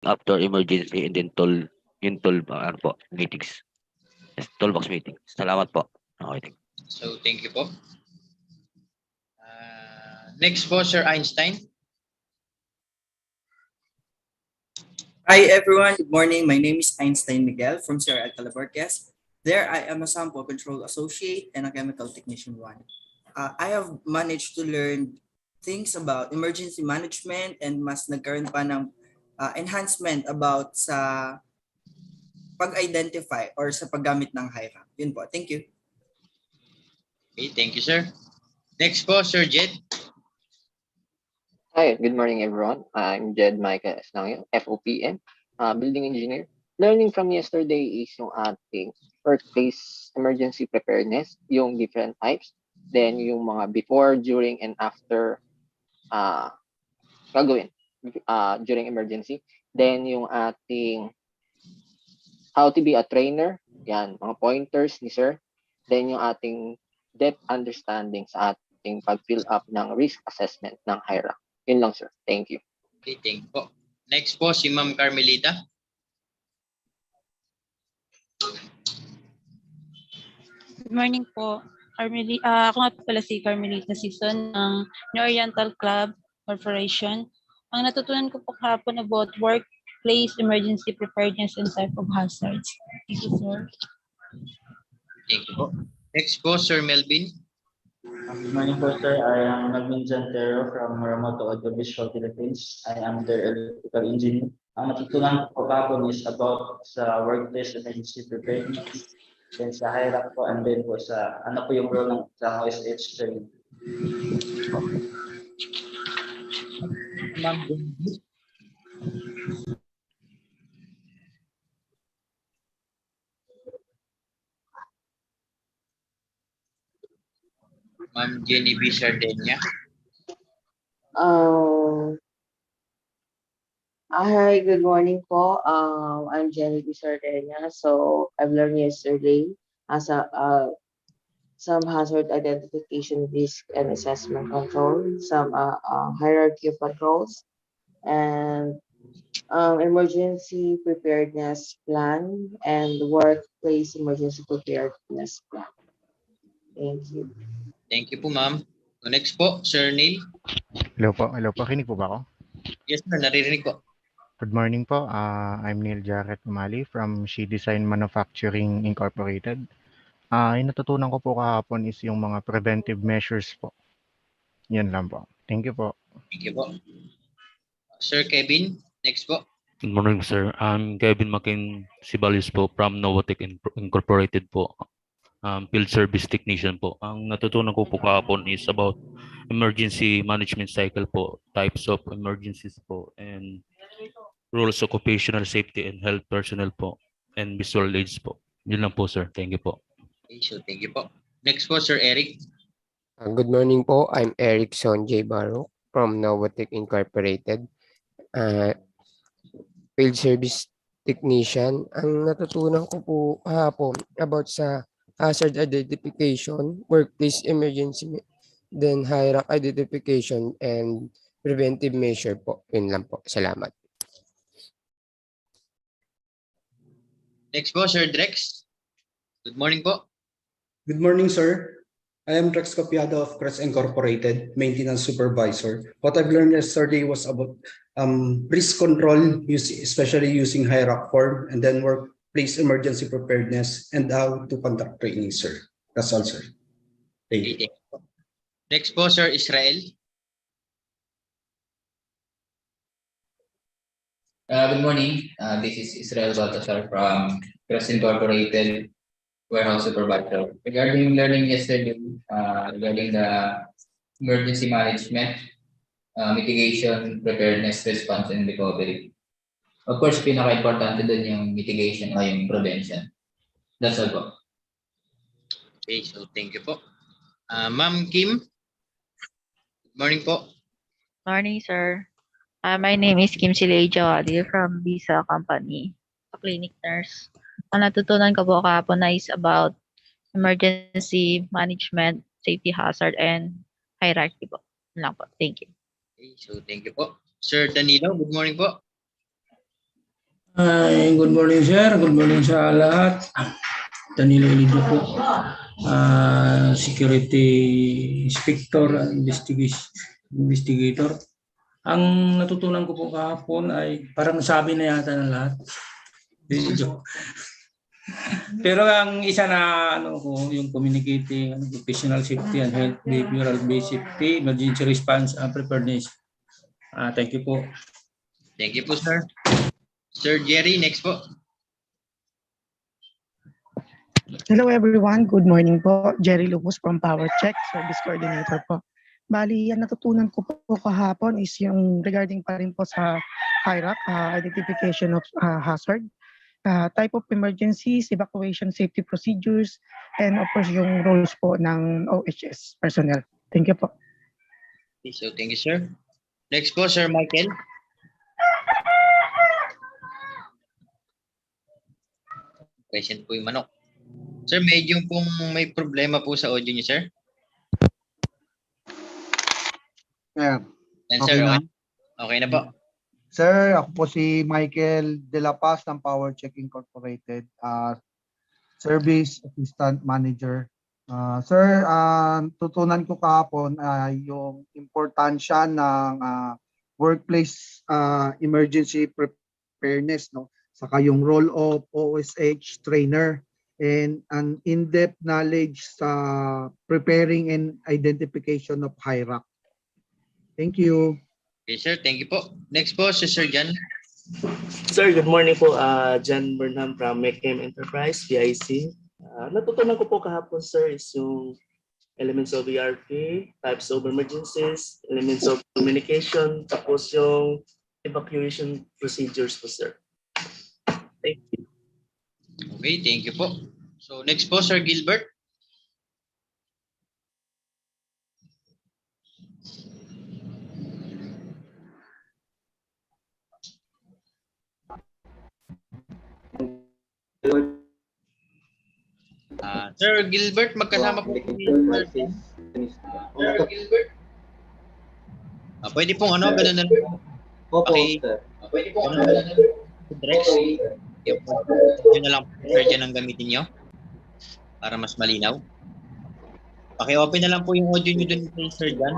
after emergency and then ano po, meetings. Yes, toolbox meeting. Salamat po. Okay. So, thank you po. Next po, Sir Einstein. Hi everyone, good morning. My name is Einstein Miguel from Sierra El Calaborques. There I am a sample control associate and a chemical technician 1. I have managed to learn things about emergency management and mas nagkaroon pa ng enhancement about sa pag-identify or sa paggamit ng HIRAM. Yun po. Thank you. Okay, thank you, sir. Next po, Sir Jed. Hi, good morning, everyone. I'm Jed Michael Esnangyo, FOPM, building engineer. Learning from yesterday is yung ating workplace emergency preparedness, yung different types, then yung mga before, during, and after gagawin during emergency. Then yung ating how to be a trainer, yan, mga pointers ni sir. Then yung ating depth understanding sa ating pag-fill up ng risk assessment ng HIRAM. Yun lang, sir. Thank you. Okay, thank you po. Next po, si Ma'am Carmelita. Good morning po. Ako nga po pala si Carmelita Season ng New Oriental Club Corporation. Ang natutunan ko po kahapon about workplace emergency preparedness and type of hazards. Thank you, sir. Thank you po. Next po, Sir Melvin. Good morning po, sir. I am Melvin Jantero from Maramoto Audiovisual Philippines. I am their electrical engineer. Ang natutunan ko kahapon is about sa workplace emergency preparedness, then sa HIRAM po, and then po sa ano po yung role ng OSH training. Ma'am Jenny B. Sardenia. Hi, good morning po. I'm Jenny B. Sardenia. So I've learned yesterday as some hazard identification, risk and assessment control, some hierarchy of controls, and emergency preparedness plan and workplace emergency preparedness plan. Thank you. Thank you po, ma'am. Next po, Sir Neil. Hello po. Kinig po ba ako? Yes, sir. Naririnig po. Good morning po. I'm Neil Jarrett Umali from She Design Manufacturing Incorporated. Yung natutunan ko po kahapon is yung mga preventive measures po. Yan lang po. Thank you po. Thank you po. Sir Kevin, next po. Good morning, sir. I'm Kevin Makin Sibalis po from Novotech Incorporated po. Field service technician po. Ang natutunan ko po kahapon is about emergency management cycle po, types of emergencies po, and rules of occupational safety and health personnel po, and visual aids po. Yun lang po, sir. Thank you po. Okay, so thank you po. Next po, Sir Eric. Good morning po. I'm Eric Sonjay Barok from Novotech Incorporated. Field service technician. Ang natutunan ko po hapon about sa hazard identification, workplace emergency, then HIRAM identification, and preventive measure po. Yun lang po. Salamat. Next po, Sir Drex. Good morning po. Good morning, sir. I am Drex Copiado of Crest Incorporated, Maintenance Supervisor. What I've learned yesterday was about risk control, especially using HIRAM form, and then workplace emergency preparedness, and how to conduct training, sir. That's all, sir. Thank you. Next po, Sir Israel. Good morning. This is Israel Baltasar from Crest Incorporated, Warehouse Supervisor. Regarding learning yesterday, regarding the emergency management, mitigation, preparedness, response, and recovery. Of course, pinaka-importante dun yung mitigation o yung prevention. That's all po. Okay, so thank you po. Ma'am Kim. Good morning po. Morning, sir. My name is Kim Silay Jawadi from Visa Company, a clinic nurse. Ang natutunan ko po kahapon na is about emergency management, safety hazard, and hierarchy po. Yun lang po. Thank you. Okay, so thank you po. Sir Danilo, good morning po. Hi, good morning sir. Good morning sa lahat. Danilo Elidio po. Security Inspector, Investigator. Ang natutunan ko po kahapon ay parang sabi na yata ng lahat. Medyo. Pero ang isa na yung communicating professional safety and health, behavioral based safety, emergency response and preparedness. Thank you po. Thank you po, sir. Sir Jerry, next po. Hello everyone, good morning po. Jerry Lupus from Power Check, Service Coordinator po. Bali, ang natutunan ko po kahapon is yung regarding pa rin po sa HIRAC, identification of hazard, type of emergencies, evacuation safety procedures, and of course yung roles po ng OHS personnel. Thank you po. Okay, so thank you, sir. Next po, Sir Michael. Present po yung manok. Sir, medyo pong may problema po sa audio niyo, sir. Sir, Yan, okay sir, na? okay. Okay na po. Sir, ako po si Michael De La Paz ng Power Check Incorporated, Service Assistant Manager. Sir, tutunan ko kahapon yung importansya ng workplace emergency preparedness, no? Saka yung role of OSH trainer and an in-depth knowledge sa preparing and identification of HIRAC. Thank you. Okay, sir, thank you po. Next po, si Sir Jan. Sir, good morning po. John Burnham from McCain Enterprise, PIC. Natutunan ko po kahapon, sir, is yung elements of ERP, types of emergencies, elements of communication, tapos yung evacuation procedures po, sir. Thank you. Okay, thank you po. So next po, Sir Gilbert. Sir Gilbert, magkasama po kami. Sir Gilbert. Pwede pong ano, ganun na lang. Okay. Pwede pong ano, ganun na lang. Drex. Yun na lang, sir, dyan ang gamitin nyo para mas malinaw. Paki-open na lang po yung audio nyo dun kay Sir Jan.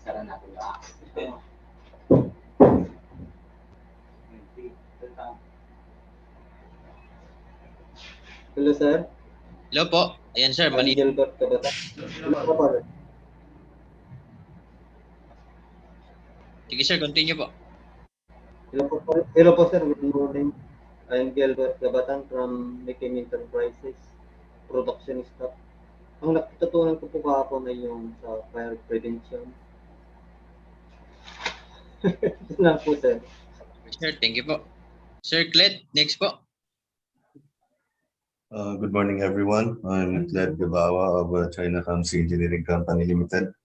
Sara natin ba? Hello, sir. Hello po. Ayan, sir. Mali. Sige, sir. Continue po. Hello po, sir. Good morning. I'm Gilbert Gabatan from Making Enterprises, production staff. Ang natutunan ko po kahapon ay yung sa fire prevention. Ito lang po, sir. Sir, thank you po. Sir Clet, next po. Good morning, everyone. I'm Cled Gabawa of China Kamsi Engineering Company Limited.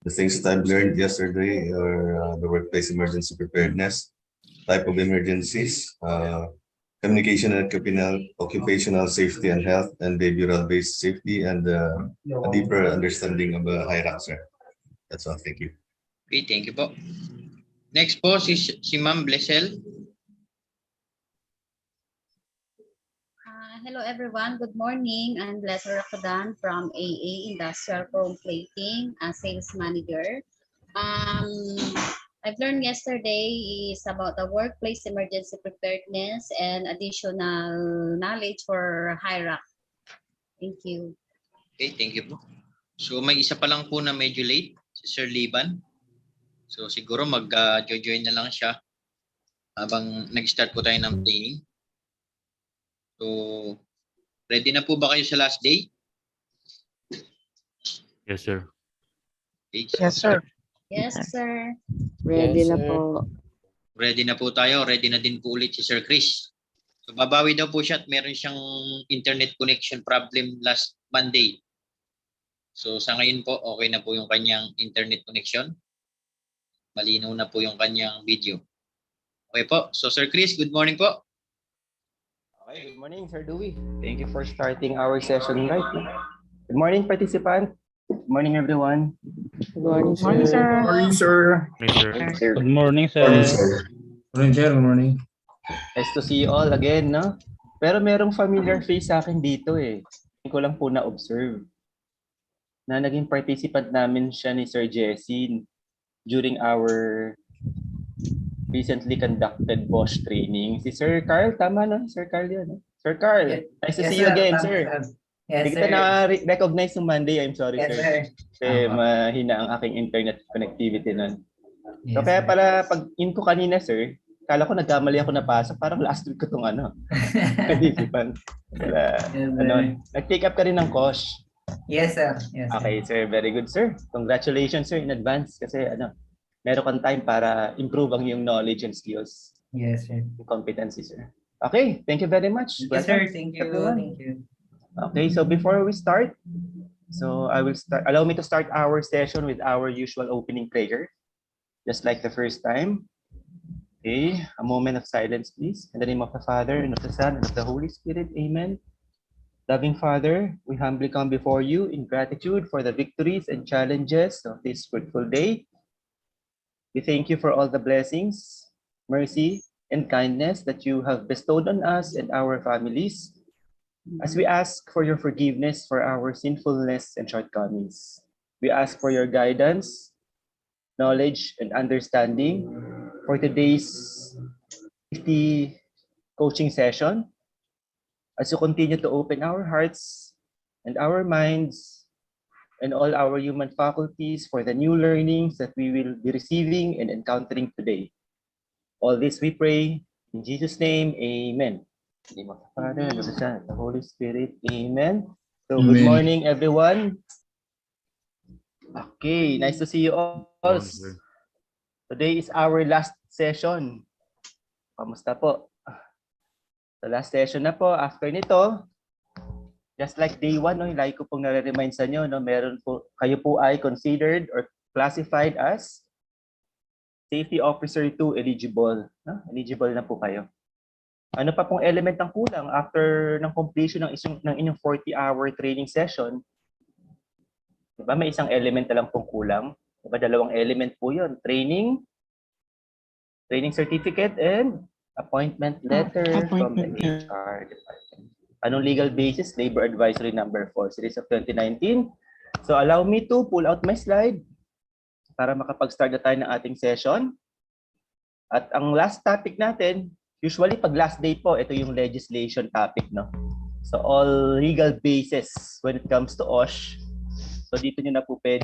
The things that I've learned yesterday are the workplace emergency preparedness, type of emergencies, communication and occupational safety and health, and behavioral-based safety, and a deeper understanding of HIRAC, sir. That's all. Thank you. Okay, thank you po. Next po, si Ma'am Blessel. Hello everyone, good morning. I'm Blessel Rakadan from AA Industrial Chrome Plating as sales manager. I've learned yesterday is about the workplace emergency preparedness and additional knowledge for HIRAC. Thank you. Okay, thank you po. So may isa pa lang po na medyo late, si Sir Liban. So siguro mag-join na lang siya habang nag-start po tayo ng training. So, ready na po ba kayo sa last day? Yes, sir. Okay, Yes, sir. Yes, sir. Ready Yes, na sir. po. Ready na po tayo. Ready na din po ulit si Sir Chris. So, babawi daw po siya at meron siyang internet connection problem last Monday. So, sa ngayon po, okay na po yung kanyang internet connection. Malinaw na po yung kanyang video. Okay po. So, Sir Chris, good morning po. Okay, good morning, Sir Dewey. Thank you for starting our session right now. Good morning, participant. Good morning, everyone. Good morning, Morning, sir. sir. Morning, sir. Sir. Good morning, sir. Morning, sir. Morning, sir. Good morning. Nice to see you all again, no? Pero merong familiar face sa akin dito eh. Hindi ko lang po na-observe na naging participant namin siya ni Sir Jessin during our recently conducted BOSH training. Si Sir Carl, tama no? Sir Carl yun. No? Sir Carl, nice to see you again, sir. Yes, Hindi kita sir. na-recognize nung Monday. I'm sorry, Yes, sir. sir. Kasi mahina ang aking internet connectivity nun. So Yes, kaya sir. para pag in ko kanina, sir, kala ko nagkamali ako napasok. Parang last week ko itong Nag-isipan. Wala. Yes, sir. Nag-take up ka rin ng COSH. Yes, sir. Yes, sir. Okay, sir. Very good, sir. Congratulations, sir, in advance. Kasi meron kang time para improve ang iyong knowledge and skills. Yes, sir. And competency, sir. Okay, thank you very much. Yes, sir. Welcome, Thank you. everyone. Thank you. Okay, so before we start, I will start. Allow me to start our session with our usual opening prayer, just like the first time. Okay, a moment of silence, please. In the name of the Father, and of the Son, and of the Holy Spirit. Amen. Loving Father, we humbly come before you in gratitude for the victories and challenges of this fruitful day. We thank you for all the blessings, mercy, and kindness that you have bestowed on us and our families, as we ask for your forgiveness for our sinfulness and shortcomings. We ask for your guidance, knowledge, and understanding for today's safety coaching session, as you continue to open our hearts and our minds and all our human faculties for the new learnings that we will be receiving and encountering today. All this we pray in Jesus' name, amen. In the name of the Father, and of the Son, and of the Holy Spirit, amen. So good Amen. morning, everyone. Okay, nice to see you all. Today is our last session. Kamusta po? The last session na po. After nito, just like day 1, like ko pong nare-remind sa inyo, meron po, kayo po ay considered or classified as Safety Officer 2 eligible. Eligible na po kayo. Ano pa pong element ang kulang after ng completion ng inyong 40-hour training session? Diba may isang element na lang pong kulang? Diba dalawang element po yun? Training certificate, and appointment letter from the HR department. Anong legal basis? Labor Advisory Number 4, Series of 2019. So allow me to pull out my slide para makapag-start na tayo ng ating session. At ang last topic natin, usually pag last day po, ito yung legislation topic, no? So all legal basis when it comes to OSH. So dito na po kayo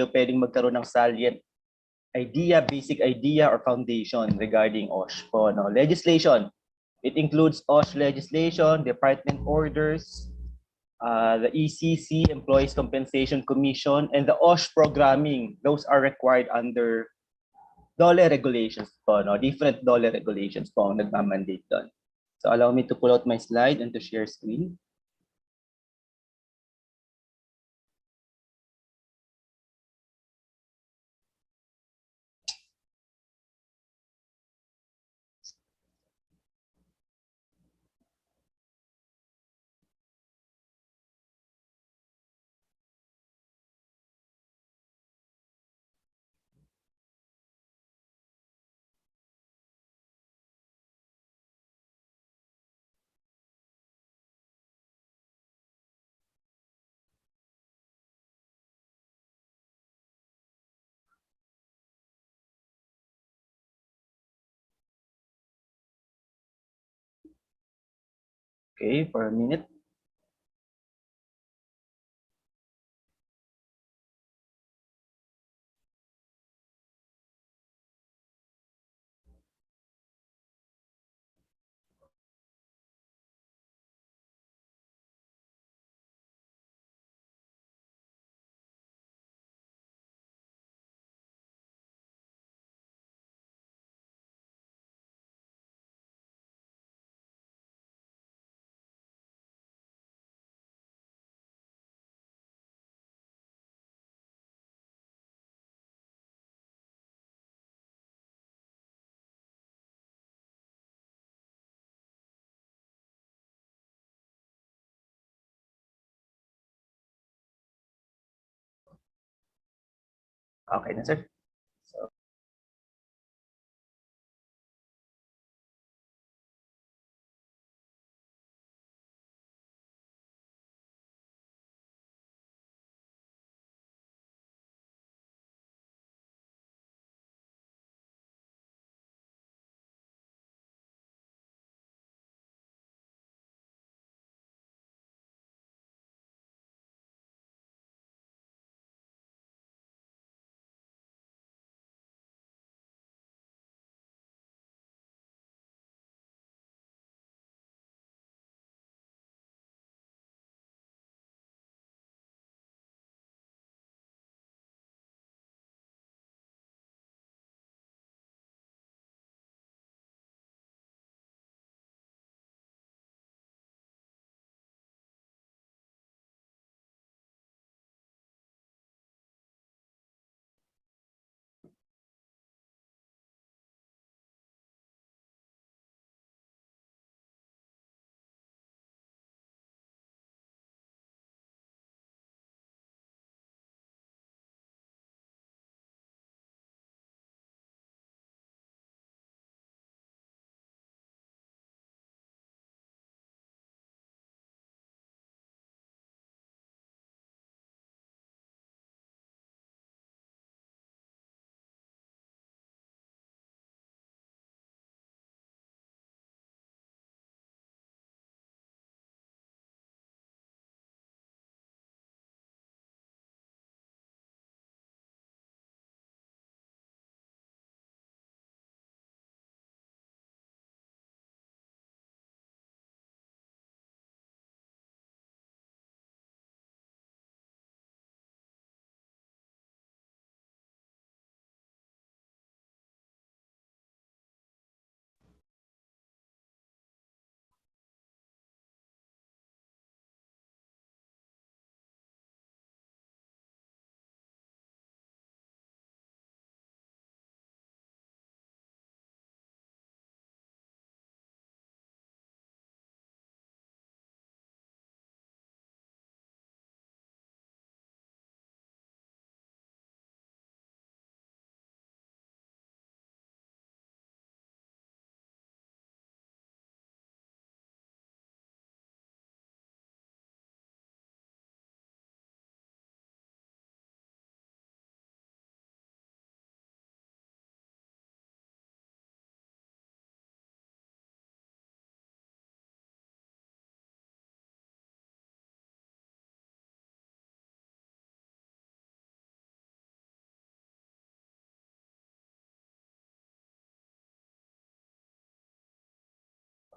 pwedeng magkaroon ng salient idea, basic idea or foundation regarding OSH po, no? Legislation. It includes OSH legislation, department orders, the ECC, Employees Compensation Commission, and the OSH programming. Those are required under DOLE regulations po, no? Different DOLE regulations po ang nagmamandate doon. So allow me to pull out my slide and to share screen. Okay, for a minute. Okay na, sir.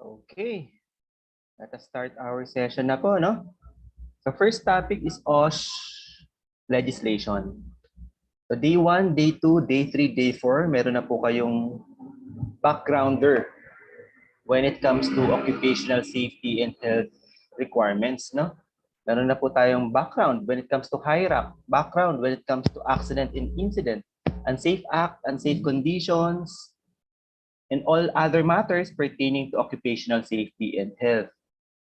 Okay. Let us start our session na po, no? So first topic is OSH legislation. So day 1, day 2, day 3, day 4, meron na po kayong backgrounder when it comes to occupational safety and health requirements, no? Meron na po tayong background when it comes to HIRAC, background when it comes to accident and incident, unsafe act, unsafe conditions, and all other matters pertaining to occupational safety and health.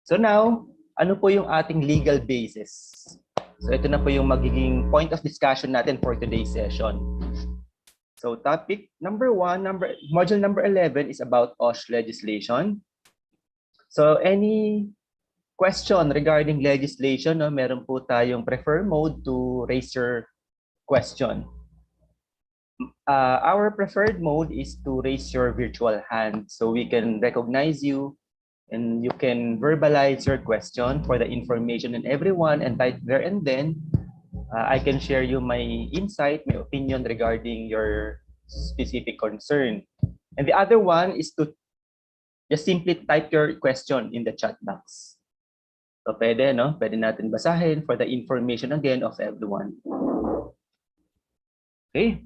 So now, ano po yung ating legal basis? So ito na po yung magiging point of discussion natin for today's session. So topic number 1, module number 11 is about OSH legislation. So any question regarding legislation, no, meron po tayong prefer mode to raise your question. Our preferred mode is to raise your virtual hand so we can recognize you and you can verbalize your question for the information and everyone, and right there and then I can share you my insight, my opinion regarding your specific concern. And the other one is to just simply type your question in the chat box. So pwede, no? Pwede natin basahin for the information again of everyone. Okay.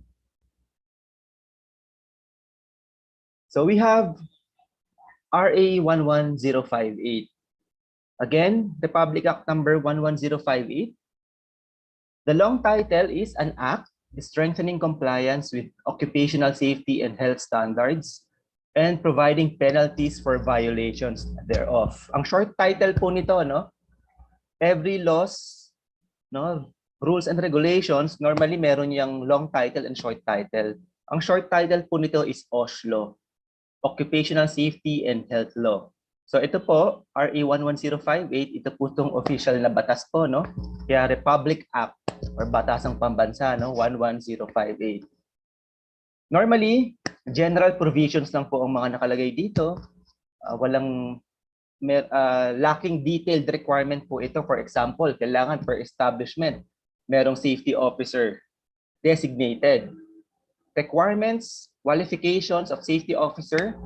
So we have RA 11058. Again, Republic Act number 11058. The long title is an act strengthening compliance with occupational safety and health standards and providing penalties for violations thereof. Ang short title po nito, no? Every laws, no, rules and regulations, normally meron yung long title and short title. Ang short title po nito is OSH Law, Occupational Safety and Health Law. So ito po, RA 11058, ito po itong official na batas po, no? Kaya Republic Act or Batasang Pambansa, no? 11058. Normally, general provisions lang po ang mga nakalagay dito. Lacking detailed requirement po ito. For example, kailangan per establishment, merong safety officer designated. Requirements, qualifications of safety officer,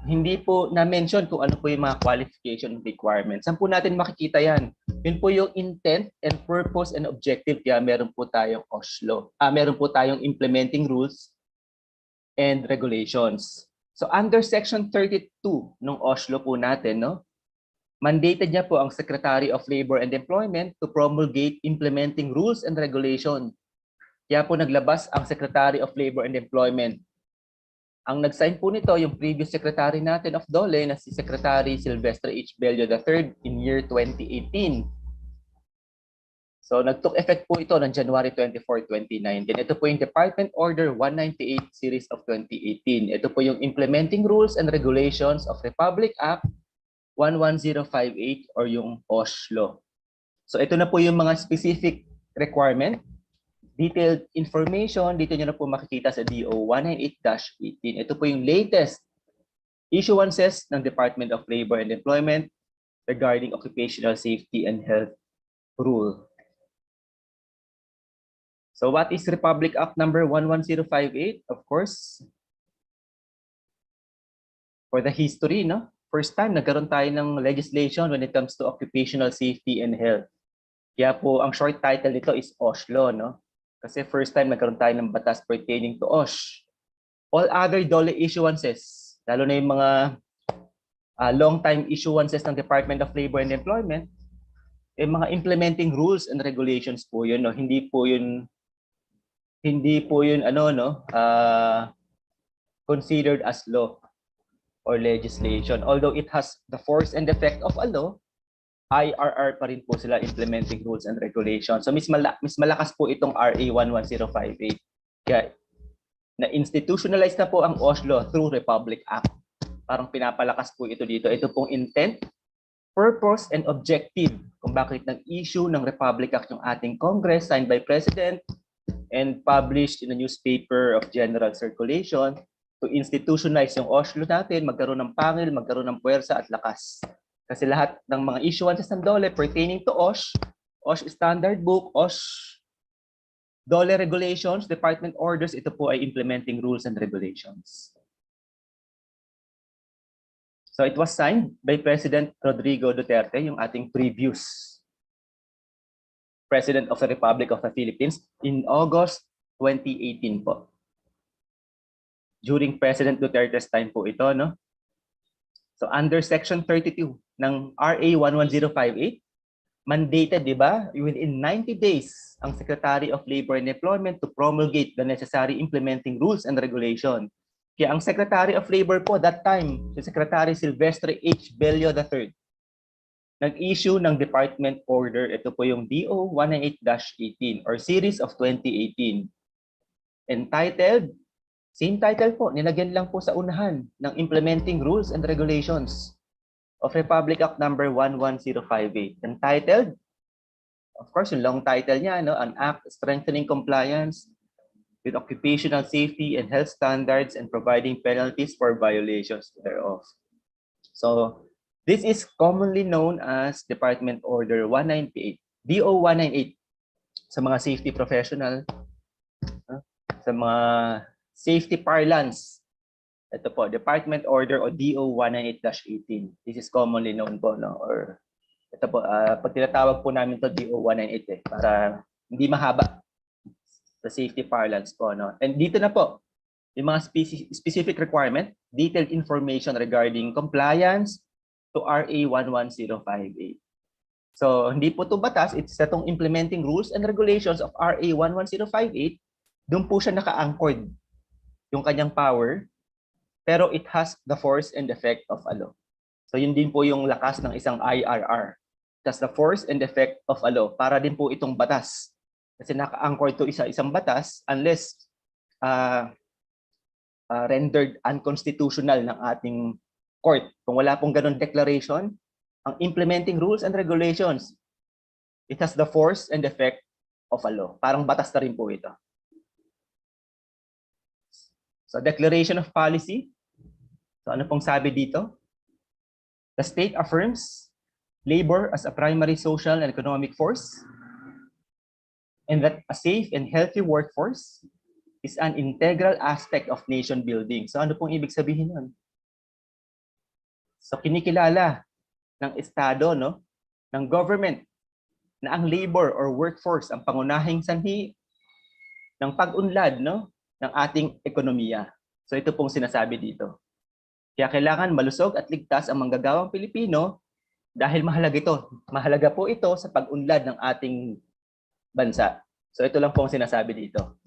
hindi po na-mention kung ano po yung mga qualification requirements. Saan po natin makikita yan? Yun po yung intent and purpose and objective. Kaya meron po tayong OSH law. Meron po tayong implementing rules and regulations. So under section 32 ng OSH law po natin, no? Mandated niya po ang Secretary of Labor and Employment to promulgate implementing rules and regulations. Kaya po naglabas ang Secretary of Labor and Employment. Ang nag-sign po nito yung previous secretary natin of DOLE na si Secretary Silvestre H. Bello III in year 2018. So nag-took effect po ito ng January 24, 2019. Ito po yung Department Order 198 Series of 2018. Ito po yung Implementing Rules and Regulations of Republic Act 11058 or yung OSH Law. So ito na po yung mga specific requirement. Detailed information, dito nyo na po makikita sa DO 198-18. Ito po yung latest issuances ng Department of Labor and Employment regarding occupational safety and health rule. So what is Republic Act number 11058? Of course, for the history, no? First time nagkaroon tayo ng legislation when it comes to occupational safety and health. Kaya po ang short title nito is OSH Law, no? Kasi first time nagkaroon tayo ng batas pertaining to OSH. All other DOLE issuances, lalo na yung mga long-time issuances ng Department of Labor and Employment, mga implementing rules and regulations po yun, no? Hindi po yun considered as law or legislation. Although it has the force and effect of a law, IRR pa rin po sila, implementing rules and regulations. So mas malakas po itong RA 11058. Kaya na-institutionalize na po ang OSH Law through Republic Act. Parang pinapalakas po ito dito. Ito pong intent, purpose, and objective kung bakit nag-issue ng Republic Act yung ating Congress, signed by President, and published in a newspaper of general circulation to institutionalize yung OSH Law natin, magkaroon ng pangil, magkaroon ng puwersa at lakas. Kasi lahat ng mga issuances ng DOLE pertaining to OSH, OSH Standard Book, OSH DOLE Regulations, Department Orders, ito po ay implementing rules and regulations. So it was signed by President Rodrigo Duterte, yung ating previous President of the Republic of the Philippines, in August 2018 po. During President Duterte's time po ito, no? So under Section 32 ng RA 11058, mandated, di ba, within 90 days ang Secretary of Labor and Employment to promulgate the necessary implementing rules and regulation. Kaya ang Secretary of Labor po that time, si Secretary Silvestre H. Bello III, nag-issue ng Department Order, ito po yung DO 198-18 or Series of 2018, entitled, same title po, nilagyan lang po sa unahan ng Implementing Rules and Regulations of Republic Act number 11058. Entitled, of course, yung long title niya, no? An Act Strengthening Compliance with Occupational Safety and Health Standards and Providing Penalties for Violations thereof. So, this is commonly known as Department Order 198, DO 198 sa mga safety professional, sa mga safety parlance. Ito po, Department Order o DO 198-18. This is commonly known po, no? Or ito po, pag tinatawag po namin to DO 198 para hindi mahaba sa safety parlance po, no? And dito na po, yung mga specific requirement, detailed information regarding compliance to RA 11058. So, hindi po ito batas, it's itong implementing rules and regulations of RA 11058. Doon po siya naka-anchored yung kanyang power, pero it has the force and effect of a law. So yun din po yung lakas ng isang IRR. It has the force and effect of a law. Para din po itong batas. kasi naka-anchor to isang batas unless rendered unconstitutional ng ating court. Kung wala pong ganun declaration, ang implementing rules and regulations, it has the force and effect of a law. Parang batas na rin po ito. So declaration of policy. So ano pong sabi dito? The state affirms labor as a primary social and economic force, and that a safe and healthy workforce is an integral aspect of nation building. So ano pong ibig sabihin nun? So kinikilala ng Estado, no, ng government, na ang labor or workforce ang pangunahing sanhi ng pag-unlad, no, ng ating ekonomiya. So ito pong sinasabi dito. Kaya kailangan malusog at ligtas ang manggagawang Pilipino dahil mahalaga ito. Mahalaga po ito sa pag-unlad ng ating bansa. So ito lang pong sinasabi dito.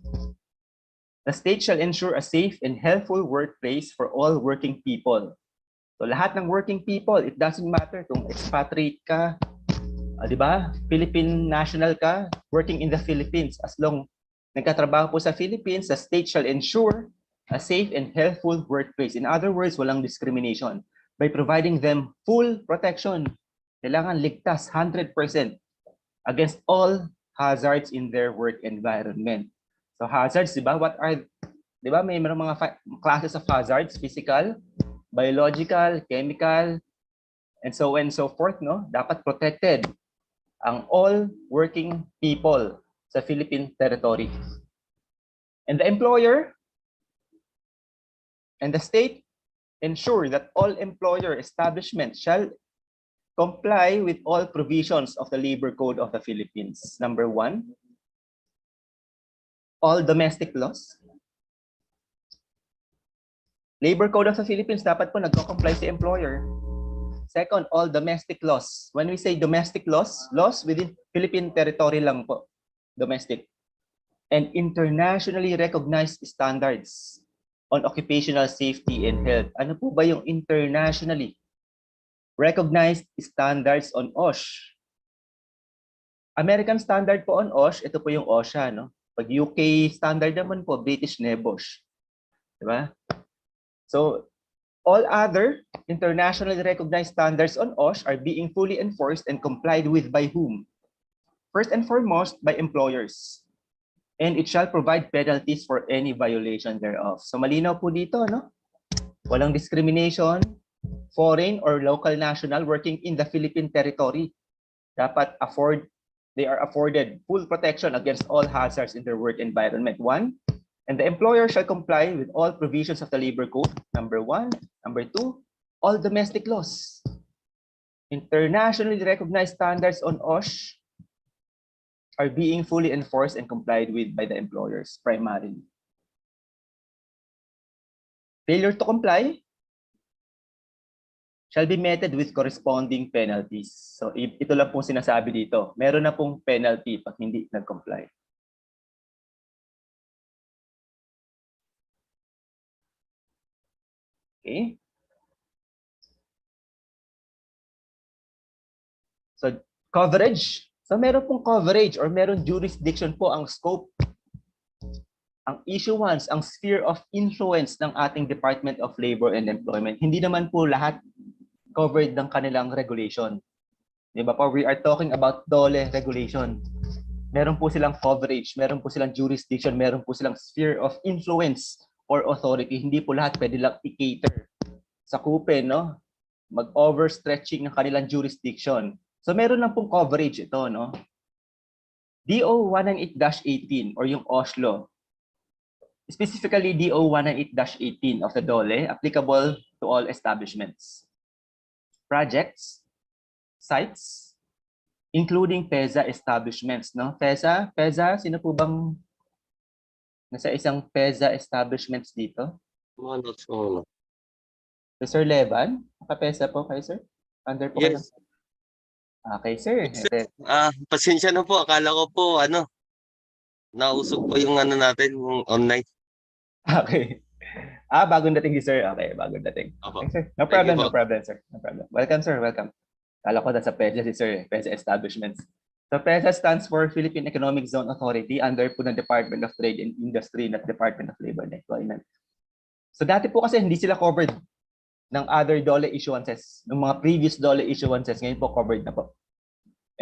The state shall ensure a safe and healthful workplace for all working people. So lahat ng working people, it doesn't matter kung expatriate ka, di ba? Philippine national ka, working in the Philippines. As long nagkatrabaho po sa Philippines, the state shall ensure a safe and healthful workplace. In other words, walang discrimination. By providing them full protection, kailangan ligtas 100% against all hazards in their work environment. So hazards, di ba? Di ba? May mga classes of hazards, physical, biological, chemical, and so on and so forth, no? Dapat protected ang all working people sa Philippine territory. And the employer and the state ensure that all employer establishments shall comply with all provisions of the Labor Code of the Philippines. Number 1, all domestic laws. Labor Code of the Philippines, dapat po nagko-comply si employer. Second, all domestic laws. When we say domestic laws, laws within Philippine territory lang po. Domestic. And internationally recognized standards on occupational safety and health. Ano po ba yung internationally recognized standards on OSH? American standard po on OSH, ito po yung OSHA, no? Pag UK standard naman po, British BOSH. Diba? So, all other internationally recognized standards on OSH are being fully enforced and complied with by whom? First and foremost, by employers. And it shall provide penalties for any violation thereof. So, malinaw po dito, no? Walang discrimination, foreign or local national working in the Philippine territory. Dapat they are afforded full protection against all hazards in their work environment. 1, and the employer shall comply with all provisions of the Labor Code. Number 1. Number 2, all domestic laws. Internationally recognized standards on OSH are being fully enforced and complied with by the employers primarily. Failure to comply shall be meted with corresponding penalties. So ito lang pong sinasabi dito. Meron na pong penalty pag hindi nag-comply. Okay. So coverage. So meron pong coverage or meron jurisdiction po ang scope, ang issuance, ang sphere of influence ng ating Department of Labor and Employment. Hindi naman po lahat covered ng kanilang regulation. Diba po? We are talking about DOLE regulation. Meron po silang coverage, meron po silang jurisdiction, meron po silang sphere of influence or authority. Hindi po lahat pwede lang i-cater sa kupe, no? Mag-overstretching ng kanilang jurisdiction. So meron lang pong coverage ito, no? DO 198-18 or yung OSH law. Specifically DO 198-18 of the DOLE applicable to all establishments, projects, sites, including PEZA establishments, no? PEZA, sino po bang nasa isang PEZA establishments dito? Sir Levan, naka-PEZA po kayo, sir? Under po kayo? Yes. Okay, sir. Pasensya na po. Akala ko po, nausog po yung natin, yung online. Okay. Bagong dating si sir. Okay, bagong dating. Okay, sir. No problem, no problem, sir. No problem. Welcome, sir. Welcome. Kala ko nasa PEZA si sir. PEZA establishments. So PEZA stands for Philippine Economic Zone Authority under po ng Department of Trade and Industry, not Department of Labor and Employment. So dati po kasi hindi sila covered ng other DOLE issuances, ng mga previous DOLE issuances, ngayon po covered na po.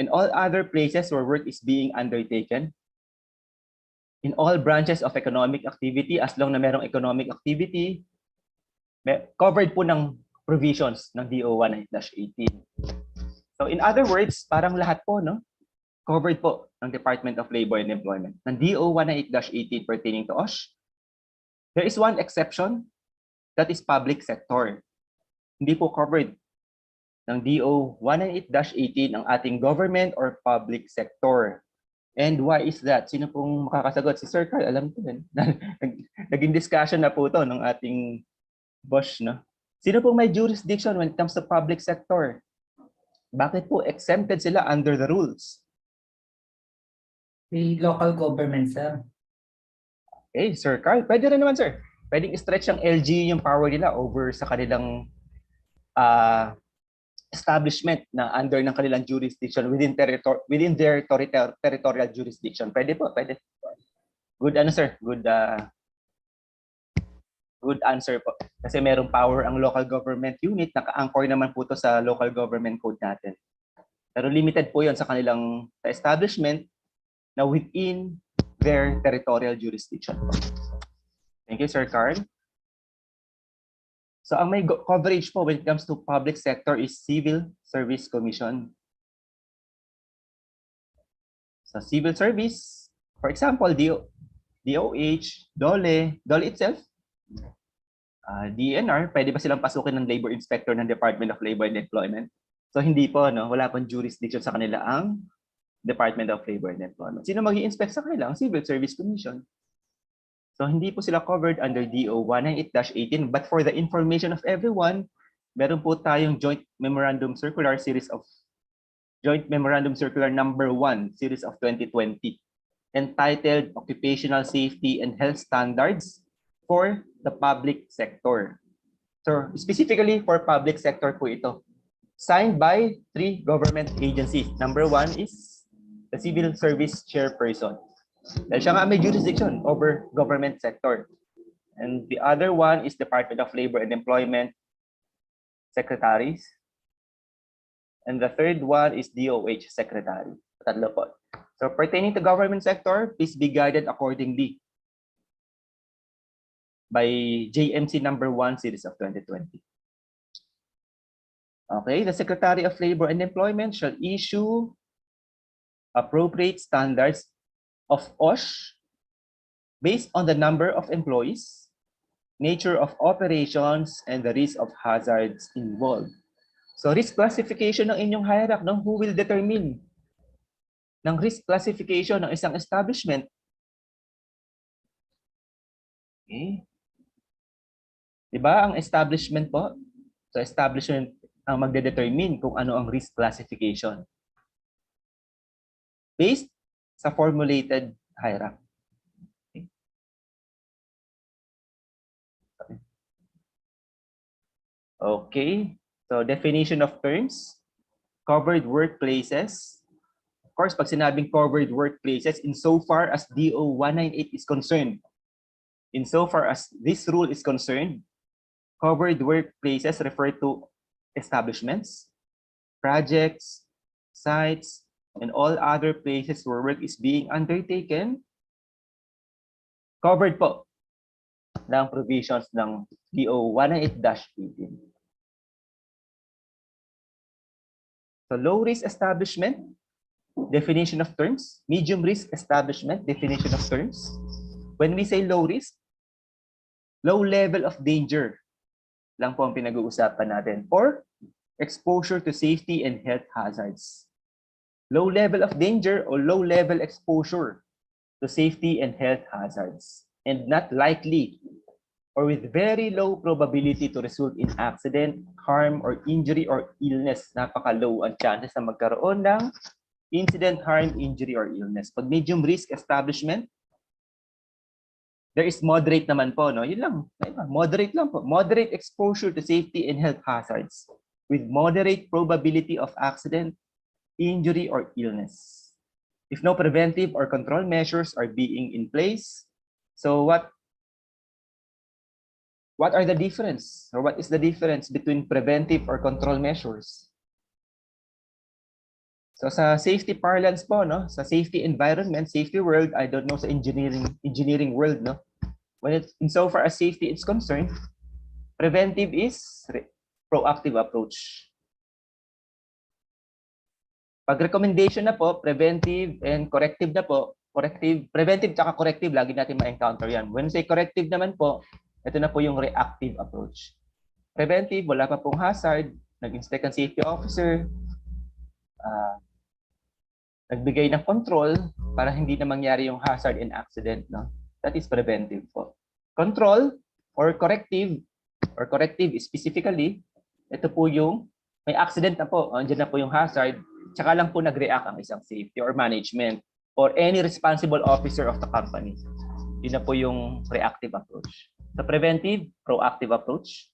And all other places where work is being undertaken, in all branches of economic activity, as long na merong economic activity, covered po ng provisions ng DO 18-18. So in other words, parang lahat po, no? Covered po ng Department of Labor and Employment. Ng DO 18-18 pertaining to OSH, there is one exception, that is public sector. Hindi po covered ng DO 18-18 ang ating government or public sector. And why is that? Sino pong makakasagot? Si Sir Carl, alam ko din. Naging discussion na po ito ng ating BOSH, no? Sino pong may jurisdiction when it comes to public sector? Bakit po exempted sila under the rules? The local government, sir. Okay, Sir Carl, pwede rin naman, sir. Pwedeng stretch ng LG yung power nila over sa kanilang establishment na under ng kanilang jurisdiction within their territorial jurisdiction. Pwede po, pwede. Good ano, sir. Good answer po. Kasi merong power ang local government unit, naka-anchor naman po to sa local government code natin. Pero limited po yon sa kanilang establishment na within their territorial jurisdiction. Thank you, Sir Carl. So ang may coverage po when it comes to public sector is Civil Service Commission. So civil service, for example, DOH, DOLE itself, DNR, pwede ba silang pasukin ng labor inspector ng Department of Labor and Employment? So hindi po, no, wala pong jurisdiction sa kanila ang Department of Labor and Employment. Sino mag-i-inspect sa kanila? Ang Civil Service Commission. So hindi po sila covered under DO 18-18, but for the information of everyone, meron po tayong Joint Memorandum Circular number 1, series of 2020, entitled Occupational Safety and Health Standards for the Public Sector. So specifically for public sector po ito. Signed by 3 government agencies. Number 1 is the Civil Service Chairperson. Dahil siya nga may jurisdiction over government sector. And the other one is Department of Labor and Employment Secretaries. And the third one is DOH Secretary. Tatlo po. So pertaining to government sector, please be guided accordingly by JMC number 1 series of 2020. Okay, the Secretary of Labor and Employment shall issue appropriate standards of OSH based on the number of employees, nature of operations, and the risk of hazards involved. So risk classification ng inyong hierarchy, no? Who will determine ng risk classification ng isang establishment? Okay. Diba ang establishment po? So establishment ang magde-determine kung ano ang risk classification based sa formulated hierarchy. Okay. So definition of terms, covered workplaces. Of course, pag sinabing covered workplaces, insofar as DO 198 is concerned, insofar as this rule is concerned, covered workplaces refer to establishments, projects, sites, and all other places where work is being undertaken, covered po ng provisions ng DO 198-18. So low risk establishment, definition of terms. Medium risk establishment, definition of terms. When we say low risk, low level of danger lang po ang pinag-uusapan natin, or exposure to safety and health hazards. Low level of danger or low level exposure to safety and health hazards, and not likely or with very low probability to result in accident, harm, or injury or illness. Napaka-low ang chances na magkaroon ng incident, harm, injury, or illness. Pag medium risk establishment, there is moderate naman po, no? Yun lang. Moderate lang po. Moderate exposure to safety and health hazards with moderate probability of accident, injury, or illness. if no preventive or control measures are being in place. So what are the difference, or what is the difference between preventive or control measures? So sa safety parlance po, no, sa safety environment, safety world, I don't know sa engineering world, no, when it's insofar as safety is concerned, preventive is proactive approach. Pag recommendation na po, preventive and corrective na po, preventive tsaka corrective, lagi natin ma-encounter yan. When say corrective naman po, ito na po yung reactive approach. Preventive, wala pa pong hazard, nag-inspect ang safety officer, nagbigay ng control para hindi na mangyari yung hazard and accident. No? That is preventive po. Control or corrective specifically, ito po yung may accident na po, andyan na po yung hazard, tsaka lang po nag-react ang isang safety or management or any responsible officer of the company. Yun na po yung reactive approach. So preventive, proactive approach.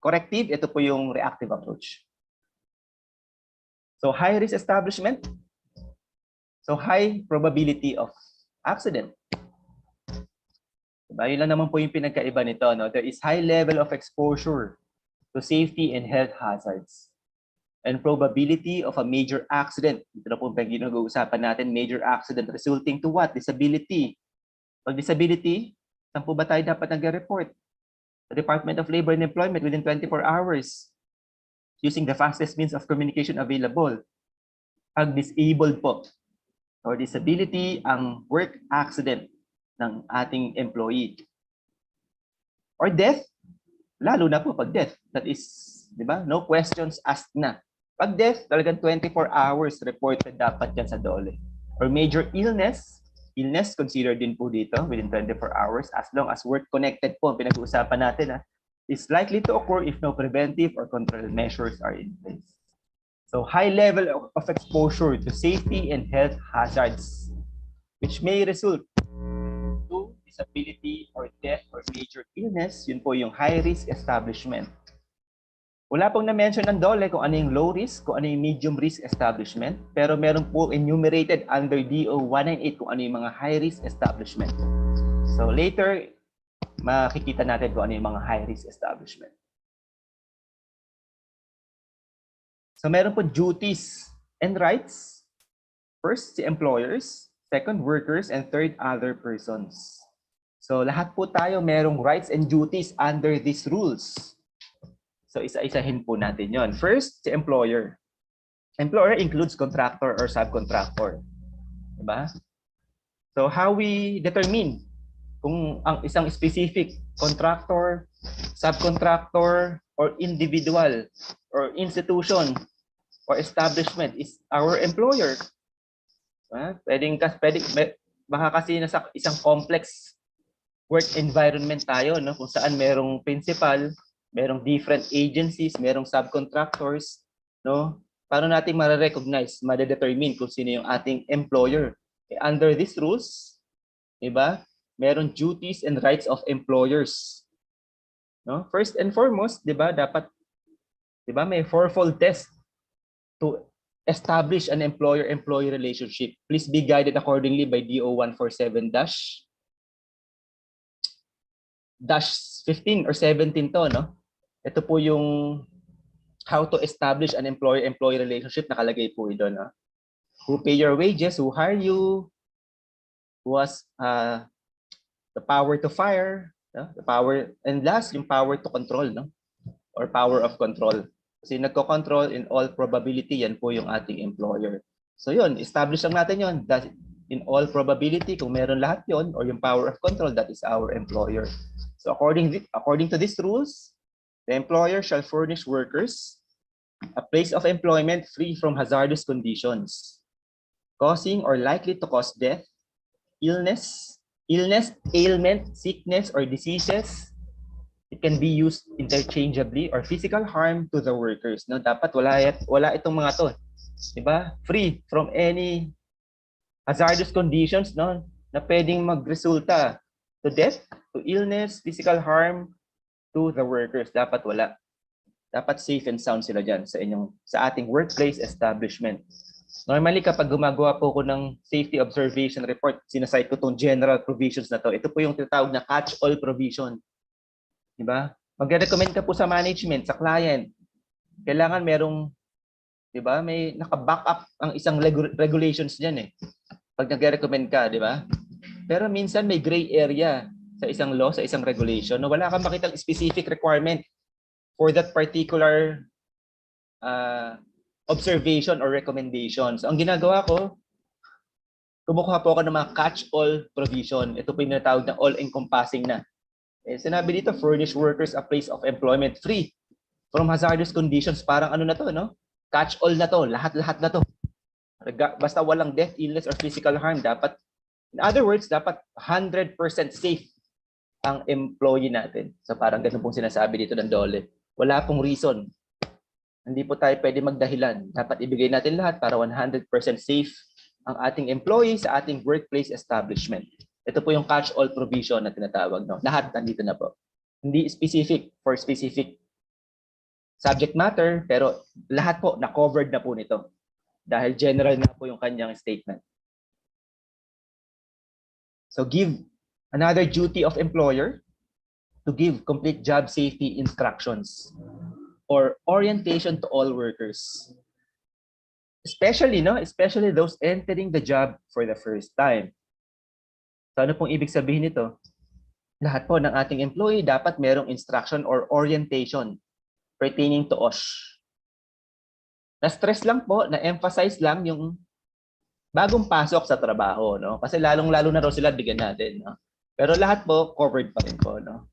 Corrective, ito po yung reactive approach. So high risk establishment. So high probability of accident. Diba? Yun lang naman po yung pinagkaiba nito. No? There is high level of exposure to safety and health hazards and probability of a major accident. Ito na po yung ginag-uusapan natin, major accident resulting to what? Disability. Pag disability, saan po ba tayo dapat nag-report? The Department of Labor and Employment within 24 hours using the fastest means of communication available. Pag disabled po or disability, ang work accident ng ating employee. Or death, lalo na po pag death. That is, di ba? No questions asked na. Pag death, talagang 24 hours reported dapat yan sa DOLE. Or major illness considered din po dito within 24 hours as long as work-connected po, pinag-uusapan natin, is likely to occur if no preventive or control measures are in place. So high level of exposure to safety and health hazards which may result to disability or death or major illness, yun po yung high risk establishment. Wala pong na-mention ng DOLE kung ano yung low risk, kung ano yung medium risk establishment, pero meron po enumerated under DO 198 kung ano yung mga high risk establishment. So later, makikita natin kung ano yung mga high risk establishment. So meron po duties and rights. First, si employers. Second, workers. And third, other persons. So lahat po tayo merong rights and duties under these rules. So isa-isahin po natin yon. First, si employer. Employer includes contractor or subcontractor. Diba? So how we determine kung ang isang specific contractor, subcontractor, or individual, or institution, or establishment is our employer. Baka kasi nasa isang complex work environment tayo, no? Kung saan merong principal, merong different agencies, merong subcontractors, no? Paano natin ma-recognize, ma-determine kung sino yung ating employer? Under these rules, diba? Meron duties and rights of employers. No? First and foremost, diba, dapat may fourfold test to establish an employer-employee relationship. Please be guided accordingly by DO 147-15 or 17 to, no? Ito po yung how to establish an employer-employee relationship. Nakalagay po ito, no? Who pay your wages, who hire you, who has the power to fire, no? The power, and last, yung power to control, no? Or power of control. Kasi nagko-control in all probability, yan po yung ating employer. So yun, establish lang natin yun. That in all probability, kung meron lahat yun, or yung power of control, that is our employer. So according to these rules, the employer shall furnish workers a place of employment free from hazardous conditions, causing or likely to cause death, illness, ailment, sickness, or diseases. It can be used interchangeably, or physical harm to the workers. No, dapat wala itong mga to, diba? Free from any hazardous conditions, no, na pwedeng magresulta to death, to illness, physical harm to the workers. Dapat wala. Dapat safe and sound sila dyan sa ating workplace establishment. Normally, kapag gumagawa po ko ng safety observation report, sinasite ko itong general provisions na to. Ito po yung tinatawag na catch-all provision. Diba? Mag-recommend ka po sa management, sa client. Kailangan merong, diba, may naka-back up ang isang regulations dyan eh. Pag nag-recommend ka, diba? Pero minsan may gray area sa isang law, sa isang regulation, na wala kang makitang specific requirement for that particular observation or recommendations. Ang ginagawa ko, kumukuha po ako ng mga catch-all provision. Ito po yung tinatawag na all-encompassing na. Sinabi dito, furnish workers a place of employment free from hazardous conditions. Parang ano na to, no? Catch-all na to, lahat-lahat na to. Basta walang death, illness, or physical harm, dapat, in other words, dapat 100% safe ang employee natin. So parang ganun pong sinasabi dito ng DOLE. Wala pong reason. Hindi po tayo pwede magdahilan. Dapat ibigay natin lahat para 100% safe ang ating employee sa ating workplace establishment. Ito po yung catch-all provision na tinatawag. No? Lahat nandito na po. Hindi specific for specific subject matter, pero lahat po na-covered na po nito. Dahil general na po yung kanyang statement. So give another duty of employer to give complete job safety instructions or orientation to all workers. Especially those entering the job for the first time. So ano pong ibig sabihin nito? Lahat po ng ating employee dapat merong instruction or orientation pertaining to OSH. Na-stress lang po, na-emphasize lang yung bagong pasok sa trabaho, no? Kasi lalong-lalo na raw sila bigyan natin, no? Pero lahat po covered pa rin po, no?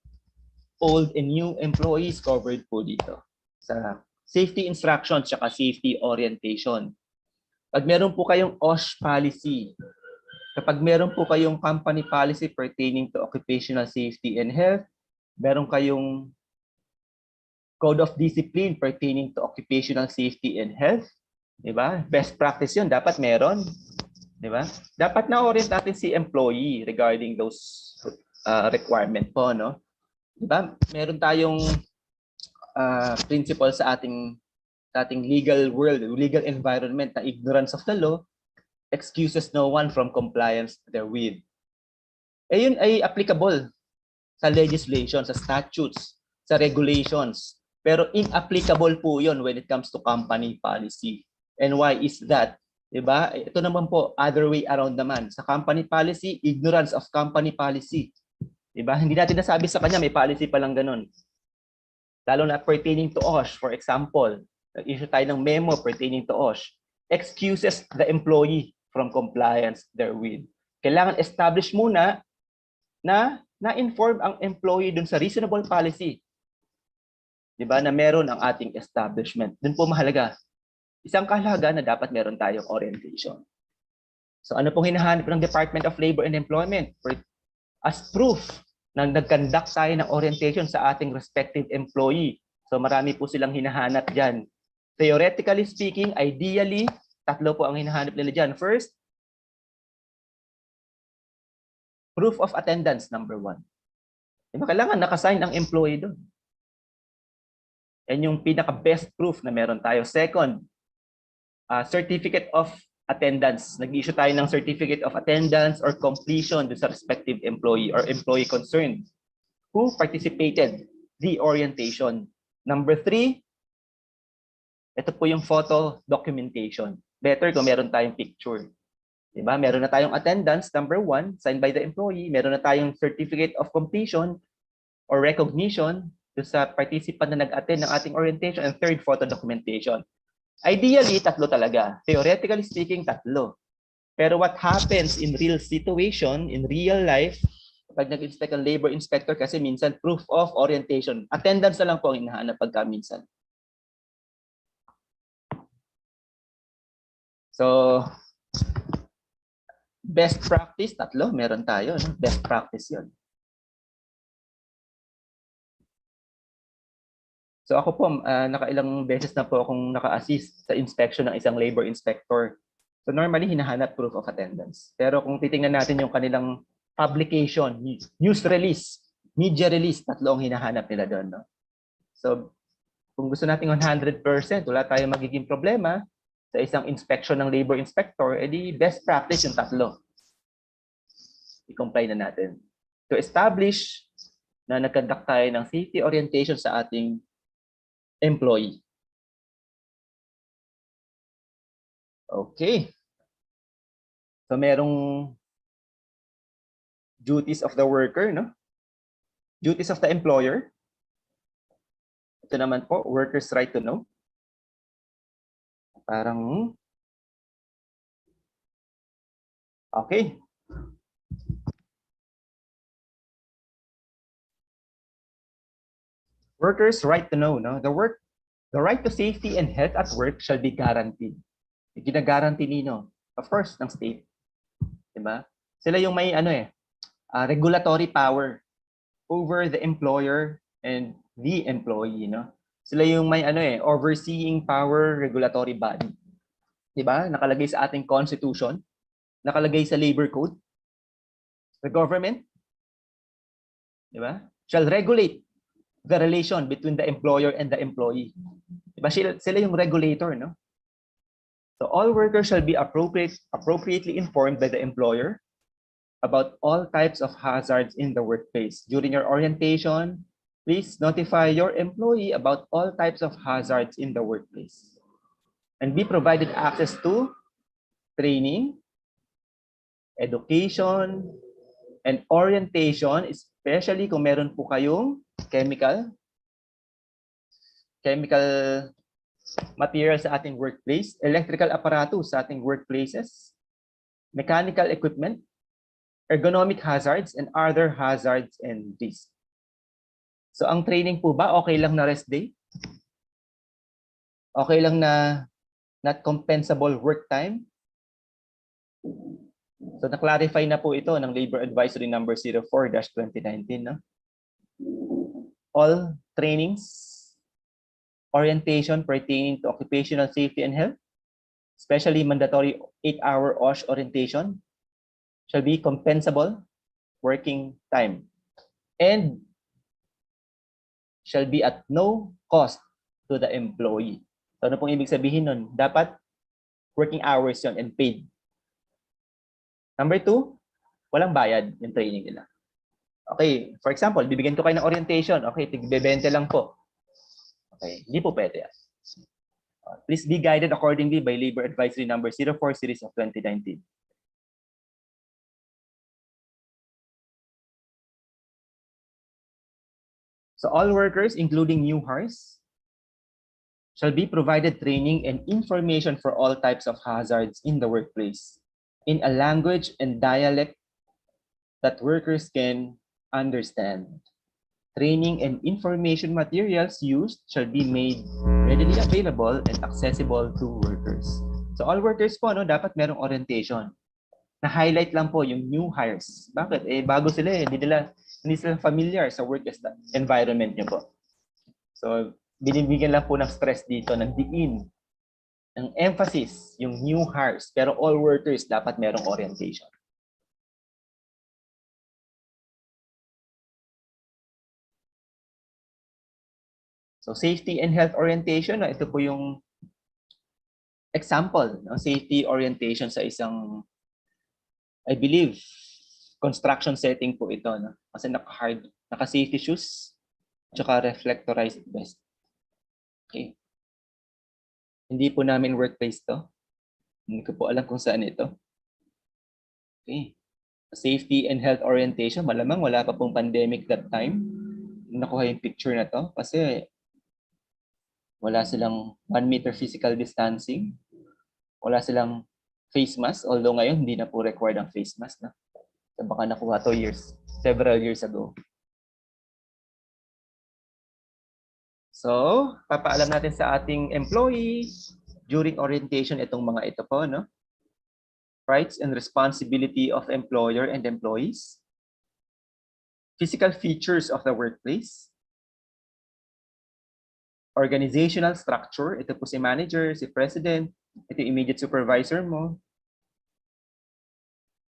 Old and new employees covered po dito sa safety instructions at safety orientation. Pag meron po kayong OSH policy, kapag meron po kayong company policy pertaining to occupational safety and health, meron kayong code of discipline pertaining to occupational safety and health, di ba? Best practice yun, dapat meron. Di ba? Dapat na-orient natin si employee regarding those requirement po, no? Di ba? Meron tayong principle sa ating legal world, legal environment na ignorance of the law excuses no one from compliance therewith. Yun ay applicable sa legislation, sa statutes, sa regulations. Pero inapplicable po yun when it comes to company policy. And why is that? Diba? Ito naman po, other way around naman. Sa company policy, ignorance of company policy. Diba? Hindi natin nasabi sa kanya, may policy palang ganun. Lalo na pertaining to OSH, for example, nag-issue tayo ng memo pertaining to OSH, excuses the employee from compliance therewith. Kailangan establish muna na na-inform ang employee dun sa reasonable policy. Diba? Na meron ang ating establishment. Dun po mahalaga. Isang kahalaga na dapat meron tayong orientation. So ano pong hinahanap ng Department of Labor and Employment? As proof na nag-conduct tayo ng orientation sa ating respective employee. So marami po silang hinahanap dyan. Theoretically speaking, ideally, tatlo po ang hinahanap nila dyan. First, proof of attendance, number 1. Diba, kailangan nakasign ang employee doon. Yan yung pinaka-best proof na meron tayo. Second, certificate of attendance. Nag-issue tayo ng certificate of attendance or completion sa respective employee or employee concerned who participated the orientation. Number 3, ito po yung photo documentation. Better kung meron tayong picture. Diba? Meron na tayong attendance, number 1, signed by the employee. Meron na tayong certificate of completion or recognition sa participant na nag-attend ng ating orientation. And third, photo documentation. Ideally, tatlo talaga. Theoretically speaking, tatlo. Pero what happens in real situation, in real life, pag nag-inspect ang labor inspector, kasi minsan proof of orientation. Attendance na lang po ang hinahanap pagka minsan. So, best practice, tatlo, meron tayo. No? Best practice yun. So ako po, nakailang beses na po akong naka-assist sa inspection ng isang labor inspector. So normally, hinahanap proof of attendance. Pero kung titingnan natin yung kanilang publication, news release, media release, tatlo ang hinahanap nila doon. No? So Kung gusto nating 100%, wala tayong magiging problema sa isang inspection ng labor inspector, edi best practice yung tatlo. I-comply na natin. To establish na nag-conduct tayo ng safety orientation sa ating employee. Okay. So merong duties of the worker, no? Duties of the employer. Ito naman po, workers' right to know. Parang okay. Workers' right to know, no? The right to safety and health at work shall be guaranteed. Gina-guarantee nino, of course, ng state. Diba? Sila yung may regulatory power over the employer and the employee, no? Sila yung may overseeing power regulatory body. 'Di ba? Nakalagay sa ating constitution, nakalagay sa labor code. The government, 'di ba? Shall regulate the relation between the employer and the employee. 'Di ba? Sila yung regulator, no? So all workers shall be appropriately informed by the employer about all types of hazards in the workplace. During your orientation, please notify your employee about all types of hazards in the workplace. And be provided access to training, education, and orientation, especially kung meron po kayong chemical material sa ating workplace, electrical apparatus sa ating workplaces, mechanical equipment, ergonomic hazards, and other hazards and risks. So ang training po ba, okay lang na rest day? Okay lang na not compensable work time? So na-clarify na po ito ng Labor Advisory Number 04-2019. No? All trainings, orientation pertaining to occupational safety and health, especially mandatory 8-hour OSH orientation, shall be compensable working time and shall be at no cost to the employee. So ano pong ibig sabihin nun? Dapat working hours yon and paid. Number 2, walang bayad yung training nila. Okay, for example, bibigyan ko kayo ng orientation. Okay, tig-20 lang po. Okay, hindi po pwede yan. Please be guided accordingly by Labor Advisory Number 04 Series of 2019. So all workers, including new hires, shall be provided training and information for all types of hazards in the workplace in a language and dialect that workers can understand. Training and information materials used shall be made readily available and accessible to workers. So all workers po, no, dapat merong orientation. Na-highlight lang po yung new hires. Bakit? Bago sila hindi sila familiar sa work environment niyo po. So, binibigyan lang po ng stress dito, ng diin, ng emphasis, yung new hires. Pero all workers dapat merong orientation. So, safety and health orientation, ito po yung example ng safety orientation sa isang, I believe, construction setting po ito. No? Kasi naka-safety shoes, tsaka reflectorized vest. Okay. Hindi po namin workplace to. Hindi ko po alam kung saan ito. Okay. Safety and health orientation, malamang wala pa pong pandemic that time. Nakuha yung picture na to kasi wala silang 1 meter physical distancing. Wala silang face mask, although ngayon hindi na po required ang face mask. Na. So baka nakuha to several years ago. So, papaalam natin sa ating employee during orientation itong mga ito po, no? Rights and responsibility of employer and employees. Physical features of the workplace. Organizational structure, ito po si manager, si president, ito yung immediate supervisor mo.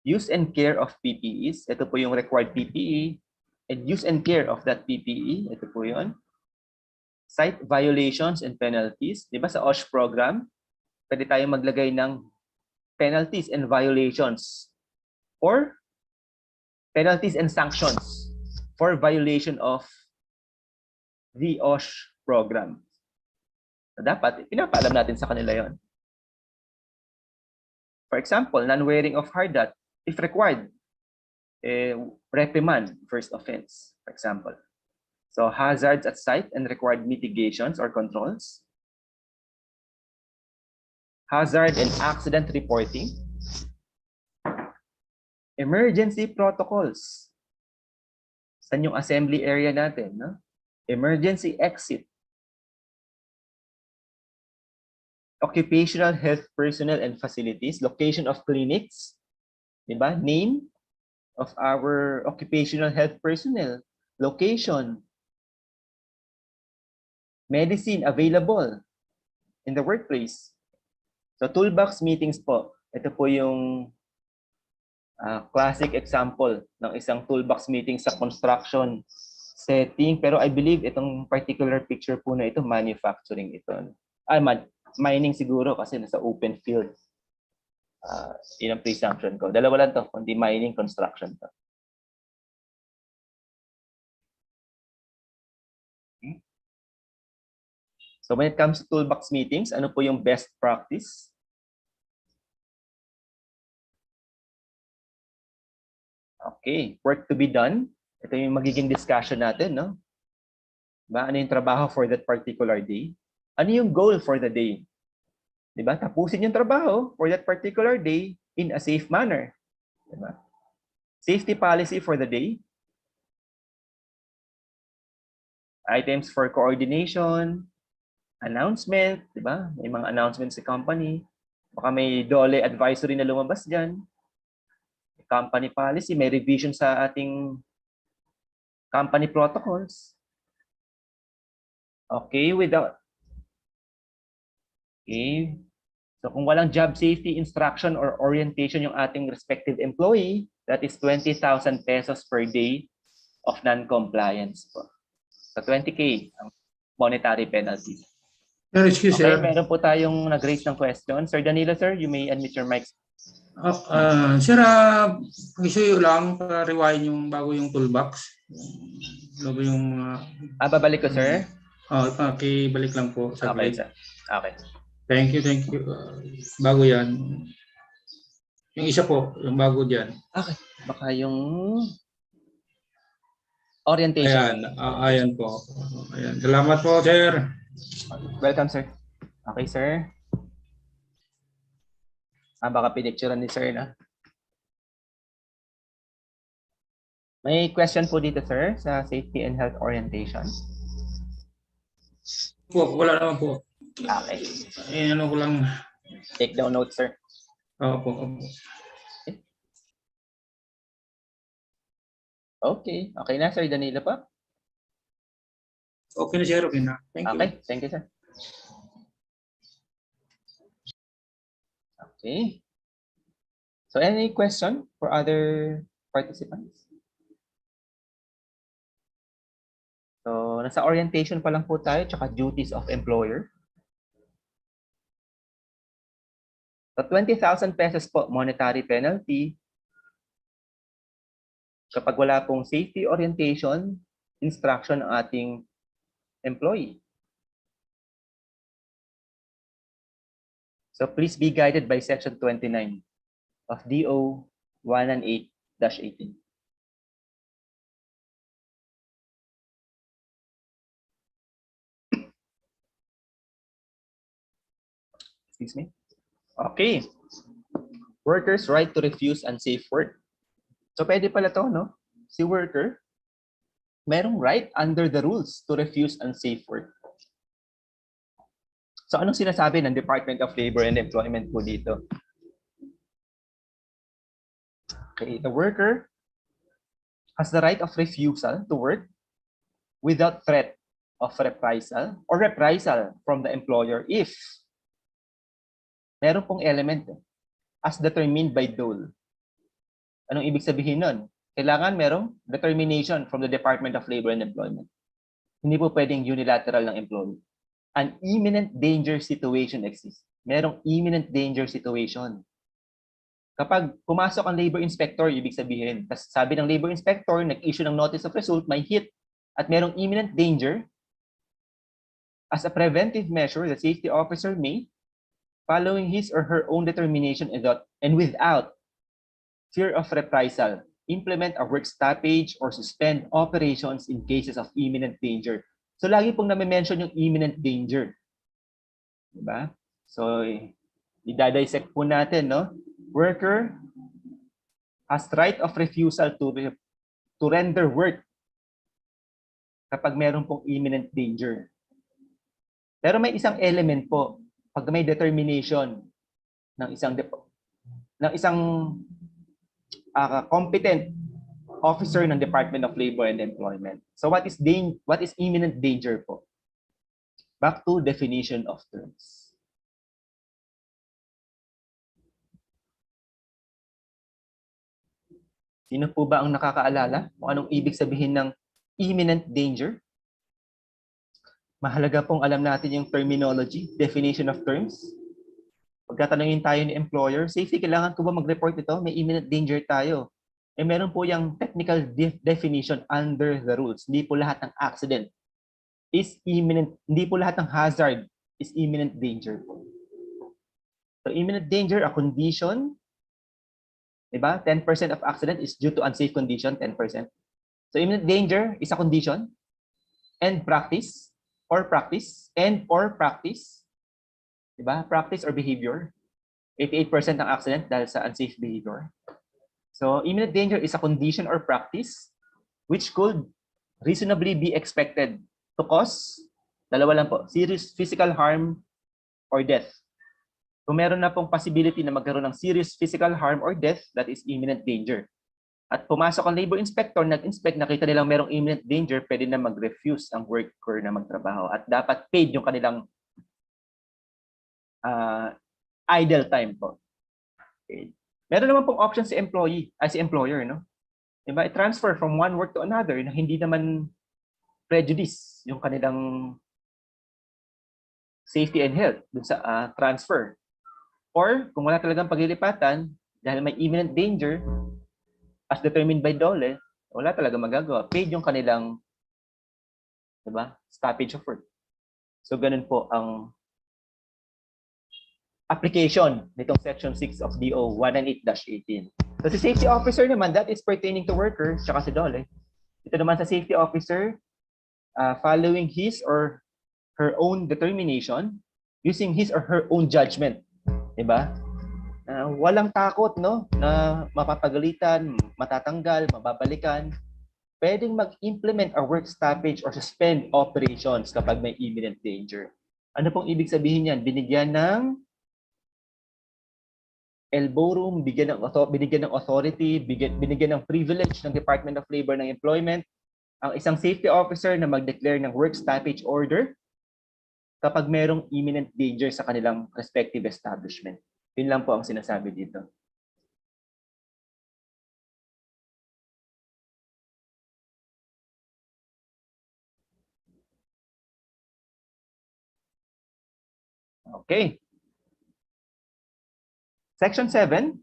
Use and care of PPEs, ito po yung required PPE. And use and care of that PPE, ito po yun. Site violations and penalties. Di ba sa OSH program, pwede tayong maglagay ng penalties and violations or penalties and sanctions for violation of the OSH program. So dapat, pinapaalam natin sa kanila yon. For example, non-wearing of hard hat, if required, reprimand, first offense, for example. So hazards at site and required mitigations or controls. Hazard and accident reporting. Emergency protocols. Saan yung assembly area natin? No? Emergency exit. Occupational health personnel and facilities. Location of clinics. Diba? Name of our occupational health personnel. Location. Medicine available in the workplace. So toolbox meetings po. Ito po yung classic example ng isang toolbox meeting sa construction setting. Pero I believe itong particular picture po na ito, manufacturing ito. Mining siguro kasi nasa open field. Yun ang presumption ko. Dalawa lang to, kundi mining, construction to. So when it comes to toolbox meetings, ano po yung best practice? Okay, work to be done. Ito yung magiging discussion natin, no? Diba? Ano yung trabaho for that particular day? Ano yung goal for the day? Diba? Tapusin yung trabaho for that particular day in a safe manner. Diba? Safety policy for the day. Items for coordination. Announcement. Diba? May mga announcements sa company. Baka may DOLE advisory na lumabas dyan. Company policy. May revision sa ating company protocols. Okay, Okay. So kung walang job safety instruction or orientation yung ating respective employee, that is 20,000 pesos per day of non-compliance po. So 20K ang monetary penalty. Excuse, Okay, sir. meron po tayong nag-raise ng question. Sir Danilo, sir, you may unmute your mic. Sir, isuyo lang para rewind yung bago yung toolbox. Ano ba yung... babalik ko, sir? Okay, balik lang po. Okay, sir. Okay. Thank you, thank you. Bago yan. Yung isa po, yung bago dyan. Okay. Baka yung orientation. Ayan po. Ayan. Salamat po, sir. Welcome, sir. Okay, sir. Baka pinicturean ni sir, na. May question po dito, sir, sa safety and health orientation. Wala naman po. Okay. Ano ko lang. Take down notes, sir. Opo. Okay. Okay na, sir Danilo pa? Okay na, sir. Okay na. Thank you. Okay. Thank you, sir. Okay. So any question for other participants? So nasa orientation pa lang po tayo, tsaka duties of employer. So 20,000 pesos po monetary penalty kapag wala pong safety orientation instruction ng ating employee. So please be guided by section 29 of DO 118-18. Excuse me. Okay. Workers' right to refuse unsafe work. So pwede pala to, no? Si worker, merong right under the rules to refuse unsafe work. So anong sinasabi ng Department of Labor and Employment po dito? Okay, the worker has the right of refusal to work without threat of reprisal or reprisal from the employer if meron pong element as determined by DOLE. Anong ibig sabihin nun? Kailangan merong determination from the Department of Labor and Employment. Hindi po pwedeng unilateral ng employee. An imminent danger situation exists. Merong imminent danger situation. Kapag pumasok ang labor inspector, ibig sabihin, sabi ng labor inspector, nag-issue ng notice of result, may hit, at merong imminent danger, as a preventive measure, the safety officer may, following his or her own determination and without fear of reprisal, implement a work stoppage or suspend operations in cases of imminent danger. So lagi pong nami-mention yung imminent danger. Diba? So i-dissect po natin, no? Worker has right of refusal to render work kapag meron pong imminent danger. Pero may isang element po pag may determination ng isang competent officer ng Department of Labor and Employment. So what is imminent danger po? Back to definition of terms. Sino po ba ang nakakaalala kung anong ibig sabihin ng imminent danger? Mahalaga pong alam natin yung terminology, definition of terms. Pagkatanungin tayo ni employer, safety, kailangan ko ba mag-report ito? May imminent danger tayo. Eh meron po yung technical definition under the rules. Hindi po lahat ng accident is imminent, hindi po lahat ng hazard is imminent danger po. So imminent danger, a condition, diba? 10% of accident is due to unsafe condition, 10%. So imminent danger is a condition and practice, diba? Practice or behavior. 88% ng accident dahil sa unsafe behavior. So imminent danger is a condition or practice which could reasonably be expected to cause, dalawa lang po, serious physical harm or death. Kung meron na pong possibility na magkaroon ng serious physical harm or death, that is imminent danger. At pumasok ang labor inspector, nag-inspect, nakita nilang merong imminent danger, pwede na mag-refuse ang worker na magtrabaho. At dapat paid yung kanilang idle time po. Okay. Meron naman pong option si employer, no? Diba? I-transfer from one work to another na hindi naman prejudice yung kanilang safety and health dun sa transfer. Or kung wala talagang paglilipatan, dahil may imminent danger, as determined by DOLE, wala talaga magagawa. Paid yung kanilang, diba, stoppage of work. So ganun po ang application nitong Section 6 of DO 198-18. So si safety officer naman, that is pertaining to workers, tsaka si DOLE. Ito naman sa safety officer, following his or her own determination, using his or her own judgment. Diba? Walang takot, no? Na mapapagalitan, matatanggal, mababalikan. Pwedeng mag-implement a work stoppage or suspend operations kapag may imminent danger. Ano pong ibig sabihin yan? Binigyan ng elbow room, binigyan ng authority, binigyan ng privilege ng Department of Labor and Employment ang isang safety officer na mag-declare ng work stoppage order kapag merong imminent danger sa kanilang respective establishment. Yun lang po ang sinasabi dito. Okay. Section 7,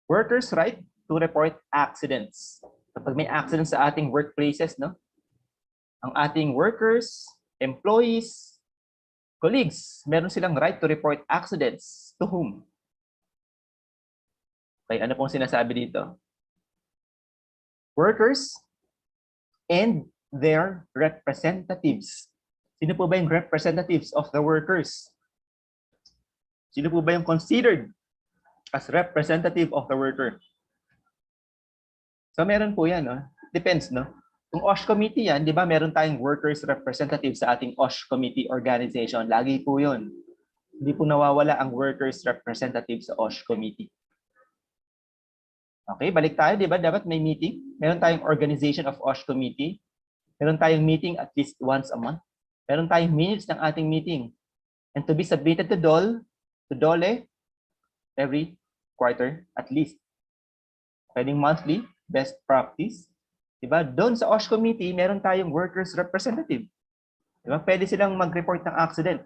workers' right to report accidents. Kapag may accidents sa ating workplaces, no? Ang ating workers, employees, colleagues, meron silang right to report accidents. To whom? Okay, ano pong sinasabi dito? Workers and their representatives. Sino po ba yung representatives of the workers? Sino po ba yung considered as representative of the worker? So meron po yan, no? Depends, no? Kung OSH committee yan, di ba meron tayong workers representative sa ating OSH committee organization. Lagi po yun. Hindi po nawawala ang workers representative sa OSH committee. Okay, balik tayo, di ba? Dapat may meeting. Meron tayong organization of OSH committee. Meron tayong meeting at least once a month. Meron tayong minutes ng ating meeting. And to be submitted to DOLE every quarter at least. Pwedeng monthly, best practice. Diba? Doon sa OSH committee, meron tayong workers representative. Diba? Pwede silang mag-report ng accident.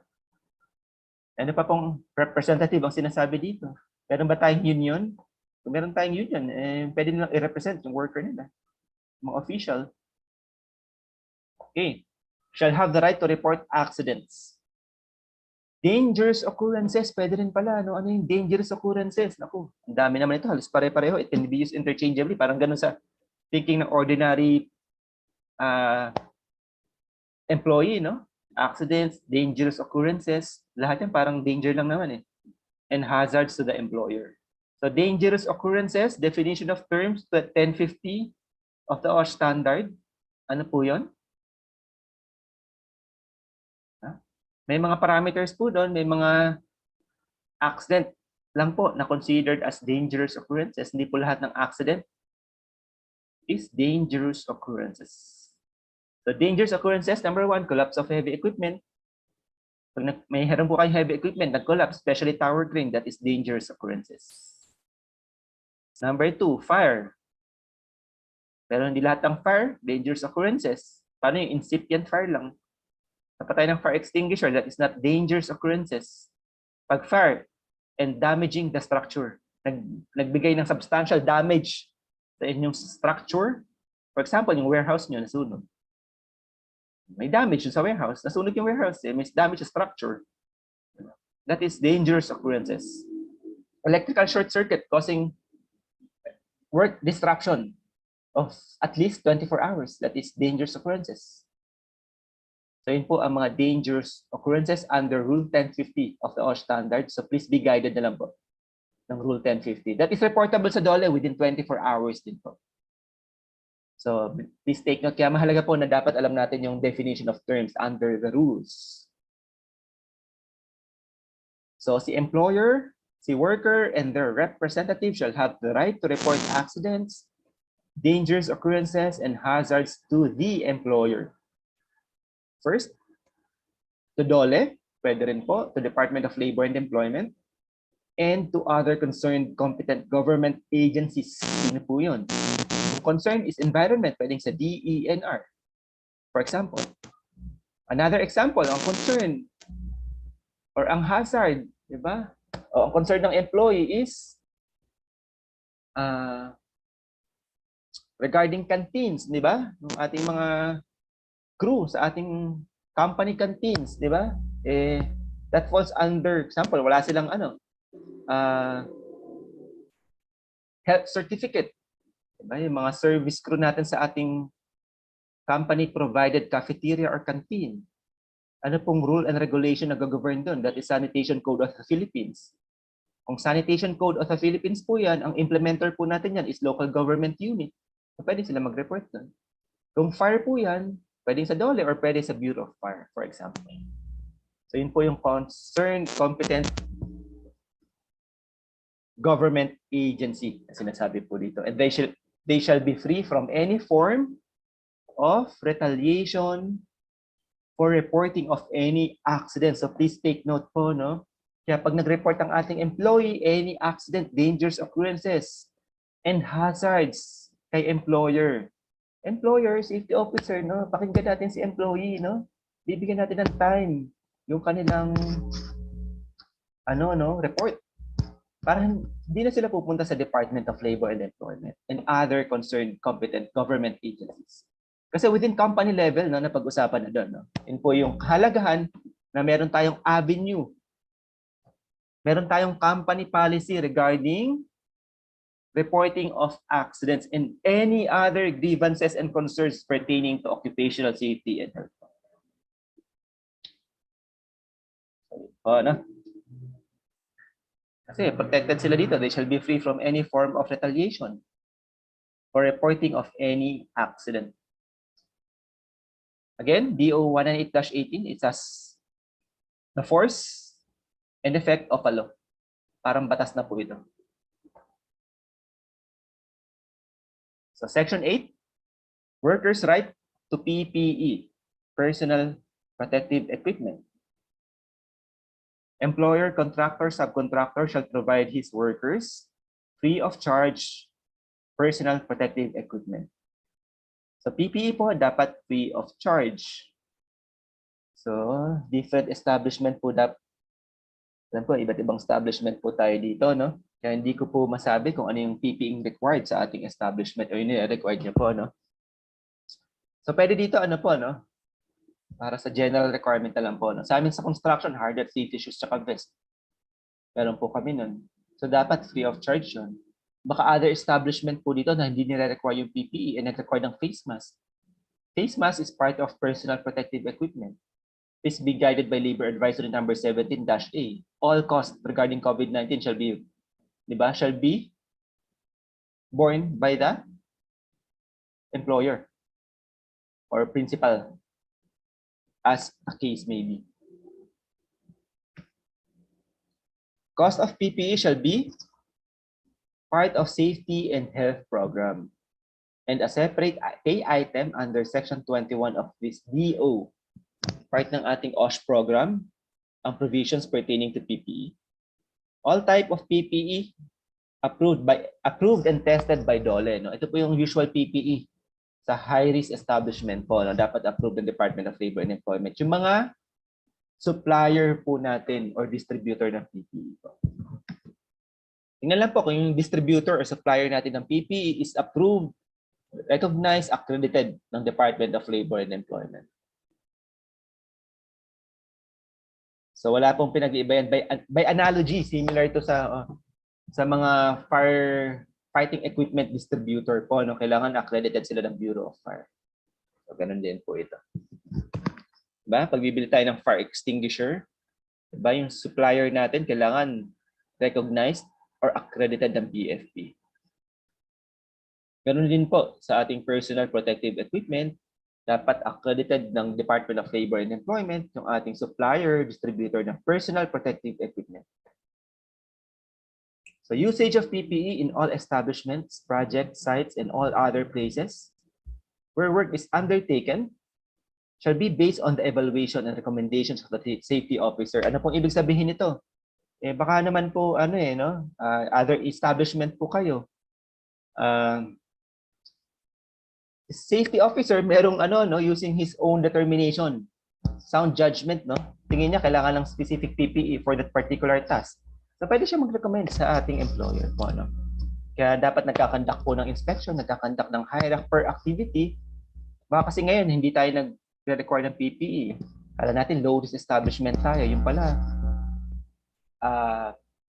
Ano pa pong representative ang sinasabi dito? Meron ba tayong union? Kung meron tayong union, pwede nilang i-represent yung worker nila, mga official. Okay. Shall have the right to report accidents. Dangerous occurrences, pwede rin pala. Ano yung dangerous occurrences? Naku, ang dami naman ito. Halos pare-pareho. It can be used interchangeably. Parang ganun sa thinking ng ordinary employee, no? Accidents, dangerous occurrences, lahat yan parang danger lang naman eh. And hazards to the employer. So dangerous occurrences, definition of terms, 1050 of the OSH standard. Ano po yun? May mga parameters po doon, may mga accident lang po na considered as dangerous occurrences. Hindi po lahat ng accident is dangerous occurrences. So dangerous occurrences, number 1, collapse of heavy equipment. Pag may harang po kayo heavy equipment, nag-collapse, especially tower crane, that is dangerous occurrences. Number 2, fire. Pero hindi lahat ng fire, dangerous occurrences. Paano yung incipient fire lang? Napatay ng fire extinguisher, that is not dangerous occurrences. Pag fire and damaging the structure, nagbigay ng substantial damage sa inyong structure. For example, yung warehouse nyo nasunog. May damage sa warehouse, nasunog yung warehouse, may damage sa structure. That is dangerous occurrences. Electrical short circuit causing work disruption of at least 24 hours. That is dangerous occurrences. So yun po ang mga dangerous occurrences under Rule 1050 of the OSH standard. So please be guided na lang po ng Rule 1050. That is reportable sa DOLE within 24 hours din po. So please take note. Kaya mahalaga po na dapat alam natin yung definition of terms under the rules. So si employer, si worker, and their representative shall have the right to report accidents, dangerous occurrences, and hazards to the employer. First, to DOLE, pwede rin po, to Department of Labor and Employment, and to other concerned competent government agencies. Sino po yun? Concern is environment, pwedeng sa DENR. For example, another example, ang concern or ang hazard, di ba? O ang concern ng employee is regarding canteens, di ba? Yung ating mga crew sa ating company canteens, di ba? That falls under, example, wala silang health certificate. Diba? Yung mga service crew natin sa ating company-provided cafeteria or canteen. Ano pong rule and regulation na govern doon? That is Sanitation Code of the Philippines. Kung Sanitation Code of the Philippines po yan, ang implementer po natin yan is local government unit. So, pwede sila mag-report doon. Kung fire po yan, pwede sa DOLE or pwede sa Bureau of Fire, for example. So yun po yung concerned, competent government agency na sinasabi po dito. And they shall be free from any form of retaliation for reporting of any accident. So please take note po, no? Kaya pag nag-report ang ating employee, any accident, dangerous occurrences, and hazards kay employer. Employer, safety officer, no? Pakinggan natin si employee, no? Bibigyan natin ng time yung kanilang report. Para hindi na sila pupunta sa Department of Labor and Employment and other concerned competent government agencies. Kasi within company level, no, napag-usapan na doon. No? Yun po yung kahalagahan na meron tayong avenue. Meron tayong company policy regarding reporting of accidents and any other grievances and concerns pertaining to occupational safety and health. No? Kasi protected sila dito. They shall be free from any form of retaliation for reporting of any accident. Again, DO 198-18, it has the force and effect of a law. Parang batas na po ito. So Section 8, workers' right to PPE, personal protective equipment. Employer, contractor, subcontractor shall provide his workers free of charge personal protective equipment. So PPE po dapat free of charge. So different establishment po dapat. Alam po, iba't ibang establishment po tayo dito, no? Kaya hindi ko po masabi kung ano yung PPE required sa ating establishment o yun yung required niya po, no? So pwede dito, ano po, no? Para sa general requirement na lang po, no? Sa amin sa construction, hard hat, safety shoes, tsaka vest. Meron po kami nun. So dapat free of charge yun. Baka other establishment po dito na hindi nila require yung PPE and nag-require ng face mask. Face mask is part of personal protective equipment. Please be guided by Labor Advisory number 17-A. All costs regarding COVID-19 shall be borne by the employer or principal, as a case may be. Cost of PPE shall be part of safety and health program and a separate pay item under Section 21 of this DO. Part ng ating OSH program, ang provisions pertaining to PPE. All type of PPE approved and tested by DOLE. No? Ito po yung usual PPE sa high-risk establishment po. No? Dapat approved ng Department of Labor and Employment. Yung mga supplier po natin or distributor ng PPE po. Tingnan lang po kung yung distributor or supplier natin ng PPE is approved, recognized, accredited ng Department of Labor and Employment. So wala pong pinag-iibayan by analogy, similar to sa mga firefighting equipment distributor po, no, kailangan accredited sila ng Bureau of Fire. So ganun din po ito. Diba? Pag bibili tayo ng fire extinguisher, diba, yung supplier natin kailangan recognized or accredited ng BFP. Ganun din po sa ating personal protective equipment, dapat accredited ng Department of Labor and Employment yung ating supplier, distributor ng personal protective equipment. So usage of PPE in all establishments, projects, sites, and all other places where work is undertaken shall be based on the evaluation and recommendations of the safety officer. Ano pong ibig sabihin nito? Baka naman po other establishment po kayo. Safety officer merong using his own determination, sound judgment, no? Tingin niya kailangan ng specific PPE for that particular task. So pwede siya mag-recommend sa ating employer po, no? Kaya dapat nagkakandak po ng inspection, nagkakandak ng hierarchy per activity. Baka kasi ngayon hindi tayo nag-require ng PPE. Kala natin low risk establishment tayo, yung pala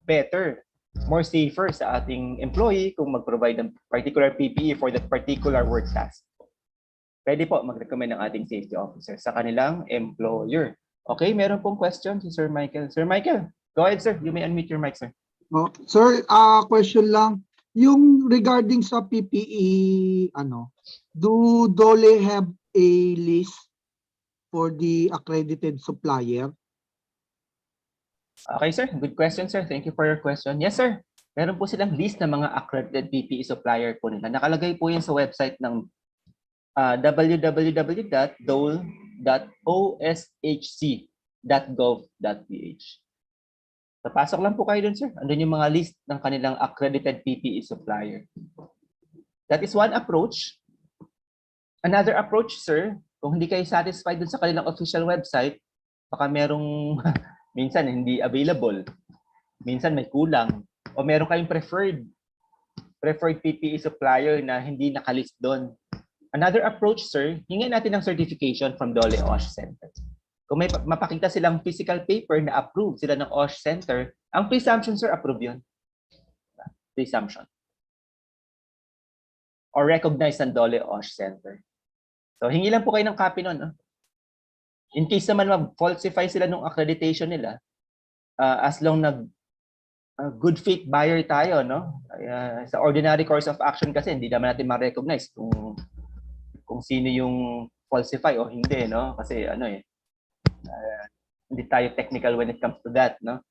better, more safer sa ating employee kung mag-provide ng particular PPE for that particular work task. Pwede po mag-recommend ng ating safety officer sa kanilang employer. Okay, meron pong question si Sir Michael. Sir Michael, go ahead, sir. You may unmute your mic, sir. Sir, question lang. Yung regarding sa PPE, do DOLE have a list for the accredited supplier? Okay, sir. Good question, sir. Thank you for your question. Yes, sir. Meron po silang list ng mga accredited PPE supplier po nila. Nakalagay po yan sa website ng www.dole.oshc.gov.ph. So, pasok lang po kayo dun, sir. Andun yung mga list ng kanilang accredited PPE supplier. That is one approach. Another approach, sir, kung hindi kayo satisfied dun sa kanilang official website, baka merong minsan hindi available, minsan may kulang, o meron kayong preferred PPE supplier na hindi nakalist doon. Another approach, sir, hingin natin ng certification from DOLE OSH Center. Kung may mapakita silang physical paper na approved sila ng OSH Center, ang presumption, sir, approve yun. Presumption. Or recognized ng DOLE OSH Center. So, hingi lang po kayo ng copy nun. No? In case naman mag-falsify sila ng accreditation nila, as long good faith buyer tayo, no? Sa ordinary course of action kasi hindi naman natin ma-recognize kung sino yung falsify o hindi, no? Kasi hindi tayo technical when it comes to that, no?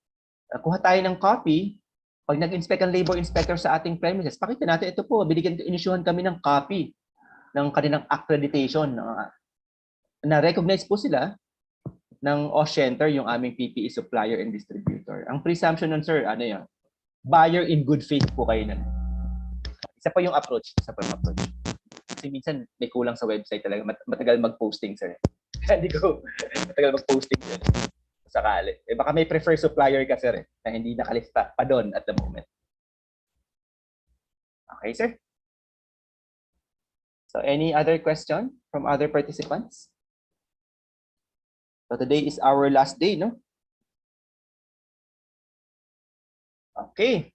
Kuha tayo ng copy. Pag nag-inspect ang labor inspector sa ating premises, pakita natin, ito po, inisyuhan kami ng copy ng kanilang accreditation. Na-recognize po sila ng OSH Center, yung aming PPE supplier and distributor. Ang presumption nun, sir, buyer in good faith po kayo nun. Isa pa yung approach. Kasi kasi minsan may kulang sa website talaga. Matagal mag-posting, sir. Kaya hindi ko matagal mag-posting, sir. Sakali. Eh, baka may preferred supplier ka, sir, na hindi nakalista pa doon at the moment. Okay, sir? So, any other question from other participants? So, today is our last day, no? Okay.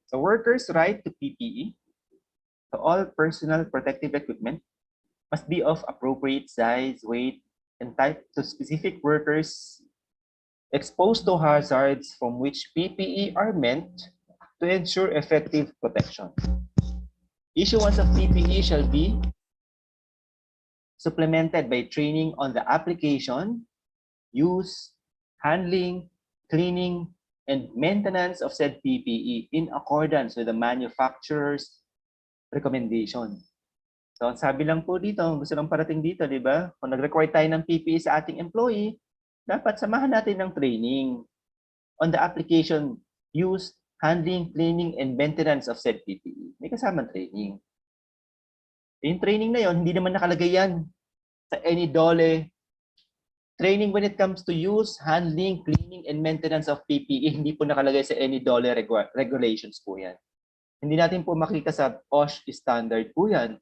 So, workers' right to PPE, so all personal protective equipment, must be of appropriate size, weight, and type to specific workers exposed to hazards from which PPE are meant to ensure effective protection. Issuance of PPE shall be supplemented by training on the application, use, handling, cleaning, and maintenance of said PPE in accordance with the manufacturer's recommendation. So, sabi lang po dito, gusto lang parating dito, di ba? Kung nag-require tayo ng PPE sa ating employee, dapat samahan natin ng training on the application, use, handling, cleaning, and maintenance of said PPE. May kasamang training. Yung training na yon, hindi naman nakalagay yan sa any DOLE. Training when it comes to use, handling, cleaning, and maintenance of PPE, hindi po nakalagay sa any DOLE regulations po yan. Hindi natin po makita sa COSH standard po yan.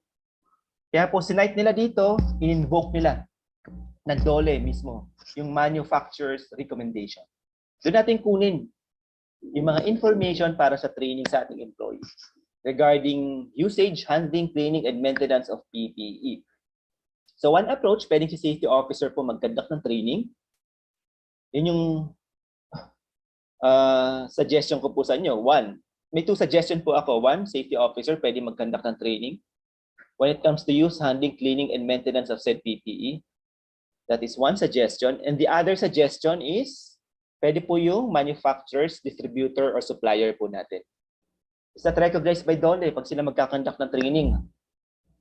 Kaya po, sinight nila dito, in-invoke nila na DOLE mismo, yung manufacturer's recommendation. Doon natin kunin yung mga information para sa training sa ating employees regarding usage, handling, cleaning, and maintenance of PPE. So one approach, pwedeng si safety officer po mag-conduct ng training. Yun yung suggestion ko po sa inyo. One, may two suggestion po ako. One, safety officer, pwede mag-conduct ng training when it comes to use, handling, cleaning, and maintenance of said PPE. That is one suggestion. And the other suggestion is, pwede po yung manufacturers, distributor, or supplier po natin. Is that recognized by DOLE pag sila magkakandak ng training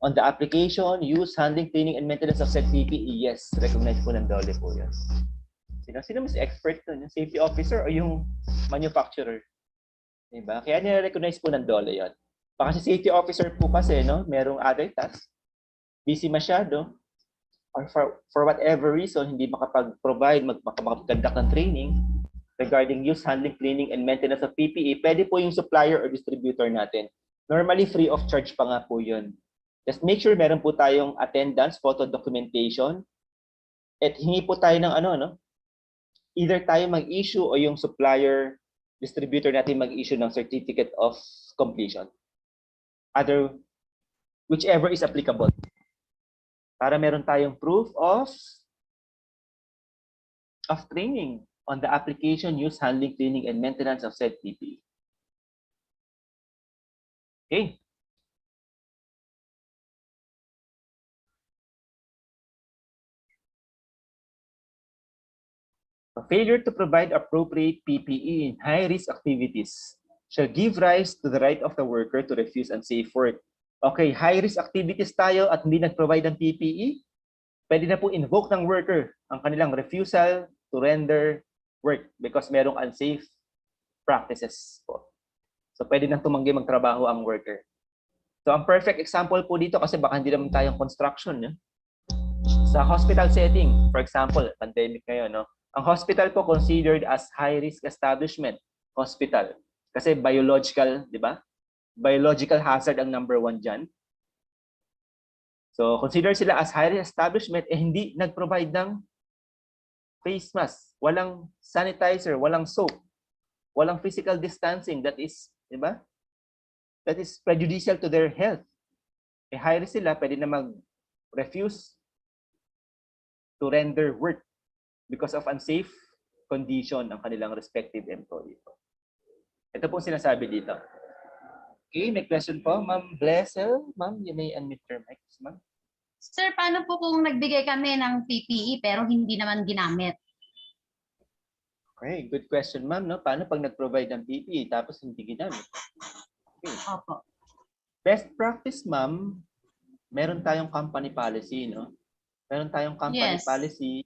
on the application, use, handling, cleaning, and maintenance of said PPE? Yes, recognized po ng DOLE po yan. Sino mas expert doon? Yung safety officer o yung manufacturer? Diba? Kaya nire-recognize po ng DOLE yun. Baka si safety officer po kasi, no, merong other task, busy masyado, or for whatever reason, hindi makapag-provide, makapag-conduct ng training regarding use, handling, cleaning, and maintenance of PPE, pwede po yung supplier or distributor natin. Normally, free of charge pa nga po yun. Just make sure meron po tayong attendance, photo documentation, at hingi po tayo ng either tayo mag-issue o yung supplier, distributor natin mag-issue ng certificate of completion. Whichever is applicable. Para meron tayong proof of training on the application, use, handling, cleaning, and maintenance of said PPE. Okay. A failure to provide appropriate PPE in high-risk activities shall give rise to the right of the worker to refuse unsafe work. Okay, high-risk activities tayo at hindi nag-provide ng PPE, pwede na po invoke ng worker ang kanilang refusal to render work because merong unsafe practices po. So, pwede nang tumanggi magtrabaho ang worker. So, ang perfect example po dito kasi baka hindi naman tayong construction. Yeah? Sa hospital setting, for example, pandemic ngayon, no? Ang hospital po considered as high-risk establishment, hospital. Kasi biological, di ba? Biological hazard ang number 1 dyan. So, consider sila as high-risk establishment, hindi nag-provide ng face mask, walang sanitizer, walang soap, walang physical distancing. That is, di ba? That is prejudicial to their health. High-risk sila, pwede na mag-refuse to render work because of unsafe condition ng kanilang respective employee. Ito po sinasabi dito. Okay, may question po. Ma'am Blessel, ma'am, you may unmute your mic, ma'am. Sir, paano po kung nagbigay kami ng PPE pero hindi naman ginamit? Okay, good question, ma'am. No? Paano pag nag-provide ng PPE tapos hindi ginamit? Okay. Opo. Best practice, ma'am, meron tayong company policy, no? Meron tayong company policy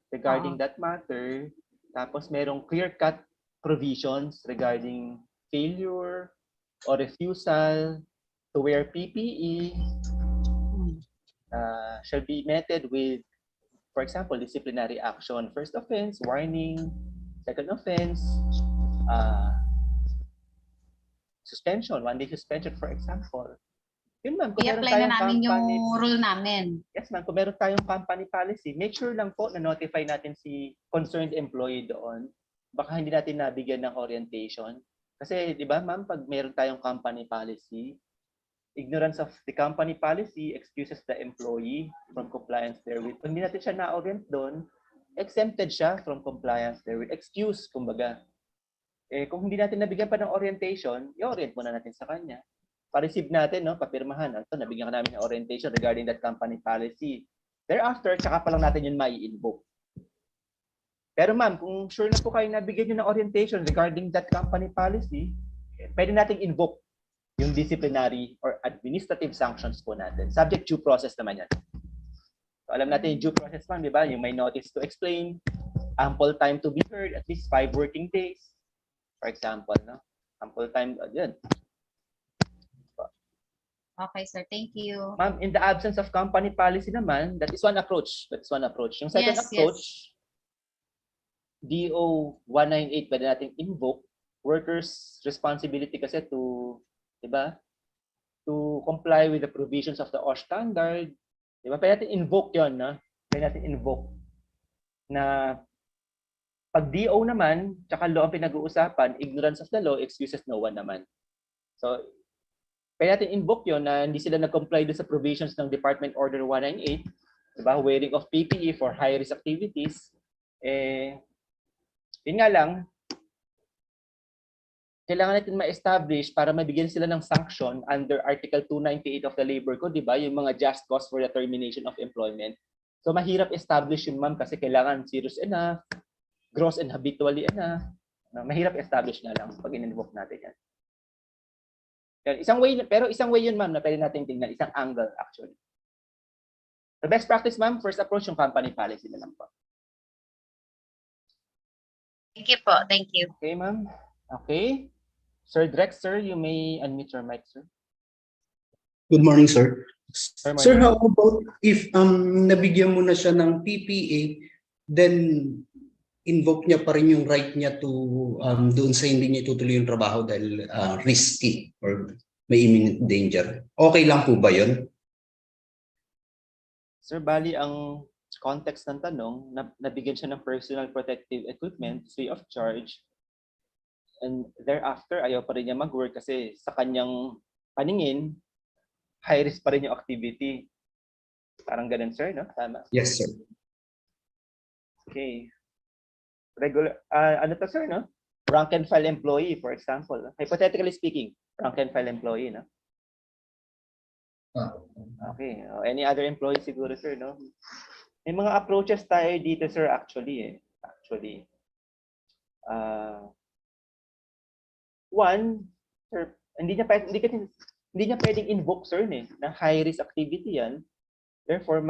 regarding that matter. Tapos merong clear-cut provisions regarding failure or refusal to wear PPE shall be meted with, for example, disciplinary action. First offense, warning. Second offense, suspension, 1-day suspension, for example. Yun ma'am, kung meron I-apply na tayong namin yung company, rule namin. yes ma'am, kung meron tayong company policy, make sure lang po na notify natin si concerned employee doon. Baka hindi natin nabigyan ng orientation. Kasi di ba ma'am, pag meron tayong company policy, ignorance of the company policy excuses the employee from compliance therewith. Kung hindi natin siya na-orient doon, exempted siya from compliance therewith. Excuse, kumbaga. Kung hindi natin nabigyan pa ng orientation, i-orient muna natin sa kanya. Pa-receive natin, no? Papirmahan. Ito, nabigyan ka namin ng orientation regarding that company policy. Thereafter, tsaka pa lang natin yun mai-invoke. Pero ma'am, kung sure na po kayo nabigyan nyo ng orientation regarding that company policy, pwede nating invoke yung disciplinary or administrative sanctions po natin. Subject due process naman yan. So, alam natin yung due process ma'am, di ba? Yung may notice to explain, ample time to be heard, at least 5 working days. For example, no? Ample time, yun. Okay, sir. Thank you. Ma'am, in the absence of company policy naman, that is one approach. That's one approach. Yung second approach, DO 198, pwede natin invoke workers' responsibility kasi to, di ba? To comply with the provisions of the OSH standard. Di ba? Pwede natin invoke yun, no? Pwede natin invoke na pag DO naman, tsaka law ang pinag-uusapan, ignorance of the law excuses no one naman. So, pwede natin invoke yun na hindi sila nag-comply doon sa provisions ng Department Order 198, diba? Wearing of PPE for high-risk activities. Yun nga lang, kailangan natin ma-establish para mabigyan sila ng sanction under Article 298 of the Labor Code, diba? Yung mga just cause for the termination of employment. So, mahirap establish yun, ma'am, kasi kailangan serious enough, gross and habitually enough. Mahirap establish nga lang pag in-invoke natin yan. Isang way, pero isang way yun, ma'am, na pwede natin tingnan, isang angle actually. The best practice, ma'am, first approach yung company policy na lang po. Thank you po. Thank you. Okay, ma'am. Okay. Sir Drex, sir, you may unmute your mic, sir. Good morning, sir. Morning. Sir, how about if nabigyan mo na siya ng PPA, then invoke niya pa rin yung right niya to doon sa hindi niya itutuloy yung trabaho dahil risky or may imminent danger. Okay lang po ba yun? Sir, bali ang context ng tanong, nabigyan siya ng personal protective equipment free of charge, and thereafter ayaw pa rin niya mag-work kasi sa kanyang paningin, high risk pa rin yung activity. Parang ganun, sir, no? Tama? Yes, sir. Okay. Regular, ano to, sir, no? Rank and file employee, for example. Hypothetically speaking, rank and file employee, no? Okay. Any other employee siguro, sir, no? May mga approaches tayo dito, sir, actually, one, sir, hindi niya pwedeng invoke, sir, na high risk activity yan. Therefore,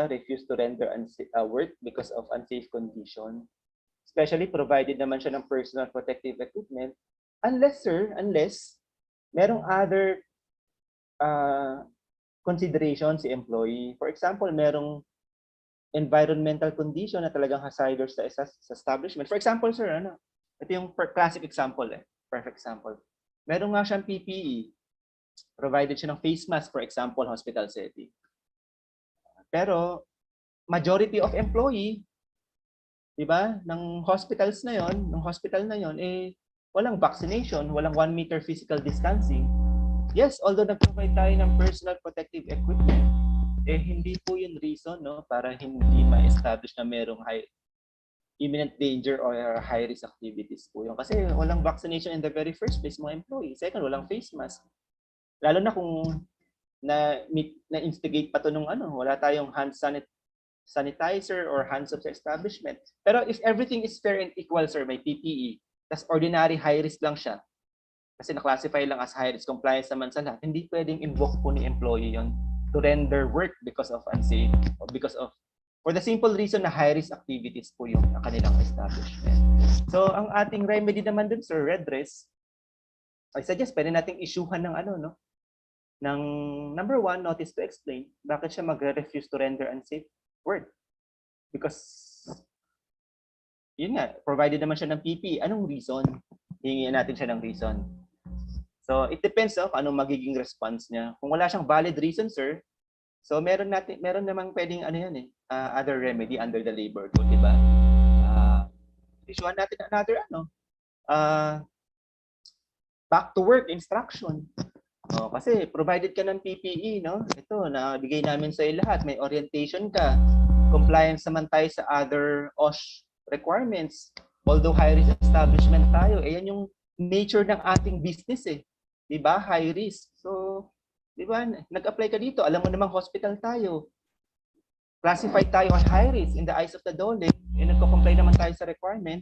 refuse to render work because of unsafe condition. Especially provided naman siya ng personal protective equipment. Unless merong other consideration si employee. For example, merong environmental condition na talagang hazardous sa establishment. For example, sir, ito yung classic example, perfect example. Meron nga siyang PPE. Provided siya ng face mask, for example, hospital setting. Pero, majority of employee, di ba, ng hospital na yon, walang vaccination, walang 1 meter physical distancing. Yes, although nag-provide tayo ng personal protective equipment, hindi po yun reason, no, para hindi ma-establish na merong imminent danger or high-risk activities po yun. Kasi walang vaccination in the very first place, mga employee. Second, walang face mask. Lalo na kung na-instigate pa to nung wala tayong hand sanitizer or hands of the establishment. Pero if everything is fair and equal, sir, may PPE, tas ordinary high risk lang siya, kasi na-classify lang as high risk, compliance naman sa lahat, hindi pwedeng invoke po ni employee yon to render work because of unsafe or because of For the simple reason na high-risk activities po yung kanilang establishment. So, ang ating remedy naman dun, sir, redress, I suggest pwede nating issuehan ng ano, no? Ng number 1, notice to explain. Bakit siya magre-refuse to render unsafe work? Because, yun nga, provided naman siya ng PP. Anong reason? Hingin natin siya ng reason. So, it depends kung anong magiging response niya. Kung wala siyang valid reason, sir, so meron namang pwedeng ano yan other remedy under the labor code, di ba? Issuehan natin another back to work instruction. Kasi provided ka ng PPE, no? Ito, nabigay namin sa lahat. May orientation ka. Compliance naman tayo sa other OSH requirements. Although high-risk establishment tayo, yan yung nature ng ating business eh. Di ba? High risk. So, di ba? Nag-apply ka dito. Alam mo namang hospital tayo. Classified tayo as high risk in the eyes of the DOLE. Nagko-comply naman tayo sa requirement.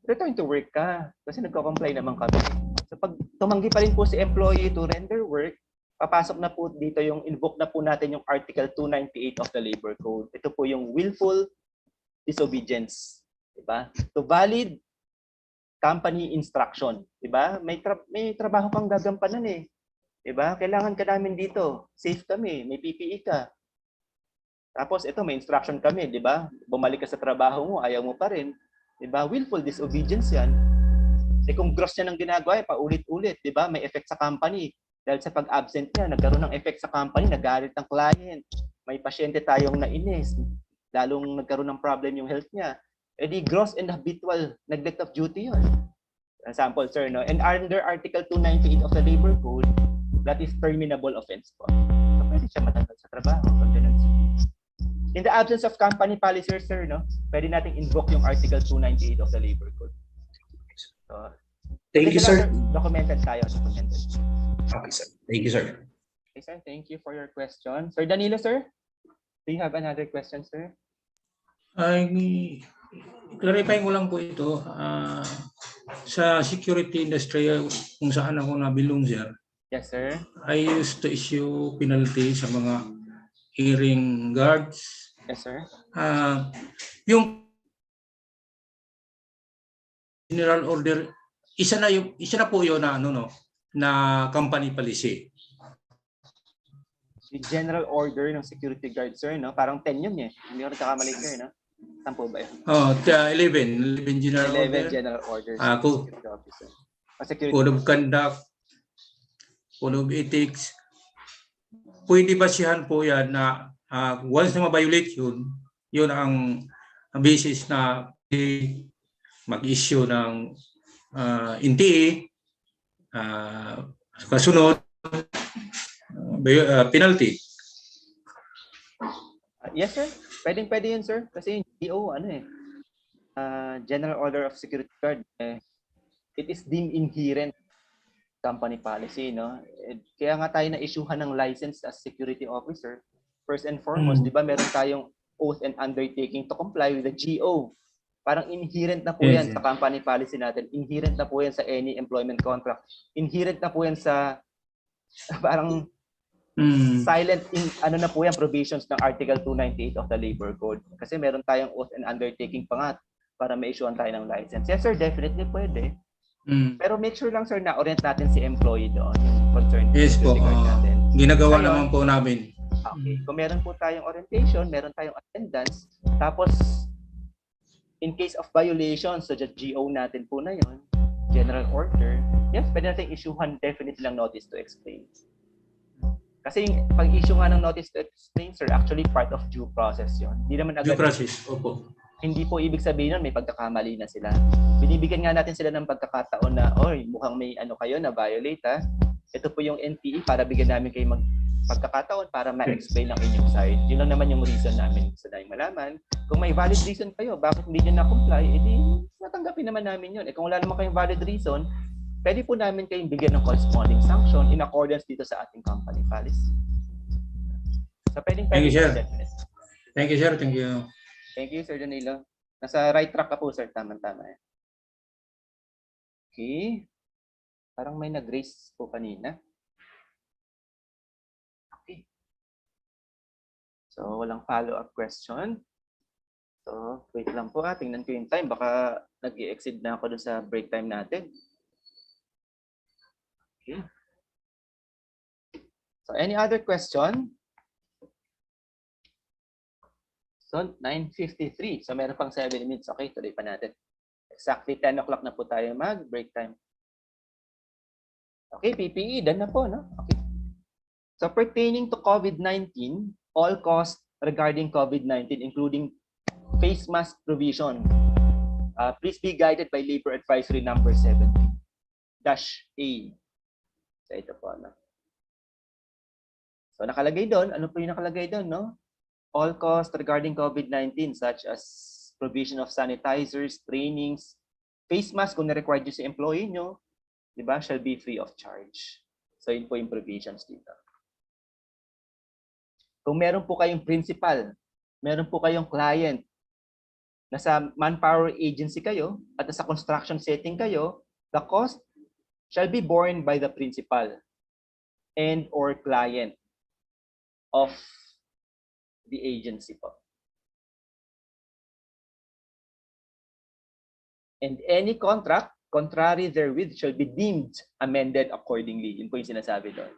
Return to work ka. Kasi nagko-comply naman kami. So, pag tumanggi pa rin po si employee to render work, papasok na po dito yung invoke na po natin yung Article 298 of the Labor Code. Ito po yung willful disobedience. Diba? To valid company instruction. Diba? May trabaho kang gagampanan eh. Diba? Kailangan ka namin dito. Safe kami. May PPE ka. Tapos ito, may instruction kami. Diba? Bumalik ka sa trabaho mo, ayaw mo pa rin. Diba? Willful disobedience yan. Kung gross niya ng ginagawa, paulit-ulit. Diba? May effect sa company. Dahil sa pag-absent niya, nagkaroon ng effect sa company, nagalit ng client. May pasyente tayong nainis. Lalong nagkaroon ng problem yung health niya. Di gross and habitual neglect of duty yun. Example, sir, no? And under Article 298 of the Labor Code, that is terminable offense po. So, pwede siya matanggal sa trabaho. In the absence of company policy, sir, no? Pwede nating invoke yung Article 298 of the Labor Code. So, thank you, sir. Documented tayo. Documented. Okay, sir. Thank you, sir. Okay, sir. Thank you for your question. Sir Danilo, sir? Do you have another question, sir? Clarify ko lang po ito. Sa security industry kung saan ako nabilong, sir. Yes, sir. I used to issue penalty sa mga hearing guards. Yes, sir. Yung general order, isa na po 'yon na na company policy. Yung general order ng security guard, sir, no? Parang 10 yun eh. Hindi ko nagkakamali, sir, no? Saan po ba yun? 11 general 11 order. general orders. Security officer. Code of conduct, code of ethics. Pwede basihan po yan na once na ma-violate yun ang basis na mag-issue ng NTA, kasunod, penalty. Yes, sir. Pwede yun, sir. Kasi yung GO, General Order of Security Guard, it is deemed inherent company policy, no? Kaya nga tayo na-issuehan ng license as security officer. First and foremost, di ba, meron tayong oath and undertaking to comply with the GO. Parang inherent na po yan sa company policy natin. Inherent na po yan sa any employment contract. Inherent na po yan sa parang silent na po yan provisions ng Article 298 of the Labor Code. Kasi meron tayong oath and undertaking pa nga para ma-issuean tayo ng license. Yes, sir, definitely pwede. Pero make sure lang, sir, na orient natin si employee doon, yung concerned security guard natin. Ginagawa naman po namin. Okay. Kung meron po tayong orientation, meron tayong attendance, tapos in case of violation, so the GO natin po na yon, general order, yes, pwede natin issuehan definitely lang notice to explain. Kasi yung pag-issue nga ng notice to explain, sir, actually part of due process yon. Hindi naman agad. Due process, opo. Hindi po ibig sabihin nun may pagkakamali na sila. Binibigyan nga natin sila ng pagkakataon na, mukhang may kayo na violate ha. Ito po yung NTE para bigyan namin kayo pagkakataon para ma-explain ang inyong side. Yun lang naman yung reason namin. Gusto namin malaman. Kung may valid reason kayo, bakit hindi nyo na-comply, edi natanggapin naman namin yun. Kung wala naman kayong valid reason, pwede po namin kayong bigyan ng corresponding sanction in accordance dito sa ating company policy. So, pwedeng Thank you, sir. definite. Thank you, sir. Thank you. Thank you, Sir Danilo. Nasa right track ka po, sir. Tama-tama. Okay. Parang may nag-raise po kanina. Okay. So, walang follow-up question. So, wait lang po tingnan ko yung time. Baka nag-i-exceed na ako dun sa break time natin. Okay. So, any other question? So, 9:53. So, meron pang 7 minutes. Okay, tuloy pa natin. Exactly 10 o'clock na po tayo mag-break time. Okay, PPE, done na po, no? Okay. So, pertaining to COVID-19, all costs regarding COVID-19, including face mask provision, please be guided by Labor Advisory number 70-A. So, ito po, no? So, nakalagay doon. Ano po yung nakalagay doon, no? All costs regarding COVID-19 such as provision of sanitizers, trainings, face mask kung na-required nyo sa employee nyo, di ba, shall be free of charge. So, yun po yung provisions dito. Kung meron po kayong principal, meron po kayong client, nasa manpower agency kayo, at nasa construction setting kayo, the cost shall be borne by the principal and or client of the agency po. And any contract contrary therewith shall be deemed amended accordingly. Yun po yung sinasabi doon.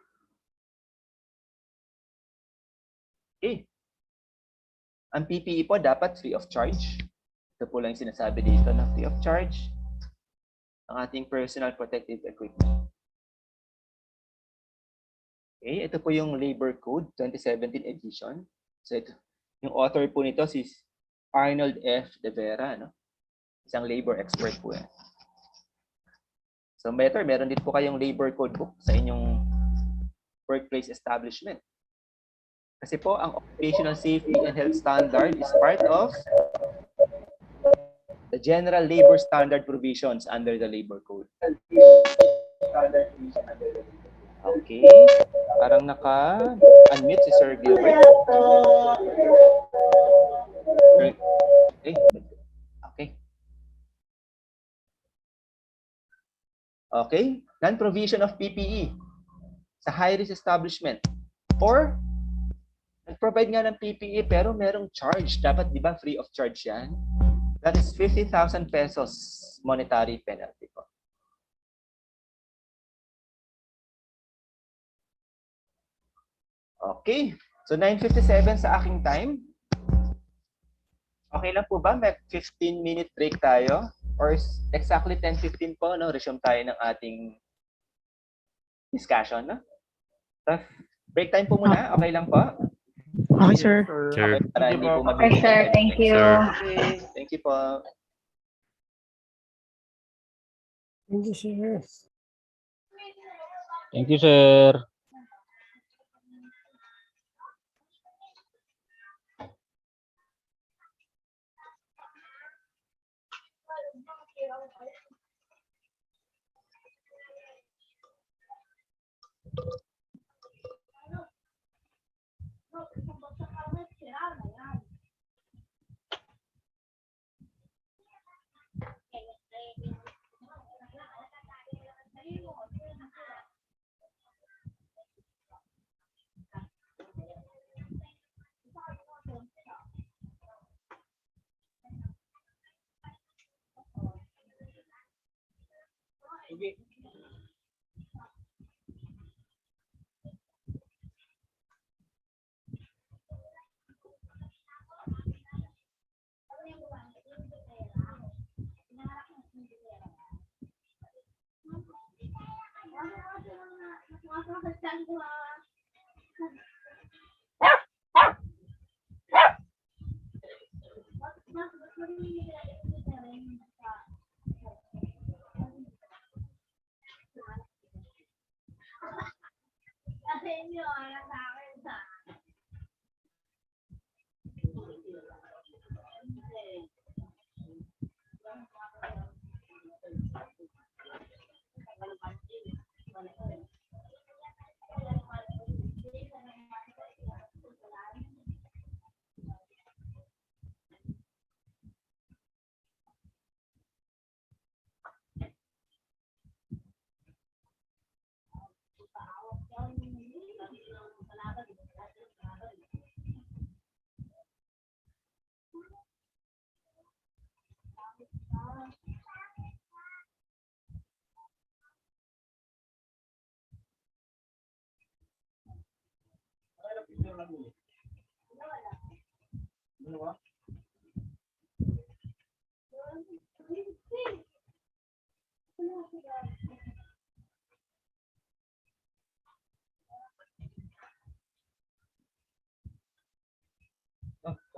Okay. Ang PPE po dapat free of charge. Ito po lang yung sinasabi dito na free of charge ang ating personal protective equipment. Okay, ito po yung Labor Code 2017 edition. So ito, yung author po nito si Arnold F. De Vera, no? Isang labor expert po yan. So meron din po kayong labor code book sa inyong workplace establishment. Kasi po ang occupational safety and health standard is part of the general labor standard provisions under the labor code. Okay. Parang naka-unmute si Sir Gilbert. Okay. Okay. Non-provision of PPE sa high-risk establishment. Or, nag-provide nga ng PPE pero merong charge. Dapat, di ba, free of charge yan? That is 50,000 pesos monetary penalty po. Okay. So, 9:57 sa aking time. Okay lang po ba? May 15-minute break tayo? Or exactly 10:15 po, no? Resume tayo ng ating discussion, no? So, break time po muna. Okay lang po? Okay, sir. Okay, para hindi po Okay, sir. Thank you. Okay. Thank you po. Thank you, sir. Thank you, sir.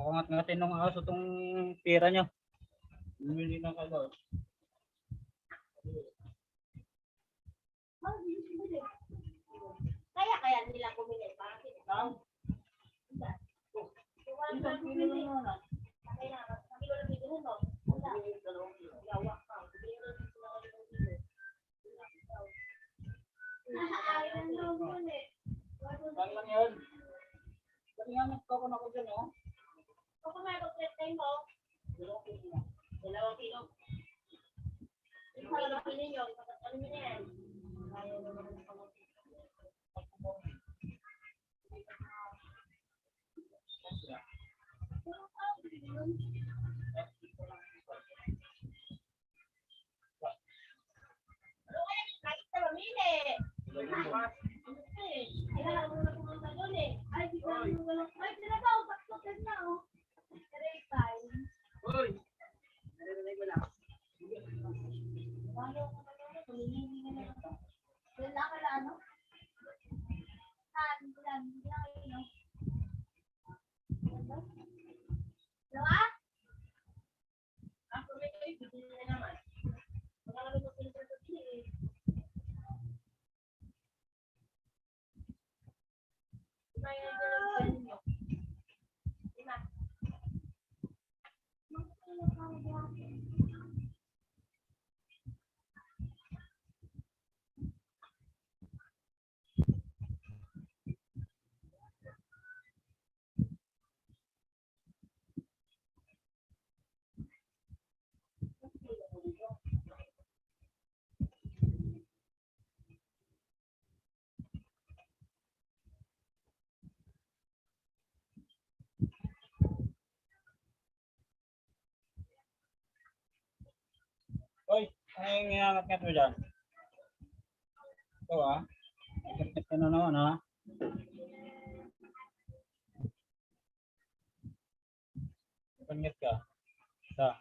Baka ngat-ngatin ng aso itong pera nyo. Bumili na kayo. Kaya nila bumili. Bakit? Lang yun. Kasi nga nagkakon ako dyan, oh. Ako meron mo. 2 kilo. Ano pinin nyo? Ano nyo na yan? Hoy, ano yung inangat-ngat mo dyan? Ito ah. Nagkakit ka na naman ha. Nagkakit ka. Isa.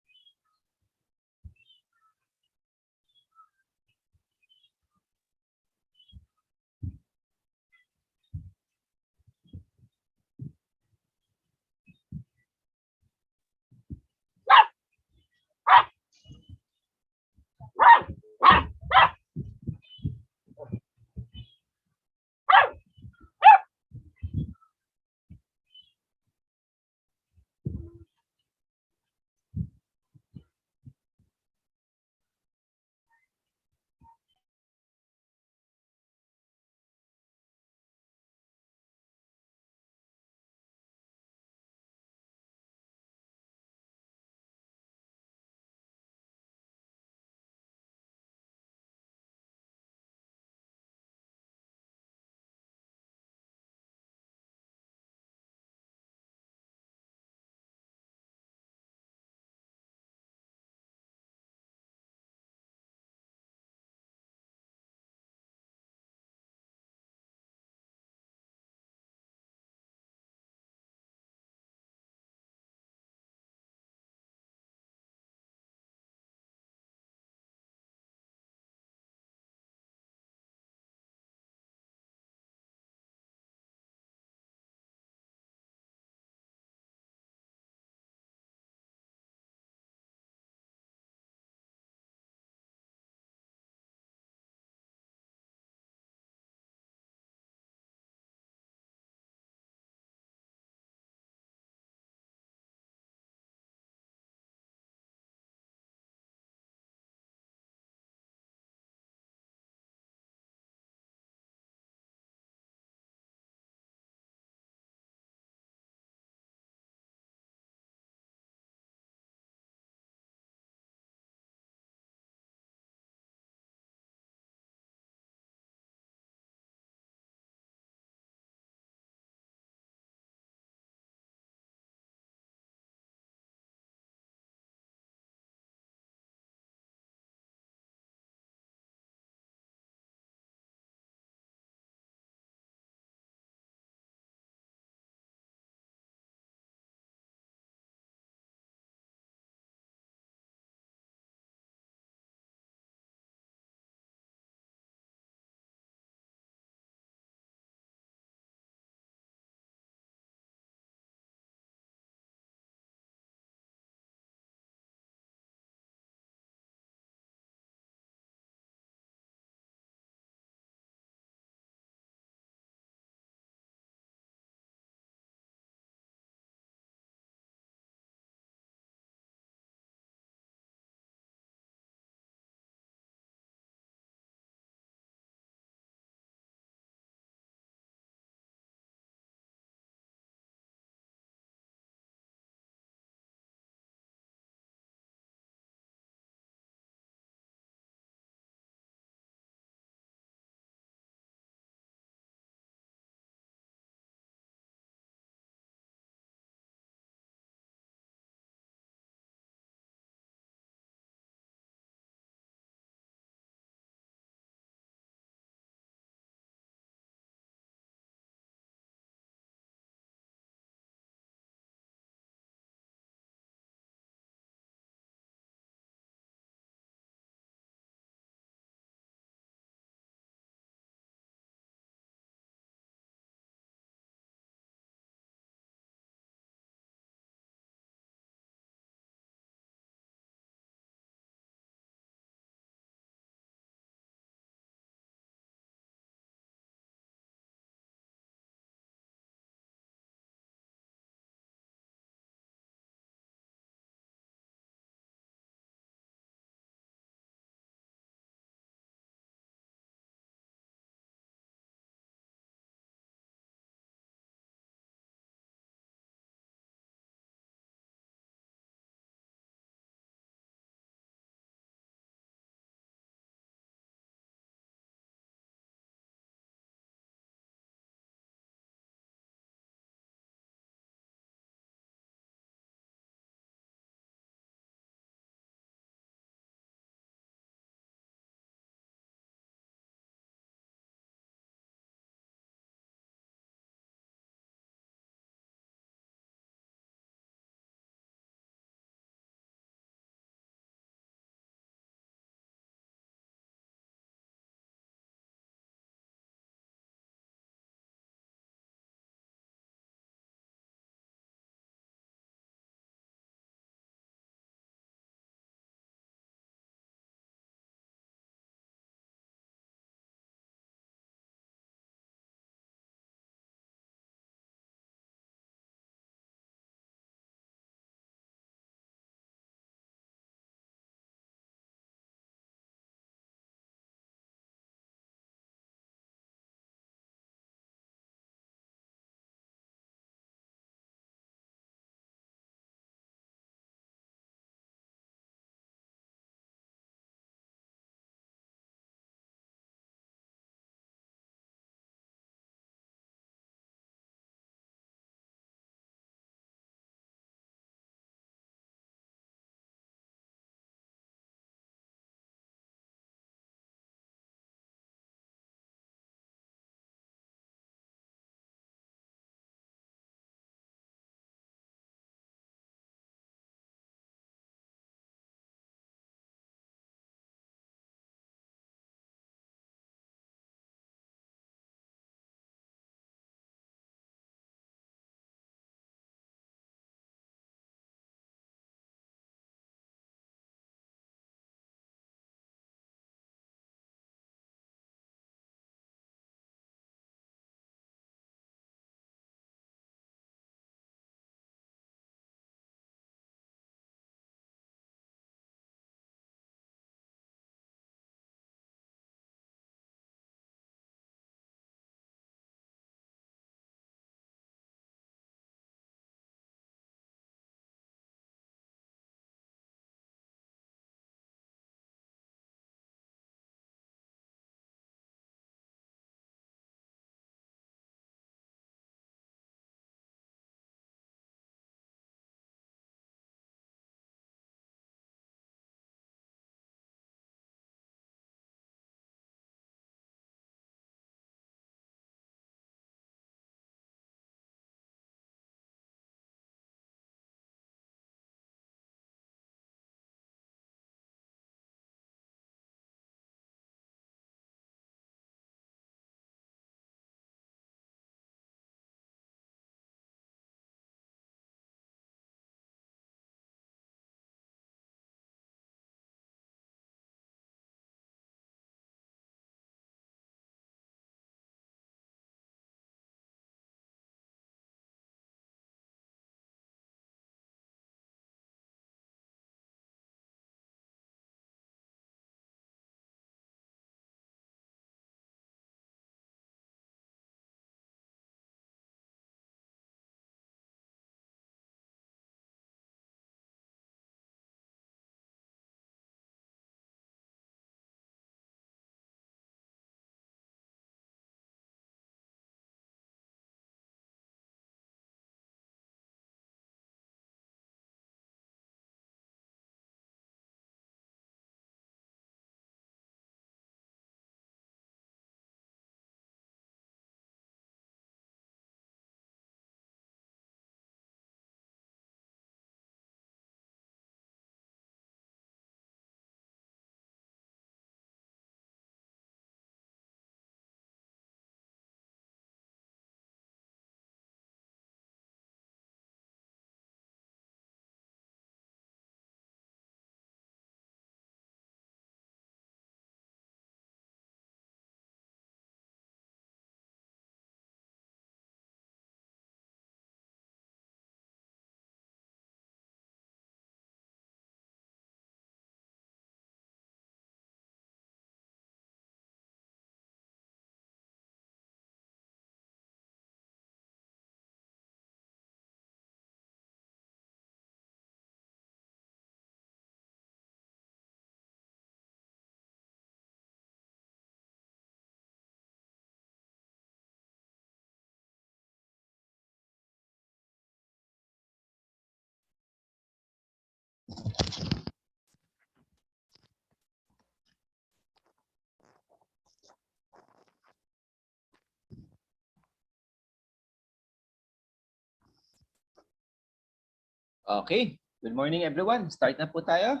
Okay. Good morning, everyone. Start na po tayo.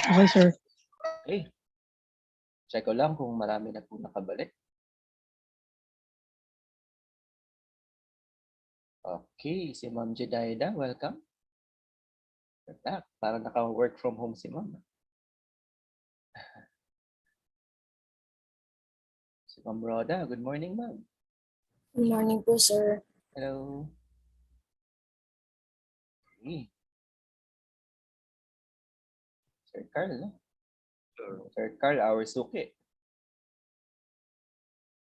Okay, sir. Okay. Check ko lang kung marami na po nakabalik. Okay. Si Ma'am Jedaida, welcome. Ganda. Parang naka-work from home si Ma'am. Si Ma'am Roda, good morning, Ma'am. Good morning po, sir. Hello. Okay. Sir Carl, no? Sir Carl, our suki.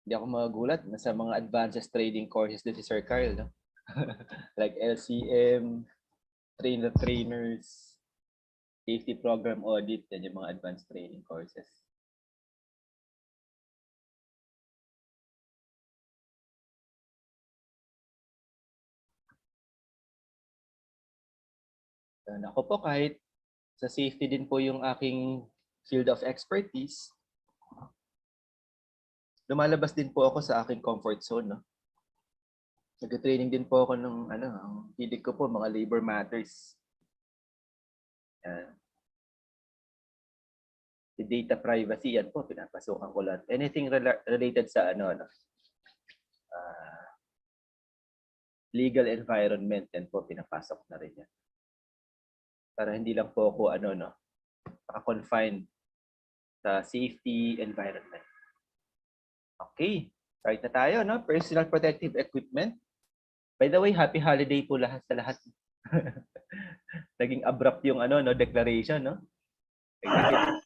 Hindi ako magulat. Nasa mga advanced trading courses din si Sir Carl, no? Like LCM, trainers, safety program audit, yan yung mga advanced training courses. And ako po kahit sa safety din po yung aking field of expertise, lumalabas din po ako sa aking comfort zone, no? Nag-training din po ako ng ang hilig ko po mga labor matters. Yan. The data privacy, yan po pinapasukan ko lahat. Anything related sa legal environment, yan po pinapasok na rin yan. Para hindi lang po ako naka-confine sa safety environment. Okay, start na tayo, no? Personal protective equipment. By the way, happy holiday po sa lahat. Naging abrupt yung declaration, no?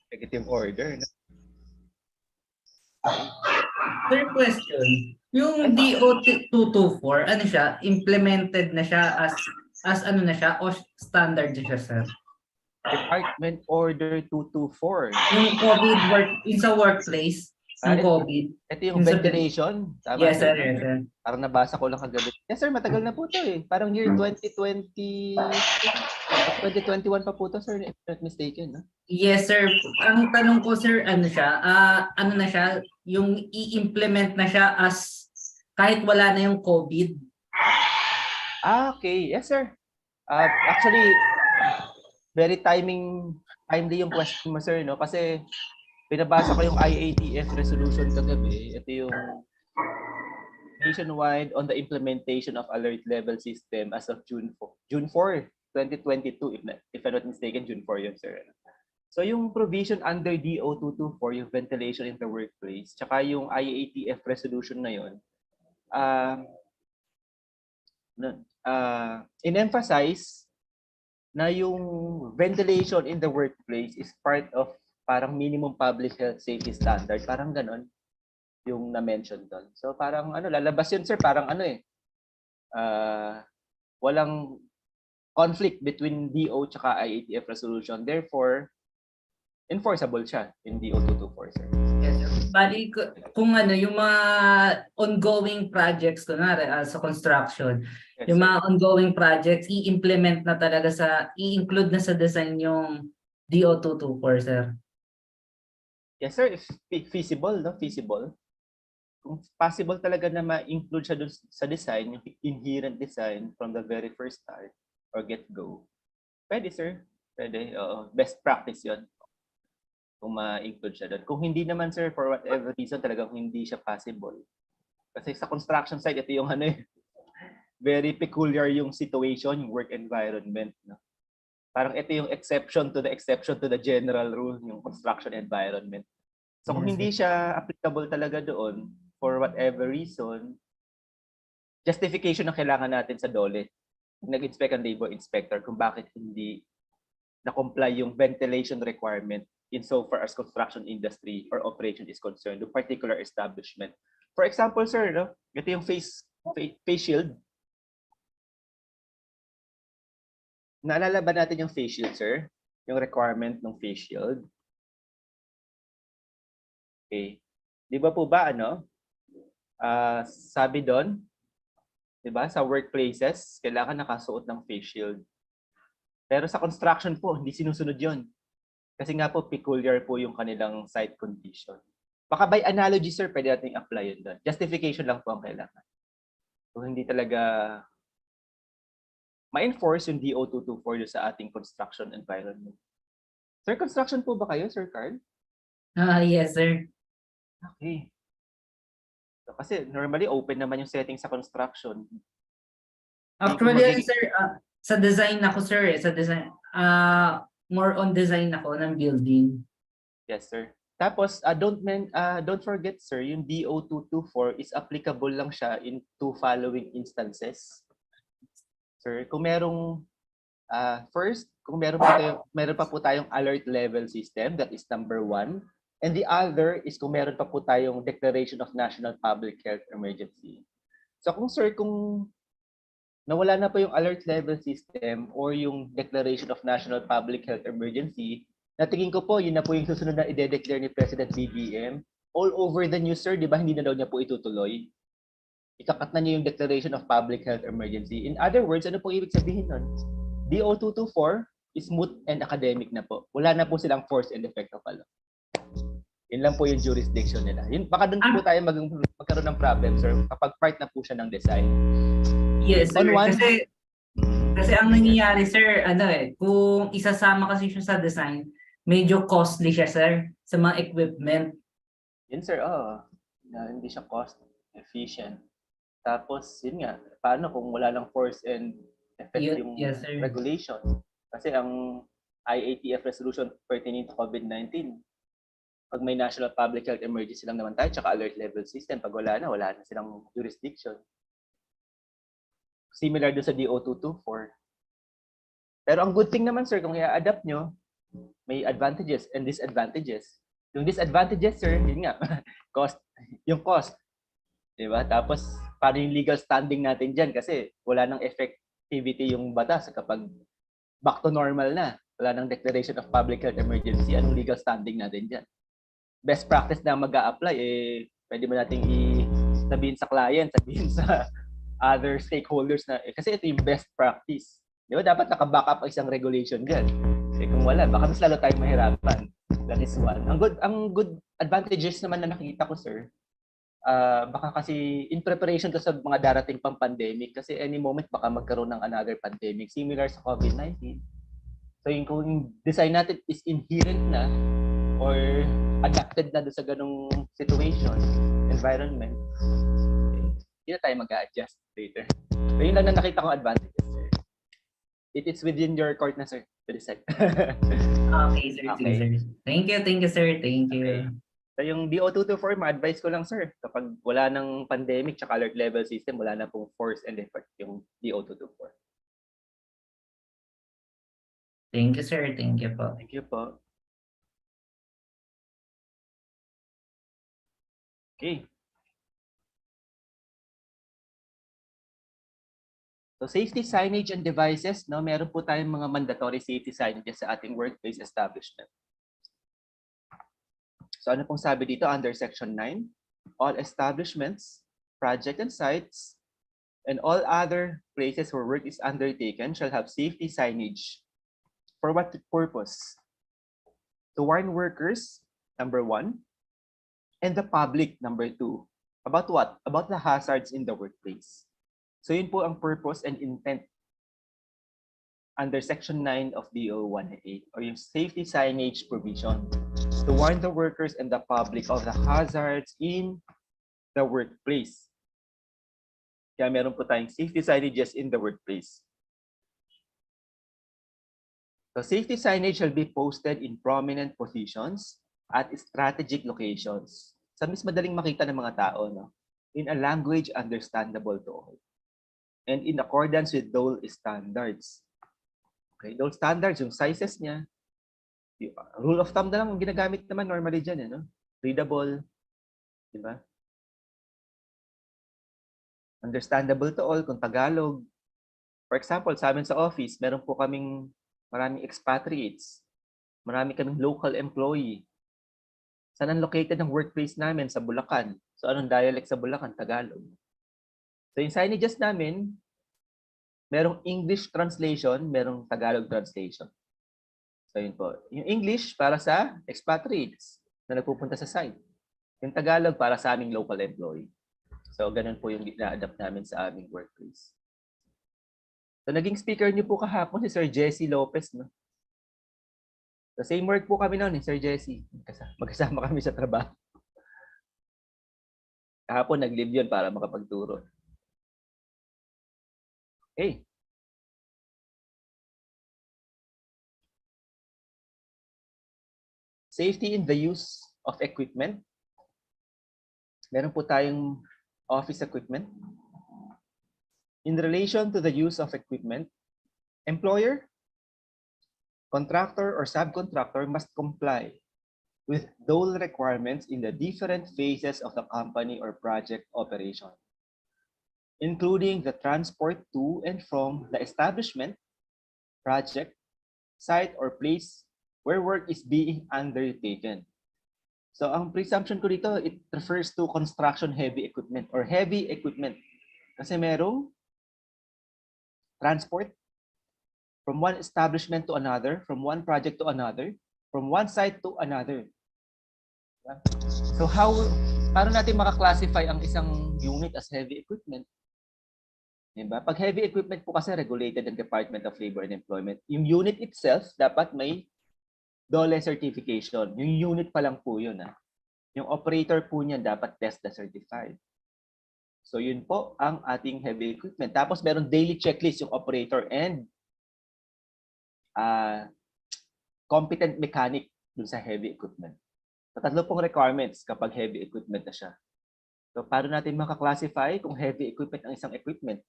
Executive order, no? Third question, yung DO224, ano siya, implemented na siya as ano na siya o standard na siya, sir? Department Order 224. Yung COVID sa workplace, yung COVID. Ito yung ventilation. Tama, yes, sir. Yes, sir. Parang nabasa ko lang kagabi. Yes, sir. Matagal na po ito eh. Parang year 2020, 2021 pa po ito, sir. If not mistaken. No? Yes, sir. Ang tanong ko, sir, ano siya? Ano na siya? Yung i-implement na siya as kahit wala na yung COVID. Okay. Yes, sir. Actually, very timely yung question mo, sir, no? Kasi pinabasa ko yung IATF resolution kagabi. Ito yung nationwide on the implementation of alert level system as of June 4, 2022, if I'm not mistaken, June 4 yun, sir. So yung provision under DO224, yung ventilation in the workplace, tsaka yung IATF resolution na yun, in-emphasize na yung ventilation in the workplace is part of parang minimum public health safety standard. Parang ganon yung na-mention doon. So parang lalabas yun, sir, parang walang conflict between DO tsaka IATF resolution. Therefore, enforceable siya in DO224, sir. Yes, sir. Bali, kung yung mga ongoing projects, kunwari sa construction, yes, yung mga ongoing projects, i-implement na talaga i-include na sa design yung DO224, sir. Yes, sir. If feasible, no? Feasible. Kung possible talaga na ma-include siya dun sa design, yung inherent design from the very first start or get-go. Pwede, sir. Pwede. Best practice yon. Kung ma-include siya doon. Kung hindi naman, sir, for whatever reason, talagang hindi siya possible. Kasi sa construction site, ito yung very peculiar yung situation, yung work environment. No? Parang ito yung exception to the general rule, yung construction environment. So kung hindi siya applicable talaga doon, for whatever reason, justification ang kailangan natin sa DOLE. Nag-inspect ang labor inspector kung bakit hindi na-comply yung ventilation requirement insofar as construction industry or operation is concerned, the particular establishment. For example, sir, no? Ito yung face shield. Naalala ba natin yung face shield, sir? Yung requirement ng face shield. Okay. Di ba po ba, sabi doon, di ba, sa workplaces, kailangan nakasuot ng face shield. Pero sa construction po, hindi sinusunod yon. Kasi nga po, peculiar po yung kanilang site condition. Baka by analogy, sir, pwede natin apply yun doon. Justification lang po ang kailangan. Kung hindi talaga ma-enforce yung DO224 sa ating construction environment. Sir, construction po ba kayo, Sir Carl? Yes, sir. Okay. So, kasi normally open naman yung setting sa construction. Actually, sir, sa design ako, sir, sa design, more on design ako ng building. Yes, sir. Tapos, don't forget, sir, yung DO224 is applicable lang siya in 2 following instances. Sir, kung merong, first, kung meron pa po tayong alert level system, that is number 1. And the other is kung meron pa po tayong declaration of national public health emergency. So kung sir, kung nawala na po yung alert level system or yung declaration of national public health emergency, natingin ko po, yun na po yung susunod na i-declare ni President BBM. All over the news, sir, di ba hindi na daw niya po itutuloy? Ikakat na niya yung declaration of public health emergency. In other words, ano pong ibig sabihin nun? DO224 is moot and academic na po. Wala na po silang force and effect of law. Yun lang po yung jurisdiction nila. Yun, baka doon po tayo magkaroon ng problem, sir, kapag part na po siya ng design. Yes, sir. On one, Kasi ang nangyayari, sir, kung isasama kasi siya sa design, medyo costly siya, sir, sa mga equipment. Yun, sir, hindi siya cost efficient. Tapos, yun nga, paano kung wala lang force and effect yung regulation? Kasi ang IATF resolution pertaining to COVID-19, pag may national public health emergency lang naman tayo, tsaka alert level system, pag wala na silang jurisdiction. Similar do sa DO224. Pero ang good thing naman, sir, kung i-adapt nyo, may advantages and disadvantages. Yung disadvantages, sir, yun nga, yung cost. Diba? Tapos, paano yung legal standing natin dyan? Kasi wala nang effectivity yung batas kapag back to normal na. Wala nang declaration of public health emergency. Anong legal standing natin dyan? Best practice na mag-a-apply, pwede mo nating sabihin sa client, sabihin sa other stakeholders na, kasi ito yung best practice. Di ba? Dapat naka-back up isang regulation dyan. Kung wala, baka mas lalo tayong mahirapan. That is one. Ang good advantages naman na nakikita ko, sir, baka kasi in preparation to sa mga darating pang pandemic, kasi any moment baka magkaroon ng another pandemic similar sa COVID-19. So yung design natin is inherent na or adapted na doon sa ganong situation, environment, hindi na tayo mag-a-adjust later. So yun lang na nakita kong advantages, sir. It is within your court na, sir, to decide. Okay, sir. Okay. Sir. Thank you, sir. Thank you. Okay. So yung DO224, ma-advise ko lang, sir, kapag wala ng pandemic tsaka alert level system, wala na pong force and effect yung DO224. Thank you, sir. Thank you po. Thank you po. Okay. So safety signage and devices, no, meron po tayong mga mandatory safety signages sa ating workplace establishment. So ano pong sabi dito under section 9? All establishments, project and sites, and all other places where work is undertaken shall have safety signage. For what purpose? To warn workers, number 1, and the public, number 2. About what? About the hazards in the workplace. So yun po ang purpose and intent under section 9 of DO 188 or yung safety signage provision to warn the workers and the public of the hazards in the workplace. Kaya meron po tayong safety signages in the workplace. The safety signage shall be posted in prominent positions at strategic locations. Sa mas madaling makita ng mga tao, no? In a language understandable to all. And in accordance with DOL standards. Okay, DOL standards, yung sizes niya, rule of thumb na lang ang ginagamit naman normally dyan, no? Readable, di ba? Understandable to all, kung Tagalog. For example, sa amin sa office, meron po kaming maraming expatriates, marami kaming local employee. Saan ang located ng workplace namin? Sa Bulacan. So anong dialect sa Bulacan? Tagalog. So yung signages namin, merong English translation, merong Tagalog translation. So yun po. Yung English para sa expatriates na nagpupunta sa site. Yung Tagalog para sa aming local employee. So ganun po yung na-adapt namin sa aming workplace. So, naging speaker niyo po kahapon si Sir Jesse Lopez, no? The same work po kami noon ni Sir Jesse. Magkasama kami sa trabaho. Kahapon nag-leave yun para makapagturo. Okay. Safety in the use of equipment. Meron po tayong office equipment. In relation to the use of equipment, employer, contractor, or subcontractor must comply with those requirements in the different phases of the company or project operation, including the transport to and from the establishment, project, site, or place where work is being undertaken. So ang presumption ko dito, it refers to construction heavy equipment or heavy equipment. Kasi merong transport from one establishment to another, from one project to another, from one site to another. So paano natin maka-classify ang isang unit as heavy equipment? Diba? Pag heavy equipment po kasi regulated ng Department of Labor and Employment. Yung unit itself dapat may DOLE certification. Yung unit pa lang po yun. Yung operator po niyan dapat TESDA certified. So yun po ang ating heavy equipment. Tapos meron daily checklist yung operator and competent mechanic dun sa heavy equipment. So tatlo pong requirements kapag heavy equipment na siya. So paano natin maka-classify kung heavy equipment ang isang equipment?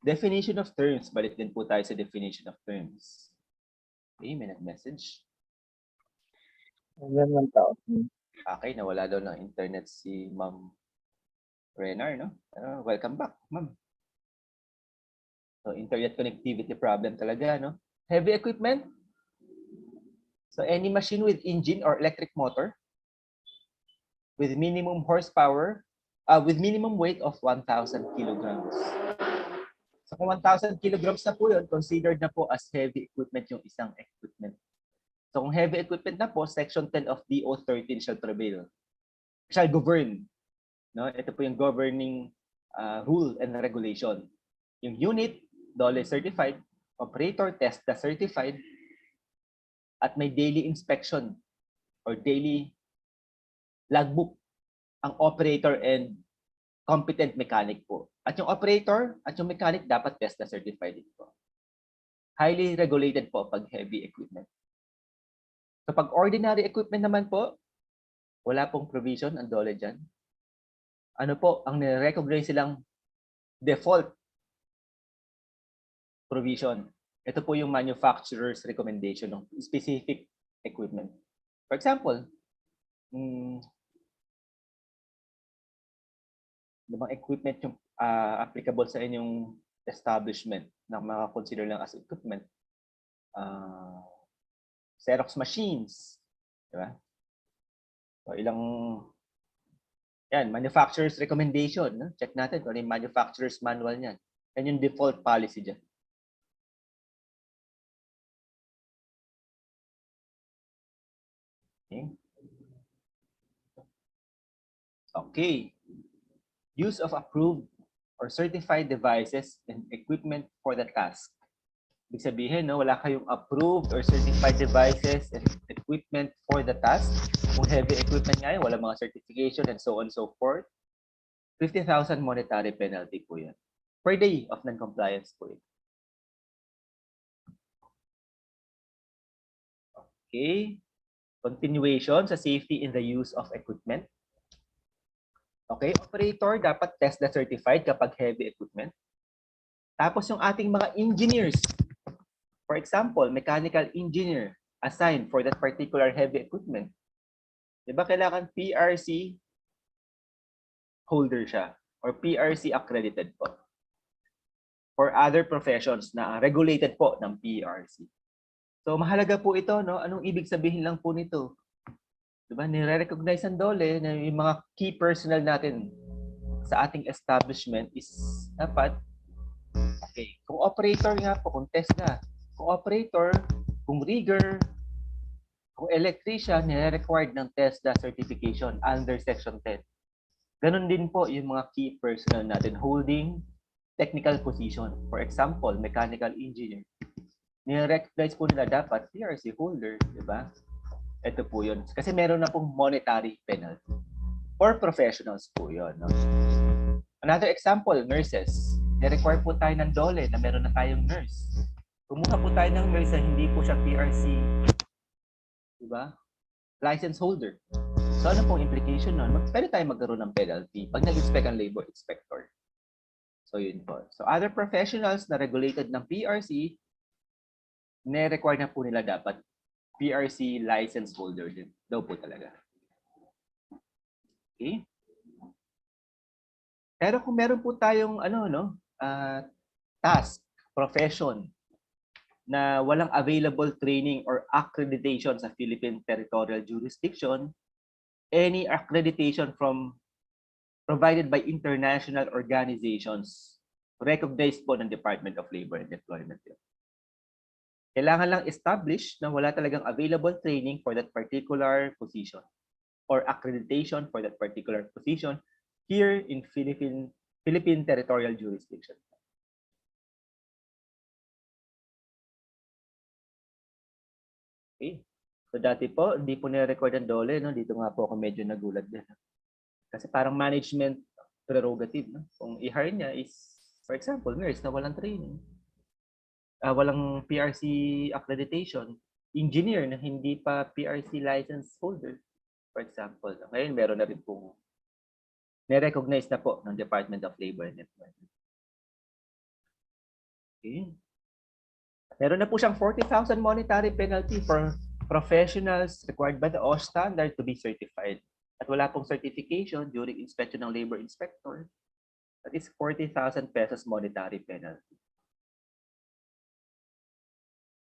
Definition of terms. Balik din po tayo sa definition of terms. Okay, may nag-message. Okay, nawala daw ng internet si Ma'am Renar, no? Welcome back, Ma'am. So, internet connectivity problem talaga, no? Heavy equipment. So, any machine with engine or electric motor with minimum horsepower, with minimum weight of 1,000 kilograms. So, kung 1,000 kilograms na po yun, considered na po as heavy equipment yung isang equipment. So, kung heavy equipment na po, Section 10 of DO 13 shall prevail. Shall govern. No? Ito po yung governing rule and regulation. Yung unit, DOLE certified, operator, TESDA certified, at may daily inspection or daily logbook ang operator and competent mechanic po. At yung operator at yung mechanic dapat TESDA certified din po. Highly regulated po pag heavy equipment. So pag ordinary equipment naman po, wala pong provision ang DOLE dyan. Ano po, ang nire-recognize silang default provision. Ito po yung manufacturer's recommendation ng specific equipment. For example, mga equipment yung applicable sa inyong establishment na makakonsider lang as equipment. Xerox machines. Diba? So, yan, manufacturer's recommendation. No? Check natin kung ano yung manufacturer's manual niyan. Yan yung default policy dyan. Okay. Use of approved or certified devices and equipment for the task. Ibig sabihin, no, wala kayong approved or certified devices and equipment for the task. Kung heavy equipment nga yun, wala mga certification and so on and so forth. 50,000 monetary penalty po yan. Per day of non-compliance po yun. Okay. Continuation sa safety in the use of equipment. Okay, operator dapat TESDA certified kapag heavy equipment. Tapos yung ating mga engineers, for example, mechanical engineer assigned for that particular heavy equipment. Diba kailangan PRC holder siya or PRC accredited po. For other professions na regulated po ng PRC. So mahalaga po ito, no? Anong ibig sabihin lang po nito? Diba, nire-recognize ang DOLE na yung mga key personnel natin sa ating establishment is dapat, okay, kung operator nga po, kung TESDA, kung operator, kung rigger, kung electrician, nire-required ng TESDA certification under Section 10. Ganon din po yung mga key personnel natin holding technical position. For example, mechanical engineer. Nire-recognize po nila dapat PRC holder, di ba? Ito po yun. Kasi meron na pong monetary penalty. For professionals po yun. No? Another example, nurses. Ni-require po tayo ng DOLE na meron na tayong nurse. Kumuha po tayo ng nurse na hindi po siya PRC, di ba? License holder. So ano pong implication nun? Pwede tayo magkaroon ng penalty pag nag-inspect ang labor inspector. So yun po. So other professionals na regulated ng PRC, ne-require na po nila dapat PRC license holder din. Daw po talaga. Okay? Pero kung meron po tayong task, profession, na walang available training or accreditation sa Philippine Territorial Jurisdiction, any accreditation provided by international organizations recognized po ng Department of Labor and Employment. Kailangan lang establish na wala talagang available training for that particular position or accreditation for that particular position here in Philippine Territorial Jurisdiction. Okay. So dati po, hindi po nire-record ang DOLE. No? Dito nga po ako medyo nagulat din. Kasi parang management prerogative. No? Kung i-hire niya is, for example, nurse na walang training. Walang PRC accreditation. Engineer na hindi pa PRC license holder. For example. Ngayon, meron na rin po. Nire-recognize na po ng Department of Labor and Employment. Okay. Meron na po siyang 40,000 monetary penalty for professionals required by the OSH standard to be certified. At wala pong certification during inspection ng labor inspector. That is 40,000 pesos monetary penalty.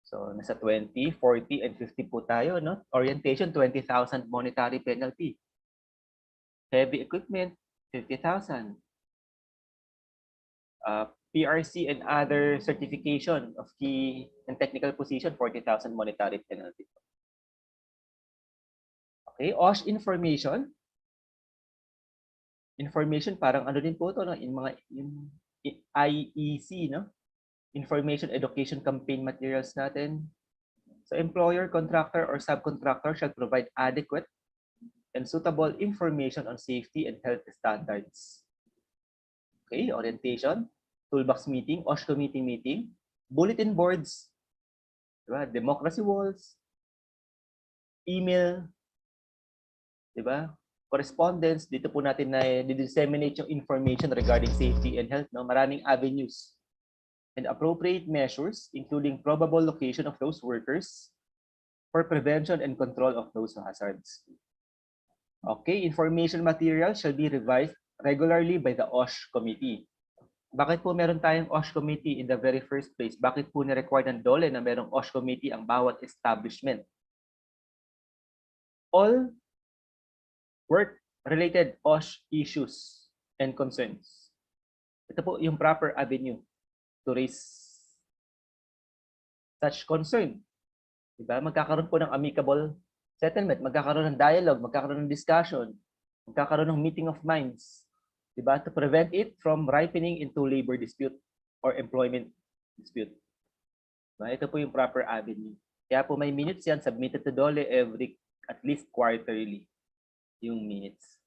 So, nasa 20, 40, and 50 po tayo. No? Orientation, 20,000 monetary penalty. Heavy equipment, 50,000. PRC and other certification of key and technical position, 40,000 monetary penalty. Okay, OSH information. Information, parang ano din po ito, no? In IEC, no? Information Education Campaign materials natin. So, employer, contractor, or subcontractor shall provide adequate and suitable information on safety and health standards. Okay, orientation, toolbox meeting, OSH committee meeting, bulletin boards, diba? Democracy walls, email, diba? Correspondence, dito po natin na disseminate yung information regarding safety and health. No? Maraming avenues and appropriate measures, including probable location of those workers for prevention and control of those hazards. Okay, information material shall be revised regularly by the OSH committee. Bakit po meron tayong OSH committee in the very first place? Bakit po ni-require ng DOLE na merong OSH committee ang bawat establishment? All work-related OSH issues and concerns. Ito po yung proper avenue to raise such concern. Diba? Magkakaroon po ng amicable settlement, magkakaroon ng dialogue, magkakaroon ng discussion, magkakaroon ng meeting of minds. Diba? To prevent it from ripening into labor dispute or employment dispute. Diba? Ito po yung proper avenue. Kaya po may minutes yan, submitted to DOLE every, at least quarterly, yung minutes.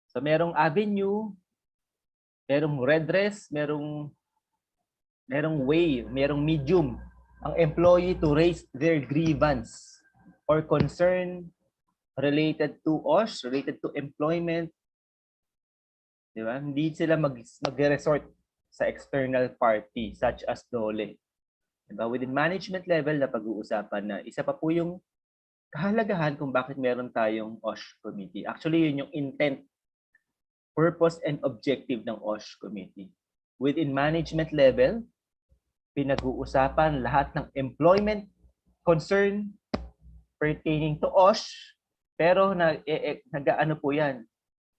So merong avenue, merong redress, merong way, merong medium ang employee to raise their grievance or concern related to OSH, related to employment. Di ba? Hindi sila mag-resort sa external party such as DOLE. Diba? Within management level na pag-uusapan na isa pa po yung kahalagahan kung bakit meron tayong OSH committee. Actually, yun yung intent, purpose, and objective ng OSH committee. Within management level, pinag-uusapan lahat ng employment concern pertaining to OSH, pero nag-ano po yan,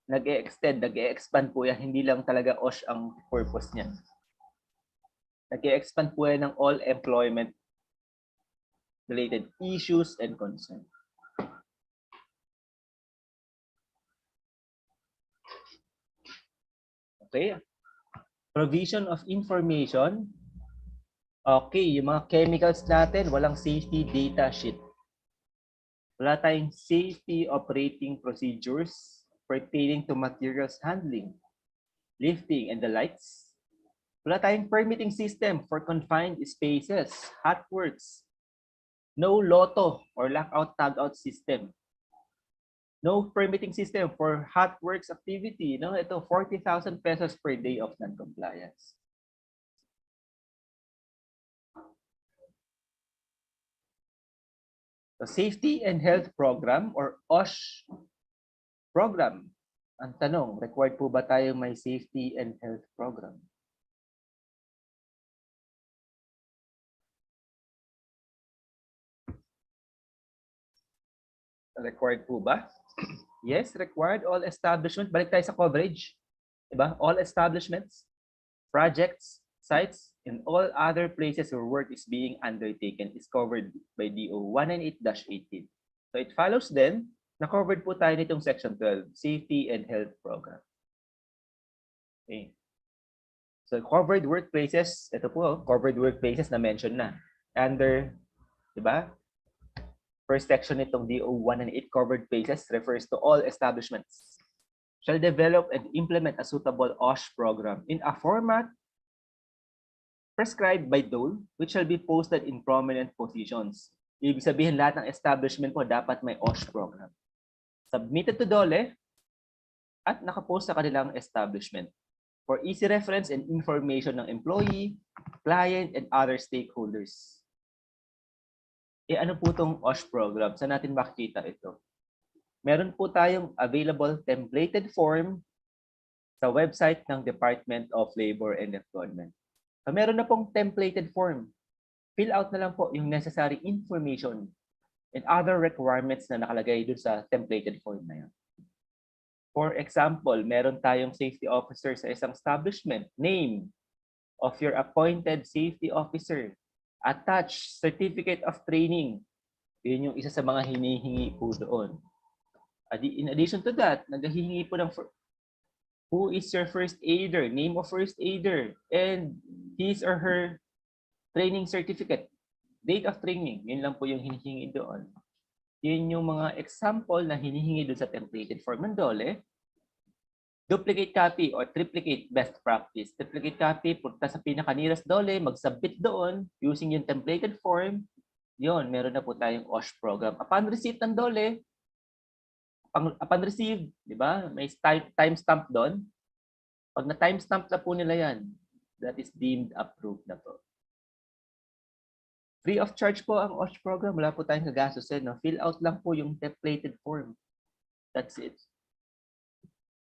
nag-e-extend, nag-e-expand po yan, hindi lang talaga OSH ang purpose niya. Nag-e-expand po yan ng all employment related issues and concern. Okay. Provision of information. Okay, yung mga chemicals natin, walang safety data sheet. Wala tayong safety operating procedures pertaining to materials handling, lifting, and the likes. Wala tayong permitting system for confined spaces, hot works. No LOTO or lockout tagout system. No permitting system for hot works activity. No, ito 40,000 pesos per day of non-compliance. The Safety and Health Program or OSH program. Ang tanong, required po ba tayo may safety and health program? Required po ba? Yes, required. All establishments. Balik tayo sa coverage. Diba? All establishments, projects, sites, and all other places where work is being undertaken is covered by DO 198-18. So it follows then na covered po tayo nitong Section 12, Safety and Health Program. Okay. So covered workplaces, ito po, covered workplaces na mention na. Under, di ba? First section nitong DO 198 covered places refers to all establishments shall develop and implement a suitable OSH program in a format prescribed by DOLE, which shall be posted in prominent positions. Ibig sabihin, lahat ng establishment po dapat may OSH program. Submitted to DOLE at nakapost sa kanilang establishment for easy reference and information ng employee, client, and other stakeholders. Ano po itong OSH program? Saan natin makikita ito? Meron po tayong available templated form sa website ng Department of Labor and Employment. So, meron na pong templated form. Fill out na lang po yung necessary information and other requirements na nakalagay dun sa templated form na yan. For example, meron tayong safety officer sa isang establishment. Name of your appointed safety officer. Attach certificate of training. Yun yung isa sa mga hinihingi po doon. In addition to that, naghihingi po ng who is your first aider, name of first aider, and his or her training certificate, date of training. Yun lang po yung hinihingi doon. Yun yung mga example na hinihingi doon sa templated form ng DOLE. Duplicate copy or triplicate best practice. Triplicate copy, punta sa pinaka-nearest DOLE, mag-submit doon using yung templated form. Yun, meron na po tayong OSH program. Upon receipt ng DOLE, upon receive, di ba? May timestamp doon. Pag na-timestamp na po nila yan, that is deemed approved na po. Free of charge po ang OSH program. Wala po tayong gagastusin. No? Fill out lang po yung templated form. That's it.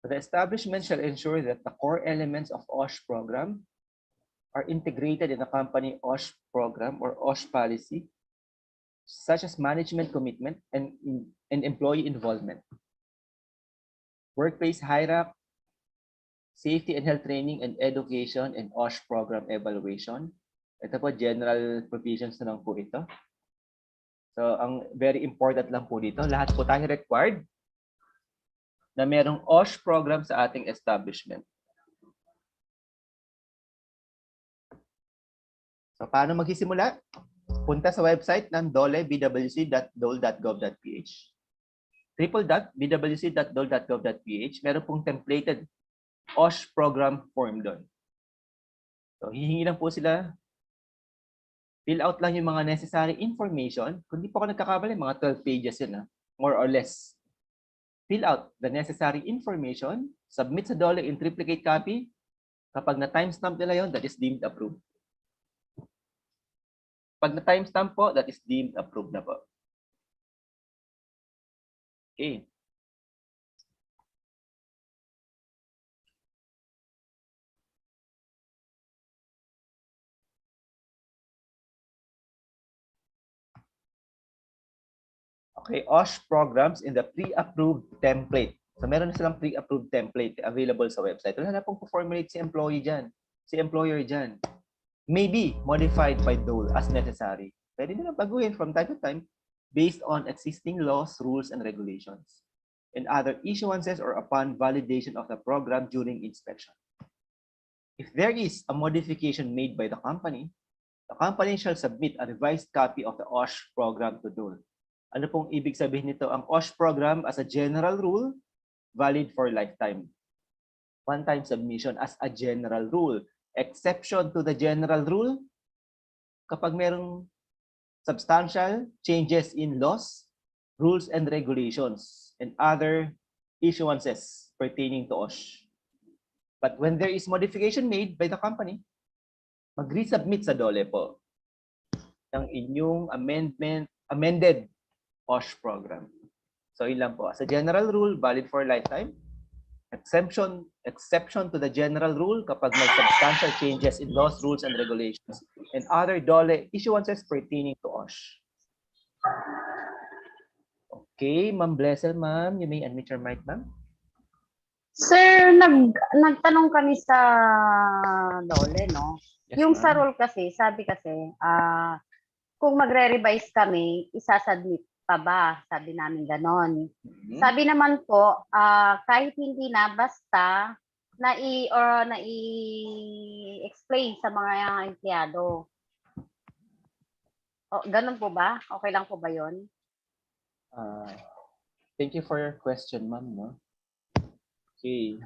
The establishment shall ensure that the core elements of OSH program are integrated in the company OSH program or OSH policy, such as management commitment and employee involvement, workplace hierarchy, safety and health training and education, and OSH program evaluation. Ito po, general provisions na lang po ito. So, ang very important lang po dito, lahat po tayo required na merong OSH program sa ating establishment. So, paano magsisimula? Punta sa website ng DOLE, bwc.dole.gov.ph. www.bwc.dole.gov.ph. Meron pong templated OSH program form doon. So, hihingi lang po sila. Fill out lang yung mga necessary information. Kung di po ako nagkakamali, mga 12 pages yun, more or less. Fill out the necessary information. Submit sa DOLE in triplicate copy. Kapag na-timestamp nila yon, that is deemed approved. Pag na-timestamp po, that is deemed approved na po. Okay. Okay, OSH programs in the pre-approved template. So meron na silang pre-approved template available sa website. Wala na pong formulate si employee dyan, si employer dyan. May be modified by DOLE as necessary. Pwede nila baguhin from time to time based on existing laws, rules, and regulations, and other issuances or upon validation of the program during inspection. If there is a modification made by the company shall submit a revised copy of the OSH program to DOL. Ano pong ibig sabihin nito? Ang OSH program as a general rule, valid for lifetime. One-time submission as a general rule. Exception to the general rule, kapag merong substantial changes in laws, rules and regulations, and other issuances pertaining to OSH. But when there is modification made by the company, mag-resubmit sa DOLE po ng inyong amended OSH program. So yun lang po. As a general rule, valid for lifetime. Exception to the general rule kapag may substantial changes in laws, rules, and regulations, and other DOLE issuances pertaining to OSH. Okay, Ma'am Blessel, ma'am. You may unmute your mic, ma'am. Sir, nagtanong kami sa DOLE, no? Yes, Yung ma'am. sa rule kasi, sabi kasi, kung magre-revise kami, isasubmit pa ba? Sabi namin ganon. Sabi naman po, kahit hindi na, basta na-i-explain sa mga empleyado. O, ganun po ba? Okay lang po ba yun? Thank you for your question, ma'am. No? Okay.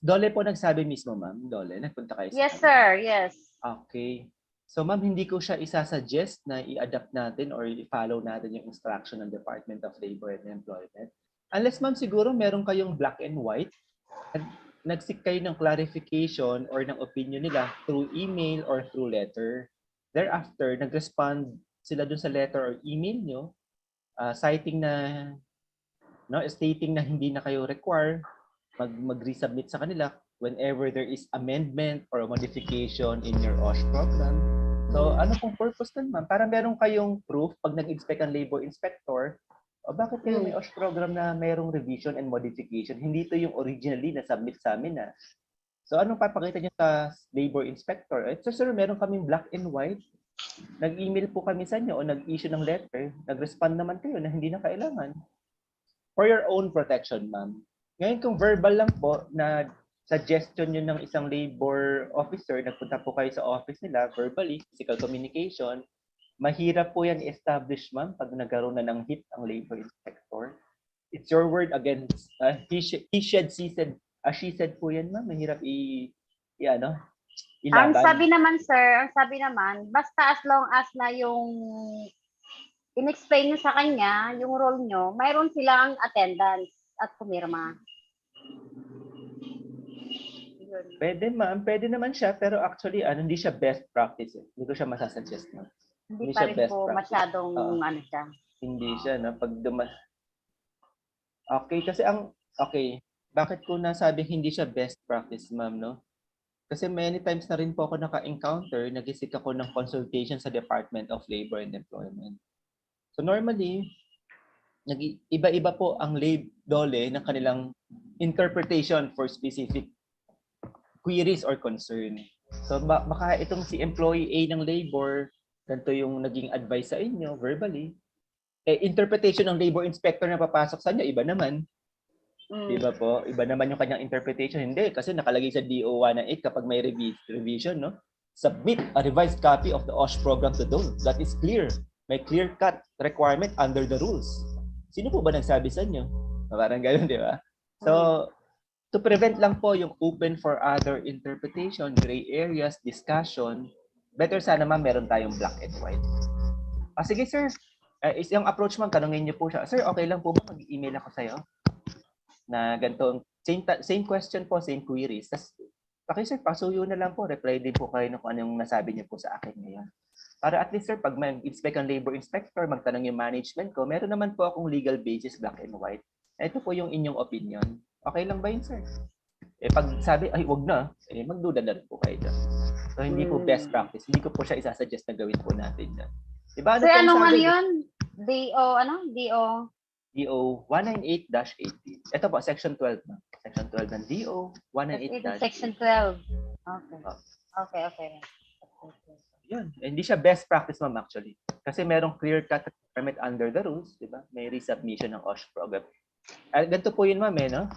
DOLE po nagsabi mismo, ma'am. DOLE, nagpunta kayo sa Yes, kanila. sir. Yes. Okay. So, ma'am, hindi ko siya isasuggest na i-adapt natin or i-follow natin yung instruction ng Department of Labor and Employment. Unless, ma'am, siguro meron kayong black and white, nag-seek kayo ng clarification or ng opinion nila through email or through letter. Thereafter, nag-respond sila dun sa letter or email nyo, citing na, no, stating na hindi na kayo require, mag-resubmit sa kanila whenever there is amendment or modification in your OSH program. So, ano pong purpose nun, ma'am? Para meron kayong proof pag nag-inspect ang labor inspector, o bakit kayo may OSH program na mayroong revision and modification? Hindi to yung originally na submit sa amin, na. So, anong papakita niyo sa labor inspector? So, sir, meron kaming black and white. Nag-email po kami sa inyo o nag-issue ng letter. Nag-respond naman kayo na hindi na kailangan. For your own protection, ma'am. Ngayon, kung verbal lang po na suggestion yun ng isang labor officer, nagpunta po kayo sa office nila, verbally, physical communication, mahirap po yan i-establish, ma'am, pag nagkaroon na ng hit ang labor inspector. It's your word against, he said, she said po yan, ma'am. Mahirap ilaban. Ang sabi naman, sir, basta as long as na yung in-explain nyo sa kanya, yung role nyo, mayroon silang attendance at pumirma. Pwede, ma'am. Pwede naman siya, pero actually, hindi siya best practice. Hindi ko siya masasuggest. No? Hindi pa rin po masyadong siya. Hindi siya, no? Okay, kasi bakit ko nasabi hindi siya best practice, ma'am, no? Kasi many times na rin po ako naka-encounter, nag-seek ako ng consultation sa Department of Labor and Employment. So normally, iba-iba po ang DOLE ng kanilang interpretation for specific queries or concern. So baka itong si employee A ng labor, ganito yung naging advice sa inyo verbally. Interpretation ng labor inspector na papasok sa inyo, iba naman. Diba po? Iba naman yung kanyang interpretation. Hindi, kasi nakalagay sa DO 198 kapag may revision, no? Submit a revised copy of the OSH program to DOL. That is clear. May clear-cut requirement under the rules. Sino po ba nagsabi sa inyo? Parang gano'n, di ba? So, to prevent lang po yung open for other interpretation, gray areas, discussion, better sana ma'am meron tayong black and white. Sige sir, yung approach ma'am, tanungin niyo po siya. Sir, okay lang po ba mag-email ako sa'yo? Na ganito, same question po, same queries. Tas, sir, pasuyo na lang po, reply din po kayo kung anong nasabi niyo po sa akin ngayon. Para at least sir, pag mag-inspect ang labor inspector, magtanong yung management ko, meron naman po akong legal basis, black and white. Ito po yung inyong opinion. Okay lang ba yun, sir? Pag sabi, ay, wag na, magduda na rin po kayo dyan. So, hindi po best practice. Hindi ko po siya isasuggest na gawin po natin dyan. Diba? So, anong yun? DO 198-18. Ito po, Section 12 na. Section 12 ng DO 198-18. Section 12. Okay. Yun. Hindi siya best practice, ma'am, actually. Kasi merong clear-cut requirement under the rules, di ba? May resubmission ng OSH program. Ganito po yun, ma'am, no?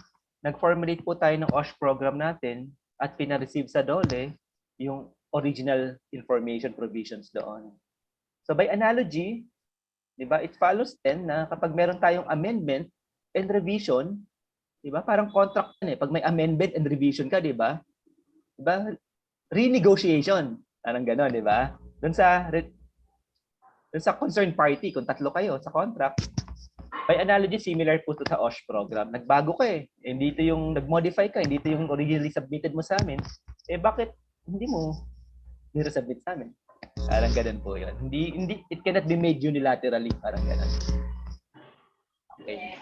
nag-formulate po tayo ng OSH program natin at pina-receive sa DOLE yung original information provisions doon. So by analogy, di ba, it follows then na kapag meron tayong amendment and revision, di ba, parang contract yan eh. Pag may amendment and revision ka, di ba? Di ba? Renegotiation. Parang gano'n, di ba? Doon sa concerned party, kung tatlo kayo sa contract, by analogy, similar po to sa OSH program. Nagbago ka eh. Hindi ito yung nag-modify ka, hindi ito yung originally submitted mo sa amin. Eh bakit hindi mo nire-submit sa amin? Parang ganun po yun. It cannot be made unilaterally. Parang ganun. Okay.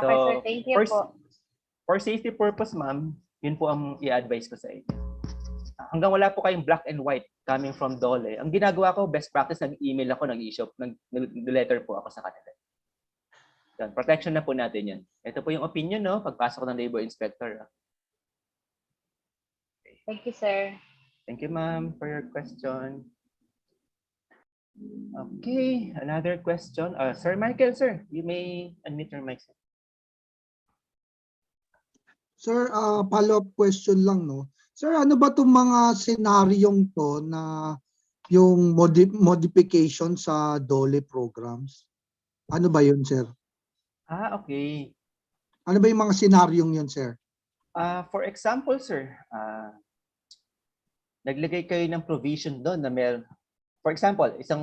So, Okay, sir. Thank you po. for safety purpose, ma'am, yun po ang i-advise ko sa inyo. Hanggang wala po kayong black and white coming from DOLE, ang ginagawa ko, best practice, nag-email ako, nag-issue, nag-letter po ako sa kanila. Yan, protection na po natin yan. Ito po yung opinion, no? Pagpasok ng labor inspector. Okay. Thank you, sir. Thank you, ma'am, for your question. Okay, another question. Sir Michael, sir, you may unmute your mic, sir. Sir, follow-up question lang, no? Sir, ano ba itong mga senaryong to na yung modification sa DOLE programs? Ano ba yun, sir? Okay. Ano ba yung mga senaryong yun, sir? For example, sir, naglagay kayo ng provision doon na for example, isang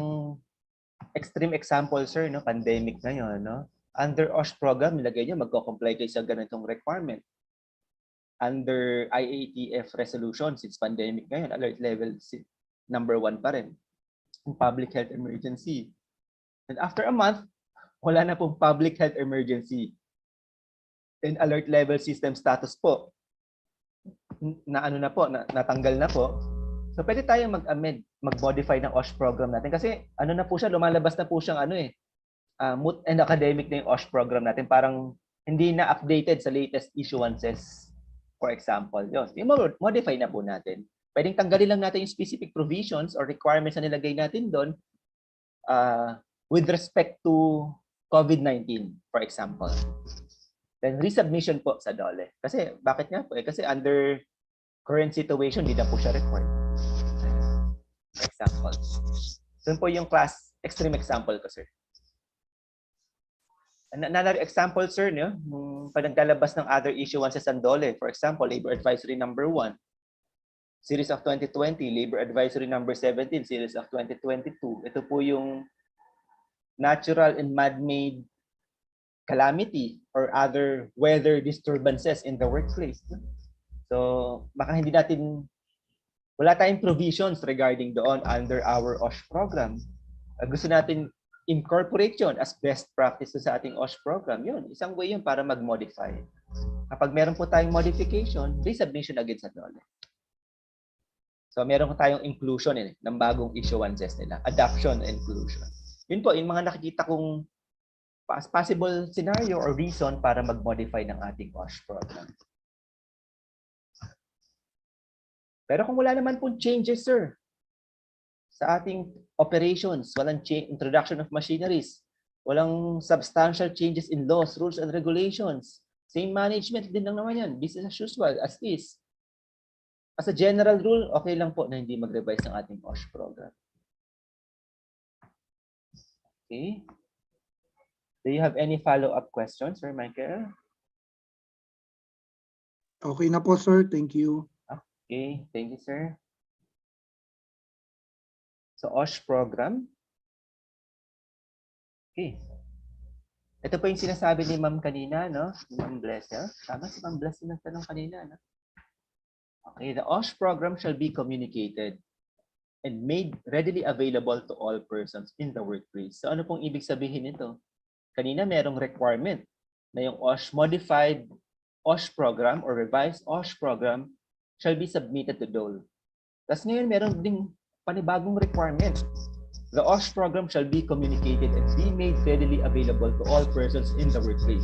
extreme example, sir, no, pandemic ngayon, no? Under OSH program, nilagay niyo magko-comply kayo sa ganitong requirement. Under IATF resolution, since pandemic ngayon, alert level number 1 pa rin, public health emergency. And after a month, wala na pong public health emergency. And alert level system status po, na ano na po, natanggal na po. So pwede tayong mag-amend, mag-modify ng OSH program natin kasi ano na po siya, lumalabas na po siyang moot and academic na yung OSH program natin. Parang hindi na updated sa latest issuances, for example. Yun, modify na po natin. Pwedeng tanggalin lang natin yung specific provisions or requirements na nilagay natin doon with respect to COVID-19, for example. Then resubmission po sa DOLE. Kasi bakit nga po? Kasi under current situation, hindi na po siya required. For example. So po yung extreme example ko, sir. Another example, sir, no? Pag naglalabas ng other issuances ng DOLE, for example, Labor Advisory number 1, Series of 2020, Labor Advisory number 17, Series of 2022. Ito po yung natural and man-made calamity or other weather disturbances in the workplace. So, baka wala tayong provisions regarding doon under our OSH program. Gusto natin incorporate yun as best practices sa ating OSH program. Yun, isang way yun para mag-modify. Kapag meron po tayong modification, resubmission agad sa DOLE. So, meron tayong inclusion ng bagong issuances nila. Adoption and inclusion. Yun po, yung mga nakikita kong possible scenario or reason para mag-modify ng ating OSH program. Pero kung wala naman pong changes, sir, sa ating operations, walang introduction of machineries, walang substantial changes in laws, rules, and regulations, same management din lang naman yan, business as usual, as is. As a general rule, okay lang po na hindi mag-revise ng ating OSH program. Okay. Do you have any follow-up questions, Sir Michael? Okay na po, sir. Thank you. Okay, thank you, sir. So, OSH program. Okay. Ito po yung sinasabi ni Ma'am kanina, no? Ma'am Bless, yeah? Tama si Ma'am Bless yung nagtanong kanina, no? Okay, the OSH program shall be communicated and made readily available to all persons in the workplace. So, ano pong ibig sabihin nito? Kanina merong requirement na yung modified OSH program or revised OSH program shall be submitted to DOLE. Tapos ngayon meron ding panibagong requirement. The OSH program shall be communicated and be made readily available to all persons in the workplace.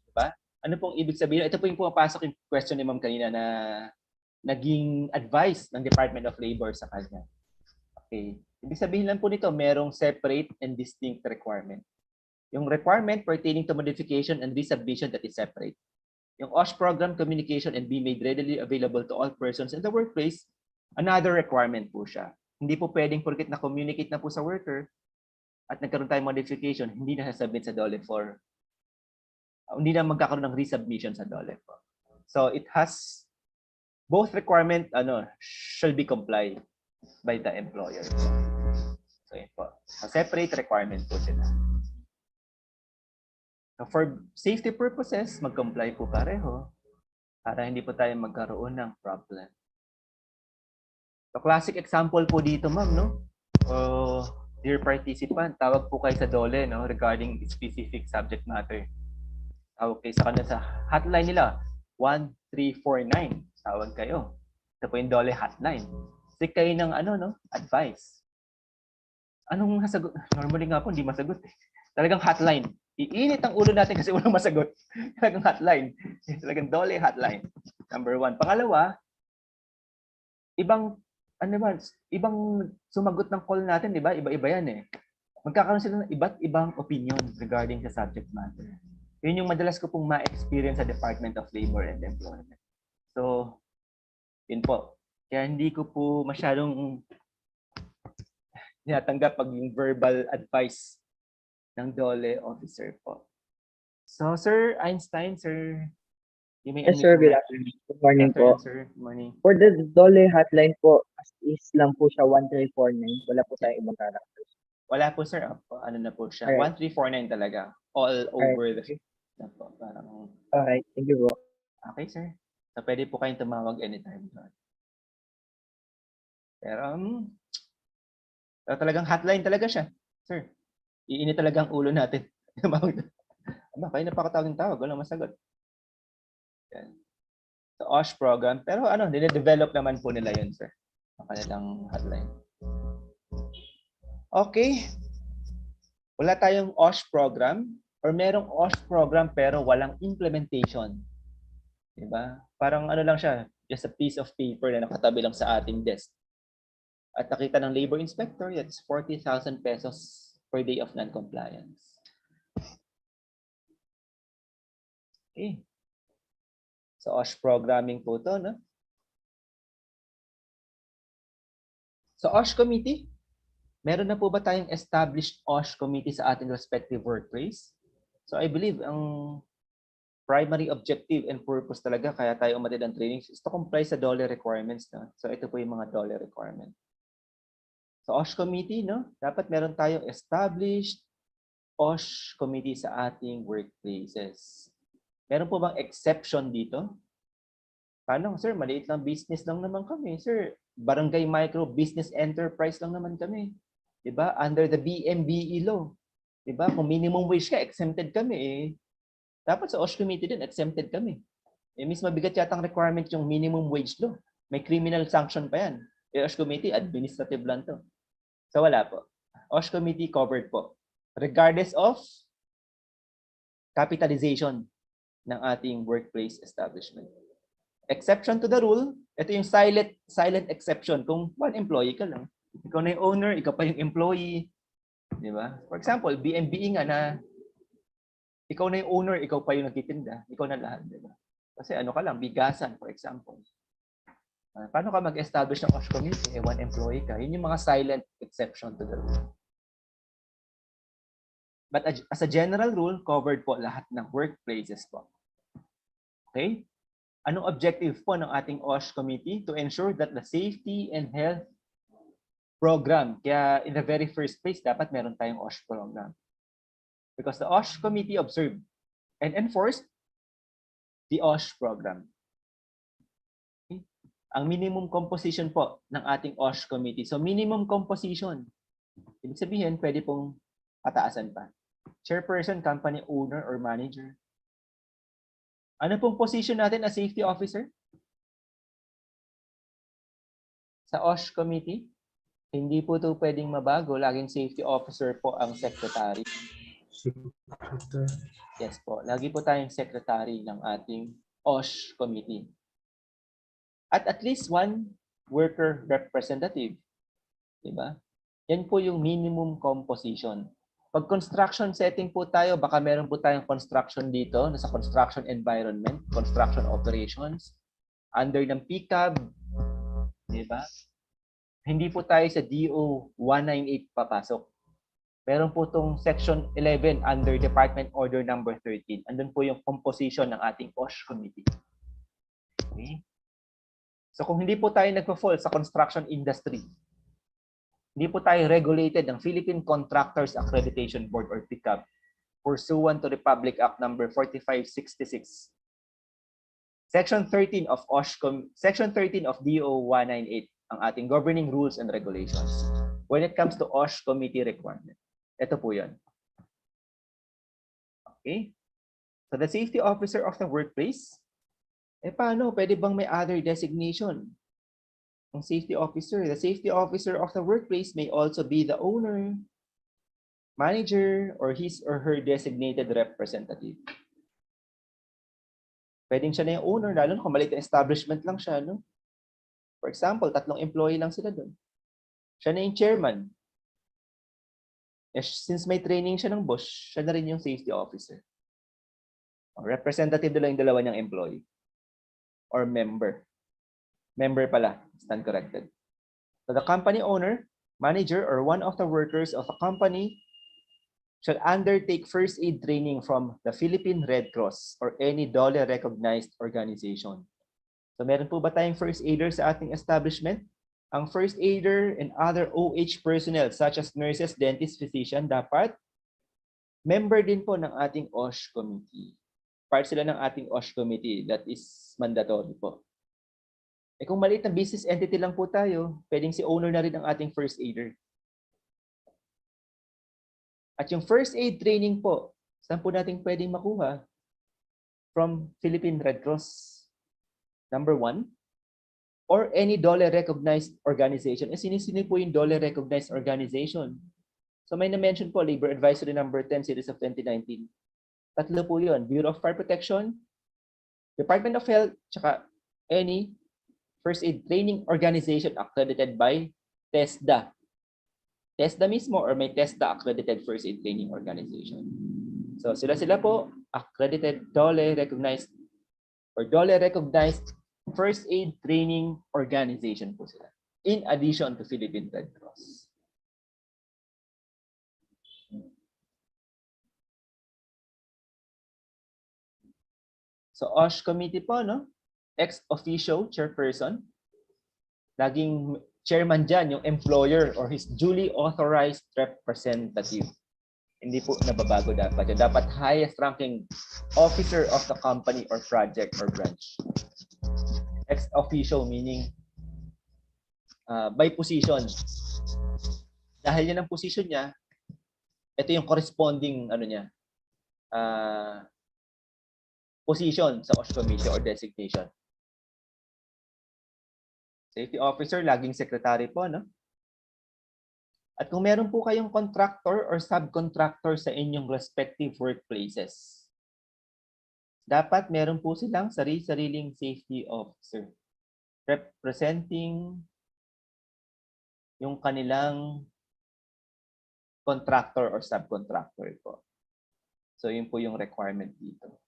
Diba? Ano pong ibig sabihin? Ito po yung pumapasok yung question ni Ma'am kanina na naging advice ng Department of Labor sa kanya. Okay. Ibig sabihin lang po nito, merong separate and distinct requirement. Yung requirement pertaining to modification and resubmission, that is separate. Yung OSH program communication and be made readily available to all persons in the workplace, another requirement po siya. Hindi po pwedeng porket na-communicate na po sa worker at nagkaroon tayong modification, hindi na submit sa DOLE for hindi na magkakaroon ng resubmission sa DOLE po. So it has both requirement shall be complied by the employer. So yun po. So, separate requirement po sila. So, for safety purposes, mag-comply po pareho para hindi po tayo magkaroon ng problem. So classic example po dito, ma'am, no? Dear participant, tawag po kayo sa DOLE, no, regarding specific subject matter. Tawag kayo sa kanila sa hotline nila, 1349. Tawag kayo. Ito po yung DOLE hotline. Seek kayo ng advice. Anong masagot? Normally nga po, hindi masagot. Talagang hotline. Iinit ang ulo natin kasi walang masagot. Talagang hotline. Talagang DOLE hotline. Number 1. Pangalawa, ibang sumagot ng call natin, di ba? Iba-iba yan eh. Magkakaroon sila ng iba't ibang opinion regarding sa subject matter. Yun yung madalas ko pong ma-experience sa Department of Labor and Employment. So, yun po. Kaya hindi ko po masyadong tinatanggap pag yung verbal advice ng DOLE officer po. So, Sir Einstein, sir, you may Yes, sir. Good afternoon. Good morning po. Sir. Good morning. For the DOLE hotline po, as is lang po siya 1349. Wala po tayong ibang characters. Wala po, sir. Ano na po siya? Alright. 1349 talaga. All over the po. Alright. Thank you po. Okay, sir. So, pwede po kayong tumawag anytime. Pero, talagang hotline talaga siya. Sir, iinit talaga ang ulo natin. Kayo na pakatawag ng tawag. Walang masagot. Yan. So, OSH program. Pero nile-develop naman po nila yun, sir. Ang kanilang hotline. Okay. Wala tayong OSH program or merong OSH program pero walang implementation. Diba? Parang lang siya, just a piece of paper na nakatabi lang sa ating desk. At nakita ng labor inspector, that's 40,000 pesos per day of non-compliance. Okay. So, OSH programming po to, no? So, OSH committee, meron na po ba tayong established OSH committee sa ating respective workplace? So, I believe ang primary objective and purpose talaga kaya tayo umatid ng trainings is to comply sa DOLE requirements, no? So, ito po yung mga DOLE requirements. So, OSH committee, no? Dapat meron tayong established OSH committee sa ating workplaces. Meron po bang exception dito? Paano, sir? Maliit lang business lang naman kami. Sir, barangay micro business enterprise lang naman kami. Diba? Under the BMBE law. Diba? Kung minimum wage ka, exempted kami eh. Dapat sa OSH committee din, exempted kami. Eh, mas mabigat yata ang requirement yung minimum wage law. May criminal sanction pa yan. Eh, OSH committee, administrative lang to. So wala po. OSH committee covered po. Regardless of capitalization ng ating workplace establishment. Exception to the rule, ito yung silent exception kung one employee ka lang. Ikaw na yung owner, ikaw pa yung employee. Di ba? For example, BMBE nga na ikaw na yung owner, ikaw pa yung nagtitinda. Ikaw na lahat. Di ba? Kasi ka lang, bigasan, for example. Paano ka mag-establish ng OSH committee? One employee ka. Yun yung mga silent exception to the rule. But as a general rule, covered po lahat ng workplaces po. Okay? Anong objective po ng ating OSH committee? To ensure that the safety and health program, kaya in the very first place, dapat meron tayong OSH program. Because the OSH committee observed and enforced the OSH program. Okay? Ang minimum composition po ng ating OSH committee. So minimum composition. Ibig sabihin, pwede pong pataasan pa. Chairperson, company owner, or manager. Ano pong position natin as safety officer? Sa OSH committee, hindi po ito pwedeng mabago. Laging safety officer po ang secretary. Yes po. Lagi po tayong secretary ng ating OSH committee. At least one worker representative. Diba? Yan po yung minimum composition. Pag construction setting po tayo, baka meron po tayong construction dito, nasa construction environment, construction operations, under ng PCAB, di ba? Hindi po tayo sa DO 198 papasok. Meron po itong Section 11 under Department Order Number 13. Andun po yung composition ng ating OSH committee. Okay? So kung hindi po tayo nagpa-fall sa construction industry, hindi po tayo regulated ng Philippine Contractors Accreditation Board or PCAB pursuant to Republic Act number 4566. Section 13 of Section 13 of DO 198 ang ating governing rules and regulations when it comes to OSH committee requirement. Ito po 'yan. Okay? So the safety officer of the workplace, paano? Pwede bang may other designation? Ang safety officer, the safety officer of the workplace may also be the owner, manager, or his or her designated representative. Pwedeng siya na yung owner, lalo kung maliit na establishment lang siya, no? For example, 3 employee lang sila doon. Siya na yung chairman. Since may training siya ng BOSH, siya na rin yung safety officer. Representative na lang yung dalawa niyang employee. Or member. Member pala, stand corrected. So the company owner, manager, or one of the workers of a company shall undertake first aid training from the Philippine Red Cross or any DOLE-recognized organization. So meron po ba tayong first aider sa ating establishment? Ang first aider and other OH personnel such as nurses, dentists, physician, dapat member din po ng ating OSH committee. Part sila ng ating OSH committee. That is mandatory po. Kung maliit na business entity lang po tayo, pwedeng si owner na rin ang ating first aider. At yung first aid training po, saan po natin pwedeng makuha? From Philippine Red Cross, number 1. Or any DOLE-recognized organization. Sino po yung DOLE-recognized organization? So may na-mention po, Labor Advisory number 10, series of 2019. 3 po yun. Bureau of Fire Protection, Department of Health, tsaka any first aid training organization accredited by TESDA. TESDA mismo or may TESDA accredited first aid training organization. So sila po accredited DOLE-recognized or DOLE-recognized first aid training organization po sila. In addition to Philippine Red Cross. So OSH committee po, no? Ex officio chairperson. Laging chairman dyan, yung employer or his duly authorized representative. Hindi po nababago dapat. Dapat highest ranking officer of the company or project or branch. Ex officio meaning by position. Dahil yan ang position niya, ito yung corresponding position sa OSH committee or designation. Safety officer, laging secretary po, no? At kung meron po kayong contractor or subcontractor sa inyong respective workplaces, dapat meron po silang sariling safety officer representing yung kanilang contractor or subcontractor po. So yun po yung requirement dito.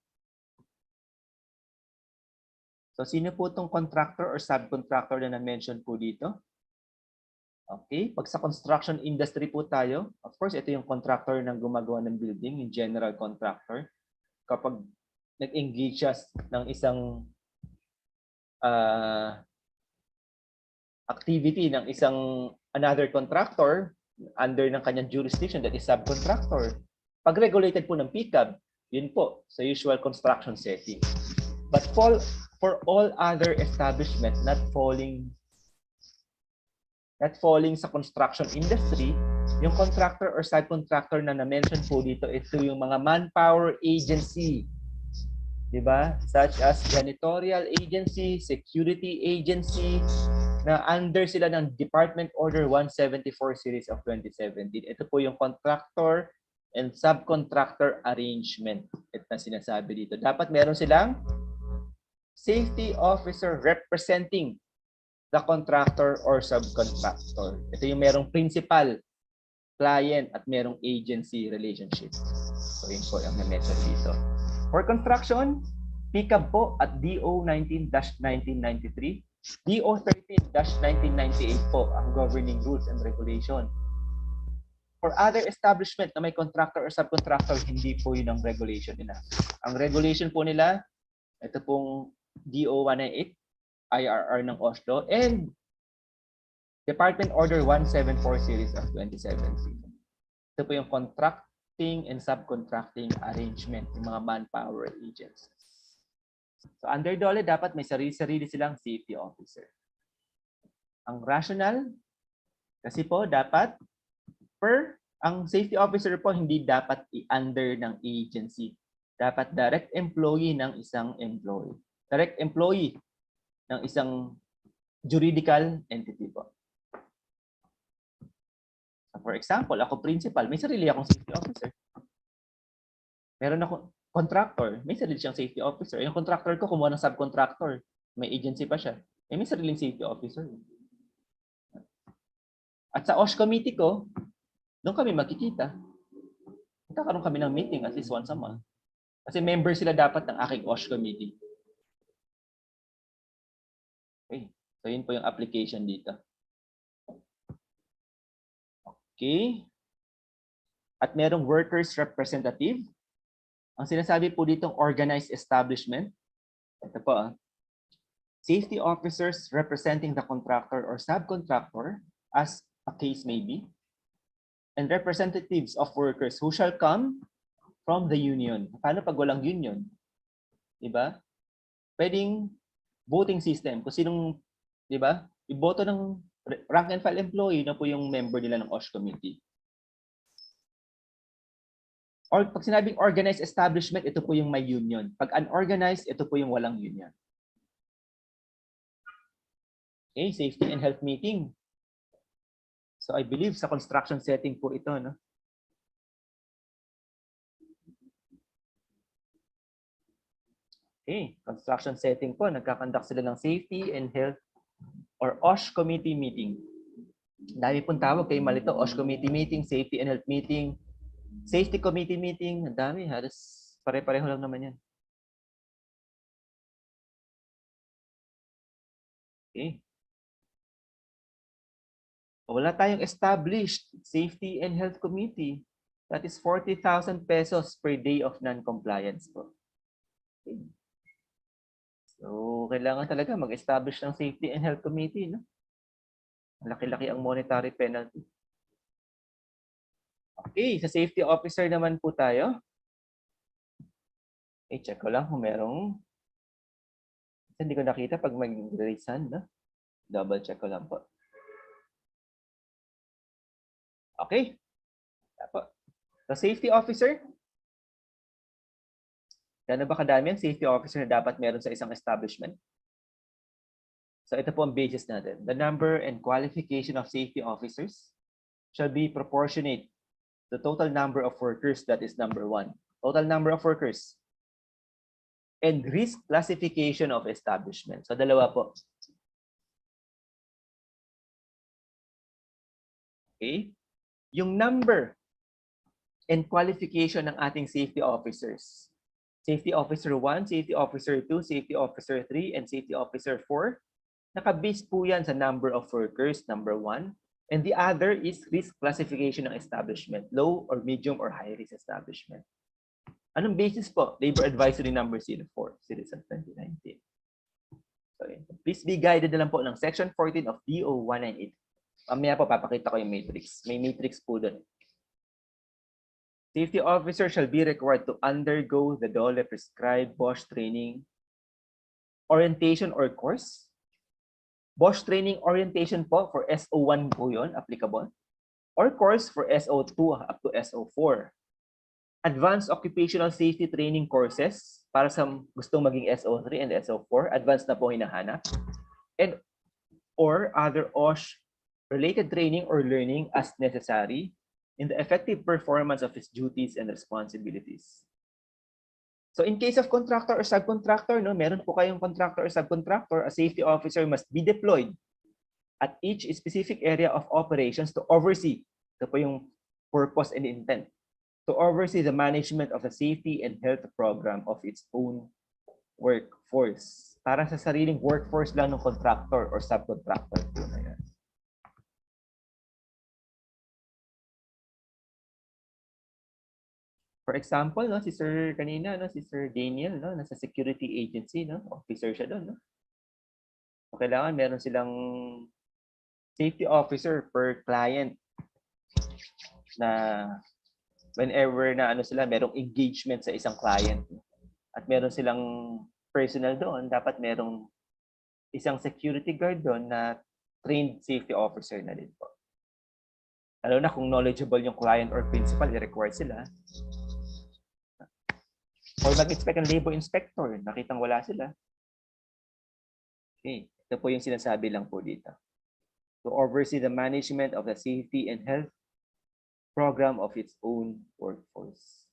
So sino po itong contractor or subcontractor na na-mention po dito? Okay, pag sa construction industry po tayo, of course ito yung contractor na gumagawa ng building, yung general contractor. Kapag nag-engage siya ng isang activity ng isang another contractor under ng kanyang jurisdiction, that is subcontractor. Pag regulated po ng PCAB, yun po sa usual construction setting. But for all other establishments not falling sa construction industry, yung contractor or subcontractor na na-mention po dito, ito yung mga manpower agency. Diba? Such as janitorial agency, security agency, na under sila ng Department Order 174 Series of 2017. Ito po yung contractor and subcontractor arrangement. Ito na sinasabi dito. Dapat meron silang safety officer representing the contractor or subcontractor. Ito yung merong principal client at merong agency relationship. So yun po ang na-mention dito. For construction, PCAB po at DO 19-1993, DO 13-1998 po ang governing rules and regulation. For other establishment na may contractor or subcontractor, hindi po yun ang regulation nila. Ang regulation po nila, ito pong DO 198, IRR ng Oslo, and Department Order 174 Series of 2017. Ito po yung contracting and subcontracting arrangement ng mga manpower agents. So under DOLE, dapat may sarili-sarili silang safety officer. Ang rationale, kasi po dapat ang safety officer po hindi dapat i-under ng agency. Dapat direct employee ng isang employee. Direct employee ng isang juridical entity po. So for example, ako principal, may sarili akong safety officer. Meron akong contractor, may sarili siyang safety officer. Yung contractor ko kumuha ng subcontractor, may agency pa siya. May sariling safety officer. At sa OSH committee ko, doon kami magkikita. Magkakaroon kami ng meeting at least once a month. Kasi member sila dapat ng aking OSH committee. Okay. So yun po yung application dito. Okay. At merong workers representative. Ang sinasabi po ditong organized establishment, ito po, safety officers representing the contractor or subcontractor as a case may be, and representatives of workers who shall come from the union. Paano pag walang union? Diba? Pwedeng voting system. Kung sinong, diba? Iboto ng rank and file employee na po yung member nila ng OSH committee. Or pag sinabing organized establishment, ito po yung may union. Pag unorganized, ito po yung walang union. Okay, safety and health meeting. So I believe sa construction setting po ito, no? Okay, construction setting po, nagkakandak sila ng safety and health or OSH committee meeting. Dami pong tawag, kayo malito, OSH committee meeting, safety and health meeting, safety committee meeting, ang dami, halos pare-pareho lang naman yan. Okay. Wala tayong established safety and health committee. That is 40,000 pesos per day of non-compliance po. Okay. So, kailangan talaga mag-establish ng safety and health committee, no? Laki-laki ang monetary penalty. Okay, sa safety officer naman po tayo. Okay, check ko lang kung merong. Hindi ko nakita pag mag-raise hand, no? Double check ko lang po. Okay. So, safety officer. Gano'n ba kadami ang safety officer na dapat meron sa isang establishment? So, ito po ang basis natin. The number and qualification of safety officers shall be proportionate to the total number of workers, that is number 1. Total number of workers. And risk classification of establishment. So, dalawa po. Okay. Yung number and qualification ng ating safety officers. Safety Officer 1, Safety Officer 2, Safety Officer 3, and Safety Officer 4. Nakabase po yan sa number of workers, number 1. And the other is risk classification ng establishment, low or medium or high risk establishment. Anong basis po? Labor Advisory Number 04, Series of 2019. Sorry. Please be guided na lang po ng Section 14 of DO 198. Mamaya po papakita ko yung matrix. May matrix po doon. Safety officer shall be required to undergo the DOLE prescribed BOSH training, orientation or course. BOSH training orientation po for SO1 po yun, applicable. Or course for SO2 up to SO4. Advanced occupational safety training courses para sa gustong maging SO3 and SO4. Advanced na po hinahanap. And or other OSH related training or learning as necessary in the effective performance of his duties and responsibilities. So in case of contractor or subcontractor, no, meron po kayong contractor or subcontractor, a safety officer must be deployed at each specific area of operations to oversee. Ito po yung purpose, and intent. To oversee the management of the safety and health program of its own workforce. Para sa sariling workforce lang ng contractor or subcontractor po na yan. For example, no, si Sir kanina, no, si Sir Daniel, no, nasa security agency, no, officer siya doon, no. So, kailangan meron silang safety officer per client na whenever na ano sila, merong engagement sa isang client at meron silang personnel doon, dapat merong isang security guard doon na trained safety officer na din po. Lalo na kung knowledgeable yung client or principal, i-require sila. Or mag-inspect ang labor inspector, nakitang wala sila. Okay, ito po yung sinasabi lang po dito. To oversee the management of the safety and health program of its own workforce.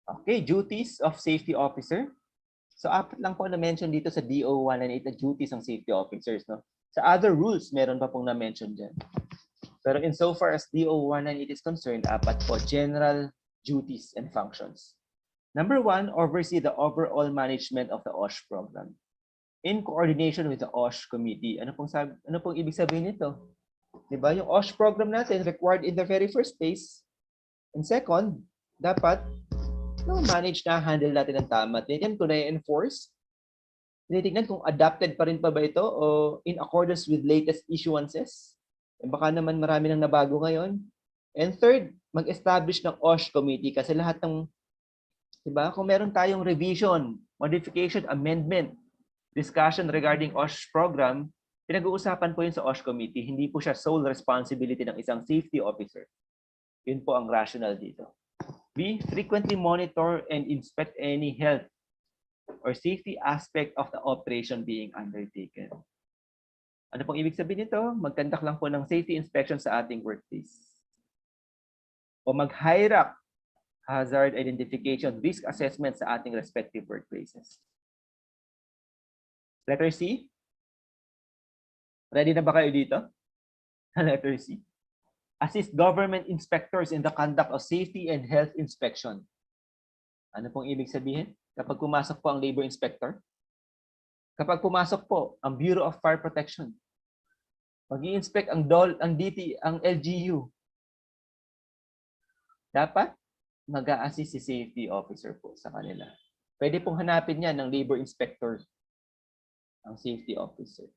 Okay, duties of safety officer. So apat lang po na-mention dito sa DO 198 na duties ng safety officers, no? Sa other rules, meron pa pong na-mention dyan. Pero insofar as DO 198 is concerned, apat po general duties and functions. Number 1, oversee the overall management of the OSH program in coordination with the OSH committee. Ano pong ibig sabihin nito? Diba? Yung OSH program natin required in the very first phase. And second, dapat manage na, handle natin ng tama. Tinitignan kung na-enforce. Tinitignan kung adapted pa rin pa ba ito o in accordance with latest issuances. Eh, baka naman marami nang nabago ngayon. And third, mag-establish ng OSH committee kasi lahat ng, diba, kung meron tayong revision, modification, amendment, discussion regarding OSH program, pinag-uusapan po yun sa OSH committee. Hindi po siya sole responsibility ng isang safety officer. Yun po ang rationale dito. We frequently monitor and inspect any health or safety aspect of the operation being undertaken. Ano pong ibig sabihin nito? Mag-conduct lang po ng safety inspection sa ating workplace. O mag-HIRAC, hazard identification, risk assessment sa ating respective workplaces. Letter C. Ready na ba kayo dito? Letter C. Assist government inspectors in the conduct of safety and health inspection. Ano pong ibig sabihin? Kapag pumasok po ang labor inspector, kapag pumasok po ang Bureau of Fire Protection, mag-i-inspect ang DT, ang LGU, dapat mag-a-assist si safety officer po sa kanila. Pwede pong hanapin yan ng labor inspector, ang safety officer.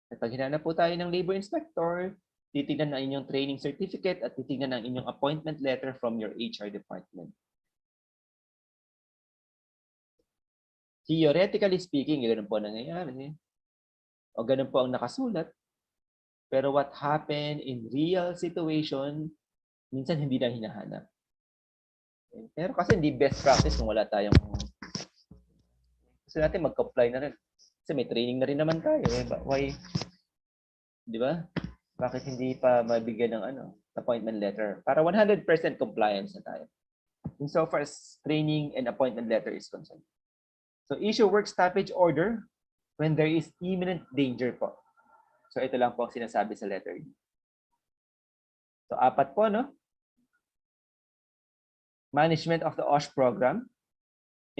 Kapag hinanap po tayo ng labor inspector, titignan ang inyong training certificate at titignan ang inyong appointment letter from your HR department. Theoretically speaking, ganun po nangyayari. O ganun po ang nakasulat. Pero what happened in real situation, minsan hindi na hinahanap. Pero kasi hindi best practice kung wala tayong... Gusto natin mag-comply na rin. Kasi may training na rin naman tayo. Eh. Why? Di ba? Bakit hindi pa mabigyan ng appointment letter? Para 100% compliance na tayo. So far as training and appointment letter is concerned. So issue work stoppage order when there is imminent danger po. So ito lang po ang sinasabi sa letter. So apat po, no? Management of the OSH program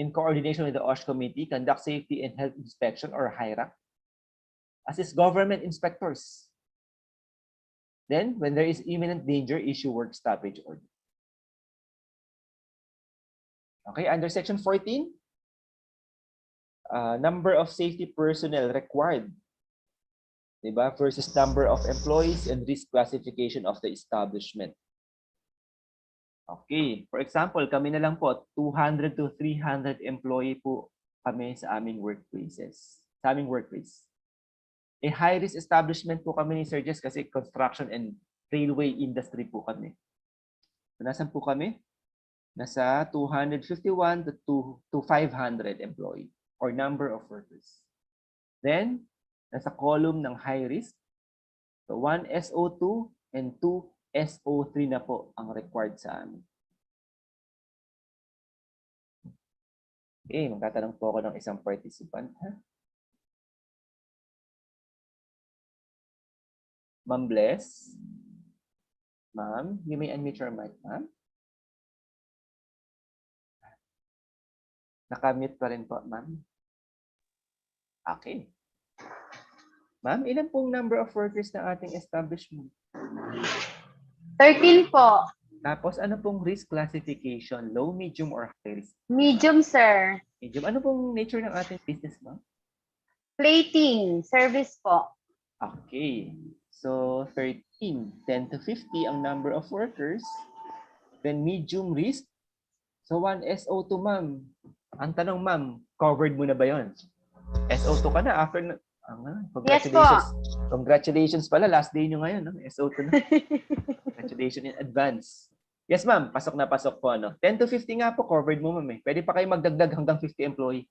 in coordination with the OSH committee, conduct safety and health inspection or HIRAC. Assist government inspectors. Then, when there is imminent danger, issue work stoppage order. Okay, under section 14, number of safety personnel required, diba, versus number of employees and risk classification of the establishment. Okay, for example, kami na lang po, 200 to 300 employee po kami sa aming workplaces, sa aming workplace. A high-risk establishment po kami ni Sir Jess kasi construction and railway industry po kami. So, nasan po kami? Nasa 251 to 500 employee or number of workers. Then, nasa column ng high risk. So, 1 SO2 and 2 SO3 na po ang required sa amin. Okay, magtatanong po ako ng isang participant. Ha? Ma'am Bless? Ma'am, you may unmute your mic, ma'am. Nakamute pa rin po, ma'am. Okay. Ma'am, ilan pong number of workers na ating establishment? 13 po. Tapos ano pong risk classification? Low, medium, or high risk? Medium, sir. Medium. Ano pong nature ng ating business, ma'am? Plating, service po. Okay. So, 13, 10 to 50 ang number of workers. Then medium risk. So, 1 SO2, ma'am. Ang tanong, ma'am, covered mo na ba yon? SO2 ka na after na... Yes Congratulations. po. Congratulations pala. Last day nyo ngayon. No? SO2 na. Congratulations in advance. Yes, ma'am. Pasok na pasok po. Ano? 10 to 50 nga po. Covered mo, ma'am. Pwede pa kayo magdagdag hanggang 50 employee.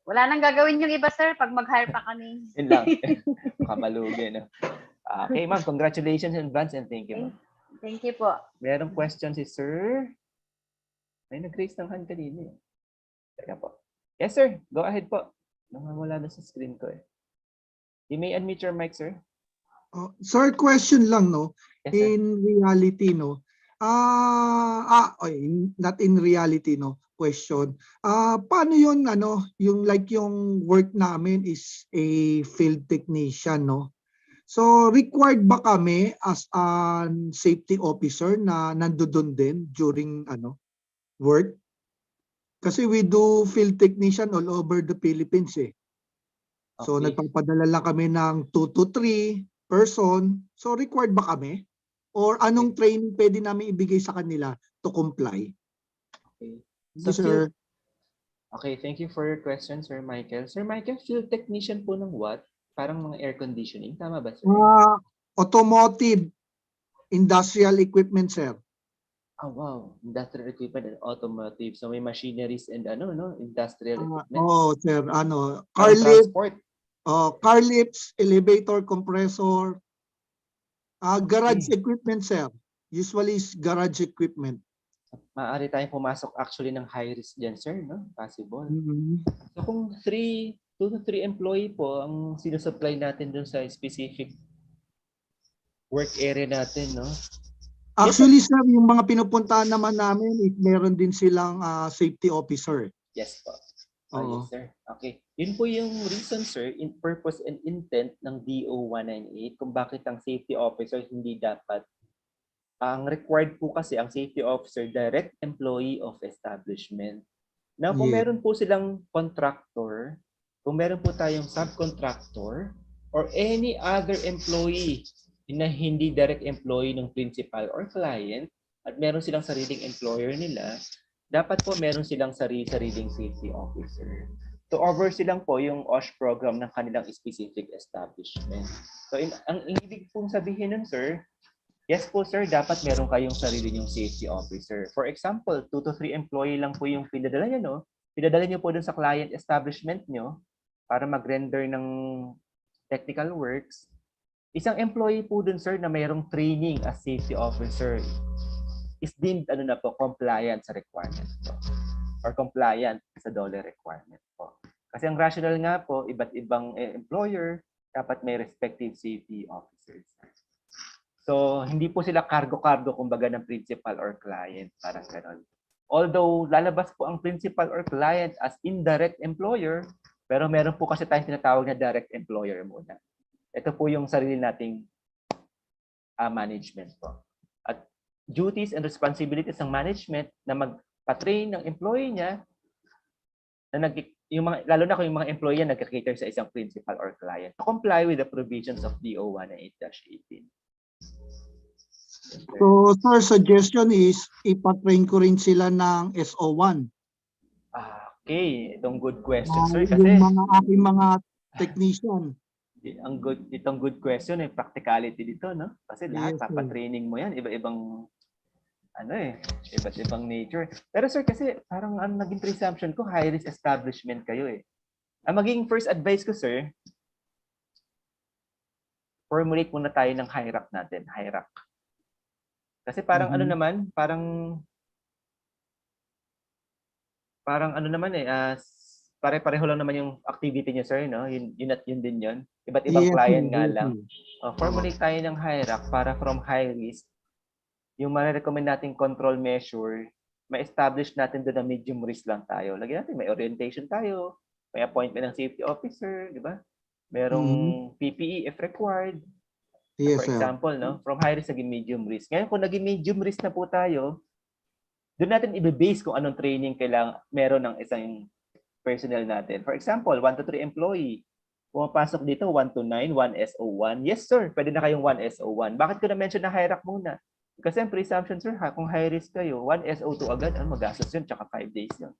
Wala nang gagawin yung iba, sir, pag mag-hire pa kami. Yun lang. Kamalugi. No? Okay, ma'am. Congratulations in advance and thank you, ma'am. Thank you po. Merong question si sir. May nag-raise ng hand kanina. Teka po. Yes, sir. Go ahead po. Wala na sa screen ko eh. You may unmute your mic, sir. Sir, question lang, no? Yes, sir. In reality, no? Not in reality, no? Question. Paano yun, ano, yung like yung work namin is a field technician, no? So, required ba kami as a safety officer na nandoon din during work? Kasi we do field technician all over the Philippines eh. So, Okay. nagpapadala lang kami ng 2 to 3 person. So, required ba kami? Or anong training pwede namin ibigay sa kanila to comply? Okay. Thank you, sir. Okay, thank you for your question, Sir Michael. Sir Michael, field technician po ng what? Parang mga air conditioning. Tama ba, sir? Automotive, industrial equipment, sir. Oh, wow. Industrial equipment and automotive. So may machineries and industrial equipment. Sir, Car transport. Car lifts, elevator, compressor, garage equipment, sir. Usually is garage equipment. Maaari tayong pumasok actually ng high risk dyan, sir, no? Possible. So kung 2 to 3 employee po ang sinusupply natin dun sa specific work area natin, no? Actually, sir, yung mga pinupuntahan naman namin, meron din silang safety officer. Yes po. Yes, sir. Okay. Yun po yung reason, sir, in purpose and intent ng DO 198 kung bakit ang safety officer hindi dapat. Ang required po kasi ang safety officer, direct employee of establishment. Now, kung meron po silang contractor, kung meron po tayong subcontractor, or any other employee na hindi direct employee ng principal or client, at meron silang sariling employer nila, dapat po meron silang sariling safety officer. To oversee lang po yung OSH program ng kanilang specific establishment. So, ang ibig pong sabihin nun, sir, yes po, sir, dapat meron kayong sarili yung safety officer. For example, 2 to 3 employee lang po yung pinadala nyo, no? Pinadala nyo po dun sa client establishment nyo para mag-render ng technical works. Isang employee po dun, sir, na mayroong training as safety officer is deemed compliant sa requirement po. Or compliant sa DOLE requirement po. Kasi ang rationale nga po, iba't ibang employer dapat may respective safety officers. So, hindi po sila kargo-kargo kumbaga ng principal or client, parang gano'n. Although, lalabas po ang principal or client as indirect employer, pero meron po kasi tayong tinatawag na direct employer muna. Ito po yung sarili nating management po. At duties and responsibilities ng management na magpa-train ng employee niya, na lalo na kung yung mga employee niya nagka-cater sa isang principal or client, to comply with the provisions of DO 198-18. So, sir, suggestion is ipatrain ko rin sila ng SO1. Okay, itong good question, sir. Kasi yung aking mga technician. Itong good question eh, practicality dito, no? Kasi lahat papatraining mo yan, iba-ibang iba't ibang nature. Pero sir, kasi parang naging presumption ko, high-risk establishment kayo eh. Ang maging first advice ko, sir, formulate muna tayo ng hierarchy natin, hierarchy. Kasi parang pare-pareho lang naman yung activity niyo, sir, no? Yun at yun din yun. Iba't ibang Yes, client sir. nga Yes, lang. sir. Formulate tayo ng hierarch para from high risk, yung ma-recommend nating control measure, ma-establish natin doon na medium risk lang tayo. Lagyan natin, may orientation tayo, may appointment ng safety officer, di ba? Merong PPE if required. Yes, For sir. example, no? From high risk naging medium risk. Ngayon, kung naging medium risk na po tayo, doon natin i-base kung anong training kailangan meron ng isang personnel natin. For example, 1 to 3 employee. Pumapasok dito 1 to 9, 1 SO1. Yes, sir. Pwede na kayong 1 SO1. Bakit ko na-mention na hierarch muna? Kasi ang presumption, sir, kung high risk kayo, 1 SO2 agad, magastos yun, tsaka 5 days yun.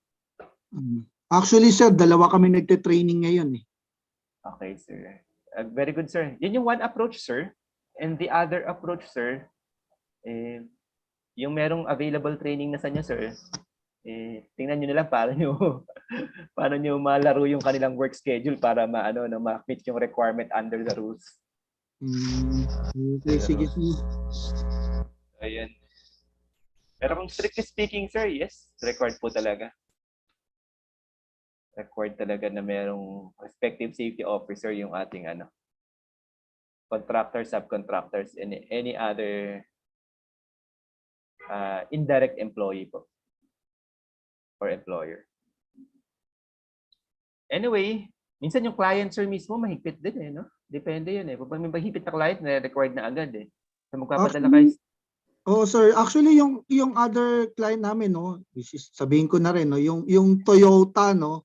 Actually, sir, dalawa kami nagte-training ngayon eh. Okay, sir. Very good, sir. Yun yung one approach, sir. And the other approach, sir, yung merong available training na sa inyo, sir, tingnan nyo na lang paano nyo malaro yung kanilang work schedule para ma-meet yung requirement under the rules. Okay, sige, sir. Ayan. Pero kung strictly speaking, sir, yes, required po talaga. Required talaga na merong respective safety officer yung ating contractors, subcontractors, and any other indirect employee po or employer. Anyway, minsan yung client, sir, mismo mahigpit din eh, no? Depende yun eh. Pag may mahigpit na client, required na agad eh. So magpapadala kayo. Sir, actually yung other client namin, no, sabihin ko na rin, no, yung Toyota, no.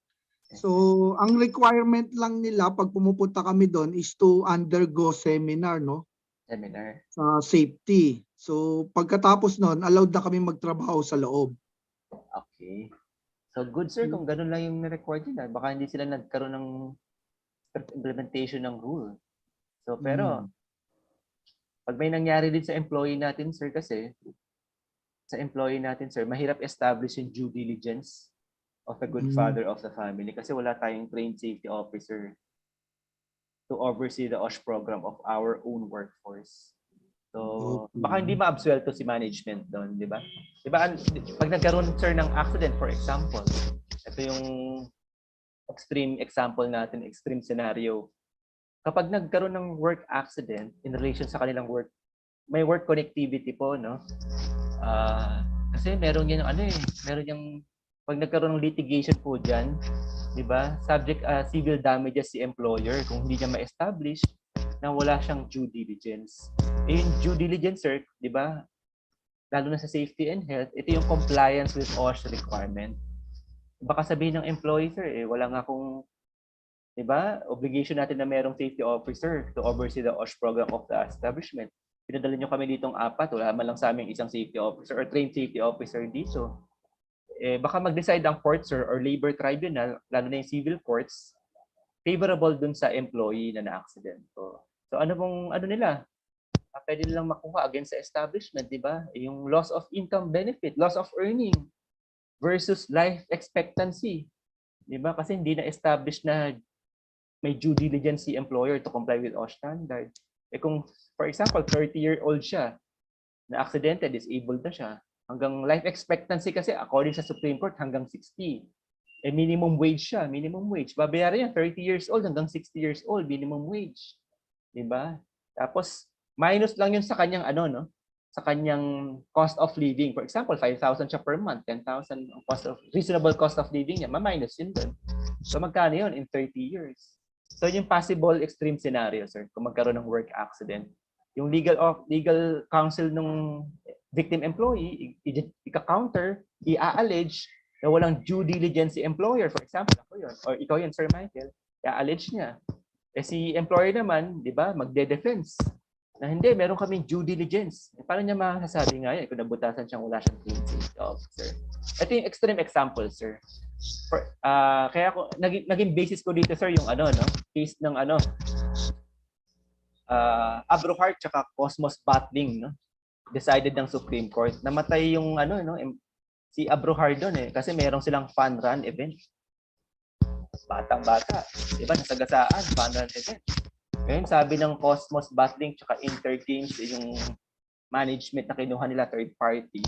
So, ang requirement lang nila pag pumupunta kami doon is to undergo seminar, no? Seminar. Sa safety. So, pagkatapos noon, allowed na kami magtrabaho sa loob. Okay. So, good, sir, kung ganun lang yung required nila. Baka hindi sila nagkaroon ng implementation ng rule. So, pero, pag may nangyari din sa employee natin, sir, kasi, mahirap establish yung due diligence of a good father of the family kasi wala tayong trained safety officer to oversee the OSH program of our own workforce. So, baka hindi ma-absuelto si management doon, di ba? Di ba, pag nagkaroon, sir, ng accident, for example, ito yung extreme example natin, extreme scenario. Kapag nagkaroon ng work accident in relation sa kanilang work, may work connectivity po, no? Kasi meron yung meron yung pag nagkaroon ng litigation po dyan, di ba? Subject civil damages si employer kung hindi niya ma-establish na wala siyang due diligence. Yung due diligence, sir, di ba? Lalo na sa safety and health, ito yung compliance with OSH requirement. Baka sabihin ng employee, sir, wala nga akong, di ba, obligation natin na merong safety officer to oversee the OSH program of the establishment. Pinadala nyo kami ditong 4, wala man lang sa aming isang safety officer or trained safety officer dito. Baka mag-decide ang court, sir, or labor tribunal, lalo na yung civil courts, favorable dun sa employee na na-accident. So ano nila? Pwede nilang makuha against sa establishment, di ba? Yung loss of income benefit, loss of earning versus life expectancy. Di ba? Kasi hindi na-establish na may due diligence si employer to comply with OSH standard. Kung, for example, 30-year-old siya, na-aksidente, disabled na siya, hanggang life expectancy kasi, according sa Supreme Court, hanggang 60. Minimum wage siya, minimum wage. Babayaran yan, 30 years old hanggang 60 years old, minimum wage. Diba? Tapos, minus lang yun sa kanyang sa kanyang cost of living. For example, 5,000 siya per month, 10,000 reasonable cost of living niya, ma-minus yun doon. So, magkano yun in 30 years? So, yung possible extreme scenario, sir, kung magkaroon ng work accident, yung legal counsel ng victim employee, ika-counter, i-allege na walang due diligence si employer. For example, ako yun, or ikaw yun, Sir Michael, i-allege niya. Si employer naman, di ba, magde-defense na hindi, meron kaming due diligence. Paano niya masasabi nga yan kung nabutasan siyang wala siyang trained safety officer? Ito yung extreme example, sir. Kaya ako, naging basis ko dito, sir, yung case ng Abrohart tsaka Cosmos Battling, decided ng Supreme Court. Namatay yung si Abrohart doon kasi meron silang fun run event. Batang-bata, di ba, nasagasaan, fun run event. Ngayon, sabi ng Cosmos Battling tsaka Intergames, yung management na kinuha nila, third party,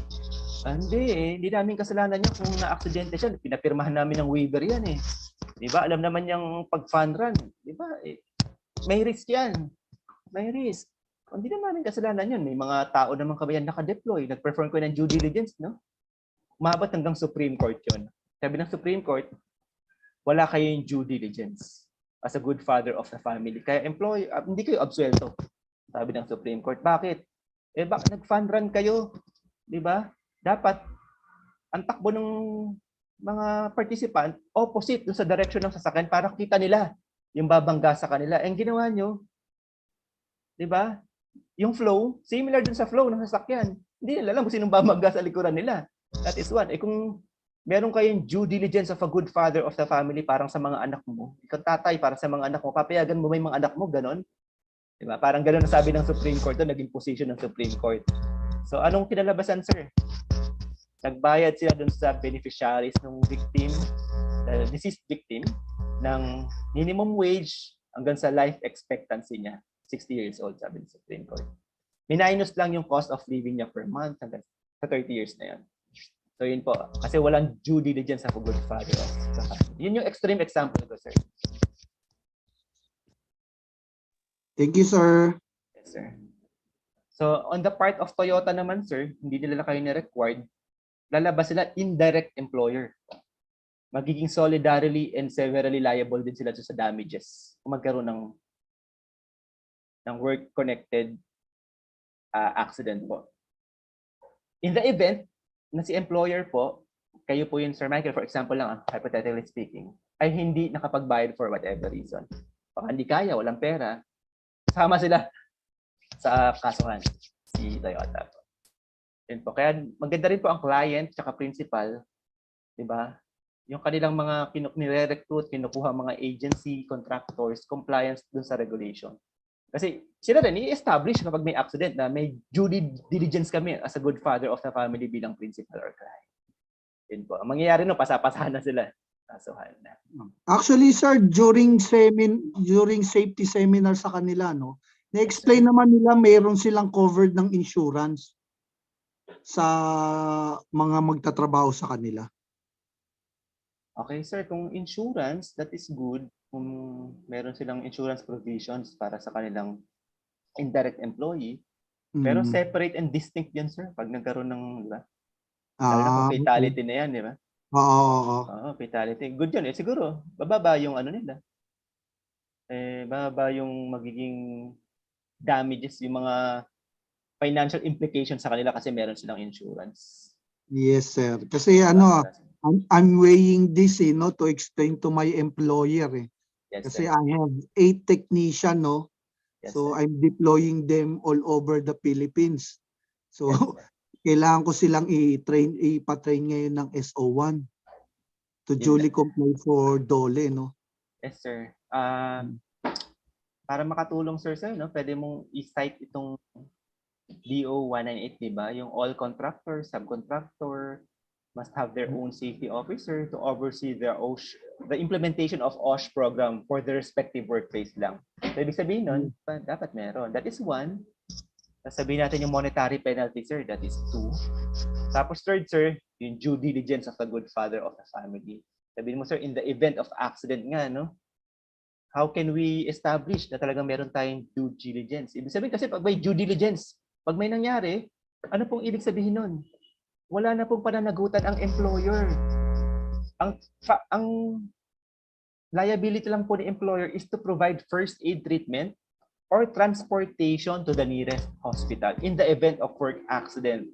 hindi namin kasalanan niya kung na-aksidente siya. Pinapirmahan namin ng waiver yan . Di ba? Alam naman yung pag-fund run. Di ba? May risk yan. May risk. Hindi naman namin kasalanan yun. May mga tao naman kami yan naka-deploy. Nag-perform ko ng due diligence, no? Umabot hanggang Supreme Court yun. Sabi ng Supreme Court, wala kayong due diligence as a good father of the family. Kaya hindi kayo absuelto. Sabi ng Supreme Court. Bakit? Bakit nag-fund run kayo? Di ba? Dapat, ang takbo ng mga participant, opposite sa direction ng sasakyan para kita nila yung babangga sa kanila. Ang ginawa nyo, di ba? Yung flow, similar dun sa flow ng sasakyan. Hindi nila alam kung sinong babangga sa likuran nila. That is one. Kung meron kayong due diligence of a good father of the family parang sa mga anak mo, ikaw tatay para sa mga anak mo, papayagan mo may mga anak mo, ganon. Diba? Parang ganon na sabi ng Supreme Court, naging position ng Supreme Court. So anong kinalabasan, sir? Nagbayad sila dun sa beneficiaries ng victim, the deceased victim, ng minimum wage hanggang sa life expectancy niya. 60 years old, sabi ng Supreme Court. Minus lang yung cost of living niya per month hanggang sa 30 years na yan. So yun po, kasi walang due diligence sa good father. Yun yung extreme example ko, sir. Thank you, sir. Yes, sir. So on the part of Toyota naman, sir, hindi nila kayo na-required, lalabas sila indirect employer. Magiging solidarily and severally liable din sila sa damages kung magkaroon ng work-connected accident po. In the event na si employer po, kayo po yun, Sir Michael, for example lang, hypothetically speaking, ay hindi nakapagbayad for whatever reason. Baka hindi kaya, walang pera, sama sila sa kasuhan, si Toyota. Yun po. Kaya maganda rin po ang client at principal, di ba? Yung kanilang mga nire-recruit, kinukuha mga agency, contractors, compliance dun sa regulation. Kasi sila rin i-establish kapag may accident na may due diligence kami as a good father of the family bilang principal or client. Yun po. Ang mangyayari no, pasapasahan na sila. Kasuhan na. Actually, sir, during safety seminar sa kanila, no, na-explain naman nila mayroon silang covered ng insurance sa mga magtatrabaho sa kanila. Okay, sir, kung insurance, that is good. Kung meron silang insurance provisions para sa kanilang indirect employee. Pero separate and distinct yan, sir, pag nagkaroon ng, di ba? Lalo na kung fatality na yan, di ba? Oo, fatality. Good yun. Siguro, bababa yung ano nila. Bababa yung magiging damages, yung mga financial implications sa kanila kasi meron silang insurance. Yes, sir. Kasi I'm weighing this no, to explain to my employer. Yes, kasi sir. I have 8 technicians, no? Yes, so sir. I'm deploying them all over the Philippines. So Yes, kailangan ko silang ipatrain ngayon ng SO1 to duly comply for DOLE, no? Yes, sir. Para makatulong, sir, no, pwede mong i-cite itong DO 198, di ba? Yung all contractors, subcontractor must have their own safety officer to oversee the implementation of OSH program for their respective workplace lang. So, ibig sabihin nun, dapat meron. That is 1. Sabihin natin yung monetary penalty, sir. That is 2. Tapos third, sir, yung due diligence of the good father of the family. Sabihin mo, sir, in the event of accident nga, no? How can we establish na talagang meron tayong due diligence? Ibig sabihin kasi pag may due diligence, pag may nangyari, ano pong ibig sabihin nun? Wala na pong pananagutan ang employer. Ang liability lang po ni employer is to provide first aid treatment or transportation to the nearest hospital in the event of work accident.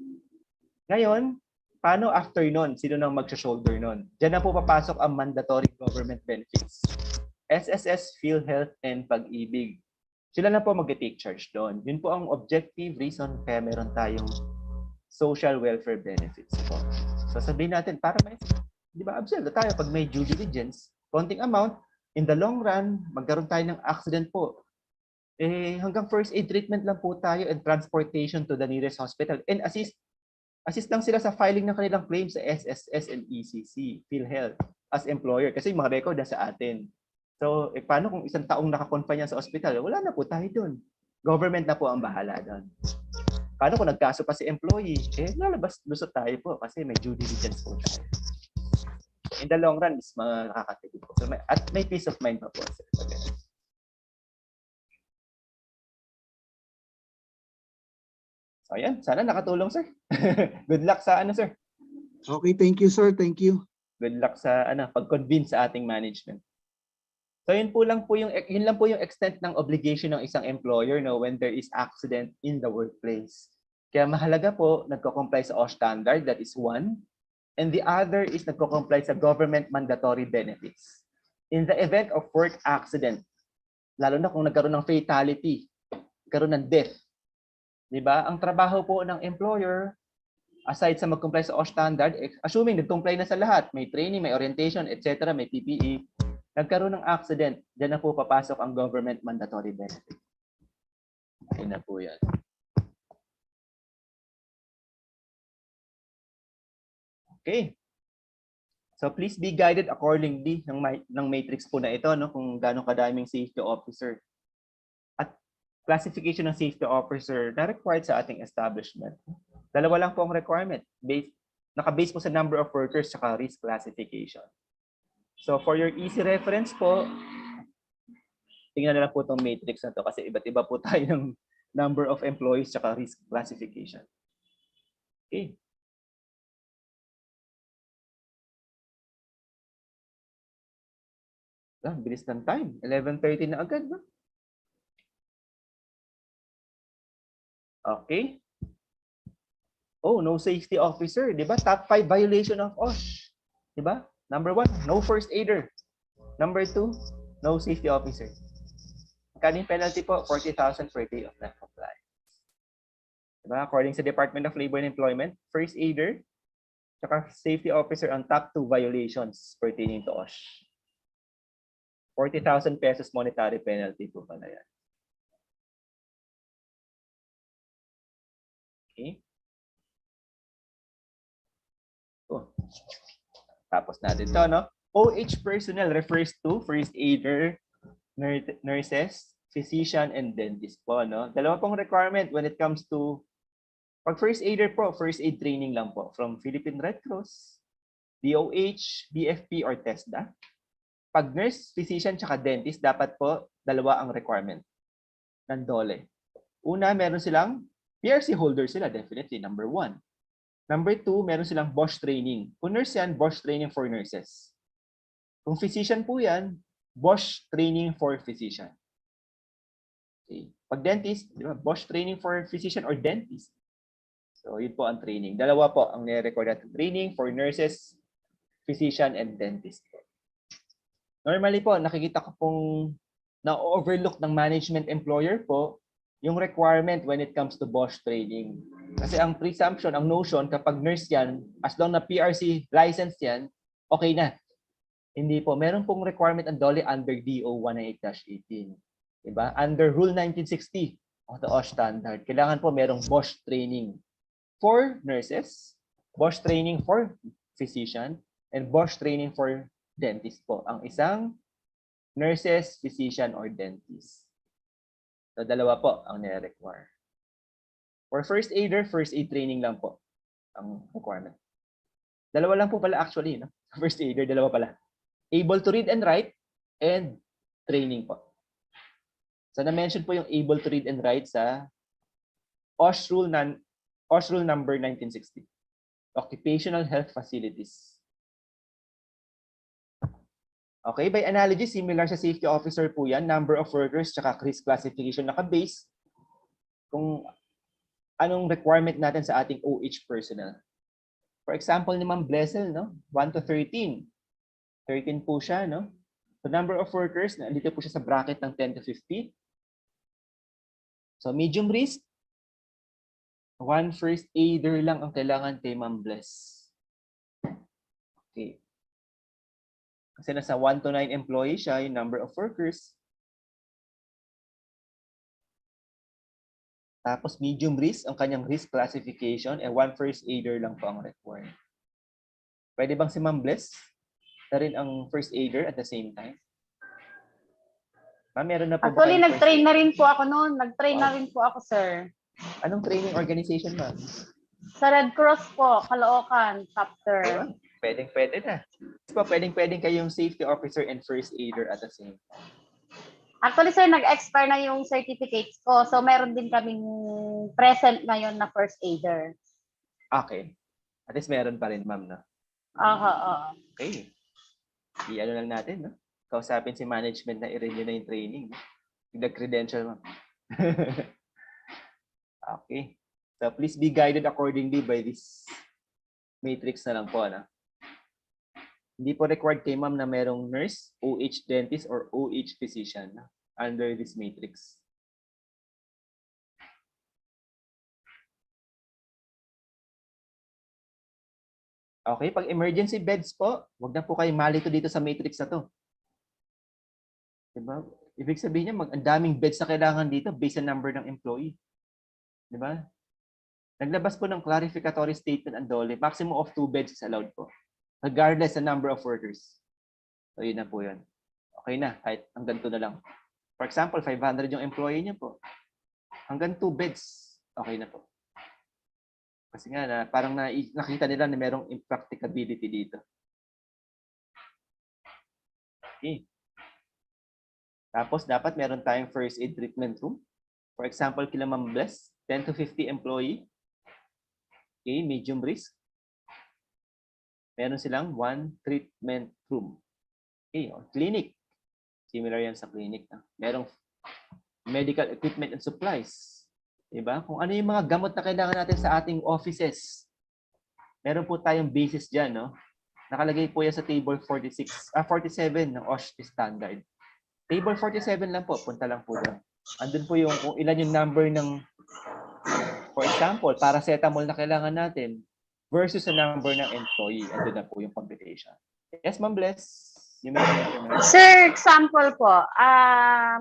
Ngayon, paano after nun? Sino nang mag-shoulder nun? Diyan na po papasok ang mandatory government benefits. SSS, PhilHealth, and Pag-ibig. Sila na po mag-take charge doon. Yun po ang objective reason kaya meron tayong social welfare benefits po. So sabihin natin, para may, di ba, absuelto tayo pag may due diligence, konting amount, in the long run, magkaroon tayo ng accident po. Hanggang first aid treatment lang po tayo and transportation to the nearest hospital. And assist lang sila sa filing ng kanilang claims sa SSS and ECC, PhilHealth, as employer. Kasi yung mga record na sa atin. So, paano kung isang taong nakakonfine sa hospital? Wala na po tayo doon. Government na po ang bahala doon. Paano kung nagkaso pa si employee? Lalabas, lusot tayo po kasi may due diligence po tayo. in the long run is makakatipid po. So, at may peace of mind pa po, sir. So, ayan. Sana nakatulong, sir. Good luck sa ano, sir. Okay, thank you, sir. Thank you. Good luck sa pag-convince sa ating management. So yun lang po yung extent ng obligation ng isang employer when there is accident in the workplace. Kaya mahalaga po nagko-comply sa OSH standard, that is one, and the other is nagko-comply sa government mandatory benefits. In the event of work accident, lalo na kung nagkaroon ng fatality, nagkaroon ng death, di ba? Ang trabaho po ng employer, aside sa mag-comply sa OSH standard, assuming nag-comply na sa lahat, may training, may orientation, etc., may PPE, nagkaroon ng accident, dyan na po papasok ang government mandatory benefit. Ayun na po yan. Okay. So please be guided accordingly ng matrix po na ito, kung gaano kadaming safety officer. At classification ng safety officer na required sa ating establishment. Dalawa lang po ang requirement. Naka-base po sa number of workers at risk classification. So for your easy reference po, tingnan na lang po itong matrix na to kasi iba't iba po tayo ng number of employees at risk classification. Okay. Bilis ng time. 11:30 na agad, no? Okay. Oh, no safety officer, 'di ba? Top 5 violation of OSH. 'Di ba? Number 1, no first aider. Number 2, no safety officer. Magkano yung penalty po? 40,000 per day of non-compliance. 'Di ba? According sa Department of Labor and Employment, first aider at safety officer ang top 2 violations pertaining to OSH. 40,000 pesos monetary penalty po pala yan. Okay. Oh. Tapos natin to, no? OH personnel refers to first aider, nurses, physician, and dentist po, no? Dalawa pong requirement when it comes to pag first aider po, first aid training lang po from Philippine Red Cross, DOH, BFP, or TESDA. Pag nurse, physician, tsaka dentist, dapat po dalawa ang requirement ng DOLE. Una, meron silang PRC holder sila, definitely, number 1. Number 2, meron silang BOSH training. Kung nurse yan, BOSH training for nurses. Kung physician po yan, BOSH training for physician. Okay. Pag dentist, di ba? BOSH training for physician or dentist. So, yun po ang training. Dalawa po ang nire-record natin. Training for nurses, physician, and dentist. Normally po, nakikita ko pong na-overlook ng management employer po yung requirement when it comes to BOSH training. Kasi ang presumption, ang notion, kapag nurse yan, as long na PRC license yan, okay na. Hindi po. Meron pong requirement ang DOLE under DO 198-18. Diba? Under Rule 1960 of the OSH standard, kailangan po merong BOSH training for nurses, BOSH training for physician, and BOSH training for dentist po. Ang isang nurses, physician, or dentist. So, dalawa po ang nire-require. For first aider, first aid training lang po ang requirement. Dalawa lang po pala actually, no? First aider, dalawa pala. Able to read and write and training po. So, na-mention po yung able to read and write sa OSH Rule number 1960. Occupational Health Facilities. Okay, by analogy, similar sa safety officer po yan, number of workers tsaka risk classification naka-base kung anong requirement natin sa ating OH personnel. For example ni Ma'am Blessel, no? 1 to 13. 13 po siya, no? So number of workers, dito po siya sa bracket ng 10 to 50. So medium risk, 1 first aider lang ang kailangan kay Ma'am Bless. Okay. Kasi nasa 1 to 9 employees siya, yung number of workers. Tapos medium risk, ang kanyang risk classification, and 1 first aider lang po ang required. Pwede bang si Ma'am Bless na rin ang first aider at the same time? Ma'am, meron na po Actually, ba nag-train na rin po ako noon. Nag-train na rin po ako, sir. Anong training organization, ma'am? Sa Red Cross po, Caloocan, chapter. Pwede na. Pwedeng kayong safety officer and first aider at the same time. Actually, sir, nag-expire na yung certificates ko. So, meron din kaming present ngayon na first aider. Okay. At least meron pa rin, ma'am, no? Oo. Okay. I-ano lang natin, no? Kausapin si management na i-renew na yung training. No? The credential, ma'am. Okay. So, please be guided accordingly by this matrix na lang po, no? Hindi po required kay ma'am na merong nurse, OH dentist, or OH physician under this matrix. Okay, pag emergency beds po, wag na po kayo malito dito sa matrix na to. Diba? Ibig sabihin niya, ang daming beds na kailangan dito based sa number ng employee. Diba? Naglabas po ng clarificatory statement ang DOLE, maximum of 2 beds is allowed po, regardless the number of workers. So, yun na po yun. Okay na, kahit hanggang 2 na lang. For example, 500 yung employee niyo po. Hanggang 2 beds, okay na po. Kasi nga, parang nakita nila na merong impracticability dito. Okay. Tapos, dapat meron tayong first aid treatment room. For example, kila Ma'am Bless, 10 to 50 employee. Okay, medium risk. Meron silang 1 treatment room. Okay, clinic. Similar yan sa clinic. Merong medical equipment and supplies. Diba? Kung ano yung mga gamot na kailangan natin sa ating offices. Meron po tayong basis dyan, no? Nakalagay po yan sa table 47 ng OSH standard. Table 47 lang po, punta lang po doon. Andun po yung kung ilan yung number ng, for example, paracetamol na kailangan natin versus the number ng employee. Andun na po yung computation. Yes, Ma'am Bless. Sir, example po,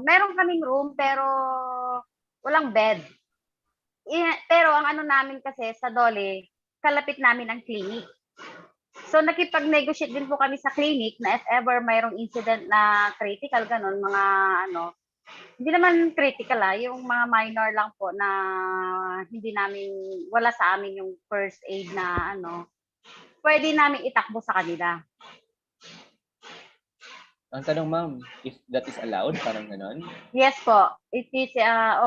meron kaming room pero walang bed. Pero ang ano namin kasi sa DOLE, kalapit namin ang clinic. So nakipag-negotiate din po kami sa clinic na if ever mayroong incident na critical, ganun, mga ano, hindi naman critical yung mga minor lang po na hindi namin, wala sa amin yung first aid na ano, pwede namin itakbo sa kanila. Ang tanong, ma'am, if that is allowed, parang ganon? Yes po. It is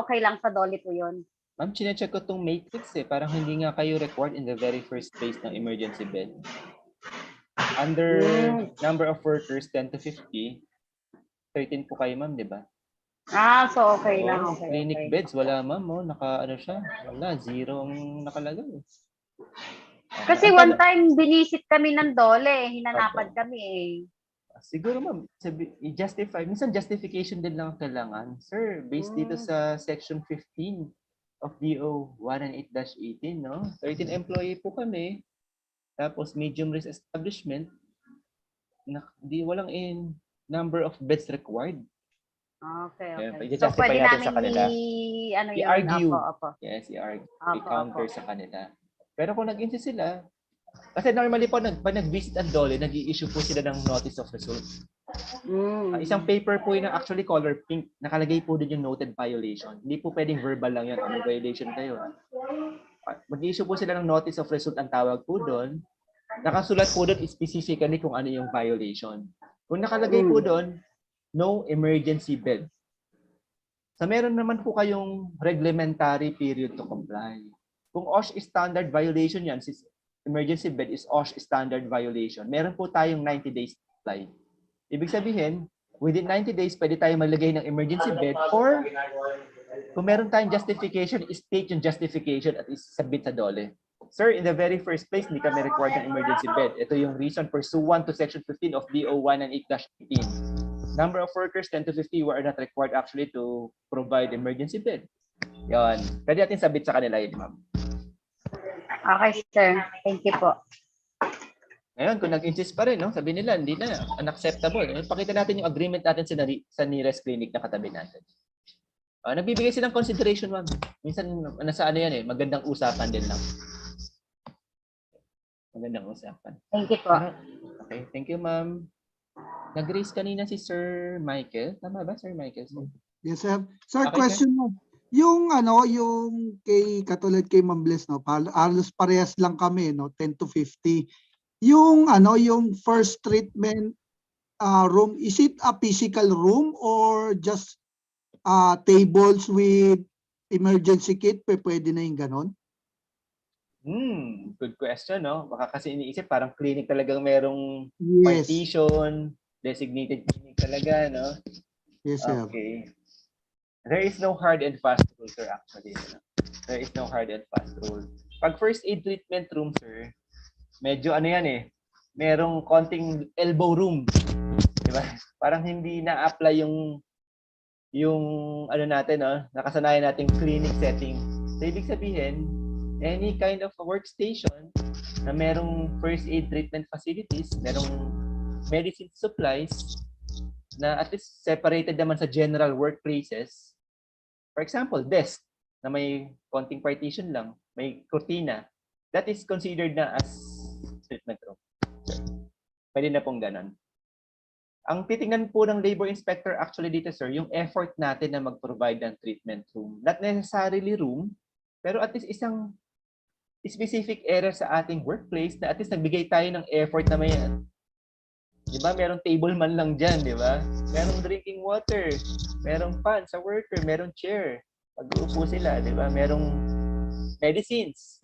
okay lang sa DOLE po yun. Ma'am, chinecheck ko tong matrix para hindi nga kayo required in the very first phase ng emergency bed. Under number of workers, 10 to 50, 13 po kayo, ma'am, di ba? So okay lang. Okay, clinic beds, wala, ma'am. Ano siya? Wala, 0 ang nakalagay. Kasi one time, binisit kami ng DOLE. Hinanapan kami Siguro, ma'am, i-justify. Minsan, justification din lang ang kailangan. Sir, based dito sa section 15 of DO 118-18, no? 13 employee po kami. Tapos, medium risk establishment. Walang in number of beds required. Okay. So, pwede natin namin i-argue. Opo. Yes, i-argue. I-counter sa kanila. Pero kung nag-insist sila, kasi normally po, pag nag-visit ang DOLE, nag-i-issue po sila ng notice of result. Isang paper po yun na actually color pink. Nakalagay po din yung noted violation. Hindi po pwedeng verbal lang yan. May violation kayo. Mag-i-issue po sila ng notice of result ang tawag po doon. Nakasulat po doon specifically kung ano yung violation. Kung nakalagay po doon, no emergency bed. So meron naman po kayong reglementary period to comply. Kung OSH standard violation yan, emergency bed is OSH standard violation, meron po tayong 90 days supply. Ibig sabihin, within 90 days, pwede tayo maglagay ng emergency bed or kung meron tayong justification, state yung justification at submit sa DOLE. Sir, in the very first place, hindi kami required ng emergency bed. Ito yung reason pursuant to Section 15 of DO 118-18. Number of workers, 10 to 50, were not required actually to provide emergency bed. Yan. Pwede natin submit sa kanila yun, ma'am. Okay, sir. Thank you po. Ngayon, kung nag-insist pa rin, no, sabi nila, hindi na, unacceptable. Pakita natin yung agreement natin sa nearest clinic na katabi natin. Nagbibigay silang consideration, ma'am. Minsan, nasa ano yan magandang usapan din lang. Magandang usapan. Thank you po. Okay, thank you, ma'am. Nag-raise kanina si Sir Michael. Tama ba, Sir Michael? Yes, sir. Sir, Okay, question mo. Yung yung katulad kay Ma'am Bless, no, halos parehas lang kami, no, 10 to 50. Yung ano, yung first treatment room, is it a physical room or just tables with emergency kit? Pwede na yung ganon? Good question, no? Baka kasi iniisip parang clinic talagang merong Yes. partition, designated clinic talaga, no? Yes, sir. Okay. There is no hard and fast rule, sir, actually. No? There is no hard and fast rule. Pag first aid treatment room, sir, medyo ano yan eh, merong konting elbow room. Diba? Parang hindi na-apply yung ano natin, no? Nakasanayan nating clinic setting. So, ibig sabihin, any kind of workstation na merong first aid treatment facilities, merong medicine supplies na at least separated naman sa general workplaces. For example, desk na may konting partition lang, may kurtina, that is considered na as treatment room. Pwede na pong ganon. Ang titingnan po ng labor inspector actually dito, sir, yung effort natin na mag-provide ng treatment room. Not necessarily room, pero at least isang specific area sa ating workplace na at least nagbigay tayo ng effort na may, di ba, merong table man lang dyan, di ba? Merong drinking water, merong fan sa worker, merong chair. Pag-uupo sila, di ba? Merong medicines.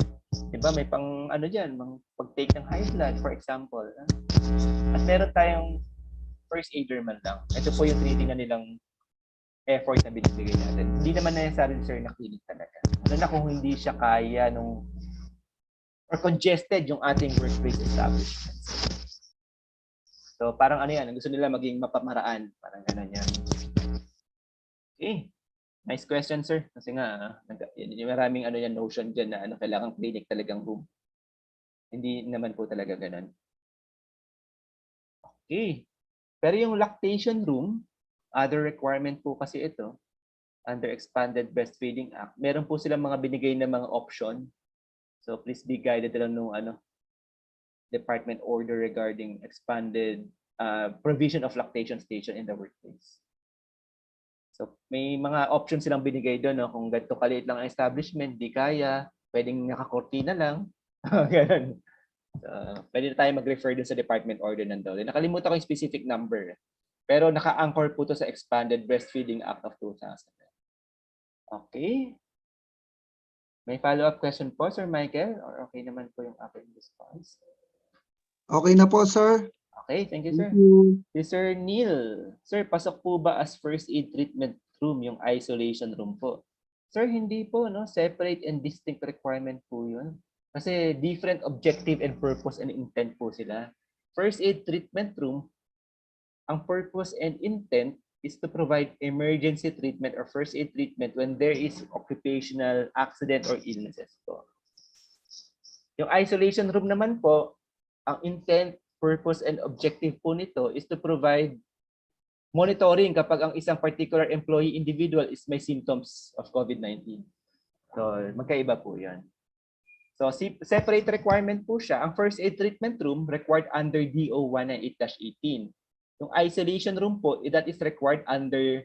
Di ba? May pang ano dyan, pag-take ng high blood, for example. At meron tayong first aider man lang. Ito po yung tinitingnan nilang effort na binibigay natin. Hindi naman necessarily, sir, na clinic talaga. Ano na kung hindi siya kaya nung or congested yung ating workplace establishment. So, parang ano yan, gusto nila maging mapamaraan. Parang gano'n yan. Okay. Nice question, sir. Kasi nga, maraming ano yan, notion dyan na ano, kailangan clinic talagang room. Hindi naman po talaga gano'n. Okay. Pero yung lactation room, other requirement po kasi ito, under Expanded Breastfeeding Act, meron po silang mga binigay na mga option. So please be guided lang nung department order regarding expanded provision of lactation station in the workplace. So may mga options silang binigay doon, no? Kung ganito kaliit lang ang establishment, di kaya, pwedeng nakakortina lang. Ganun. Pwede na tayo mag-refer dun sa department order ng DOLE. Nakalimutan ko yung specific number. Pero naka-anchor po to sa Expanded Breastfeeding Act of 2000. Okay. May follow-up question po, Sir Michael? Or okay naman po yung aking response? Okay na po, sir. Okay, thank you, sir. Thank you. Si Sir Neil. Sir, pasok po ba as first aid treatment room yung isolation room po? Sir, hindi po, no? Separate and distinct requirement po yun. Kasi different objective and purpose and intent po sila. First aid treatment room, ang purpose and intent is to provide emergency treatment or first aid treatment when there is occupational accident or illnesses po. Yung isolation room naman po, ang intent, purpose, and objective po nito is to provide monitoring kapag ang isang particular employee individual is may symptoms of COVID-19. So, magkaiba po yan. So, separate requirement po siya. Ang first aid treatment room required under DO 198-18. Yung isolation room po, that is required under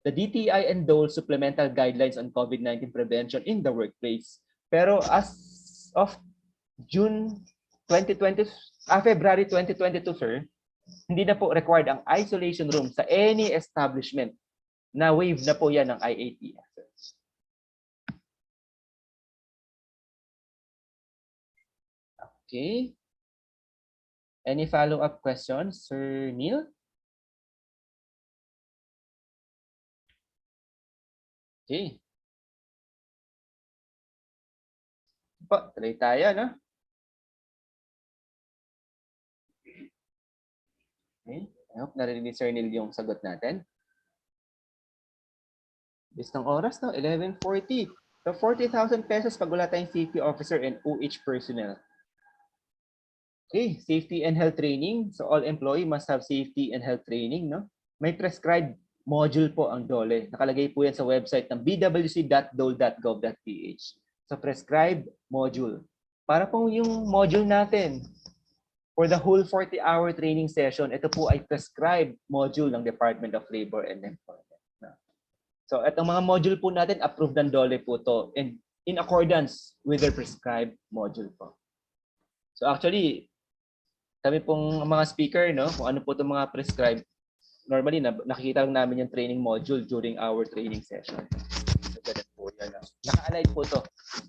the DTI and DOL supplemental guidelines on COVID-19 prevention in the workplace. Pero as of February 2022, sir, hindi na po required ang isolation room sa any establishment. Na waive na po yan ng IATF. Okay. Any follow-up questions, Sir Neil? Okay. Po, tuloy tayo, no? Okay. I hope narinig ni Sir Neil yung sagot natin. Bis ng oras, no? 11:40. So, 40,000 pesos pag wala tayong safety officer and OH personnel. Okay, safety and health training. So all employee must have safety and health training, no? May prescribed module po ang DOLE. Nakalagay po yan sa website ng bwc.dole.gov.ph. So prescribed module. Para po yung module natin for the whole 40-hour training session, ito po ay prescribed module ng Department of Labor and Employment. So itong mga module po natin, approved ng DOLE po to in accordance with their prescribed module po. So actually, kami pong mga speaker, no, kung ano po itong mga prescribed. Normally, nakikita lang namin yung training module during our training session. So, ganun po yan. Naka-align po to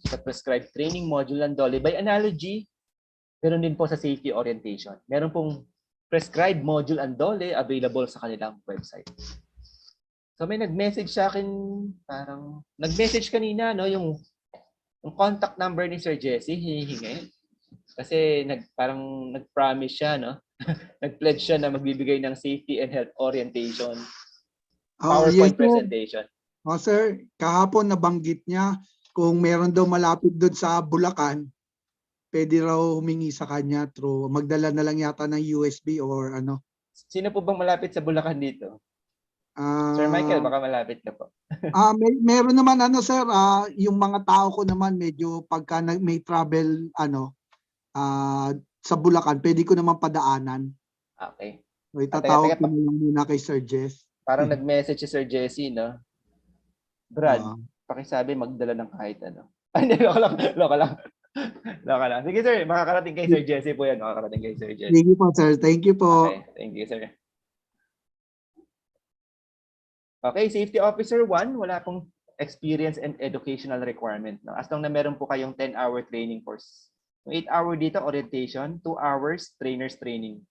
sa prescribed training module ng DOLE. By analogy, meron din po sa safety orientation. Meron pong prescribed module ang DOLE available sa kanilang website. So may nag-message sa akin, parang nag-message kanina, no, yung contact number ni Sir Jesse, hinihingi. Kasi parang nag-promise siya, no? Nag-pledge siya na magbibigay ng safety and health orientation. PowerPoint presentation. Sir, kahapon nabanggit niya kung meron daw malapit doon sa Bulacan, pwede raw humingi sa kanya through magdala na lang yata ng USB or ano. Sino po bang malapit sa Bulacan dito? Sir Michael, baka malapit ka po. Meron naman ano sir, yung mga tao ko naman medyo pagka may travel sa Bulacan, pwede ko naman padaanan. Okay. So, itatawag ko na lang muna kay Sir Jess. Parang nag-message si Sir Jesse, no? Brad, pakisabi magdala ng kahit ano. Hindi, loko lang. Sige sir, makakarating kay Sir Jesse po yan. Makakarating kay Sir Jesse. Thank you po sir. Thank you po. Okay, thank you sir. Okay, Safety Officer 1, wala pong experience and educational requirement. No? As long na meron po kayong 10-hour training course. 8-hour dito, orientation. 2 hours, trainer's training.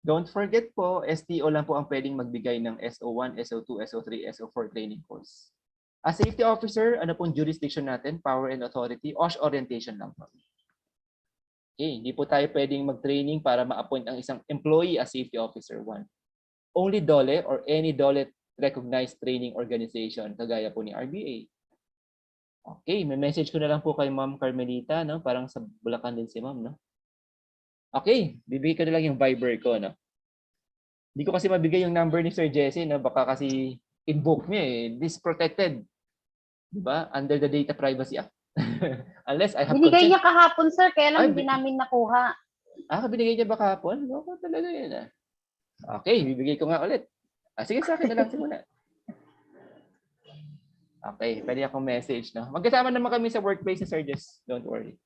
Don't forget po, STO lang po ang pwedeng magbigay ng SO1, SO2, SO3, SO4 training course. As Safety Officer, ano pong jurisdiction natin? Power and Authority, OSH orientation lang po. Okay, hindi po tayo pwedeng mag-training para ma-appoint ang isang employee as Safety Officer 1. Only DOLE or any DOLE recognized training organization kagaya po ni RBA. Okay, may message ko na lang po kay Ma'am Carmelita, no? Parang sa Bulacan din si Ma'am, no? Okay, bibigay ko na lang yung Viber ko, no? Hindi ko kasi mabigay yung number ni Sir Jesse, no? Baka kasi invoke niya eh. This protected, di ba? Under the Data Privacy Act. Unless I have binigay consent. niya kahapon, sir, kaya lang hindi namin nakuha. Binigay niya ba kahapon? Loko talaga yun, Okay, bibigay ko nga ulit. Sige, sa akin na lang muna. Okay, pwede akong message, no? Magkasama naman kami sa workplace ni Sir Jess. Don't worry.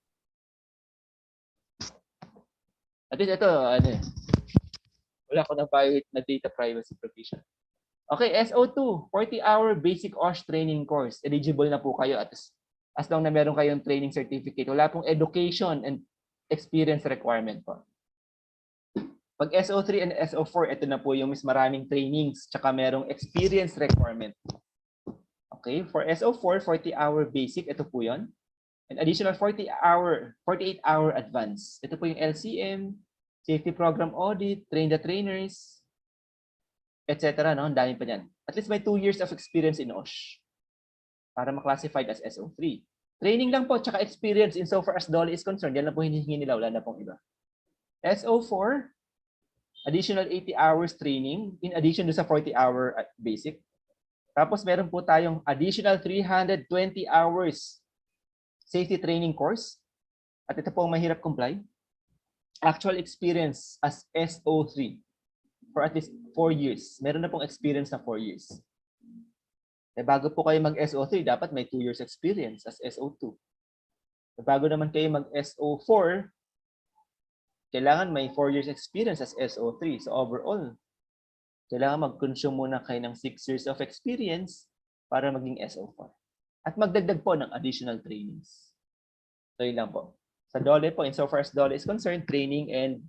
At least ito, wala ko na violate na data privacy provision. Okay, SO2, 40-hour basic OSH training course. Eligible na po kayo as long na meron kayong training certificate. Wala pong education and experience requirement po. Pag SO3 and SO4, ito na po yung mas maraming trainings tsaka merong experience requirement. Okay, for SO4, 40-hour basic, ito po yun. An additional 48-hour advance. Ito po yung LCM, safety program audit, train the trainers, etc. No? Ang dami pa yan. At least may 2 years of experience in OSH para ma-classified as SO3. Training lang po, tsaka experience insofar as DOLE is concerned. Yan lang po hinihingi nila, wala na pong iba. SO4, additional 80 hours training in addition to sa 40-hour basic. Tapos meron po tayong additional 320 hours safety training course. At ito po ang mahirap comply. Actual experience as SO3 for at least 4 years. Meron na pong experience na 4 years. Bago po kayo mag-SO3, dapat may 2 years experience as SO2. Bago naman kayo mag-SO4, kailangan may 4 years experience as SO3. So overall, kailangan mag-consume muna kayo ng 6 years of experience para maging SO4. At magdagdag po ng additional trainings. So yun lang po. Sa DOLE po, insofar as DOLE is concerned, training and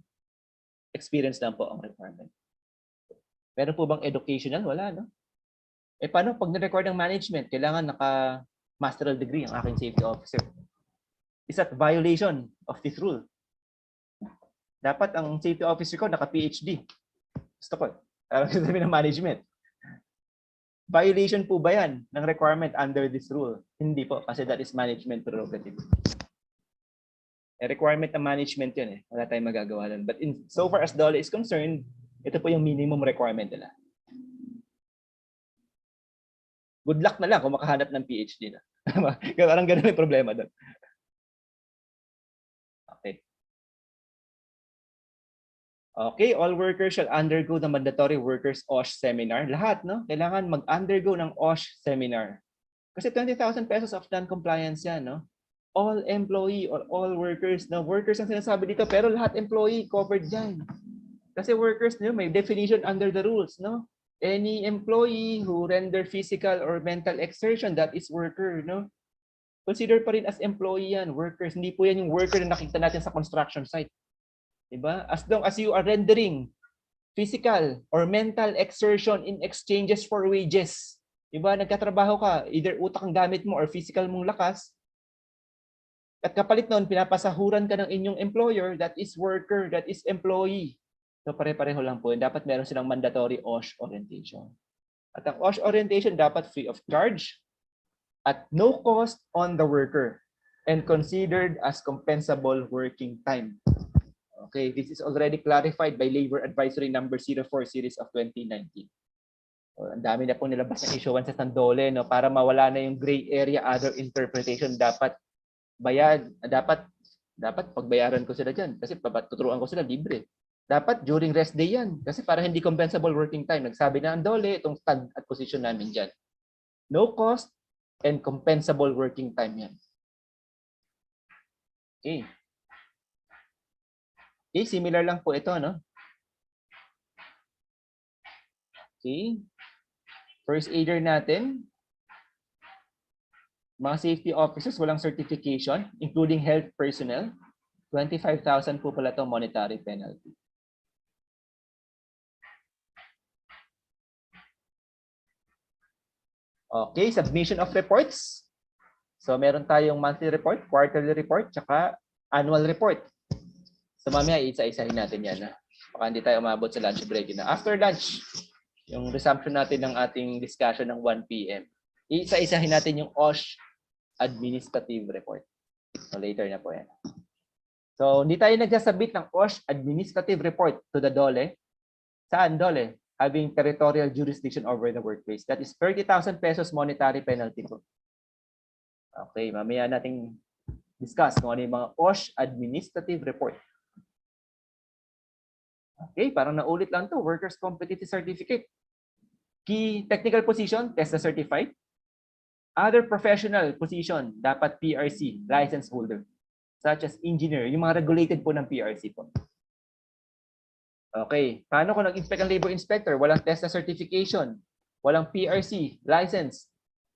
experience lang po ang requirement. Meron po bang educational? Wala, no? Paano pag na-record ng management, kailangan naka-masteral degree ang aking safety officer. Is that violation of this rule? Dapat ang safety officer ko naka-PhD. Gusto ko. Sabi ng management. Violation po ba yan ng requirement under this rule? Hindi po, kasi that is management prerogative. Requirement ng management yun eh. Wala tayong magagawa doon. But so far as DOLE is concerned, ito po yung minimum requirement nila. Good luck na lang kung makahanap ng PhD na. Parang ganun yung problema doon. Okay. Okay, all workers shall undergo the mandatory workers OSH seminar. Lahat, no? Kailangan mag-undergo ng OSH seminar. Kasi 20,000 pesos of non-compliance yan, no? all employee or all workers. No, workers ang sinasabi dito, pero lahat employee covered dyan. Kasi workers, no, may definition under the rules, no? Any employee who render physical or mental exertion, that is worker, no? Consider pa rin as employee yan, workers. Hindi po yan yung worker na nakita natin sa construction site. Diba? As long as you are rendering physical or mental exertion in exchanges for wages. Diba? Nagkatrabaho ka, either utak ang gamit mo or physical mong lakas. At kapalit noon, pinapasahuran ka ng inyong employer, that is worker, that is employee. So pare-pareho lang po. Dapat meron silang mandatory OSH orientation. At ang OSH orientation dapat free of charge at no cost on the worker and considered as compensable working time. Okay, this is already clarified by Labor Advisory Number 04 Series of 2019. So, ang dami na pong nilabas ng issuance sa Sandole, no, para mawala na yung gray area other interpretation. Dapat bayad, dapat pagbayaran ko sila diyan kasi tuturuan ko sila libre. Dapat during rest day yan kasi para hindi compensable working time. Nagsabi na ang Dole itong stand at position namin diyan. No cost and compensable working time yan. Okay. Okay, similar lang po ito, no? Okay. First aider natin. Mga safety officers, walang certification, including health personnel. 25,000 po pala itong monetary penalty. Okay, submission of reports. So meron tayong monthly report, quarterly report, tsaka annual report. So mamaya isa-isahin natin yan. Baka hindi tayo umabot sa lunch break na. After lunch, yung resumption natin ng ating discussion ng 1 p.m. Isa-isahin natin yung OSH administrative report. So later na po yan. So hindi tayo nagsasubmit ng OSH administrative report to the DOLE. Saan DOLE? Having territorial jurisdiction over the workplace. That is 30,000 pesos monetary penalty po. Okay, mamaya nating discuss kung ano yung mga OSH administrative report. Okay, parang naulit lang to. Workers' Competency Certificate. Key technical position, TESDA certified. Other professional position, dapat PRC, license holder. Such as engineer, yung mga regulated po ng PRC po. Okay, paano kung nag-inspect ang labor inspector? Walang TESDA certification, walang PRC, license.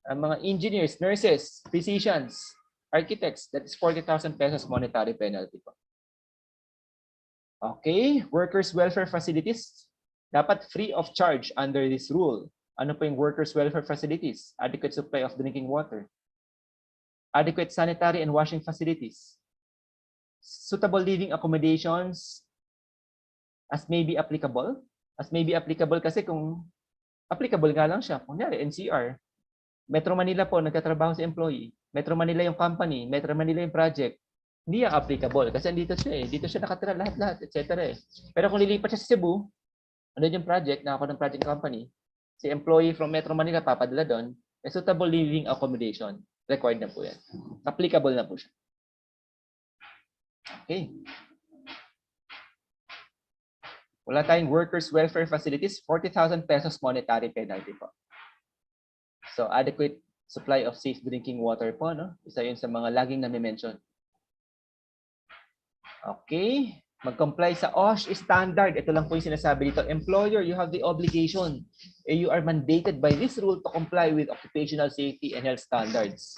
Ang mga engineers, nurses, physicians, architects, that is 40,000 pesos monetary penalty po. Okay, workers' welfare facilities, dapat free of charge under this rule. Ano po yung workers' welfare facilities? Adequate supply of drinking water. Adequate sanitary and washing facilities. Suitable living accommodations as may be applicable. As may be applicable kasi kung applicable nga lang siya. Kunyari, NCR. Metro Manila po, nagtatrabaho si employee. Metro Manila yung company. Metro Manila yung project. Hindi yan applicable kasi andito siya eh. Dito siya nakatira lahat-lahat, etc. Pero kung lilipat siya sa Cebu, ano yung project, nakako ng project company, si employee from Metro Manila papadala doon, suitable living accommodation. Required na po yan. Applicable na po siya. Okay. Wala tayong workers' welfare facilities, 40,000 pesos monetary penalty po. So, adequate supply of safe drinking water po, no? Isa yun sa mga laging nami-mention. Okay. Mag-comply sa OSH standard. Ito lang po yung sinasabi dito. Employer, you have the obligation. You are mandated by this rule to comply with occupational safety and health standards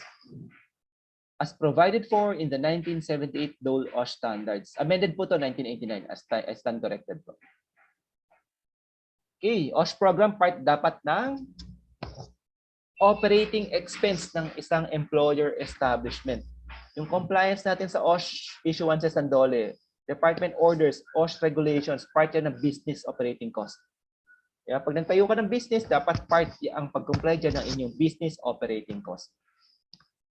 as provided for in the 1978 DOLE OSH standards. Amended po to 1989 as stand corrected po. Okay, OSH program part dapat ng operating expense ng isang employer establishment. Yung compliance natin sa OSH issuances ng DOLE, department orders, OSH regulations, part yan ng business operating cost. Kaya pag nagtayo ka ng business, dapat part ang pag-comply dyan ng inyong business operating cost.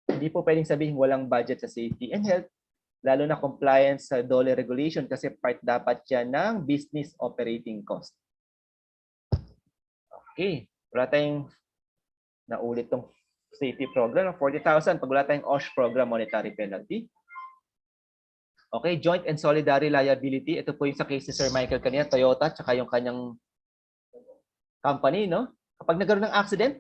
Hindi po pwedeng sabihin walang budget sa safety and health, lalo na compliance sa DOLE regulation kasi part dapat yan ng business operating cost. Okay, wala tayong naulit tong safety program ng 40,000 pag wala tayong OSH program monetary penalty. Okay, joint and solidary liability. Ito po yung sa case ni Sir Michael kanina, Toyota, tsaka yung kanyang company, no? Kapag nagkaroon ng accident,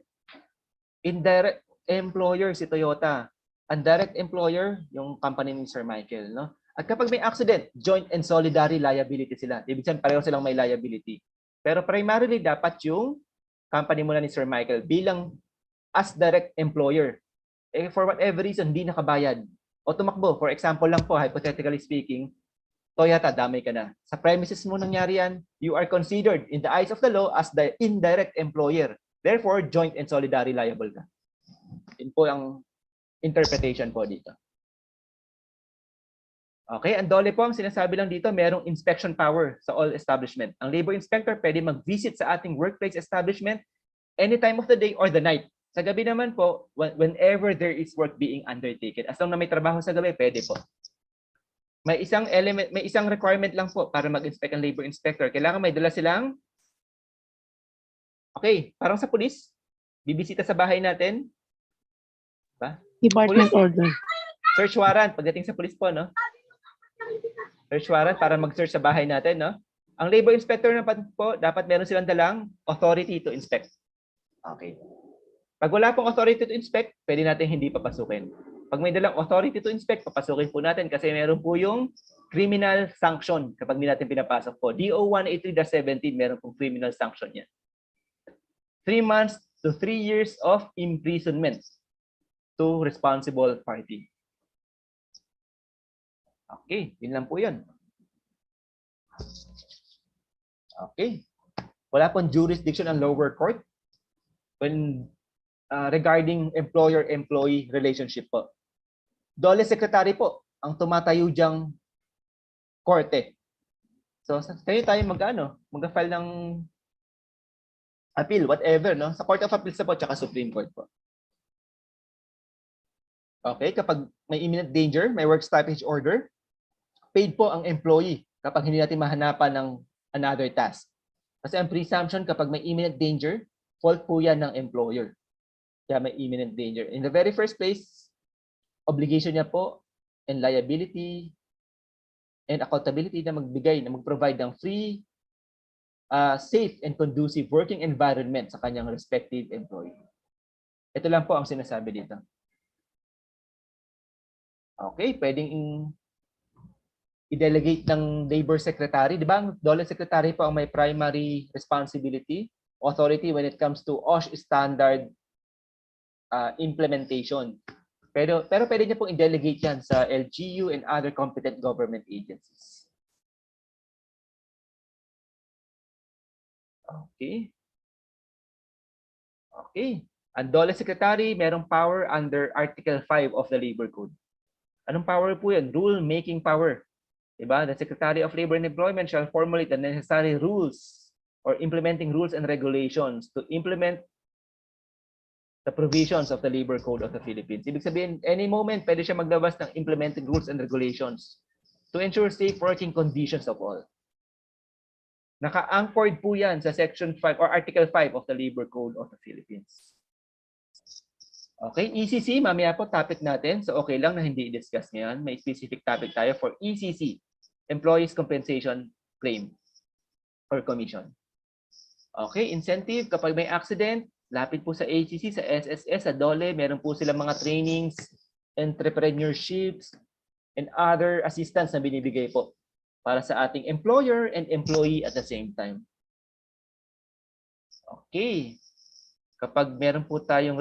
indirect employer si Toyota. Ang direct employer, yung company ni Sir Michael, no? At kapag may accident, joint and solidary liability sila. Ibig sabihin, pareho silang may liability. Pero primarily, dapat yung company muna ni Sir Michael bilang as direct employer. Eh, for whatever reason, hindi nakabayad. O tumakbo. For example lang po, hypothetically speaking, Toyota, damay ka na. Sa premises mo nangyari yan, you are considered in the eyes of the law as the indirect employer. Therefore, joint and solidary liable ka. Yun po ang interpretation po dito. Okay, ang DOLE po, ang sinasabi lang dito, merong inspection power sa all establishment. Ang labor inspector pwede mag-visit sa ating workplace establishment any time of the day or the night. Sa gabi naman po, whenever there is work being undertaken. As long na may trabaho sa gabi, pwede po. May isang element, may isang requirement lang po para mag-inspect ang labor inspector. Kailangan may dala silang, okay, parang sa police, bibisita sa bahay natin. Ba? Department Police, order. search warrant pagdating sa police po, no? Search warrant para mag-search sa bahay natin, no? Ang labor inspector naman po, dapat meron silang dalang authority to inspect. Okay. Pag wala pong authority to inspect, pwede natin hindi papasukin. Pag may dalang authority to inspect, papasukin po natin kasi meron po yung criminal sanction kapag hindi natin pinapasok po. DO 183-17, meron pong criminal sanction yan. 3 months to 3 years of imprisonment to responsible party. Okay, yun lang po yun. Okay. Wala pong jurisdiction ang lower court when regarding employer-employee relationship po. DOLE secretary po ang tumatayo diyang korte. So, kayo tayo mag-file ng appeal, whatever, no? Sa Court of Appeals po, tsaka Supreme Court po. Okay, kapag may imminent danger, may work stoppage order, paid po ang employee kapag hindi natin mahanapan ng another task. Kasi ang presumption kapag may imminent danger, fault po yan ng employer. Kaya may imminent danger. In the very first place, obligation niya po and liability and accountability na magbigay, na mag-provide ng free, safe and conducive working environment sa kanyang respective employee. Ito lang po ang sinasabi dito. Okay, pwedeng i-delegate ng labor secretary. Di ba ang DOLE secretary po ang may primary responsibility, authority when it comes to OSH standard implementation. Pero pwede niya pong i-delegate yan sa LGU and other competent government agencies. Okay. Okay. Ang DOLE secretary merong power under Article 5 of the Labor Code. Anong power po yan? Rule-making power. Diba? The Secretary of Labor and Employment shall formulate the necessary rules or implementing rules and regulations to implement the provisions of the Labor Code of the Philippines. Ibig sabihin, any moment, pwede siya maglabas ng implementing rules and regulations to ensure safe working conditions of all. Naka-anchored po yan sa Section 5 or Article 5 of the Labor Code of the Philippines. Okay, ECC, mamaya po topic natin. So okay lang na hindi i-discuss ngayon. May specific topic tayo for ECC, Employees Compensation Claim or Commission. Okay, incentive, kapag may accident, lapit po sa ACC, sa SSS, sa DOLE, meron po silang mga trainings, entrepreneurships, and other assistance na binibigay po para sa ating employer and employee at the same time. Okay, kapag meron po tayong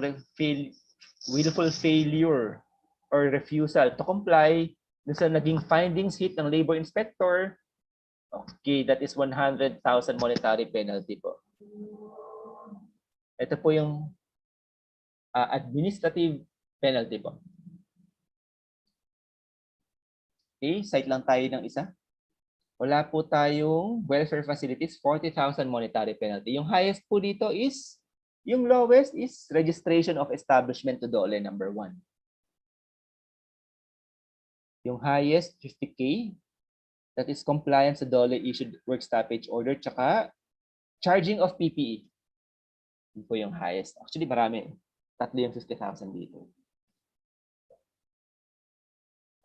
willful failure or refusal to comply dun sa naging findings hit ng labor inspector, okay, that is 100,000 monetary penalty po. Ito po yung administrative penalty po. Okay, cite lang tayo ng isa. Wala po tayong welfare facilities, 40,000 monetary penalty. Yung highest po dito is, yung lowest is registration of establishment to DOLE number 1. Yung highest, 50K. That is compliance sa DOLE issued work stoppage order. Tsaka charging of PPE. Yun po yung highest. Actually, marami. Tatlo yung 50,000 dito.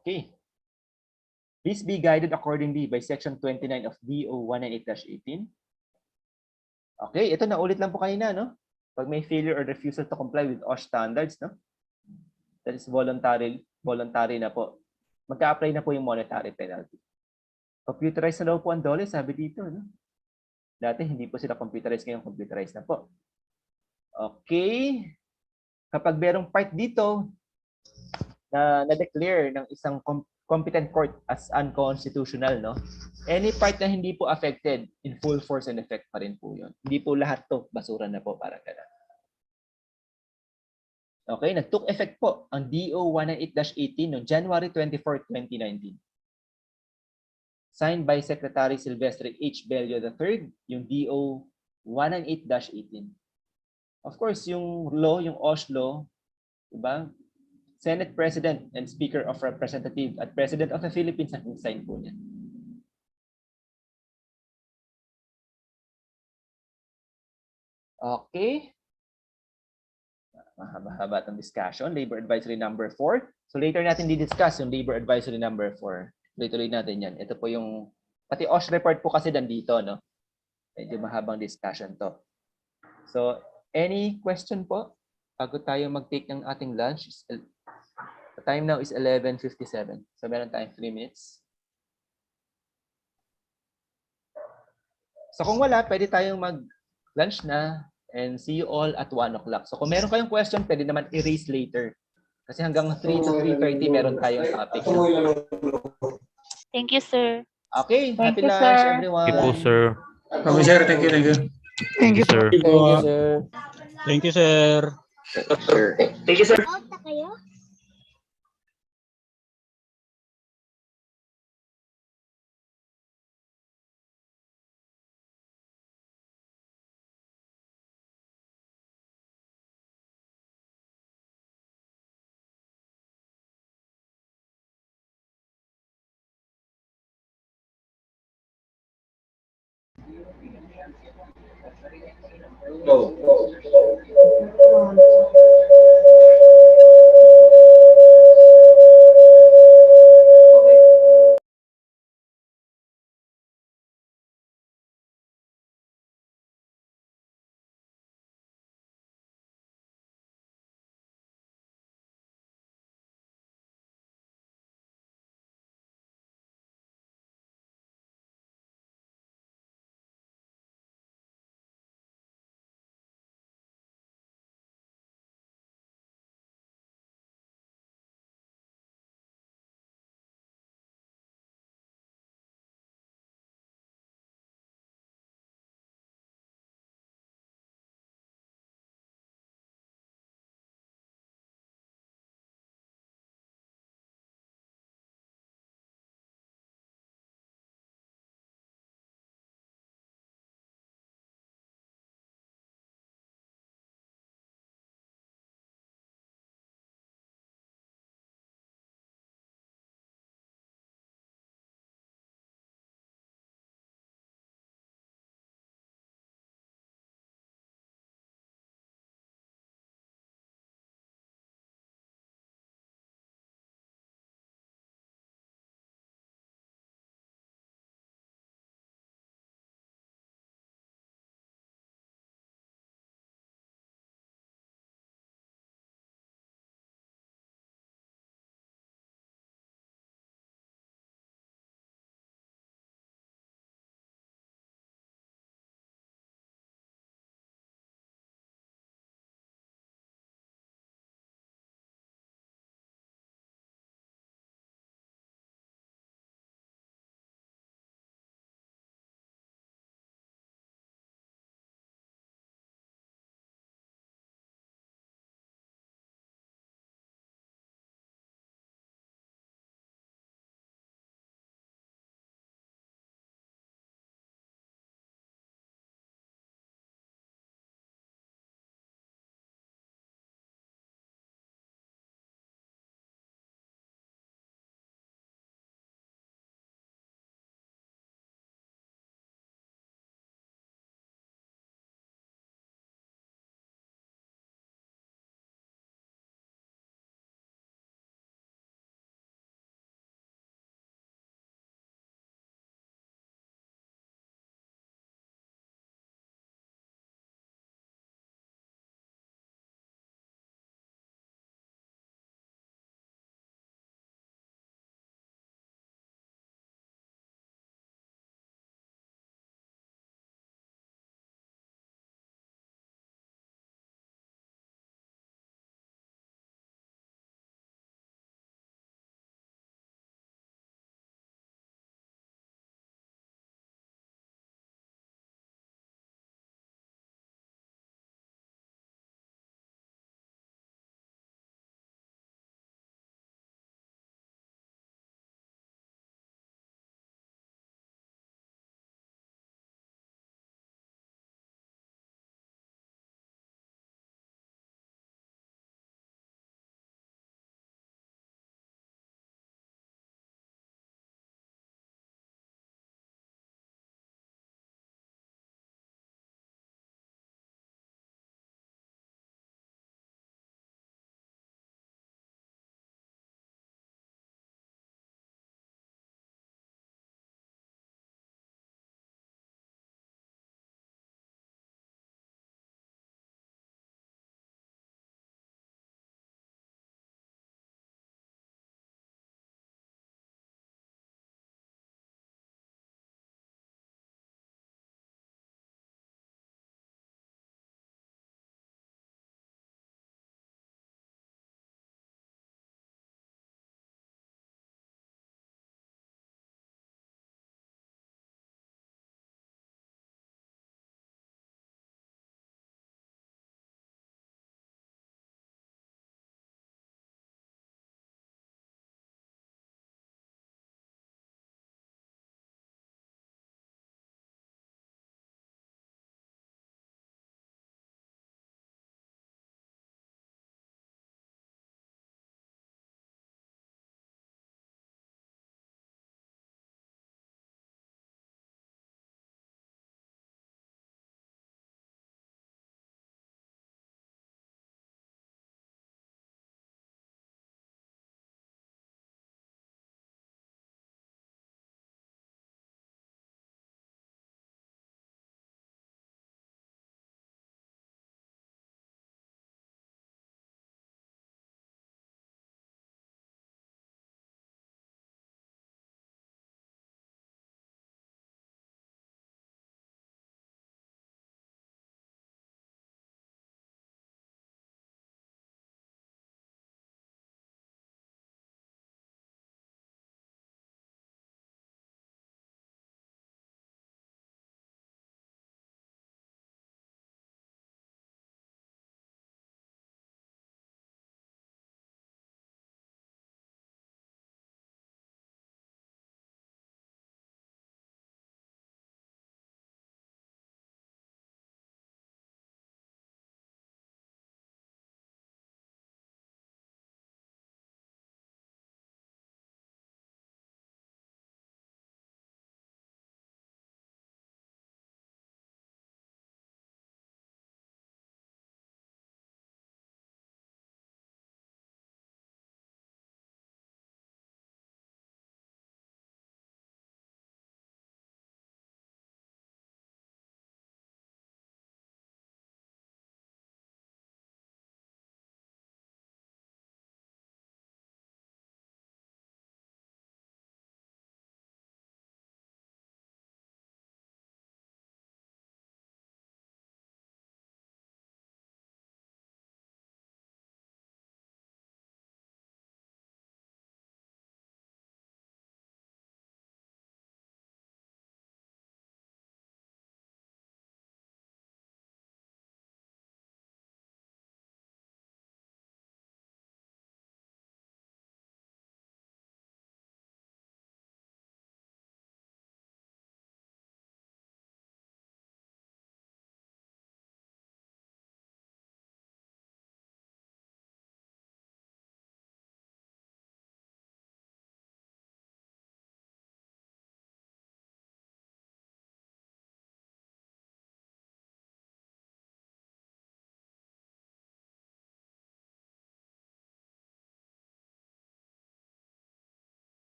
Okay. Please be guided accordingly by Section 29 of DO 198-18. Okay, ito na ulit lang po kanina, no? Pag may failure or refusal to comply with OSH standards, no? that is voluntary na po, magka-apply na po yung monetary penalty. Computerized na daw po ang DOLE, sabi dito. No? Dati hindi po sila computerized, ngayon computerized na po. Okay. Kapag merong part dito na na-declare ng isang competent court as unconstitutional, no? Any part na hindi po affected, in full force and effect pa rin po yun. Hindi po lahat to basura na po, para ganun. Okay, nag-took effect po ang DO 198-18 noong January 24, 2019. Signed by Secretary Silvestre H. Bello III, yung DO 198-18. Of course, yung law, yung OSH law, diba? Senate President and Speaker of Representatives at President of the Philippines ang sign po niya. Okay. Mahaba-haba itong discussion. Labor Advisory number 4. So later natin di-discuss yung Labor Advisory number 4. Tuloy-tuloy natin yan. Ito po yung, pati OSH report po kasi nandito, no? Medyo mahabang discussion to. So, any question po? Bago tayo mag-take ng ating lunch. The time now is 11:57. So meron tayong 3 minutes. So kung wala, pwede tayong mag-lunch na and see you all at 1 o'clock. So kung meron kayong question, pwede naman i-raise later. Kasi hanggang 3 to 3:30 meron tayong topic. Thank you, sir. Okay, Thank happy you, lunch sir. everyone. Thank you po, sir. Okay, sir. Thank you. Thank you, sir. Thank you, sir. Thank you, sir. Thank you, sir. Out na kayo?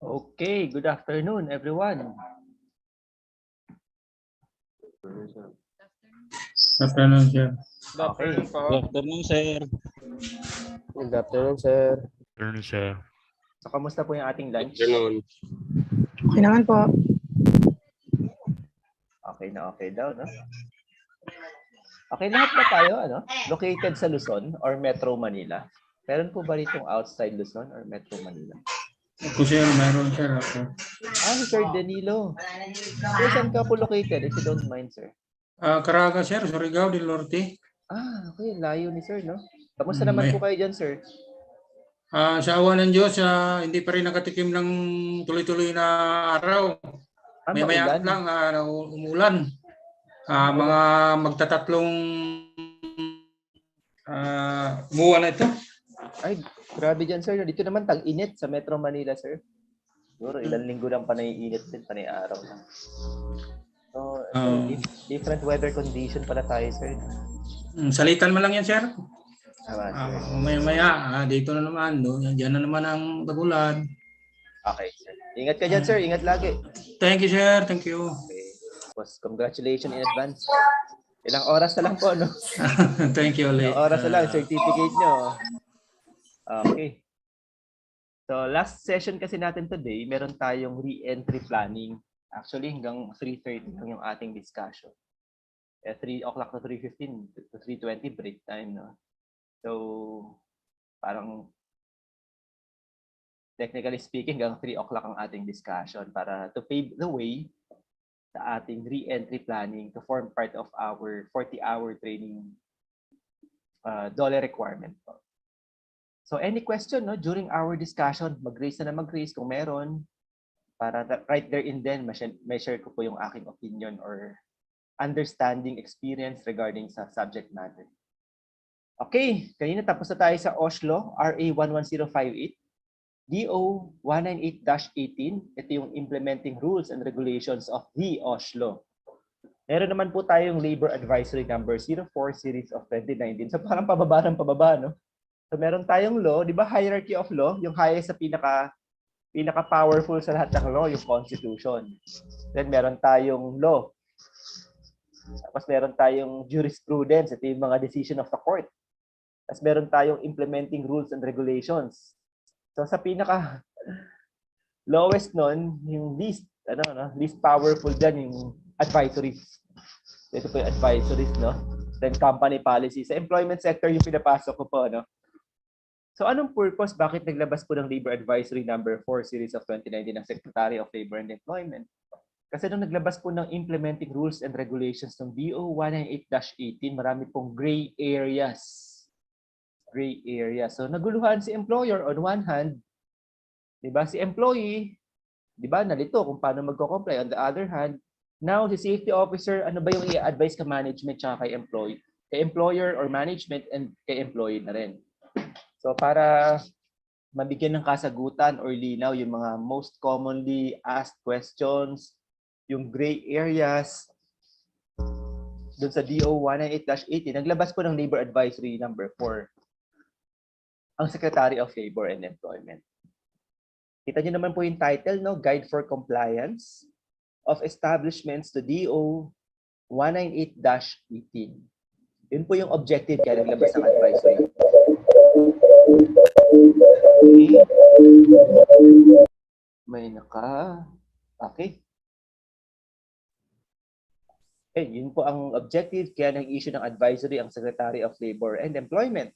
Okay, good afternoon, everyone. Afternoon, sir. Okay. Good afternoon, sir. Good afternoon, sir. Turn, sir. So, kamusta po yung ating lunch? Afternoon. Okay naman po. Okay daw, no? Okay, lahat ba tayo, located sa Luzon or Metro Manila? Meron po ba ditong outside Luzon or Metro Manila? Ako, sir, meron, sir, ako. Si Sir Danilo. Sir, saan ka po located, if you don't mind, sir? Caraga, sir, Surigao del Norte. Okay, layo ni sir, no? Kamusta naman po kayo dyan, sir? Sa awa ng Diyos, hindi pa rin nakatikim ng tuloy-tuloy na araw. Maya-maya maulan? lang, umulan. Mga magtatatlong buwan na ito. Ay, grabe dyan, sir. Dito naman tag-init sa Metro Manila, sir. Siguro ilang linggo lang panay-init din, panay-araw lang. So, different weather condition pala tayo, sir. Salitan mo lang yan, sir. Sir. Maya-maya, dito na naman. Diyan na naman ang bagulan. Okay, sir. Ingat ka dyan, sir. Ingat lagi. Thank you, sir. Thank you. Okay. Boss, congratulations in advance. Ilang oras na lang po, no? Thank you, ulit. Ilang oras na lang, certificate nyo. Okay. So, last session kasi natin today, meron tayong re-entry planning. Actually, hanggang 3:30 lang yung ating discussion. 3 o'clock to 3:15 to 3:20 break time, no? So, parang technically speaking, hanggang 3 o'clock ang ating discussion para to pave the way sa ating re-entry planning to form part of our 40-hour training dollar requirement. So any question during our discussion, mag-raise na mag-raise kung meron para right there and then ma-share ko po yung aking opinion or understanding experience regarding sa subject matter. Okay, kanina tapos na tayo sa OSH Law, RA 11058. DO 198-18, ito yung implementing rules and regulations of the OSH Law. Meron naman po tayong Labor Advisory Number 04 Series of 2019. So parang pababa ng pababa, no? So meron tayong law, di ba hierarchy of law, yung highest sa pinaka-powerful sa lahat ng law, yung Constitution. Then meron tayong law. Tapos meron tayong jurisprudence, ito yung mga decision of the court. Tapos meron tayong implementing rules and regulations. So sa pinaka lowest nun, yung least powerful dyan, yung advisories. Ito po yung advisories, no? Then company policy. Sa employment sector yung pinapasok ko po, no? So anong purpose? Bakit naglabas po ng Labor Advisory Number 4 Series of 2019 ng Secretary of Labor and Employment? Kasi nung naglabas po ng implementing rules and regulations ng DO 198-18, marami pong gray areas. Gray area. So naguluhan si employer on one hand, 'di ba? Si employee, 'di ba, nalito kung paano magko-comply. On the other hand, now si safety officer, ano ba yung i-advise ka management tsaka kay employee? Kay employer or management and kay employee na rin. So para mabigyan ng kasagutan or linaw yung mga most commonly asked questions, yung gray areas doon sa DO 198-18, naglabas po ng Labor Advisory Number 4 ang Secretary of Labor and Employment. Kita niyo naman po yung title, no? Guide for Compliance of Establishments to DO 198-18. Yun po yung objective kaya naglabas ng advisory. May Okay. Yun po ang objective kaya nag-issue ng advisory ang Secretary of Labor and Employment.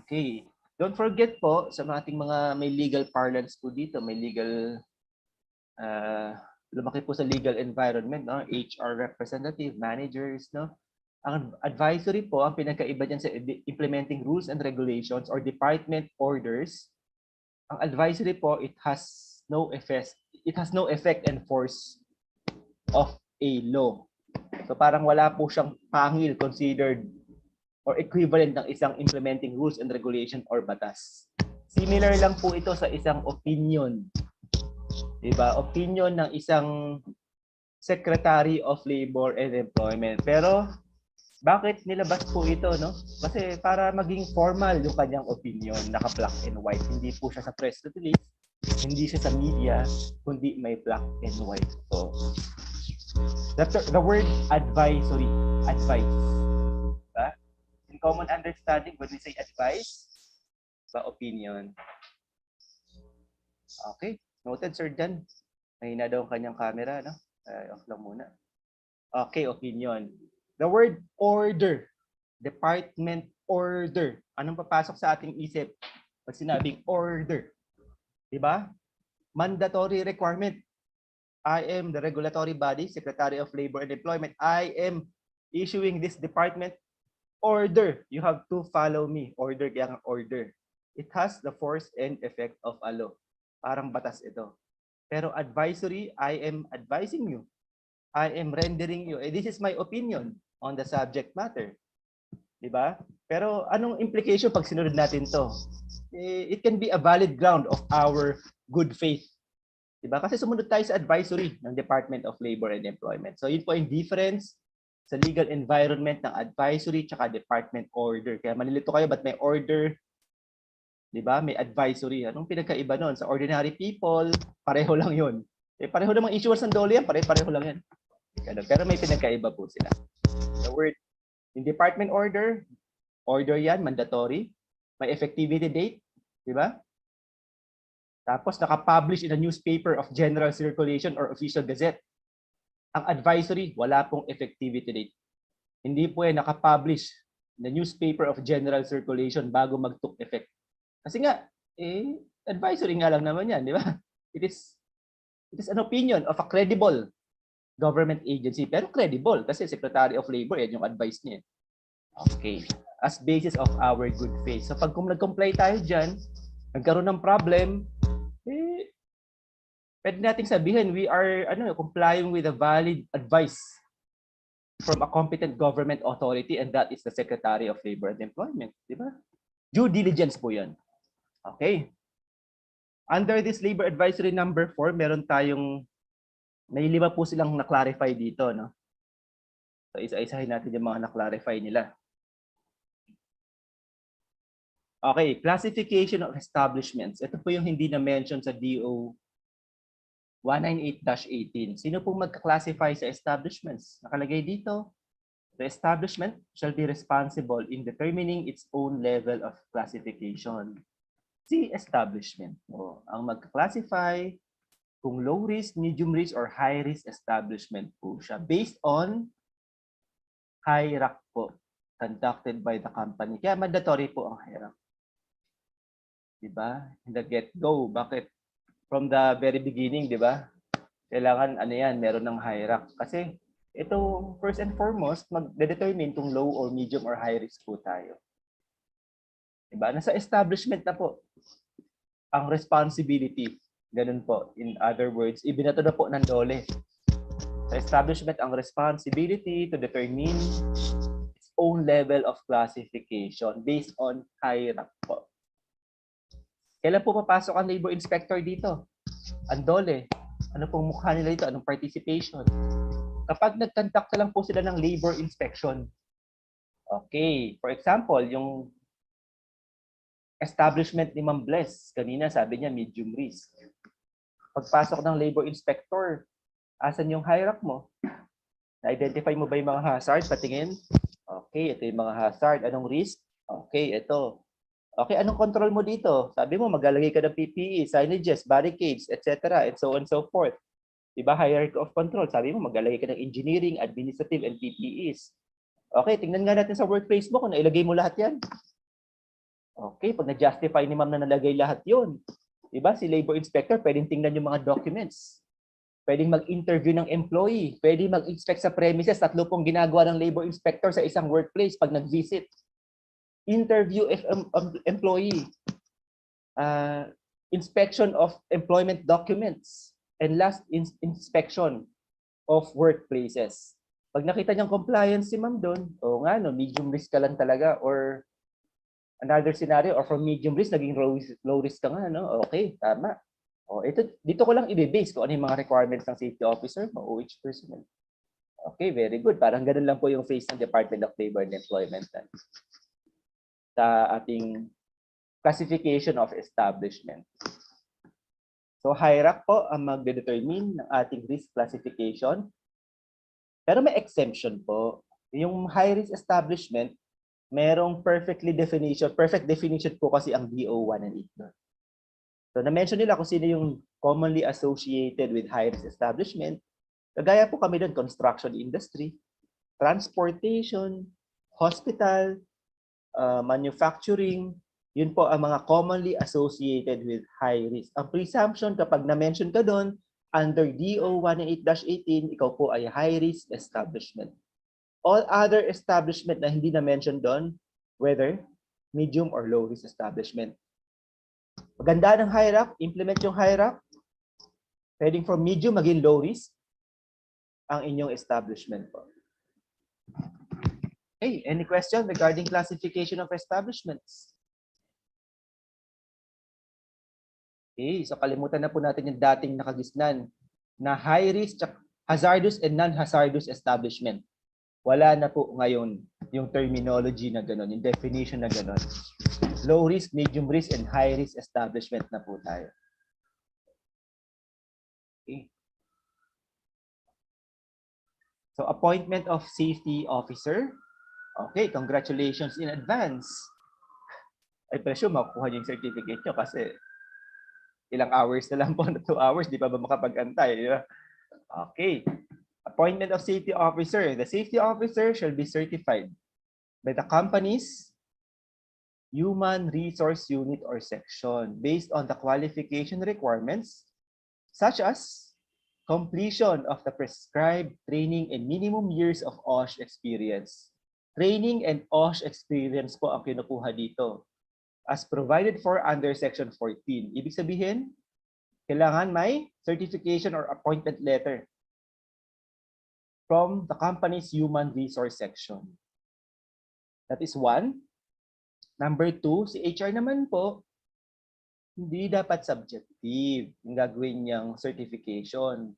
Okay. Don't forget po sa ating mga may legal parlance po dito, may legal lumaki po sa legal environment, no? HR representative, managers, no? Ang advisory po, ang pinagkaiba diyan sa implementing rules and regulations or department orders. Ang advisory po, it has no effect and force of a law. So parang wala po siyang pangil considered or equivalent ng isang implementing rules and regulation or batas. Similar lang po ito sa isang opinion. Diba? Opinion ng isang Secretary of Labor and Employment. Pero bakit nilabas po ito, no? Kasi para maging formal yung kanyang opinion, naka-black and white. Hindi po siya sa press release. Hindi siya sa media, kundi may black and white. So, the word advisory, advice. Diba? In common understanding, when we say advice, ba opinion. Okay, noted Sir Dan. Mahina daw ang kanyang camera, no? Off lang muna. Okay, opinion. The word order, department order. Anong papasok sa ating isip pag sinabing order? Diba? Mandatory requirement. I am the regulatory body, Secretary of Labor and Employment. I am issuing this department order. You have to follow me. Order, kaya nga order. It has the force and effect of a law. Parang batas ito. Pero advisory, I am advising you. I am rendering you. This is my opinion on the subject matter. Diba? Pero anong implication pag sinunod natin to? It can be a valid ground of our good faith. Diba? Kasi sumunod tayo sa advisory ng Department of Labor and Employment. So yun po yung difference sa legal environment ng advisory tsaka department order. Kaya malilito kayo, ba't may order? Diba? May advisory. Anong pinagkaiba nun? Sa ordinary people, pareho lang yun. Pareho namang issuers ng DOLE yan, pareho lang yan. Pero may pinagkaiba po sila. The word in department order yan, mandatory. May effectivity date, di ba? Tapos naka-publish in a newspaper of general circulation or official gazette. Ang advisory, wala pong effectivity date. Hindi po yan naka-publish in the newspaper of general circulation bago mag-took effect. Kasi nga, advisory nga lang naman yan, di ba? It is an opinion of a credible government agency, pero credible kasi Secretary of Labor, yan yung advice niya. Okay. As basis of our good faith. So pag nag-comply tayo dyan, nagkaroon ng problem, pwede nating sabihin, we are complying with a valid advice from a competent government authority, and that is the Secretary of Labor and Employment. Di ba? Due diligence po yan. Okay. Under this Labor Advisory number 4, meron tayong may 5 po silang na-clarify dito, no? So isa-isahin natin yung mga na-clarify nila. Okay, classification of establishments. Ito po yung hindi na-mention sa DO 198-18. Sino pong magka-classify sa establishments? Nakalagay dito, the establishment shall be responsible in determining its own level of classification. Si establishment. Ang magka-classify kung low risk, medium risk, or high risk establishment po siya based on hierarchy po conducted by the company. Kaya mandatory po ang hierarchy. Diba? In the get-go. Bakit? From the very beginning, diba? Kailangan, meron ng hierarchy. Kasi ito, first and foremost, mag-determine kung low or medium or high risk po tayo. Diba? Nasa establishment na po ang responsibility. Ganun po. In other words, ibinato na po ng DOLE. Sa establishment, ang responsibility to determine its own level of classification based on hierarchy po. Kailan po papasok ang labor inspector dito? Ang DOLE. Ano pong mukha nila dito? Anong participation? Kapag nag-conduct na lang po sila ng labor inspection. Okay. For example, yung establishment ni Ma'am Bless, kanina sabi niya medium risk. Pagpasok ng labor inspector, asan yung hierarchy mo? Na-identify mo ba yung mga hazard? Patingin. Okay, ito yung mga hazard. Anong risk? Okay, ito. Okay, anong control mo dito? Sabi mo, maglalagay ka ng PPE, signages, barricades, etc. and so on and so forth. Diba? Hierarchy of control. Sabi mo, maglalagay ka ng engineering, administrative, and PPEs. Okay, tingnan nga natin sa workplace mo kung nailagay mo lahat yan. Okay, pag na-justify ni ma'am na nalagay lahat yun. Diba? Si labor inspector, pwedeng tingnan yung mga documents. Pwedeng mag-interview ng employee. Pwedeng mag-inspect sa premises. 3 pong ginagawa ng labor inspector sa isang workplace pag nag-visit. Interview employee. Inspection of employment documents. And last, inspection of workplaces. Pag nakita niyang compliance si ma'am doon, o nga, no, medium risk ka lang talaga, or another scenario, or from medium risk, naging low risk ka nga, no? Okay, tama. O, dito ko lang i-base kung ano yung mga requirements ng safety officer mo, OH personnel. Okay, very good. Parang ganun lang po yung phase ng Department of Labor and Employment sa ating classification of establishment. So HIRAC po ang magde-determine ng ating risk classification. Pero may exemption po. Yung high risk establishment, merong perfect definition po kasi ang DO1 and 8. So na-mention nila kung sino yung commonly associated with high risk establishment. Kagaya po kami doon, construction industry, transportation, hospital, manufacturing, yun po ang mga commonly associated with high risk. Ang presumption kapag na-mention ka doon, under DO 118-18, ikaw po ay high risk establishment. All other establishment na hindi na-mention doon, whether medium or low risk establishment. Maganda ng HIRAC, implement yung HIRAC, pwedeng from medium maging low risk ang inyong establishment po. Okay, any question regarding classification of establishments? Okay, so kalimutan na po natin yung dating nakagisnan na high risk, hazardous and non-hazardous establishment. Wala na po ngayon yung terminology na gano'n, yung definition na gano'n. Low risk, medium risk, and high risk establishment na po tayo. Okay. So appointment of safety officer. Okay, congratulations in advance. I presume makukuha niyo yung certificate nyo kasi ilang hours na lang po, 2 hours, di pa ba makapag-antay? Di ba? Okay. Appointment of safety officer. The safety officer shall be certified by the company's human resource unit or section based on the qualification requirements such as completion of the prescribed training and minimum years of OSH experience. Training and OSH experience po ang kinukuha dito as provided for under Section 14. Ibig sabihin, kailangan may certification or appointment letter from the company's human resource section. That is 1. Number 2, si HR naman po, hindi dapat subjective yung gagawin niyang certification.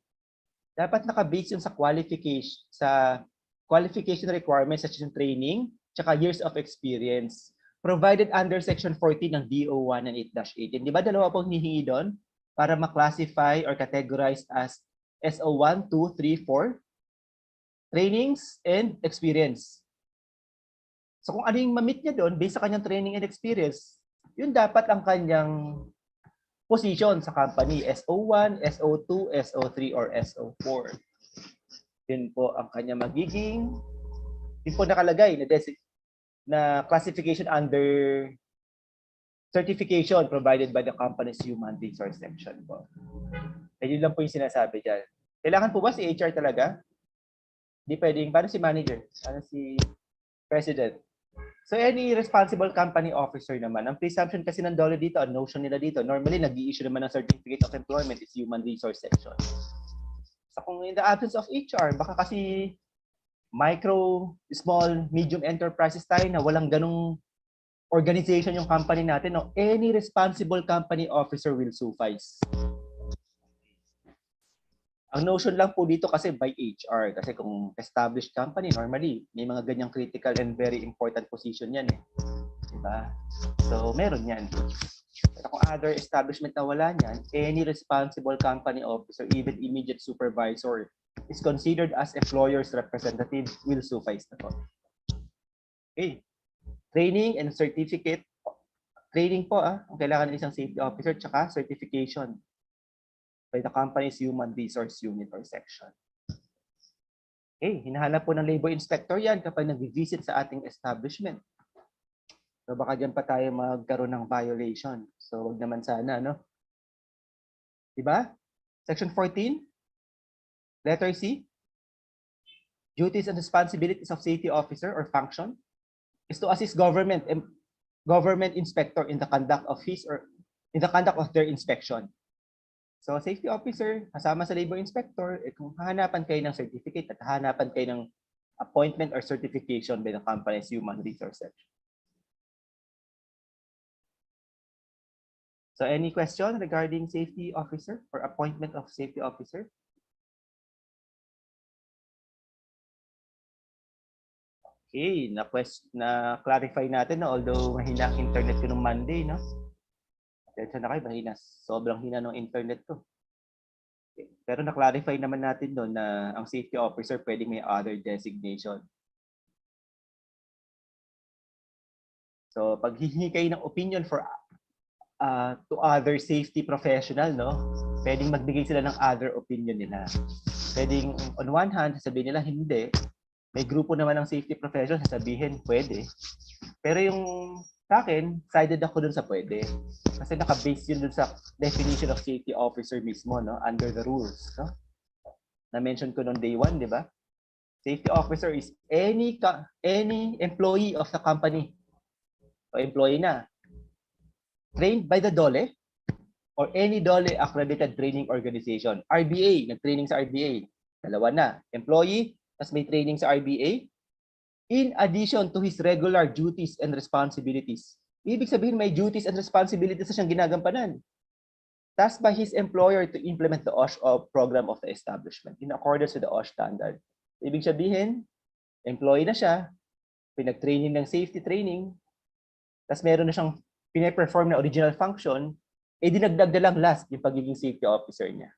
Dapat naka-base yun sa qualification requirements such as training, tsaka years of experience provided under Section 14 ng DO 118-18. Di ba dalawa pong hihingi doon para ma-classify or categorize as SO 1, 2, 3, 4, trainings and experience. So kung ano yung ma-meet niya doon based sa kanyang training and experience, yun dapat ang kanyang position sa company, SO1, SO2, SO3, or SO4. Yun po ang kanya magiging, yun po nakalagay na classification under certification provided by the company's human resource section po. Eh, yun lang po yung sinasabi dyan. Kailangan po ba si HR talaga? Hindi pwedeng, paano si manager? Paano si president? So any responsible company officer naman, ang presumption kasi ng DOLE dito, ang notion nila dito, normally nag-i-issue naman ng certificate of employment is human resource section. So kung in the absence of HR, baka kasi micro, small, medium enterprises tayo na walang ganong organization yung company natin, no? Any responsible company officer will suffice. Ang notion lang po dito kasi by HR. Kasi kung established company, normally, may mga ganyang critical and very important position yan. Diba? So, meron yan. Pero kung other establishment na wala niyan, any responsible company officer, even immediate supervisor, is considered as employer's representative will suffice na po. Okay. Training and certificate. Training po, ang kailangan ng isang safety officer, tsaka certification by the company's human resource unit or section. Okay, hinahanap po ng labor inspector yan kapag nag-visit sa ating establishment. So baka dyan pa tayo magkaroon ng violation. So wag naman sana, no? Diba? Section 14, letter C. Duties and responsibilities of safety officer or function is to assist government inspector in the conduct of their inspection. So, safety officer, kasama sa labor inspector, kung hahanapan kayo ng certificate at hahanapan kayo ng appointment or certification by the company's human resource section. So, any question regarding safety officer or appointment of safety officer? Okay, na-clarify natin na although mahina ang internet ko nung Monday, no? Tensya na kayo, mahina. Sobrang hina ng internet ko. Pero na-clarify naman natin doon na ang safety officer pwedeng may other designation. So, pag hihingi kayo ng opinion to other safety professional, no? Pwedeng magbigay sila ng other opinion nila. Pwedeng on one hand, sasabihin nila hindi. May grupo naman ng safety professional, sasabihin pwede. Pero yung sa akin, sided ako dun sa pwede. Kasi naka-base yun dun sa definition of safety officer mismo, no? Under the rules, no? Na-mention ko noong day 1, di ba? Safety officer is any employee of the company. O employee na. Trained by the DOLE or any DOLE accredited training organization. RBA, nag-training sa RBA. Dalawa na. Employee, tas may training sa RBA. In addition to his regular duties and responsibilities. Ibig sabihin may duties and responsibilities na siyang ginagampanan. Tasked by his employer to implement the OSH program of the establishment in accordance with the OSH standard. Ibig sabihin, employee na siya, pinag-training ng safety training, tas meron na siyang pine-perform na original function, dinagdag na lang last yung pagiging safety officer niya.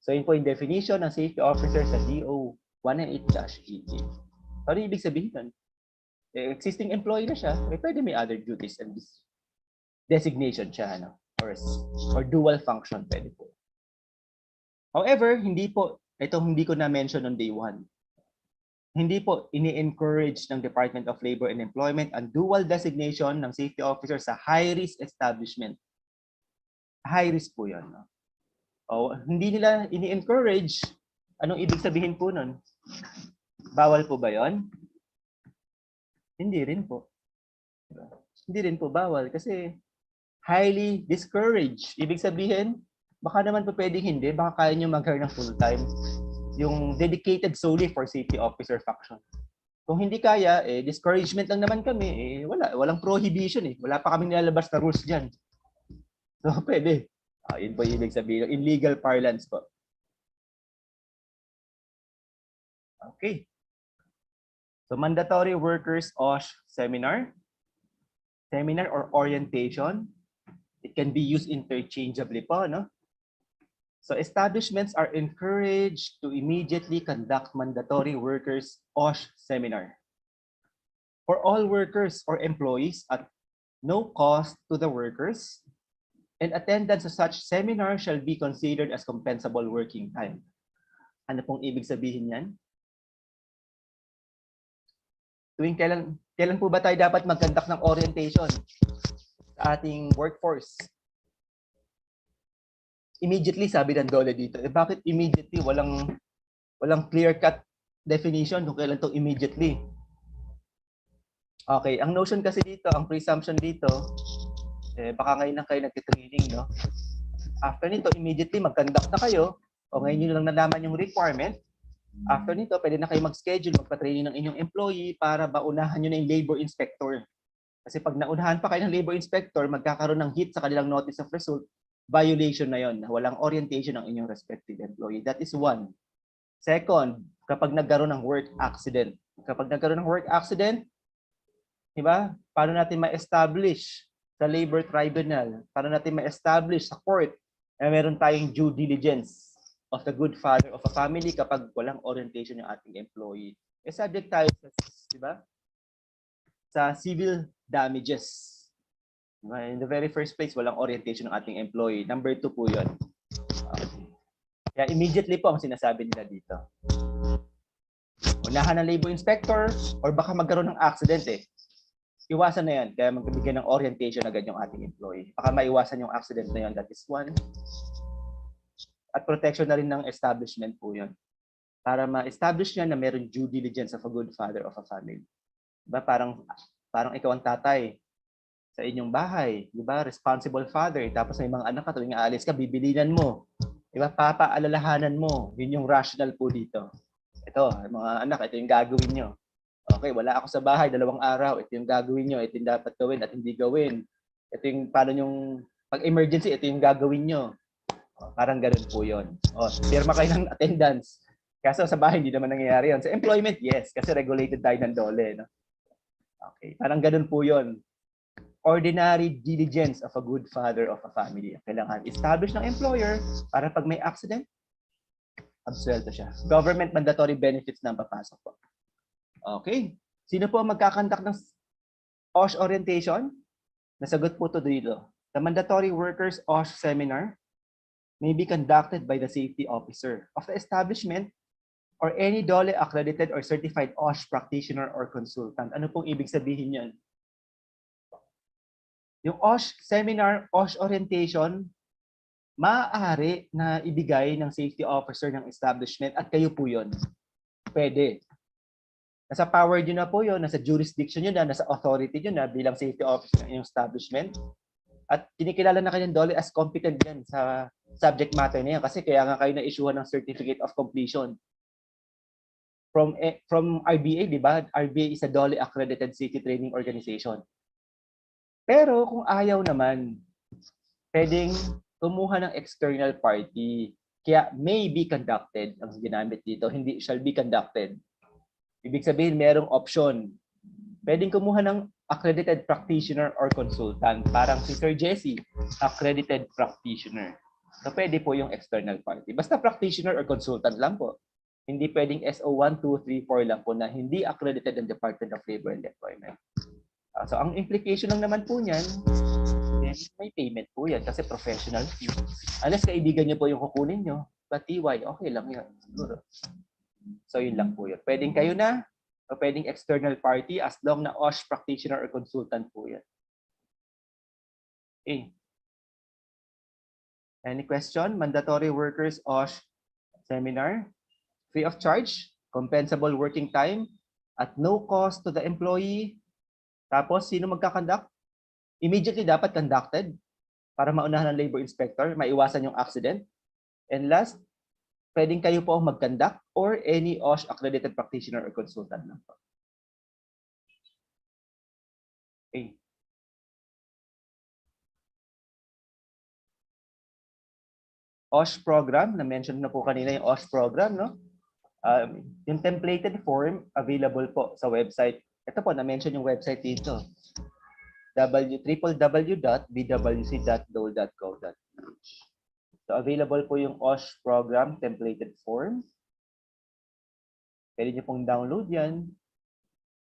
So yun po yung definition ng safety officer sa DO 198-18. Ano ibig sabihin nun? Existing employee na siya, pwede may other duties and designation siya, no? Or dual function, pwede po. However, hindi po, itong hindi ko na-mention on day 1. Hindi po ini-encourage ng Department of Labor and Employment ang dual designation ng safety officer sa high-risk establishment. High risk po yun. No? O, hindi nila ini-encourage. Anong ibig sabihin po nun? Bawal po ba yon? Hindi rin po. Hindi rin po bawal kasi highly discouraged. Ibig sabihin, baka naman po pwedeng hindi, baka kaya nyo mag-hire ng full-time. Yung dedicated solely for safety officer function. Kung hindi kaya, discouragement lang naman kami, walang prohibition eh. Wala pa kaming nilalabas na rules dyan. So, pwede. Yun po yung ibig sabihin. In legal parlance po. Okay. So, mandatory workers OSH seminar or orientation. It can be used interchangeably po, no? So, establishments are encouraged to immediately conduct mandatory workers OSH seminar for all workers or employees at no cost to the workers, and attendance of such seminar shall be considered as compensable working time. Ano pong ibig sabihin yan? Tuwing kailan po ba tayo dapat mag-conduct ng orientation sa ating workforce? Immediately, sabi ng DOLE dito. Bakit immediately? Walang clear-cut definition kung kailan itong immediately. Okay, ang notion kasi dito, ang presumption dito, baka ngayon lang kayo nagtitraining, no? After nito, immediately mag-conduct na kayo, o ngayon nyo lang nalaman yung requirement. After nito, pwede na kayo mag-schedule, magpa-training ng inyong employee para baunahan nyo na yung labor inspector. Kasi pag naunahan pa kayo ng labor inspector, magkakaroon ng hit sa kanilang notice of result, violation na yon. Walang orientation ng inyong respective employee. That is one. Second, kapag nagkaroon ng work accident. Kapag nagkaroon ng work accident, di ba? Paano natin ma-establish sa labor tribunal? Paano natin ma-establish sa court na meron tayong due diligence of the good father of a family kapag walang orientation yung ating employee? Subject tayo sa, di ba? Sa civil damages. In the very first place, walang orientation ng ating employee. Number 2 po yun. Kaya immediately po ang sinasabi nila dito. Unahan ng labor inspector or baka magkaroon ng accident Iwasan na yan. Kaya magbibigay ng orientation agad yung ating employee. Baka maiwasan yung accident na yun. That is one. At protection na rin ng establishment po yun. Para ma-establish niya na meron due diligence of a good father of a family. Diba? Parang ikaw ang tatay sa inyong bahay. Diba? Responsible father. Tapos may mga anak ka, tuwing aalis ka, bibilinan mo. Diba? Papaalalahanan mo. Yun yung rational po dito. Ito, mga anak, ito yung gagawin nyo. Okay, wala ako sa bahay, 2 araw. Ito yung gagawin nyo. Ito yung dapat gawin at hindi gawin. Ito yung paano yung pag-emergency, ito yung gagawin nyo. Parang ganun po yun. Pirma kayo ng attendance. Kaso sa bahay, hindi naman nangyayari yun. Sa employment, yes. Kasi regulated tayo ng DOLE. No? Okay, parang ganun po yun. ordinary diligence of a good father of a family. Kailangan establish ng employer para pag may accident, absuelto siya. Government mandatory benefits na ang papasok po. Okay. Sino po ang magkakandak ng OSH orientation? Nasagot po to dito. The mandatory workers OSH seminar may be conducted by the safety officer of the establishment or any DOLE accredited or certified OSH practitioner or consultant. Ano pong ibig sabihin yan? Yung OSH seminar, OSH orientation, maaari na ibigay ng safety officer ng establishment at kayo po yun. Pwede. Nasa power nyo na po yun, nasa jurisdiction nyo na, nasa authority nyo na bilang safety officer ng inyong establishment. At kinikilala na kayo ng DOLE as competent yan sa subject matter na yan kasi kaya nga kayo na-issuehan ng certificate of completion. From RBA, di ba? RBA is a DOLE accredited safety training organization. Pero kung ayaw naman, pwedeng kumuha ng external party. Kaya may be conducted ang ginamit dito, hindi shall be conducted. Ibig sabihin, merong option. Pwedeng kumuha ng accredited practitioner or consultant. Parang si Sir Jesse, accredited practitioner. So pwede po yung external party. Basta practitioner or consultant lang po. Hindi pwedeng SO1, 2, 3, 4 lang po na hindi accredited ng Department of Labor and Employment. So ang implication lang naman po niyan, may payment po yan kasi professional fee. Unless kaibigan niyo po yung kukunin niyo, but TY, okay lang yun. Siguro. So yun lang po yun. Pwedeng kayo na, o pwedeng external party as long na OSH practitioner or consultant po yan. Okay. Any question? Mandatory workers OSH seminar, free of charge, compensable working time, at no cost to the employee. Tapos, sino magkakandak? Immediately dapat conducted para maunahan ng labor inspector, maiwasan yung accident. And last, pwedeng kayo po ang mag-conduct or any OSH accredited practitioner or consultant lang po. Okay. OSH program, na-mention na po kanina yung OSH program, no? Yung templated form, available po sa website. Ito po, na-mention yung website dito. www.bwc.dole.gov.ph. So, available po yung OSH program templated form. Pwede nyo pong download yan.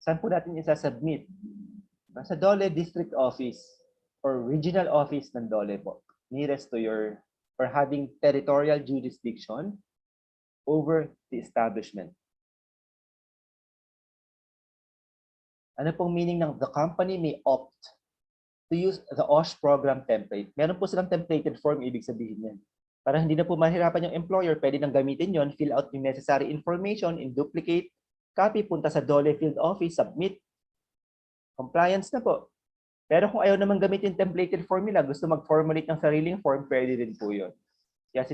Saan po natin isa-submit? Sa DOLE District Office or Regional Office ng DOLE po. Nearest to your, or having territorial jurisdiction over the establishment. Ano pong meaning ng the company may opt to use the OSH program template? Meron po silang templated form, ibig sabihin yan. Para hindi na po mahirapan yung employer, pwede nang gamitin yon, fill out yung necessary information in duplicate, copy, punta sa DOLE field office, submit. Compliance na po. Pero kung ayaw naman gamitin templated formula, gusto mag-formulate ng sariling form, pwede din po yun. Kaya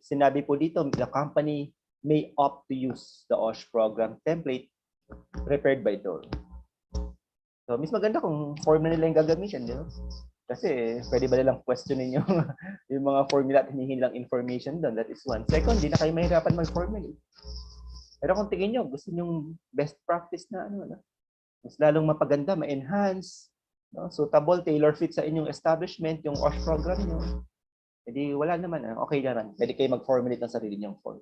sinabi po dito, the company may opt to use the OSH program template prepared by DOLE. So, mas maganda kung formula nila yung gagamitin, di ba? Kasi pwede ba nilang questionin yung mga formula at hinihingi lang information doon? That is one. Second, di na kayo mahirapan mag-formulate. Pero kung tingin nyo, gusto nyo best practice na mas lalong mapaganda, ma-enhance, no? Suitable, tailor-fit sa inyong establishment, yung OSH program nyo. Hindi, wala naman. Okay naman. Pwede kayo mag-formulate ng sarili nyong form.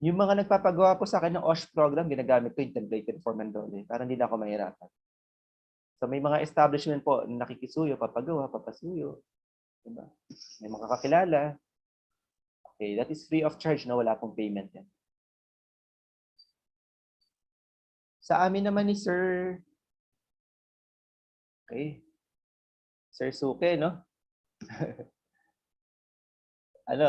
Yung mga nagpapagawa po sa akin ng OSH program, ginagamit ko yung templated form ng DOLE para hindi na ako mahirapan. So may mga establishment po nakikisuyo, papagawa, papasuyo. Diba? May mga kakilala. Okay, that is free of charge na wala pong payment yan. Sa amin naman ni Sir... Okay. Sir Suke, no?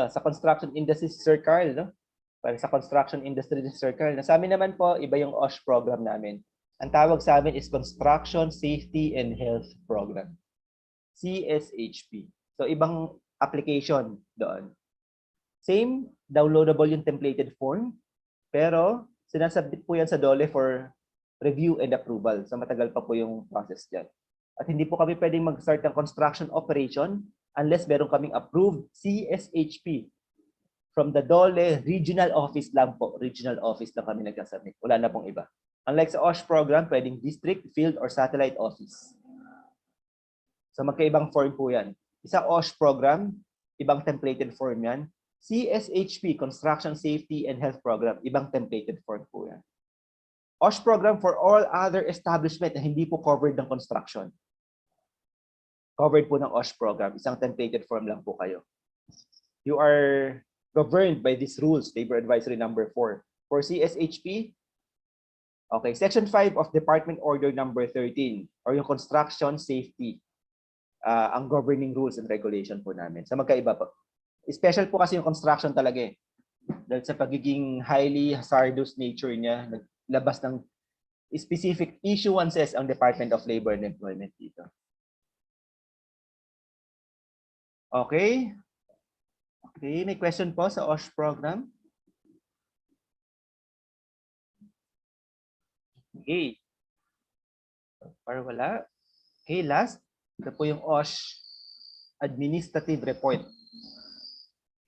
Sa construction industry, Sir Carl, no? Para sa construction industry ni Sir Carl. Sa amin naman po, iba yung OSH program namin. Ang tawag sa amin is Construction Safety and Health Program. CSHP. So, ibang application doon. Same, downloadable yung templated form. Pero, sinasubmit po yan sa DOLE for review and approval. So, matagal pa po yung process dyan. At hindi po kami pwedeng mag-start ng construction operation unless meron kaming approved CSHP from the DOLE Regional Office lang po. Regional Office lang kami nagsasubmit. Wala na pong iba. Unlike sa OSH program, pwedeng district, field, or satellite office. So magkaibang form po yan. Isa OSH program, ibang templated form yan. CSHP, Construction Safety and Health Program, ibang templated form po yan. OSH program for all other establishment na hindi po covered ng construction. Covered po ng OSH program. Isang templated form lang po kayo. You are governed by these rules, Labor Advisory number 4. For CSHP, okay, Section 5 of Department Order number 13 or yung construction safety, ang governing rules and regulation po namin. Sa magkaiba po. Special po kasi yung construction talaga eh. Dahil sa pagiging highly hazardous nature niya, naglabas ng specific issuances ang Department of Labor and Employment dito. Okay. Okay, may question po sa OSH program? Okay. Para wala. Okay, last. Ito po yung OSH administrative report.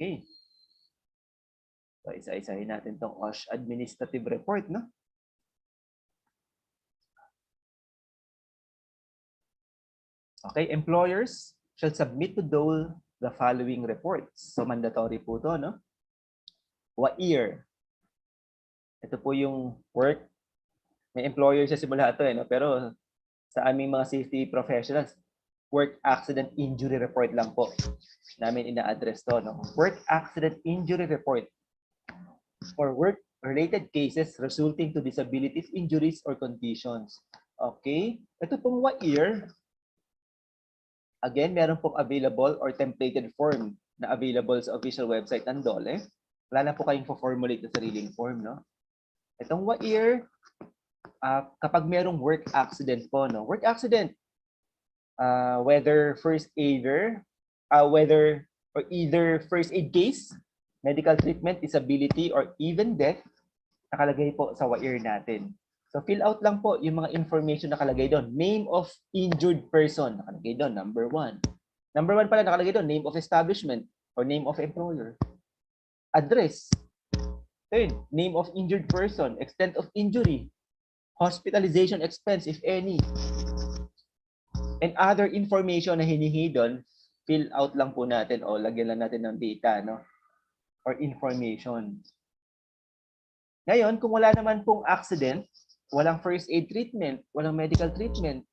Okay. So, isa-isahin natin itong OSH administrative report, no? Okay, employers shall submit to DOLE the following reports. So, mandatory po ito, no? WAIR. Ito po yung work. May employer siya simula ito, no? Pero sa aming mga safety professionals, work accident injury report lang po namin ina-address to, no? Work accident injury report for work-related cases resulting to disabilities, injuries, or conditions. Okay? Ito pong WAIR, again, meron pong available or templated form na available sa official website ng DOLE. Wala na po kayong formulate na sariling form, no? Itong WAIR, kapag merong work accident po, no? Work accident, whether first aider, either first aid case, medical treatment, disability, or even death, nakalagay po sa WAIR natin. So fill out lang po yung mga information nakalagay doon. Name of injured person, nakalagay doon, number 1. Number 1 pala nakalagay doon, name of establishment or name of employer. Address. Third, name of injured person, extent of injury, hospitalization expense if any. And other information na hinihingi doon, fill out lang po natin o lagyan lang natin ng data, no? Or information. Ngayon, kung wala naman pong accident, walang first aid treatment, walang medical treatment,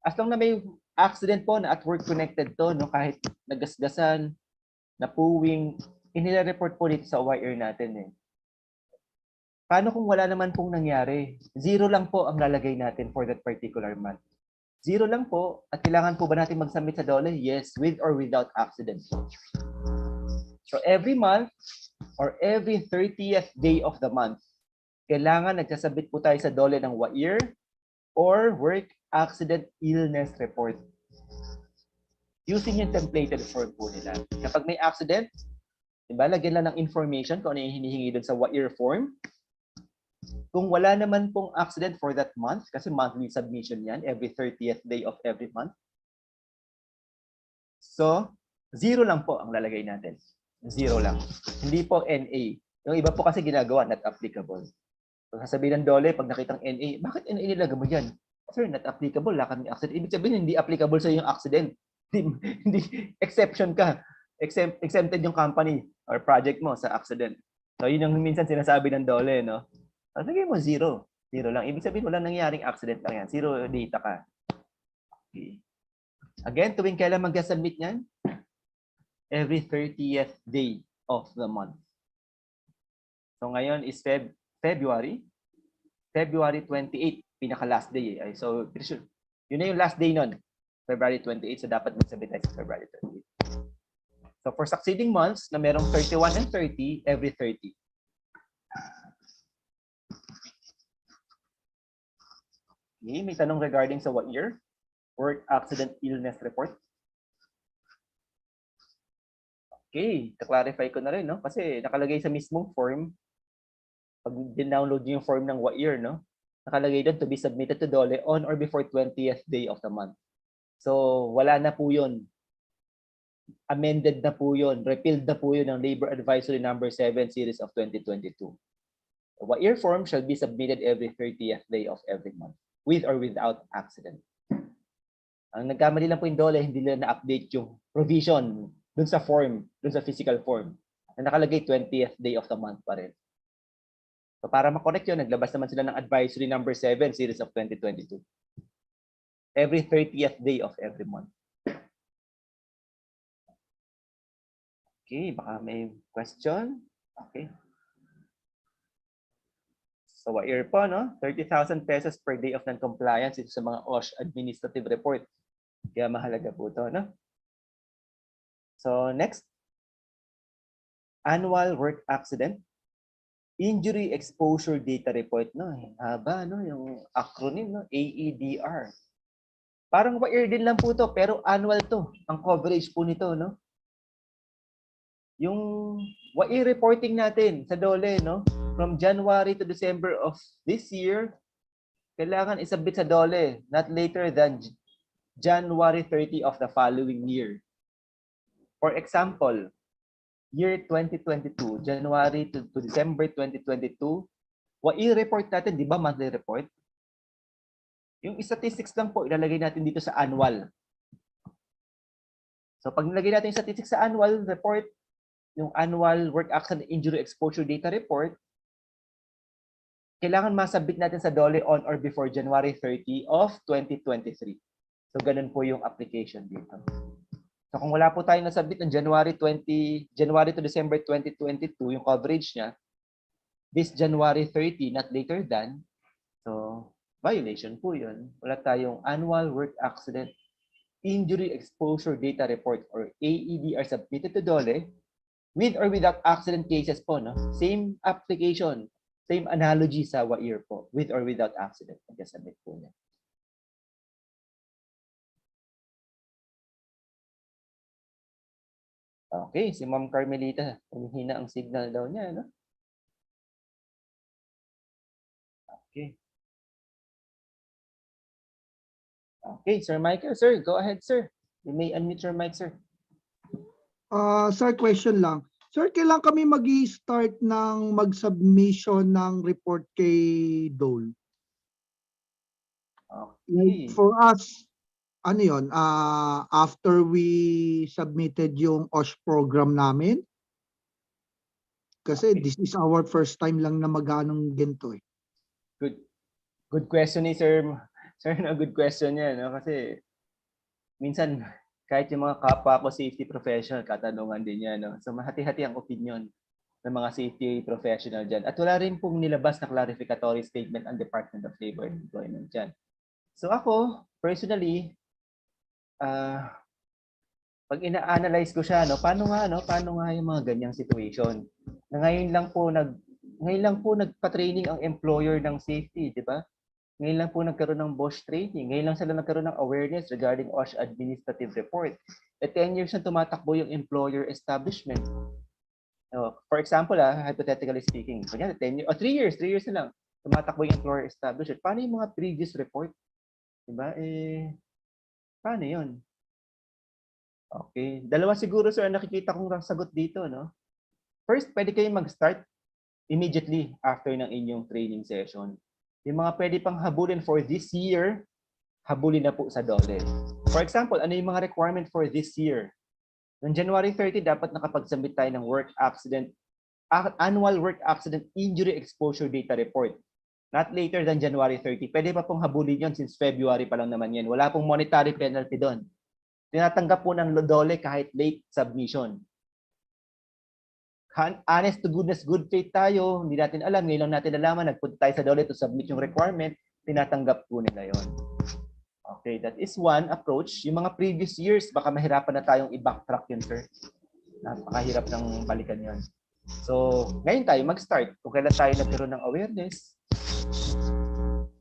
as long na may accident po na at work connected to, no? Kahit nagasgasan, napuwing, inire-report po dito sa WAIR natin eh. Paano kung wala naman pong nangyari? 0 lang po ang lalagay natin for that particular month. 0 lang po. At kailangan po ba natin mag-submit sa DOLE? Yes, with or without accident. So every month or every 30th day of the month, kailangan nagsasubmit po tayo sa DOLE ng WAIR or Work Accident Illness Report. Using yung templated form po nila. Kapag may accident, diba, lagyan lang ng information kung ano yung hinihingi doon sa WAIR form. Kung wala naman pong accident for that month, kasi monthly submission yan, every 30th day of every month. So, 0 lang po ang lalagay natin. 0 lang. Hindi po NA. Yung iba po kasi ginagawa, not applicable. So, sasabihin ng DOLE, pag nakitang NA, bakit NA nilagay mo dyan? Sir, not applicable, wala kami accident. Ibig sabihin, hindi applicable sa yung accident. Hindi, exception ka. Exempted yung company or project mo sa accident. So, yun yung minsan sinasabi ng DOLE, no? Lagay mo 0. 0 lang. Ibig sabihin, wala nangyaring accident lang yan. 0 data ka. Okay. Again, tuwing kailan mag-submit yan? Every 30th day of the month. So, ngayon is February. February 28, pinaka-last day. So, yun na yung last day nun. February 28. So, dapat mag-submit tayo sa February 28. So, for succeeding months na merong 31 and 30, every 30. Okay, may tanong regarding sa WAIR, Work Accident Illness Report. Okay, na-clarify ko na rin, no? Kasi nakalagay sa mismong form, pag din-download niyo yung form ng WAIR, no? Nakalagay doon to be submitted to DOLE on or before 20th day of the month. So, wala na po yun. Amended na po yun. Repealed na po yun ng Labor Advisory number 7 series of 2022. The WAIR form shall be submitted every 30th day of every month, with or without accident. Ang nagkamali lang po yung DOLE, hindi nila na-update yung provision dun sa form, dun sa physical form, na nakalagay 20th day of the month pa rin. So para makorek yun, naglabas naman sila ng advisory number 7, series of 2022. Every 30th day of every month. Okay, baka may question? Okay. So WAIR po, no? 30,000 pesos per day of non-compliance ito sa mga OSH administrative report. Kaya mahalaga po ito, no? So next, annual work accident injury exposure data report, no? Haba, no? Yung acronym, no? AEDR. Parang WAIR din lang po to, pero annual to. Ang coverage po nito, no? Yung WAIR reporting natin sa DOLE, no? From January to December of this year, kailangan isubmit sa DOLE not later than January 30 of the following year. For example, year 2022, January to December 2022, WAIR report natin, di ba monthly report? Yung statistics lang po, ilalagay natin dito sa annual. So pag nilagay natin yung statistics sa annual report, yung annual work accident injury exposure data report, kailangan masubmit natin sa DOLE on or before January 30 of 2023. So ganun po yung application dito. So kung wala po tayong nasubmit ng January to December 2022, yung coverage niya, this January 30, not later than, so violation po yun. Wala tayong annual work accident injury exposure data report or AEDR submitted to DOLE with or without accident cases po, no? Same application, same analogy sa WAIR po, with or without accident. Mag-submit po niya. Okay, si Ma'am Carmelita, humihina ang signal daw niya, no? Okay. Okay, Sir Michael, sir, go ahead, sir. You may unmute your mic, sir. Sir, question lang. Sir, kailan kami mag-i-start ng mag-submission ng report kay Dole? Okay. For us, ano yun, after we submitted yung OSH program namin? Kasi this is our first time lang na mag-anong ganito eh. Good question ni Sir. Sir, no, good question yan, no? Kasi minsan kahit yung mga kapwa ko safety professional, katanungan din yan, no? So mahati-hati ang opinion ng mga safety professional dyan. At wala rin pong nilabas na clarificatory statement ang Department of Labor and Employment dyan. So ako, personally, pag ina-analyze ko siya, no, paano nga yung mga ganyang situation? Na ngayon lang po nagpa-training ang employer ng safety, di ba? Ngayon lang po nagkaroon ng BOSH training. Ngayon lang sila nagkaroon ng awareness regarding OSH administrative report. 10 years na tumatakbo yung employer establishment. For example, hypothetically speaking, 10 years, 3 years na lang tumatakbo yung employer establishment. Paano yung mga previous report? Diba? Paano yun? Okay. Dalawa siguro, sir, nakikita kong sagot dito, no? First, pwede kayong mag-start immediately after ng inyong training session. Yung mga pwede pang habulin for this year, habulin na po sa DOLE. For example, ano yung mga requirement for this year? Noong January 30, dapat nakapag-submit tayo ng annual work accident injury exposure data report. Not later than January 30. Pwede pa pong habulin yun since February pa lang naman yan. Wala pong monetary penalty doon. Tinatanggap po ng DOLE kahit late submission. Honest to goodness, good faith tayo, hindi natin alam, ngayon lang natin nalaman, nagpunta tayo sa DOLE to submit yung requirement, tinatanggap po nila yon. Okay, that is one approach. Yung mga previous years, baka mahirapan na tayong i-backtrack yun, sir. Napakahirap ng balikan yon. So, ngayon tayo mag-start. Kung kailan tayo nagkaroon ng awareness,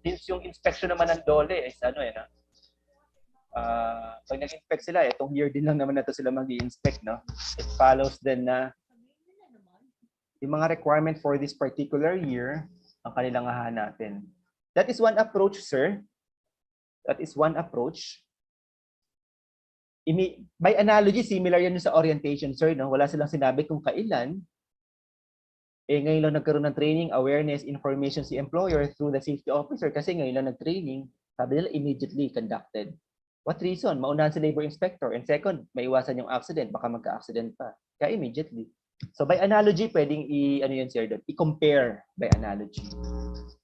since yung inspection naman ng DOLE is pag nag-inspect sila, itong year din lang naman na ito sila mag-i-inspect, no? It follows then na yung mga requirement for this particular year, ang kanilang hahanapin. That is one approach, sir. That is one approach. By analogy, similar yan sa orientation, sir. No? Wala silang sinabi kung kailan. ngayon lang nagkaroon ng training, awareness, information si employer through the safety officer kasi ngayon lang nag-training, sabi nila immediately conducted. What reason? Maunahan si labor inspector. And second, maiwasan yung accident, baka magka-accident pa. Kaya immediately. So by analogy, pwedeng i-compare by analogy.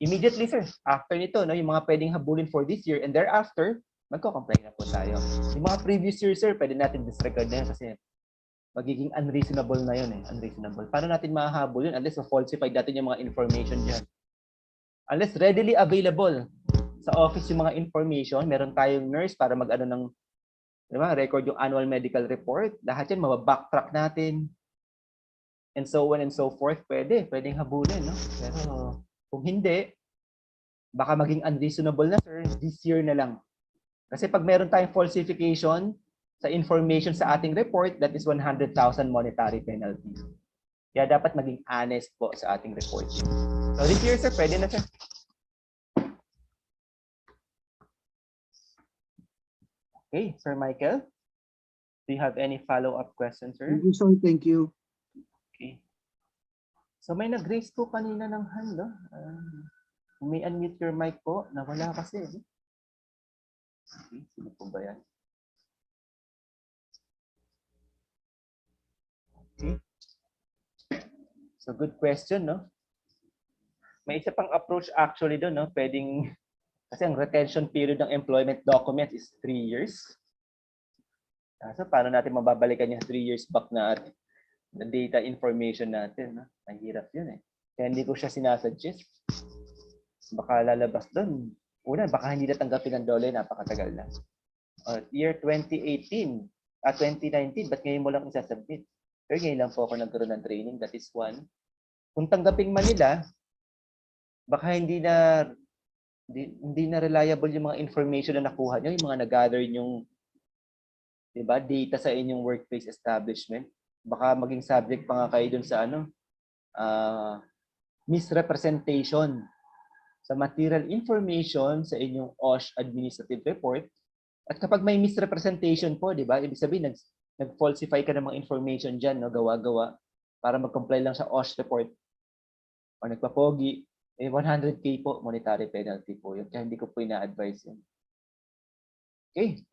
Immediately, sir, after nito, no, yung mga pwedeng habulin for this year and thereafter, magko-comply na po tayo. Yung mga previous year, sir, pwede natin disregard na yun kasi magiging unreasonable na yun unreasonable. Paano natin mahahabol yun unless ma-falsify natin yung mga information dyan? Unless readily available sa office yung mga information, meron tayong nurse para mag-ano ng, diba, record yung annual medical report, lahat yan mababacktrack natin, and so on and so forth, pwedeng habulin, no? Pero kung hindi, baka maging unreasonable na, sir, this year na lang. Kasi pag meron tayong falsification sa information sa ating report, that is 100,000 monetary penalty. Kaya dapat maging honest po sa ating report. So this year, sir, pwede na, sir. Okay, Sir Michael, do you have any follow-up questions, sir? Thank you, sir. Thank you. Okay. So may nag-raise po kanina ng hand, no? May unmute your mic po. Nawala kasi. Okay, sino po ba yan? Okay. So good question, no? May isa pang approach actually doon, no? Pwedeng, kasi ang retention period ng employment document is 3 years. So paano natin mababalikan yung 3 years back na data information natin, no? Ang hirap yun eh. Kaya hindi ko siya sinasuggest. Baka lalabas doon. Una, baka hindi natanggapin ng DOLE, napakatagal na. Year 2018, 2019, ba't ngayon mo lang isasubmit? Pero ngayon lang po ako nagkaroon ng training, that is one. Kung tanggapin man nila, baka hindi na reliable yung mga information na nakuha nyo, yung mga nag-gather yung, diba, data sa inyong workplace establishment. Baka maging subject pa nga kayo dun sa misrepresentation sa material information sa inyong OSH administrative report. At kapag may misrepresentation po, di ba, ibig sabihin nag-falsify ka ng mga information dyan, no, gawa-gawa, para mag-comply lang sa OSH report o nagpapogi, 100K po monetary penalty po yun. Kaya hindi ko po ina-advise yun. Okay.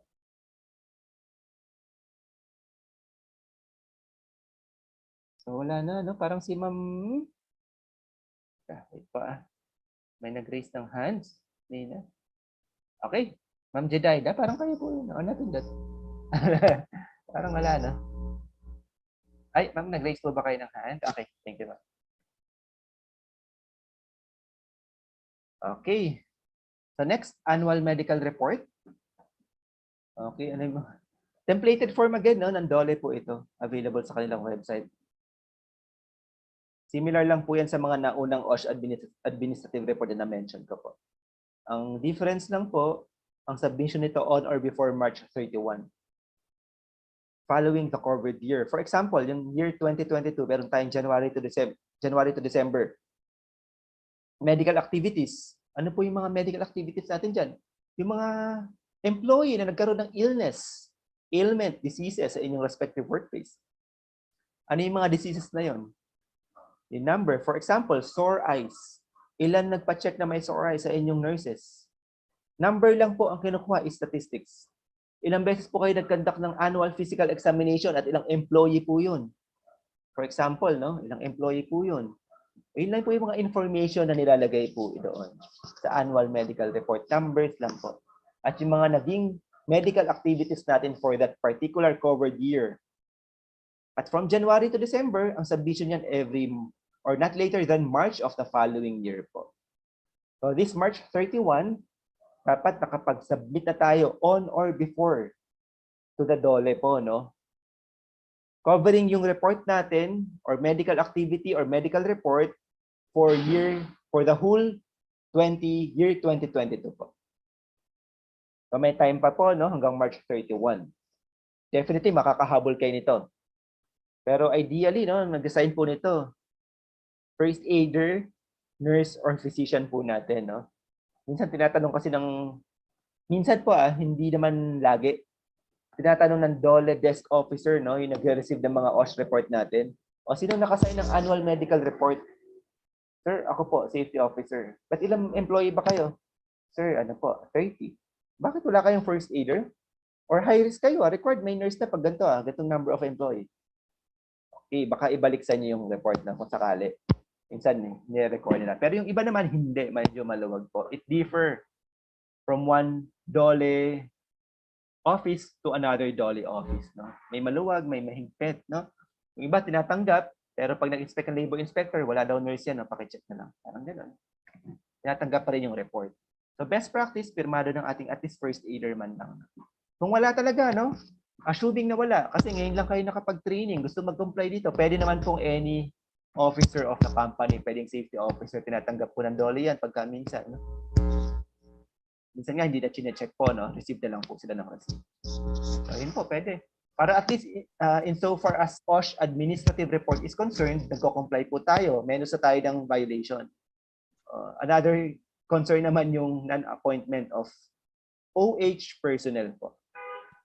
So wala na, no? Parang si Ma'am... Wait pa. May nag-raise ng hands. Nina. Okay. Ma'am Jedida, parang kayo po yun. Natin that. Parang wala, no? Ay, ma'am, nag-raise po ba kayo ng hand? Okay. Thank you, ma'am. Okay. So next, annual medical report. Okay. Ano yung templated form again, no? Ng DOLE po ito. Available sa kanilang website. Similar lang po yan sa mga naunang OSH administrative report na na-mention ko po. Ang difference lang po, ang submission nito on or before March 31. Following the covered year. For example, yung year 2022, meron tayong January to December. Medical activities. Ano po yung mga medical activities natin dyan? Yung mga employee na nagkaroon ng illness, ailment, diseases sa inyong respective workplace. Ano yung mga diseases na yon? Yung number, for example, sore eyes. Ilan nagpa-check na may sore eyes sa inyong nurses? Number lang po ang kinukuha is statistics. Ilang beses po kayo nag-conduct ng annual physical examination at ilang employee po yun? For example, no? Ilang employee po yun? Yun lang po yung mga information na nilalagay po doon sa annual medical report. Numbers lang po. At yung mga naging medical activities natin for that particular covered year. At from January to December, ang submission yan every or not later than March of the following year po. So this March 31, dapat nakapag-submit na tayo on or before to the DOLE po, no? Covering yung report natin or medical activity or medical report for the whole year 2022 po. So may time pa po, no, hanggang March 31. Definitely makakahabol kayo nito. Pero ideally, no, nag-design po nito, first aider, nurse, or physician po natin, no? Minsan tinatanong kasi minsan po hindi naman lagi. Tinatanong ng DOLE desk officer, no, yung nagre-receive ng mga OSH report natin. O sino nakasign ng annual medical report? Sir, ako po, safety officer. But ilang employee ba kayo? Sir, ano po, 30. Bakit wala kayong first aider? Or high risk kayo, required may nurse na pag ganito, ganitong number of employee. Okay, baka ibalik sa inyo yung report na kung sakali. Minsan, nire-record nila. Pero yung iba naman, hindi. Medyo maluwag po. It differ from one DOLE office to another DOLE office. No? May maluwag, may mahigpit. No? Yung iba, tinatanggap. Pero pag nag-inspect ng labor inspector, wala daw nurse yan. No? Pakicheck na lang. Parang gano'n. Tinatanggap pa rin yung report. So best practice, pirmado ng ating at least first aider man lang. Kung wala talaga, no? Assuming na wala, kasi ngayon lang kayo nakapag-training, gusto mag-comply dito, pwede naman pong any officer of the company, pwedeng safety officer, tinatanggap po ng DOLE yan pagka minsan. No? Minsan nga, hindi na chinecheck po, no? Receive na lang po sila ng receipt. So, yun po, pwede. Para at least, insofar as COSH administrative report is concerned, nagko-comply po tayo, menos na tayo ng violation. Another concern naman yung non-appointment of OH personnel po.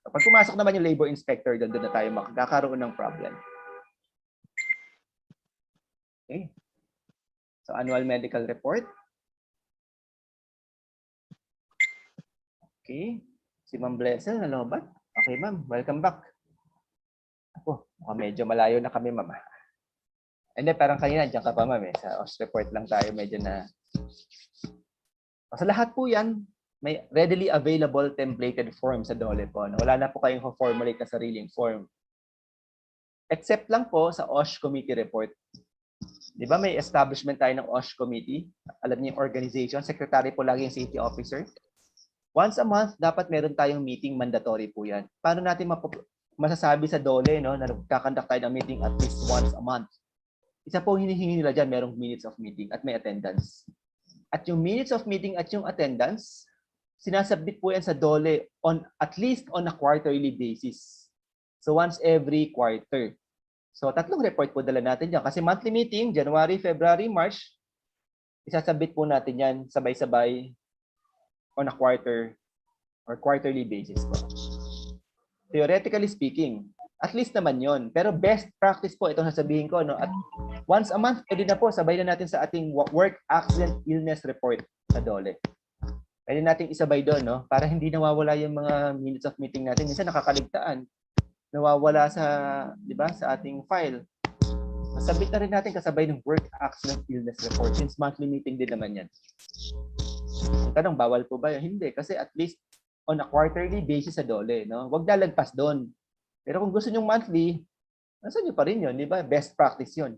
Pag pumasok naman yung labor inspector, doon na tayo makakaroon ng problem. Okay. So, annual medical report. Okay. Si Ma'am Blessel, nalobat? Okay, ma'am. Welcome back. Ako, medyo malayo na kami, ma'am. Hindi, parang kanina, dyan ka pa, ma'am. Sa OSH report lang tayo, medyo na... Sa lahat po yan, may readily available templated form sa DOLE po. No? Wala na po kayong formulate na sariling form. Except lang po sa OSH committee report. Di ba may establishment tayo ng OSH committee? Alam niyo yung organization, secretary po lagi yung safety officer. Once a month, dapat meron tayong meeting, mandatory po yan. Paano natin masasabi sa DOLE no, na nagkakandak tayo ng meeting at least once a month? Isa po hinihingi nila dyan, merong minutes of meeting at may attendance. At yung minutes of meeting at yung attendance, sinasubmit po yan sa DOLE on at least on a quarterly basis. So once every quarter. So 3 report po dala natin dyan. Kasi monthly meeting, January, February, March, isasubmit po natin yan sabay-sabay on a quarter or quarterly basis po. Theoretically speaking, at least naman yon. Pero best practice po, itong sasabihin ko, no? At once a month, pwede na po, sabay na natin sa ating work accident illness report sa DOLE. Pwede natin isabay doon, no? Para hindi nawawala yung mga minutes of meeting natin. Minsan nakakaligtaan. Nawawala sa, di ba, sa ating file. Masabit na rin natin kasabay ng work accident illness report since monthly meeting din naman yan. Ang tanong, bawal po ba yun? Hindi. Kasi at least on a quarterly basis sa DOLE, no? Huwag lalagpas doon. Pero kung gusto nyo monthly, nasa nyo pa rin yun, di ba? Best practice yun.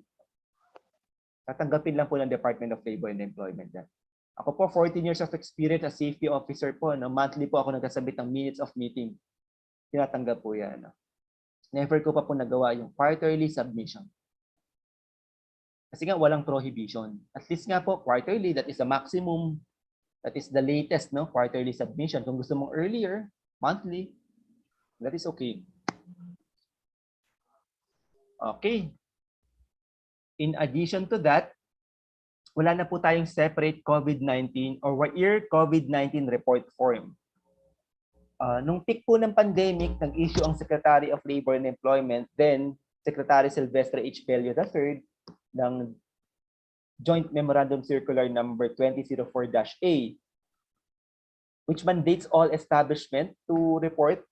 Tatanggapin lang po ng Department of Labor and Employment yan. Ako po, 14 years of experience as safety officer po. No? Monthly po ako nagkasabit ng minutes of meeting. Tinatanggap po yan. No? Never ko pa po nagawa yung quarterly submission. Kasi nga walang prohibition. At least nga po, quarterly, that is the maximum, that is the latest, no? Quarterly submission. Kung gusto mong earlier, monthly, that is okay. Okay. In addition to that, wala na po tayong separate COVID-19 or year COVID-19 report form. Nung peak po ng pandemic, nag-issue ang Secretary of Labor and Employment, then Secretary Silvestre H. Bello III ng Joint Memorandum Circular number 2004-A, which mandates all establishment to report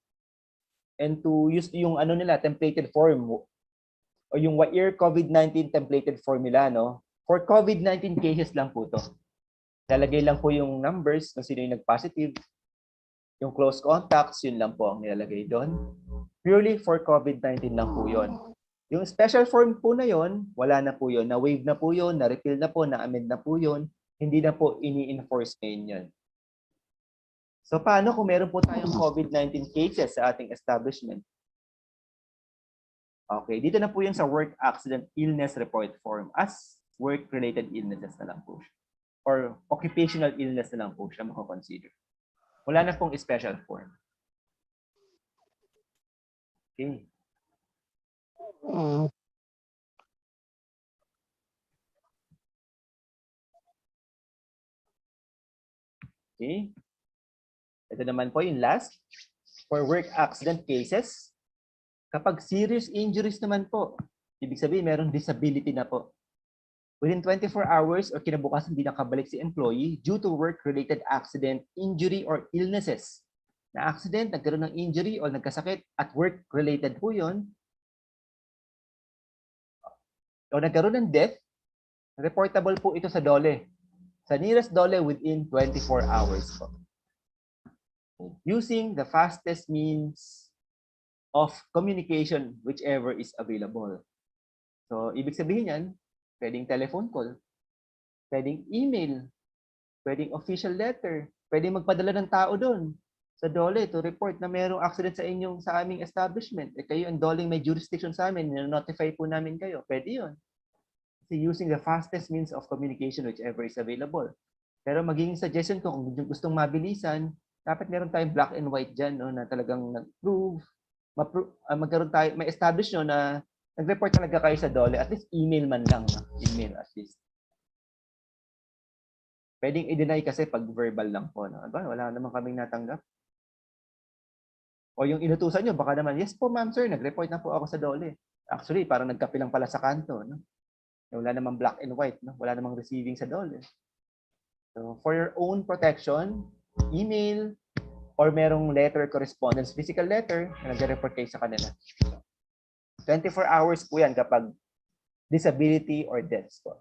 and to use yung ano nila, templated form o yung year COVID-19 templated formula, no? For COVID-19 cases lang po to. Lalagay lang po yung numbers kung sino yung nag-positive, yung close contacts, yun lang po ang nilalagay doon. Purely for COVID-19 lang po yun. Yung special form po na yun, wala na po yun. Na-waive na po yun, na-repeal na po, na-amend na po yun. Hindi na po ini-enforce ngayon yun. So paano kung meron po tayong COVID-19 cases sa ating establishment? Okay, dito na po yun sa work accident illness report form as work-related illnesses na lang po siya. Or occupational illness na lang po siya mako-consider. Wala na pong special form. Okay. Okay. Ito naman po yung last. For work accident cases, kapag serious injuries naman po, ibig sabihin merong disability na po. within 24 hours or kinabukasan hindi nakabalik si employee due to work-related accident, injury, or illnesses. Na accident, nagkaroon ng injury o nagkasakit at work-related po yun, o nagkaroon ng death, reportable po ito sa DOLE. Sa nearest DOLE within 24 hours po. Using the fastest means of communication whichever is available. So, ibig sabihin yan, pwedeng telephone call, pwedeng email, pwedeng official letter, pwedeng magpadala ng tao doon sa DOLE to report na mayroong accident sa aming establishment. Kayo ang DOLE may jurisdiction sa amin, notify po namin kayo. Pwede yun. So, using the fastest means of communication whichever is available. Pero magiging suggestion ko kung gustong mabilisan, dapat meron tayong black and white dyan, no, na talagang nag-prove, magkaroon tayo, may establish nyo na nag-report talaga kayo sa DOLE, at least email man lang, no? Email at least. Pwedeng i-deny kasi pag verbal lang po. No? Wala naman kaming natanggap. O yung inutusan nyo, baka naman, yes po ma'am sir, nag-report na po ako sa DOLE. Actually, parang nagkape lang pala sa kanto. No? Wala namang black and white. No? Wala namang receiving sa DOLE. So, for your own protection, email, or merong letter correspondence, physical letter, na nag-report kayo sa kanila. 24 hours po yan kapag disability or deaths po.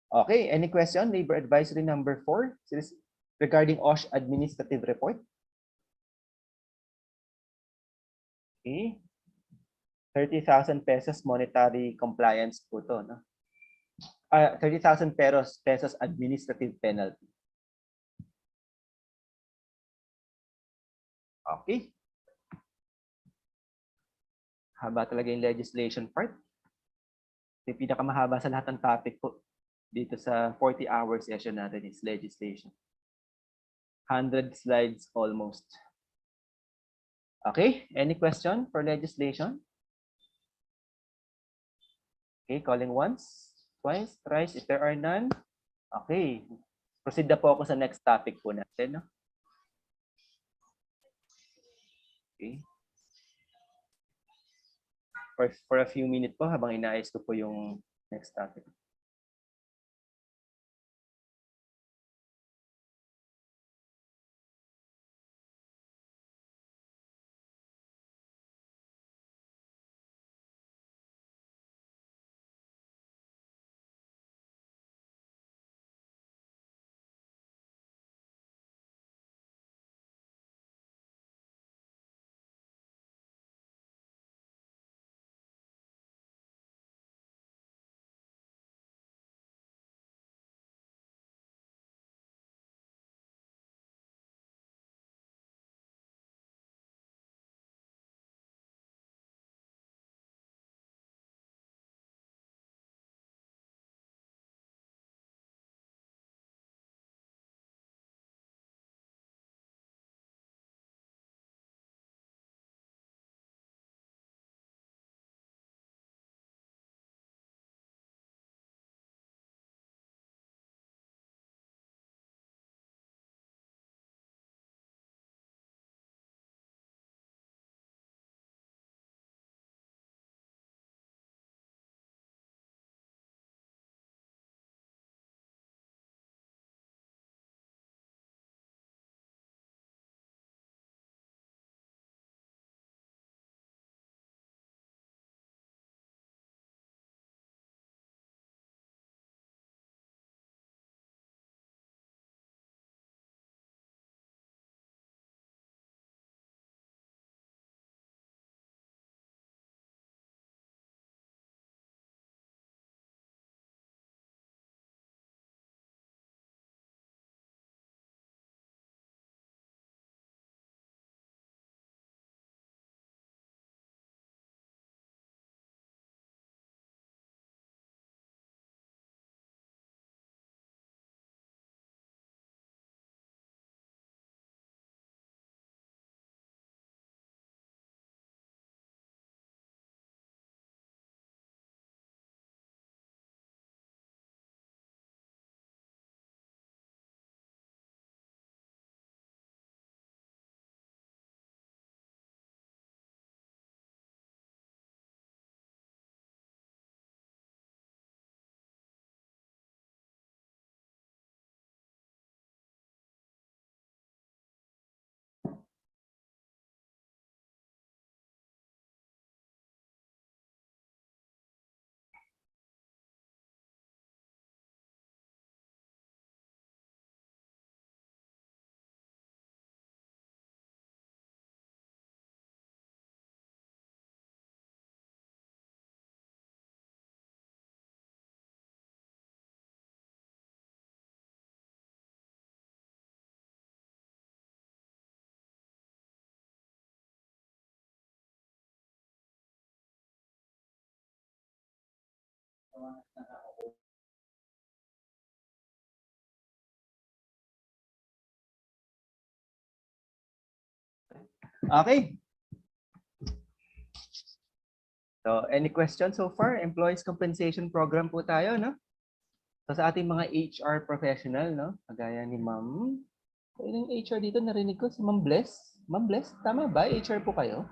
Okay, any question? Labor Advisory number 4 regarding OSH administrative report. Okay. 30,000 pesos monetary compliance po to, no? 30,000 pesos administrative penalty. Okay. Haba talaga yung legislation part. Yung pinakamahaba sa lahat ng topic po dito sa 40-hour session natin is legislation. 100 slides almost. Okay, any question for legislation? Okay, calling once, twice, thrice. If there are none, okay. Proceed na po ako sa next topic po natin. No? Okay. For a few minutes po habang inaayos ko po yung next topic. Okay. So, any questions so far? Employees compensation program po tayo, no? So, sa ating mga HR professional, no? Kagaya ni Ma'am. Yung HR dito, narinig ko si Ma'am Bless. Ma'am Bless, tama ba? HR po kayo?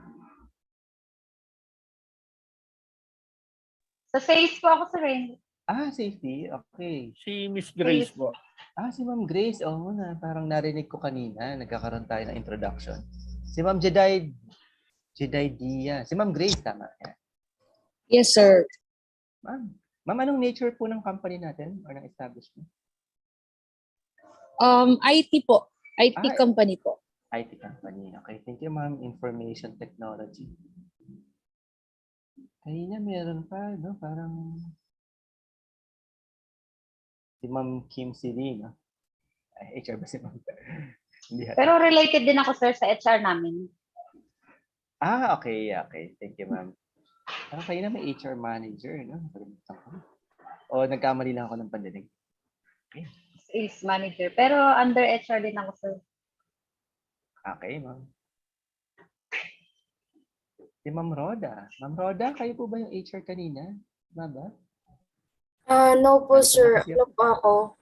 Sa sales po ako, sir. Safety. Okay. Si Miss Grace po. Si Ma'am Grace. Oo na, parang narinig ko kanina. Nagkakaroon tayo ng introduction. Si Ma'am Jedaidia. Si Ma'am Grace, tama. Yan. Yes, sir. Ma'am, anong nature po ng company natin or ng establishment? IT po. IT company po. IT company. Okay, thank you, ma'am. Information technology. Kanina meron pa, no? Parang si Ma'am Kim Sili, no? HR ba si Ma'am? Hindi Pero related din ako, sir, sa HR namin. Okay. Thank you, ma'am. Parang kayo na may HR manager, no? O nagkamali lang ako ng pandinig. Okay. Sales manager. Pero under HR din ako, sir. Okay, ma'am. Si Ma'am Roda. Ma'am Roda, kayo po ba yung HR kanina? Tama ba? No po, sir. Ano po ako?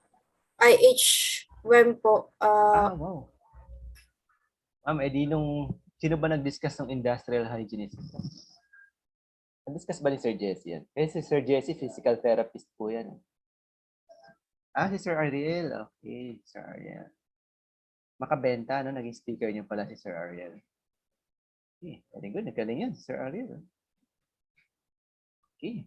IHWM po. Wow. Ma'am, sino ba nag-discuss ng industrial hygienist? Nag-discuss ba ni Sir Jesse yan? Si Sir Jesse, physical therapist po yan. Si Sir Ariel. Okay, Sir Ariel. Makabenta, no? Naging speaker niyo pala si Sir Ariel. Okay, very good. Nagaling yan, Sir Ariel. Okay.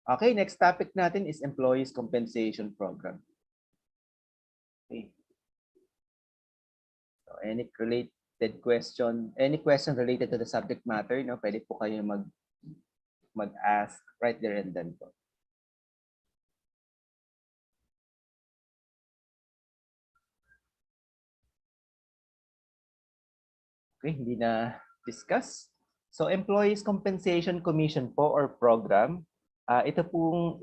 Okay, next topic natin is Employees Compensation Program. Okay. So, any question related to the subject matter, no? Pwede po kayo mag-ask right there and then po. Okay, hindi na discuss. So, Employees Compensation Commission po or program, isa po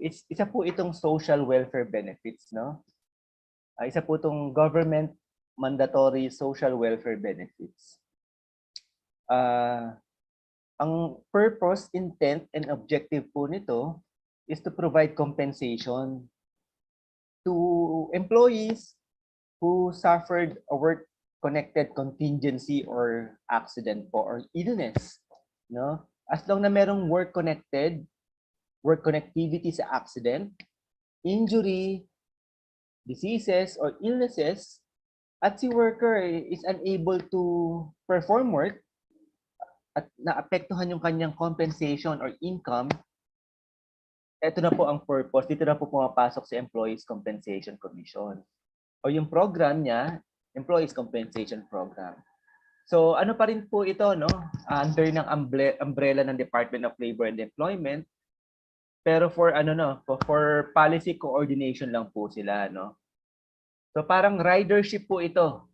itong social welfare benefits, no? Isa po itong government mandatory social welfare benefits. Ang purpose, intent, and objective po nito is to provide compensation to employees who suffered a work-connected contingency or accident po or illness, no? As long na merong work connectivity sa accident, injury, diseases, or illnesses, at si worker is unable to perform work at naapektuhan yung kanyang compensation or income, ito na po ang purpose. Dito na po pumapasok sa Employees Compensation Commission. O yung program niya, Employees Compensation Program. So ano pa rin po ito, no? Under ng umbrella ng Department of Labor and Employment. Pero for for policy coordination lang po sila, no? So parang ridership po ito.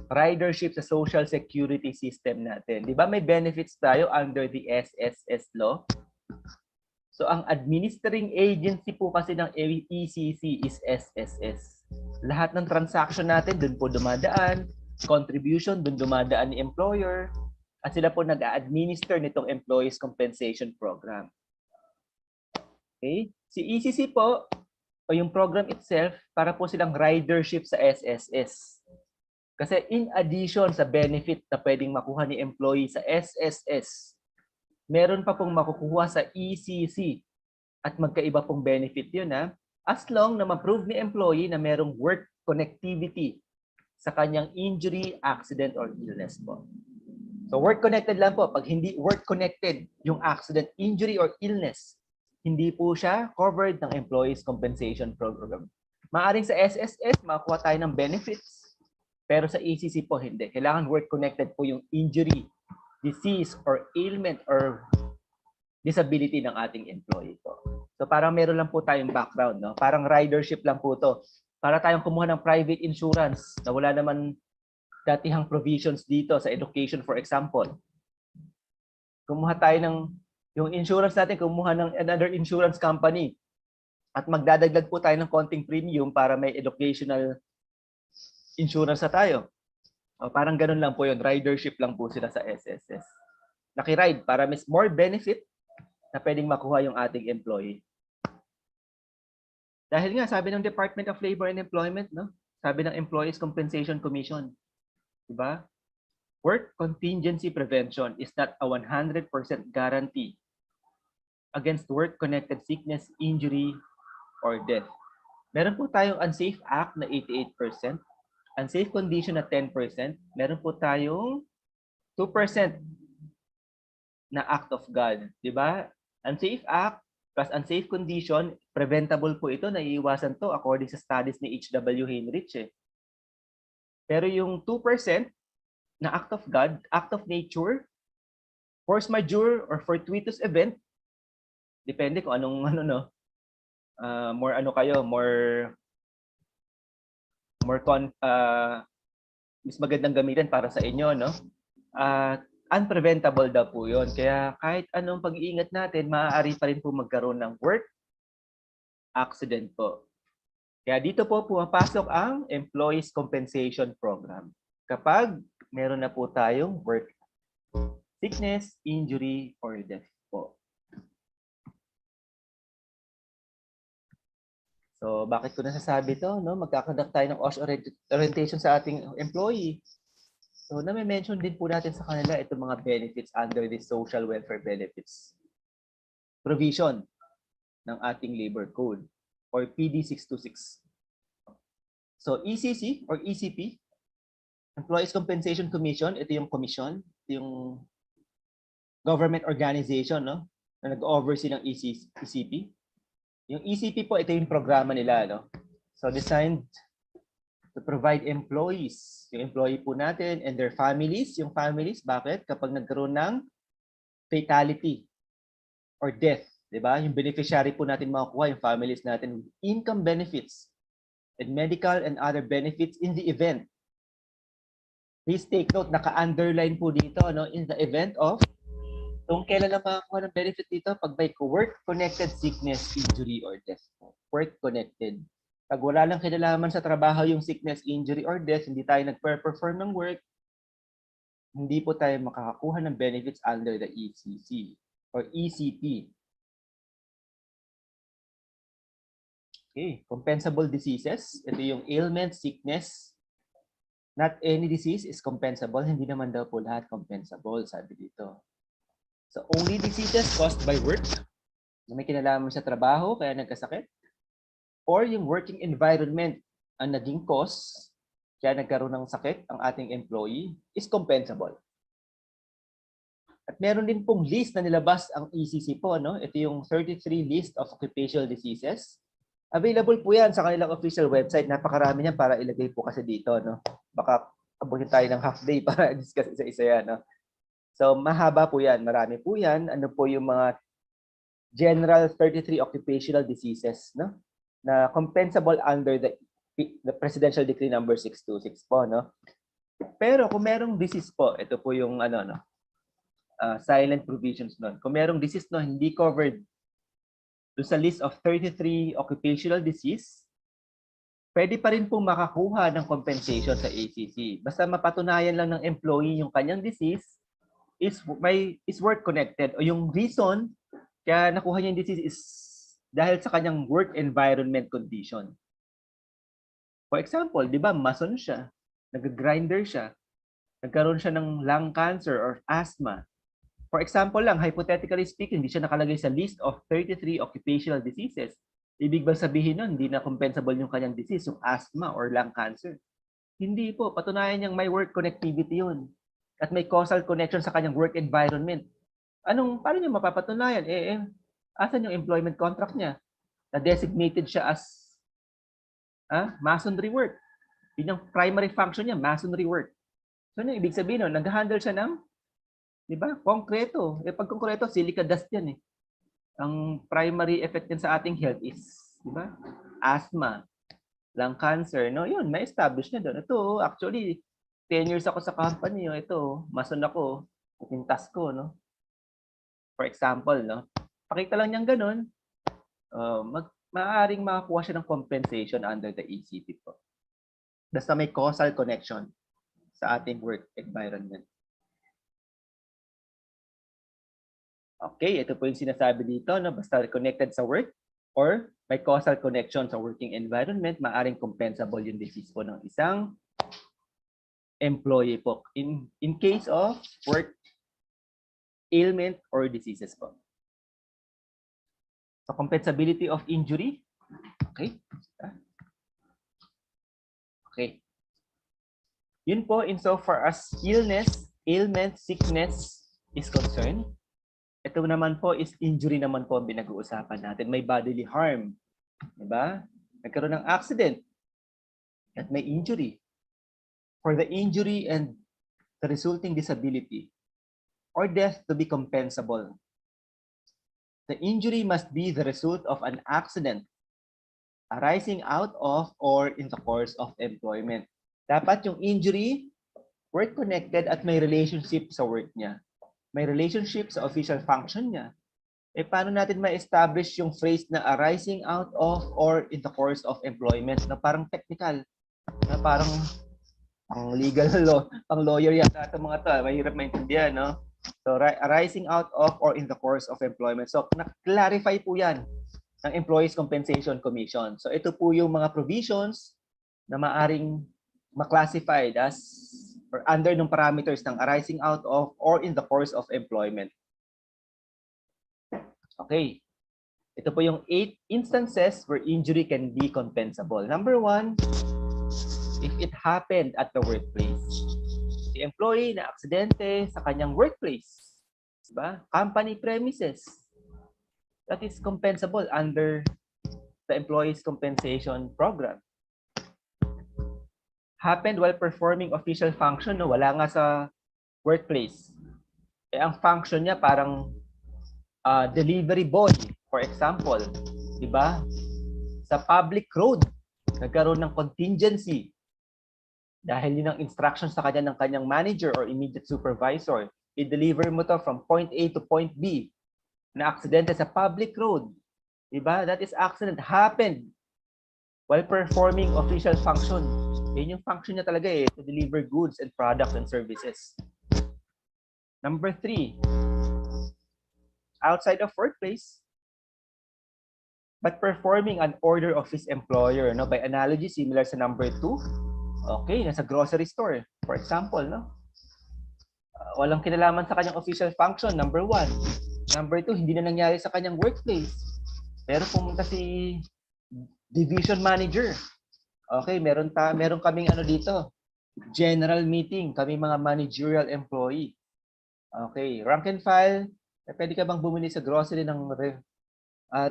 Ridership sa social security system natin. 'Di ba may benefits tayo under the SSS law? So ang administering agency po kasi ng ECC is SSS. Lahat ng transaction natin doon po dumadaan, contribution doon dumadaan ni employer, at sila po nag-a-administer nitong Employees Compensation Program. Okay? Si ECC po, o yung program itself, para po silang ridership sa SSS. Kasi in addition sa benefit na pwedeng makuha ni employee sa SSS, meron pa pong makukuha sa ECC at magkaiba pong benefit yun, ha? As long na ma-prove ni employee na merong work connectivity sa kanyang injury, accident, or illness po. So work-connected lang po. Pag hindi work-connected yung accident, injury, or illness, hindi po siya covered ng Employees Compensation Program. Maaring sa SSS, makakuha tayo ng benefits. Pero sa ECC po, hindi. Kailangan work-connected po yung injury, disease, or ailment, or disability ng ating employee po. So parang meron lang po tayong background, no? Parang ridership lang po to. Para tayong kumuha ng private insurance na wala naman datihang provisions dito sa education, for example. Kumuha tayo ng Yung insurance natin, kumuha ng another insurance company at magdadagdag po tayo ng konting premium para may educational insurance na tayo. O, parang ganun lang po yun. Ridership lang po sila sa SSS. Naki-ride para mas more benefit na pwedeng makuha yung ating employee. Dahil nga, sabi ng Department of Labor and Employment, no? Sabi ng Employees Compensation Commission, diba? Work contingency prevention is not a 100% guarantee against work-connected sickness, injury, or death. Meron po tayong unsafe act na 88%, unsafe condition na 10%, meron po tayong 2% na act of God, di ba? Unsafe act plus unsafe condition, preventable po ito, naiiwasan to according sa studies ni H.W. Heinrich. Pero yung 2% na act of God, act of nature, force majeure or fortuitous event, depende kung anong more ano kayo, mas magandang gamitin para sa inyo, no? Unpreventable daw po 'yon. Kaya kahit anong pag-iingat natin, maaari pa rin po magkaroon ng work accident po. Kaya dito po pumapasok ang Employees Compensation Program. Kapag meron na po tayong work sickness, injury, or death po. So, bakit ko nasasabi to? No? Magkakandak tayo ng OSH orientation sa ating employee. So, na-mention din po natin sa kanila itong mga benefits under the Social Welfare Benefits provision ng ating labor code or PD 626. So, ECC or ECP, Employees Compensation Commission, ito yung commission, ito yung government organization, no? Na nag-oversee ng ECP. Yung ECP po, ito yung programa nila, no? So, designed to provide employees. Yung employee po natin and their families. Yung families, bakit? Kapag nagkaroon ng fatality or death, di ba? Yung beneficiary po natin makukuha, yung families natin, income benefits and medical and other benefits in the event. Please take note, naka-underline po dito, no? In the event of kung kailan na makakuha ng benefit dito, pag may work-connected sickness, injury, or death. Work-connected. Pag wala lang kinalaman sa trabaho yung sickness, injury, or death, hindi tayo nag-perform ng work, hindi po tayo makakakuha ng benefits under the ECC or ECP. Okay, compensable diseases. Ito yung ailment, sickness. Not any disease is compensable. Hindi naman daw po lahat compensable, sabi dito. So, only diseases caused by work na may kinalaman sa trabaho kaya nagkasakit or yung working environment ang naging cause kaya nagkaroon ng sakit ang ating employee is compensable. At meron din pong list na nilabas ang ECC po, no? Ito yung 33 list of occupational diseases. Available po yan sa kanilang official website. Napakarami niyan para ilagay po kasi dito, no? Baka abutin tayo ng half day para discuss isa-isa yan, no? So, mahaba po yan. Marami po yan. Ano po yung mga general 33 occupational diseases, no? Na compensable under the Presidential Decree number 626 po, no? Pero kung merong disease po, ito po yung silent provisions nun. Kung merong disease no, hindi covered doon sa list of 33 occupational disease, pwede pa rin po makakuha ng compensation sa ACC. Basta mapatunayan lang ng employee yung kanyang disease, is work connected o yung reason kaya nakuha niya yung disease is dahil sa kanyang work environment condition. For example, di ba, mason siya, nag-grinder siya, nagkaroon siya ng lung cancer or asthma. For example lang, hypothetically speaking, hindi siya nakalagay sa list of 33 occupational diseases. Ibig ba sabihin nun, hindi na compensable yung kanyang disease, yung asthma or lung cancer? Hindi po, patunayan niyang may work connectivity yun. At may causal connection sa kanyang work environment. Paano niya mapapatunayan? Asan yung employment contract niya? Na-designated siya as masonry work. Yun yung primary function niya, masonry work. So, ano ibig sabihin nun? Nag-handle siya ng, di ba, konkreto. Pag konkreto, silica dust yan eh. Ang primary effect din sa ating health is, di ba, asthma, lung cancer. No, yun, may establish na doon. Ito, actually, 10 years ako sa company, ito, mason ako, pintas ko, no? For example, no? Pakita lang niyang ganun, maaaring makakuha siya ng compensation under the ECP po. Basta may causal connection sa ating work environment. Okay, ito po yung sinasabi dito, no? Basta connected sa work or may causal connection sa working environment, maaaring compensable yung disease po ng isang employee po in case of work ailment or diseases po. So compensability of injury. Okay. Okay. Yun po insofar as illness, ailment, sickness is concerned. Ito naman po is injury naman po ang pinag-uusapan natin. May bodily harm. Diba? Nagkaroon ng accident at may injury. For the injury and the resulting disability or death to be compensable, the injury must be the result of an accident arising out of or in the course of employment. Dapat yung injury, work-connected at may relationship sa work niya. May relationship sa official function niya. Eh, paano natin ma-establish yung phrase na arising out of or in the course of employment na parang technical, na parang ang legal law, pang lawyer yata itong mga to, mahirap maintindihan, no? So, arising out of or in the course of employment. So, na-clarify po yan ng Employees Compensation Commission. So, ito po yung mga provisions na maaring ma-classified as or under ng parameters ng arising out of or in the course of employment. Okay. Ito po yung 8 instances where injury can be compensable. Number 1, if it happened at the workplace. The employee na aksidente sa kanyang workplace, diba? Company premises. That is compensable under the Employees Compensation Program. Happened while performing official function, no? Wala nga sa workplace. Eh, ang function niya parang delivery boy, for example. Diba? Sa public road, nagkaroon ng contingency dahil yun ang instruction sa kanya ng kanyang manager or immediate supervisor. I-deliver mo to from point A to point B na aksidente sa public road. Diba? That is accident happened while performing official function. Yun yung function niya talaga to deliver goods and products and services. Number 3, outside of workplace, but performing an order of his employer. No? By analogy, similar sa number 2. Okay, nasa grocery store, for example. No? Walang kinalaman sa kanyang official function, number 1. Number 2, hindi na nangyari sa kanyang workplace. Pero pumunta si division manager. Okay, meron kaming ano dito, general meeting, kami mga managerial employee. Okay, rank and file, pwede ka bang bumili sa grocery ng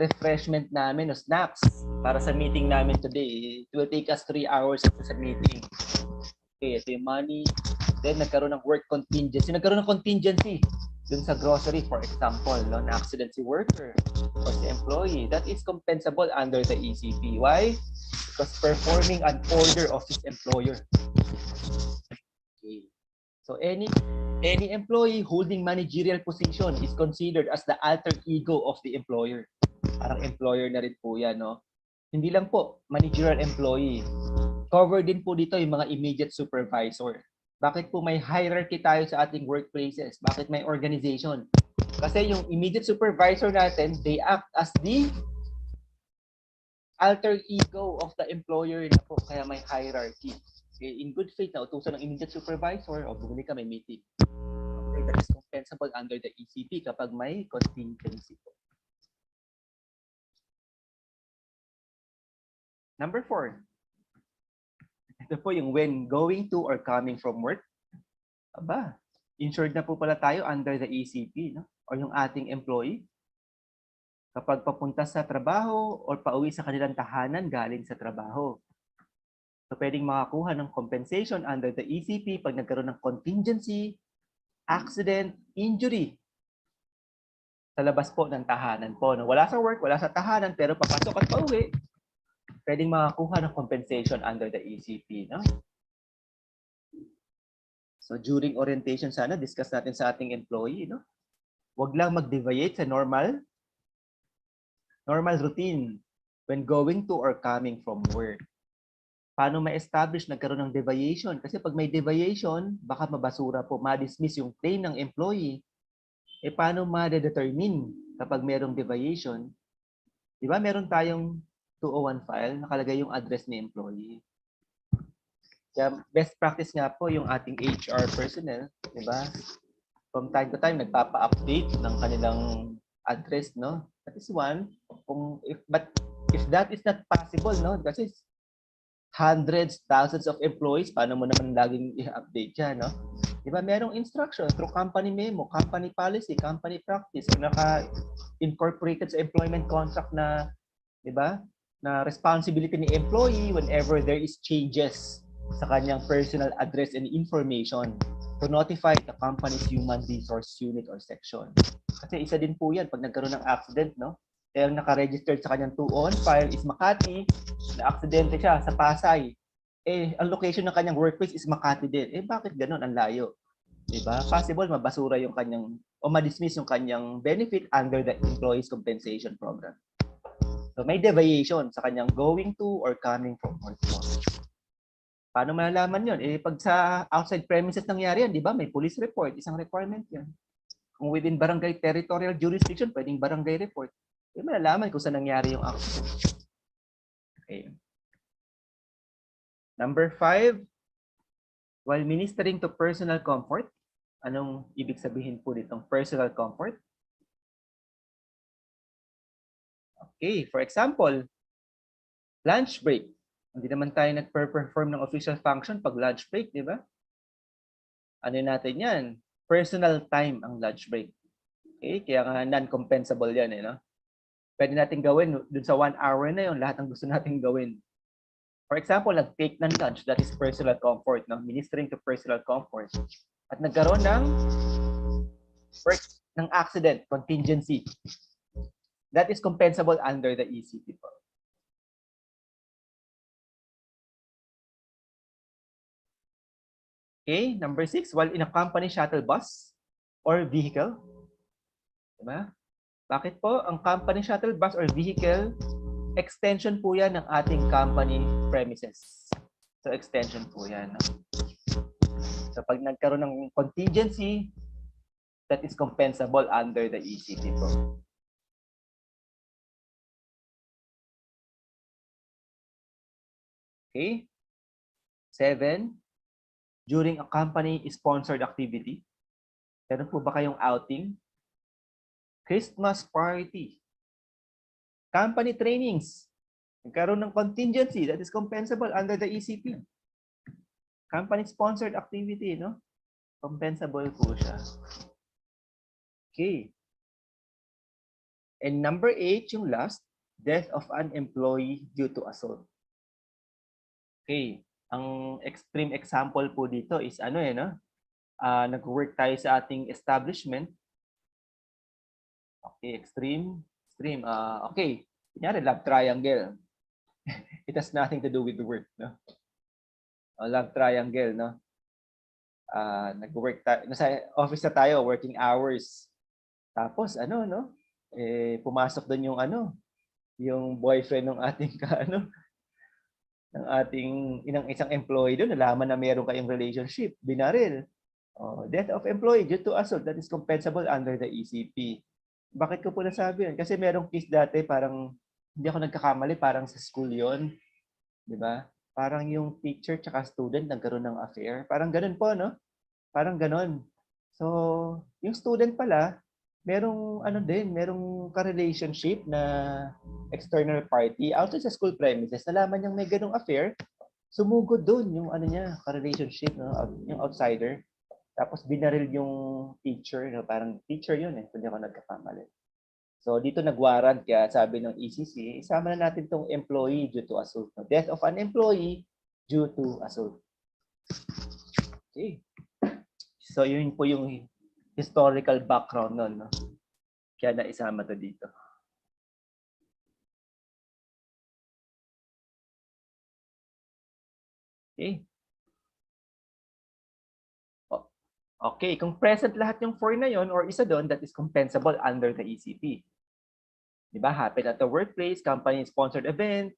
refreshment namin o snacks para sa meeting namin today? It will take us 3 hours sa meeting. Okay, ito yung money. Then nagkaroon ng work contingency. Nagkaroon ng contingency dun sa grocery, for example, no, na accident si worker or si employee. That is compensable under the ECP. Why? Because performing an order of his employer. Okay. So any employee holding managerial position is considered as the alter ego of the employer. Parang employer na rin po yan, no? Hindi lang po managerial employee. Cover din po dito yung mga immediate supervisor. Bakit po may hierarchy tayo sa ating workplaces? Bakit may organization? Kasi yung immediate supervisor natin, they act as the alter ego of the employer na po, kaya may hierarchy. Okay, in good faith, na utusan ng immediate supervisor, o bumili ka, may meeting. Okay, that is compensable under the ECP kapag may contingency po. Number 4. Ito po yung when going to or coming from work. Aba, insured na po pala tayo under the ECP, no? O yung ating employee. Kapag papunta sa trabaho o pauwi sa kanilang tahanan galing sa trabaho. So pwedeng makakuha ng compensation under the ECP pag nagkaroon ng contingency, accident, injury sa labas po ng tahanan po. No? Wala sa work, wala sa tahanan, pero papasok at pauwi, pwedeng makakuha ng compensation under the ECP. No? So during orientation sana, discuss natin sa ating employee, no? Huwag lang mag-deviate sa normal routine when going to or coming from work. Paano ma-establish nagkaroon ng deviation? Kasi pag may deviation, baka mabasura po, ma-dismiss yung claim ng employee. Paano ma-determine kapag merong deviation? Di ba meron tayong 201 file, nakalagay yung address ni employee. Kaya best practice nga po yung ating HR personnel, di ba? From time to time, nagpapa-update ng kanilang address, no? That is one. But if that is not possible, no? Kasi hundreds, thousands of employees, paano mo naman laging i-update yan, no? Di ba, merong instruction through company memo, company policy, company practice, o naka-incorporated sa employment contract na, di ba, na responsibility ni employee whenever there is changes sa kanyang personal address and information to notify the company's human resource unit or section. Kasi isa din po yan pag nagkaroon ng accident, no? Kaya naka-registered sa kanyang 201 file is Makati, na-aksidente siya sa Pasay. Ang location ng kanyang workplace is Makati din. Bakit ganun? Ang layo. Diba? Possible mabasura yung kanyang, o ma-dismiss yung kanyang benefit under the Employees Compensation Program. So may deviation sa kanyang going to or coming from work. Paano malalaman yun? Pag sa outside premises nangyari yan, di ba? May police report, isang requirement yan. Kung within barangay territorial jurisdiction, pwedeng barangay report. Malalaman kung saan nangyari yung accident. Okay. Number 5, while ministering to personal comfort, anong ibig sabihin po nitong personal comfort? Okay, for example, lunch break. Hindi naman tayo nag-perform ng official function pag lunch break, di ba? Ano natin yan? Personal time ang lunch break. Okay, kaya nga non-compensable yan, no? Pwede natin gawin dun sa 1 hour na yun, lahat ng gusto natin gawin. For example, nag-take ng lunch, that is personal comfort, no? Ministering to personal comfort. At nagkaroon ng accident, contingency. That is compensable under the ECP. Okay, number 6, while in a company shuttle bus or vehicle. Diba? Bakit po? Ang company shuttle bus or vehicle, extension po yan ng ating company premises. So, extension po yan. So, pag nagkaroon ng contingency, that is compensable under the ECP po. Okay. 7, during a company-sponsored activity. Meron po ba kayong outing? Christmas party. Company trainings. Nagkaroon ng contingency that is compensable under the ECP. Company-sponsored activity, no? Compensable po siya. Okay. And number 8, yung last, death of an employee due to assault. Okay. Ang extreme example po dito is ano no? Nag-work tayo sa ating establishment. Okay, extreme. Okay. Kunyari, love triangle. It has nothing to do with the work, no? Love triangle, no? Nag-work tayo, nasa office na tayo, working hours. Tapos no? Pumasok doon yung boyfriend ng ating ng ating isang employee doon, nalaman na meron kayong relationship, binaril. Death of employee due to assault, that is compensable under the ECP. Bakit ko po nasabi yun? Kasi merong case dati, parang hindi ako nagkakamali, parang sa school yon, di ba? Parang yung teacher tsaka student nagkaroon ng affair. Parang ganun po, no? Parang ganun. So, yung student pala, merong merong ka-relationship na external party outside sa school premises. Nalaman niyang may ganung affair, sumugod doon yung ka-relationship, no? Yung outsider. Tapos binaril yung teacher, no? Parang teacher yun kung di ako nagkakamali. So dito nag-warrant, kaya sabi ng ECC, isama na natin tong employee due to assault. No? Death of an employee due to assault. Okay. So yun po yung historical background nun, no? Kaya naisama to dito. Okay. Okay, kung present lahat yung 4 na yon or isa doon, that is compensable under the ECP. Diba? Happen at the workplace, company-sponsored event,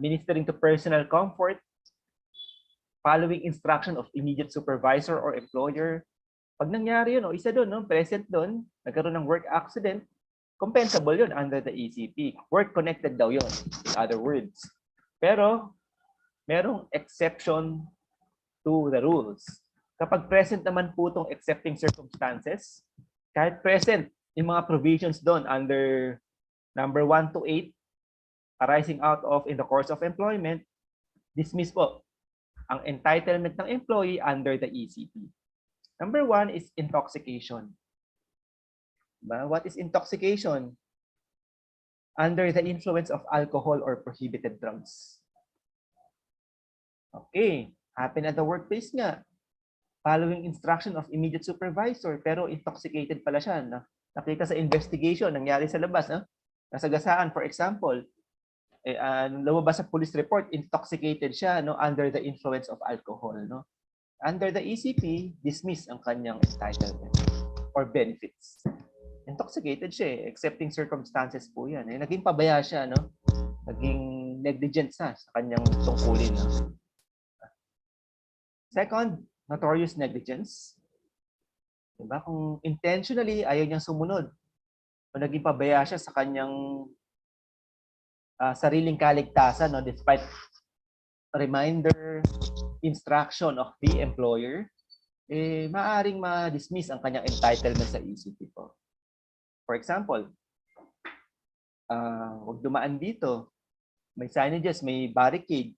ministering to personal comfort, following instruction of immediate supervisor or employer. Pag nangyari yun, o isa doon, no, present doon, nagkaroon ng work accident, compensable yun under the ECP. Work-connected daw yun, in other words. Pero, merong exception to the rules. Kapag present naman po itong excepting circumstances, kahit present yung mga provisions doon under number 1 to 8, arising out of in the course of employment, dismiss po ang entitlement ng employee under the ECP. Number 1 is intoxication. What is intoxication? Under the influence of alcohol or prohibited drugs. Okay, happen at the workplace nga. Following instruction of immediate supervisor, pero intoxicated pala siya. No? Nakita sa investigation, nangyari sa labas. No? Nasagasaan, for example, lumabas sa police report, intoxicated siya no? Under the influence of alcohol. No? Under the ECP, dismiss ang kanyang entitlement or benefits. Intoxicated siya eh. Accepting circumstances po yan. Eh, naging pabaya siya, no? Naging negligent sa kanyang tungkulin. No? Second, notorious negligence. Diba? Kung intentionally ayaw niyang sumunod o naging pabaya siya sa kanyang sariling kaligtasan, no? Despite reminder, instruction of the employer, eh, maaring ma-dismiss ang kanyang entitlement sa ECP po. For example, huwag dumaan dito. May signages, may barricade.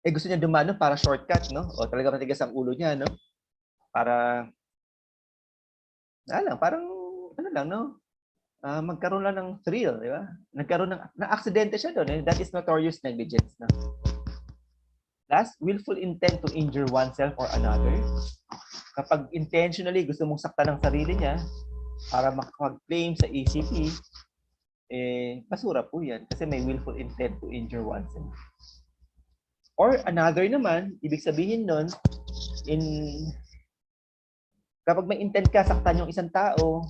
Eh, gusto niya dumaan para shortcut, no? O talaga matigas ang ulo niya, no? Para, parang, no? Magkaroon lang ng thrill, di ba? Nagkaroon ng, na-aksidente siya doon, eh? That is notorious negligence, no? Last, willful intent to injure oneself or another. Kapag intentionally gusto mong saktan ng sarili niya para makapag-claim sa ECP, eh, basura po yan kasi may willful intent to injure oneself. Or another naman, ibig sabihin nun, kapag may intent ka saktan yung isang tao,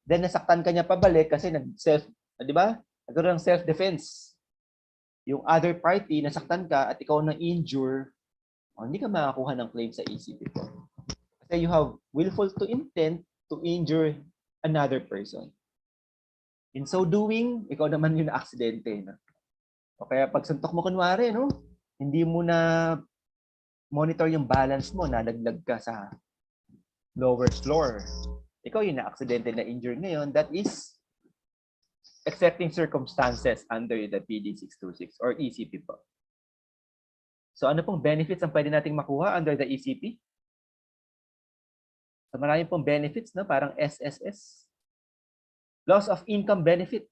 then nasaktan ka niya pabalik kasi di ba? Nagkaroon ng self-defense. Yung other party, nasaktan ka at ikaw na-injure, hindi ka makakuha ng claim sa ECP po. Kasi you have willful to intent to injure another person. In so doing, ikaw naman yung na-aksidente. No? O kaya pag suntok mo kunwari, no? Hindi mo na monitor yung balance mo, nalaglag ka sa lower floor. Ikaw yung na-aksidente na injured ngayon, that is accepting circumstances under the PD 626 or ECP po. So ano pong benefits ang pwede nating makuha under the ECP? So marami pong benefits, no? Parang SSS. Loss of income benefit.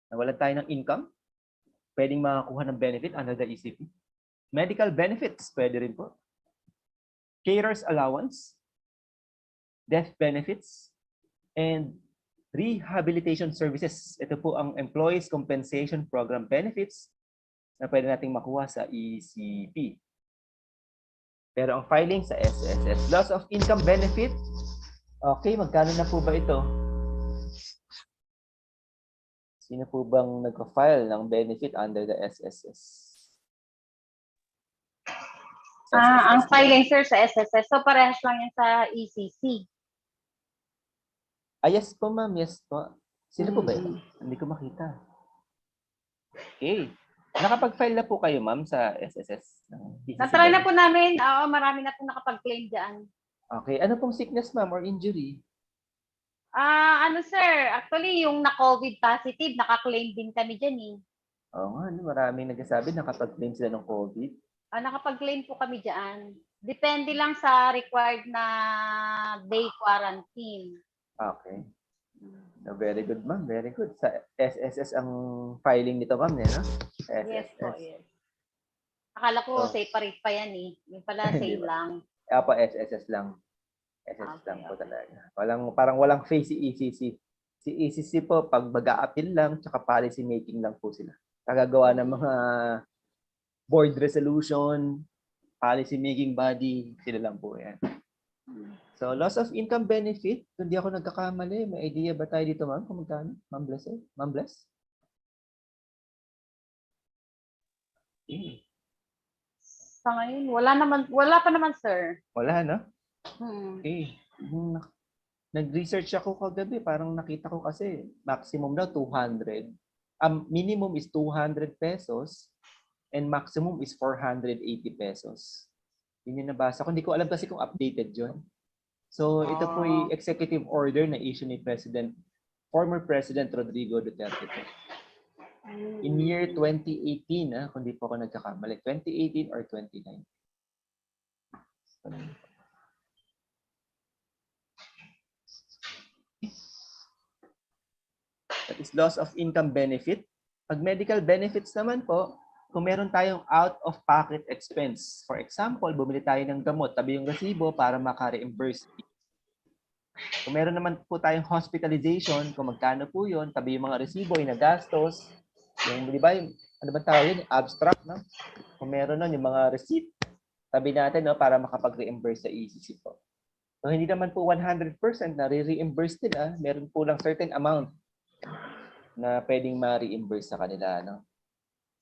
Nawalan tayo ng income, pwedeng makakuha ng benefit under the ECP. Medical benefits, pwede rin po. Carers allowance, death benefits, and rehabilitation services. Ito po ang Employees Compensation Program benefits na pwede nating makuha sa ECP. Pero ang filing sa SSS, loss of income benefit, okay, magkano na po ba ito? Sino po bang nag-file ng benefit under the SSS? Ang filing, sir, sa SSS, so parehas lang yan sa ECC. Yes po, ma'am. Yes po. Sino po ba ito? Hindi ko makita. Okay. Nakapag-file na po kayo, ma'am, sa SSS? Natry na po namin. Oo, marami na po nakapag-claim dyan. Okay. Ano pong sickness, ma'am, or injury? Sir, actually, yung na-COVID positive, naka-claim din kami dyan eh. Oo nga, maraming nagsasabi nakapag-claim sila ng COVID. Nakapag-claim po kami dyan. Depende lang sa required na day quarantine. Okay. No, very good, ma'am. Very good. Sa SSS ang filing nito, ma'am, no? SSS. Yes po, yes. Akala ko separate pa yan eh. Yung pala same lang. Pa SSS lang. SSS lang po talaga. Parang walang face si ECC. Si ECC po, pag mag-a-appeal lang, tsaka policy making lang po sila. Kagagawa ng mga board resolution, policy making body, sila lang po yan. So, loss of income benefit, kung di ako nagkakamali, may idea ba tayo dito, ma'am? Kung magkano? Ma'am Bless, eh? Ma'am Bless? Sa ngayon, wala pa naman, sir. Wala, no? Hmm. Okay. Nag-research ako kagabi, parang nakita ko kasi maximum daw 200. Minimum is 200 pesos and maximum is 480 pesos. Yun yung nabasa ko. Hindi ko alam kasi kung updated yun. So, ito po yung executive order na issue ni former President Rodrigo Duterte po. In year 2018, kung di po ako nagkakamali, 2018 or 2019. That is loss of income benefit. Pag medical benefits naman po, kung meron tayong out-of-pocket expense. For example, bumili tayo ng gamot, tabi yung resibo para maka-reimburse. Kung meron naman po tayong hospitalization, kung magkano po yun, tabi yung mga resibo, yung nagastos, yung, di ba, yung, ano ba tawag yun? Abstract, no? Kung meron nun, yung mga receipt, tabi natin, no, para makapag-reimburse sa ECC po. So, hindi naman po 100% na re-reimburse nila, meron po lang certain amount na pwedeng ma-reimburse sa kanila, no?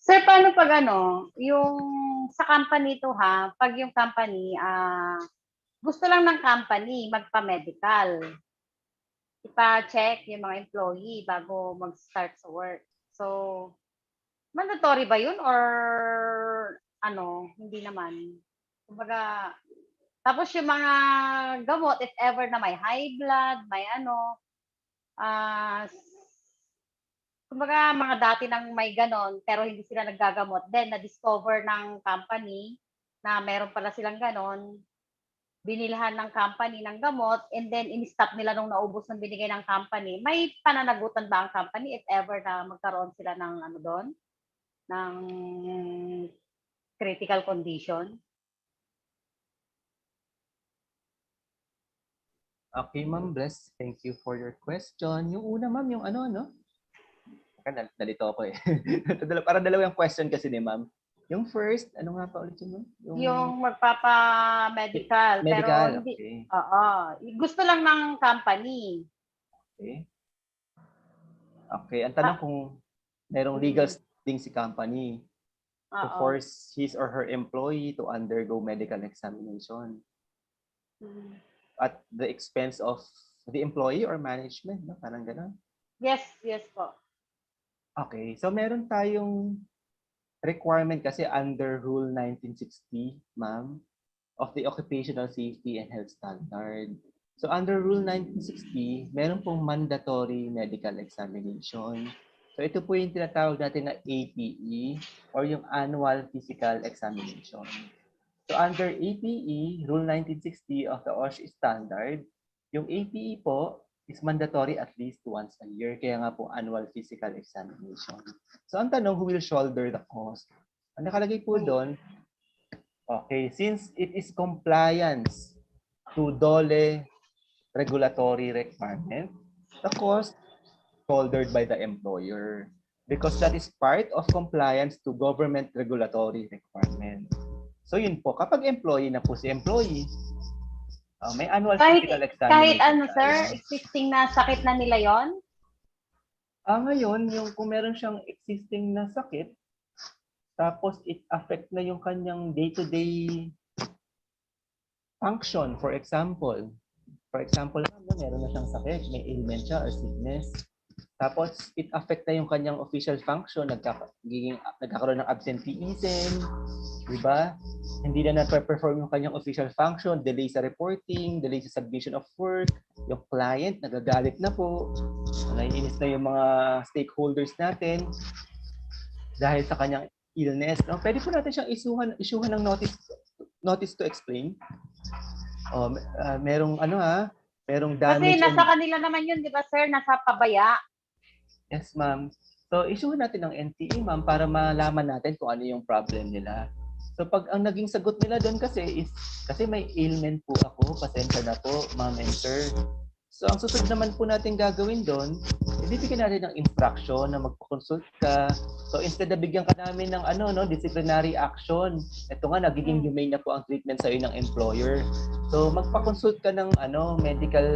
Sir, paano pag yung sa company to pag yung company, gusto lang ng company magpa-medical. Ipa-check yung mga employee bago mag-start sa work. So, mandatory ba yun or hindi naman? Kumbaga, tapos yung mga gamot, if ever na may high blood, may kumbaga mga dati nang may ganon pero hindi sila naggagamot, then na-discover ng company na meron pala silang ganon, binilhan ng company ng gamot, and then in-stop nila nung naubos ng binigay ng company. May pananagutan ba ang company if ever na magkaroon sila ng doon? Ng critical condition? Okay, Ma'am Bless. Thank you for your question. Yung una, ma'am, yung nalito ako eh. Parang dalawa yung question kasi ni ma'am. Yung first, ano nga pa ulit yun? Yung magpapa-medical. Pero hindi. Okay. Gusto lang ng company. Okay. Okay. Ang tanong kung merong legal standing si company to force his or her employee to undergo medical examination at the expense of the employee or management, no? Parang gano'n. Yes po. Okay. So, meron tayong requirement kasi under Rule 1960, ma'am, of the Occupational Safety and Health Standard. So, under Rule 1960, meron pong mandatory medical examination. So, ito po yung tinatawag natin na APE or yung Annual Physical Examination. So, under APE, Rule 1960 of the OSH Standard, yung APE po is mandatory at least once a year. Kaya nga po annual physical examination. So ang tanong, who will shoulder the cost? Ang nakalagay po doon, okay, since it is compliance to DOLE regulatory requirement, the cost shouldered by the employer because that is part of compliance to government regulatory requirement. So yun po, kapag employee na po si employee, may annual physical examination. Kahit sir, existing na sakit na nila yon? Ngayon, yung kung meron siyang existing na sakit, tapos it affect na yung kanyang day-to-day function. For example, meron na siyang sakit, may ailment siya or sickness. Tapos it affect na yung kanyang official function, nagkakaroon ng absenteeism, di ba? Hindi na na-perform yung kanyang official function, delay sa reporting, delay sa submission of work, yung client nagagalit na po, naiinis na yung mga stakeholders natin dahil sa kanyang illness. Pwede po natin siyang isuhan ng notice to explain. Merong merong damage. Kasi nasa kanila naman yun, di ba sir? Nasa pabaya. Yes, ma'am. So, isuhan natin ng NTE, ma'am, para malaman natin kung ano yung problem nila. So, pag ang naging sagot nila doon kasi is, kasi may ailment po ako, pasensya na po, ma'am and sir. So ang susunod naman po natin gagawin doon, ibibigyan natin ng instruction na magpa-consult ka. So instead na bigyan ka namin ng disciplinary action, ito nga nagiging humane na po ang treatment sa iyo ng employer. So magpa-consult ka ng medical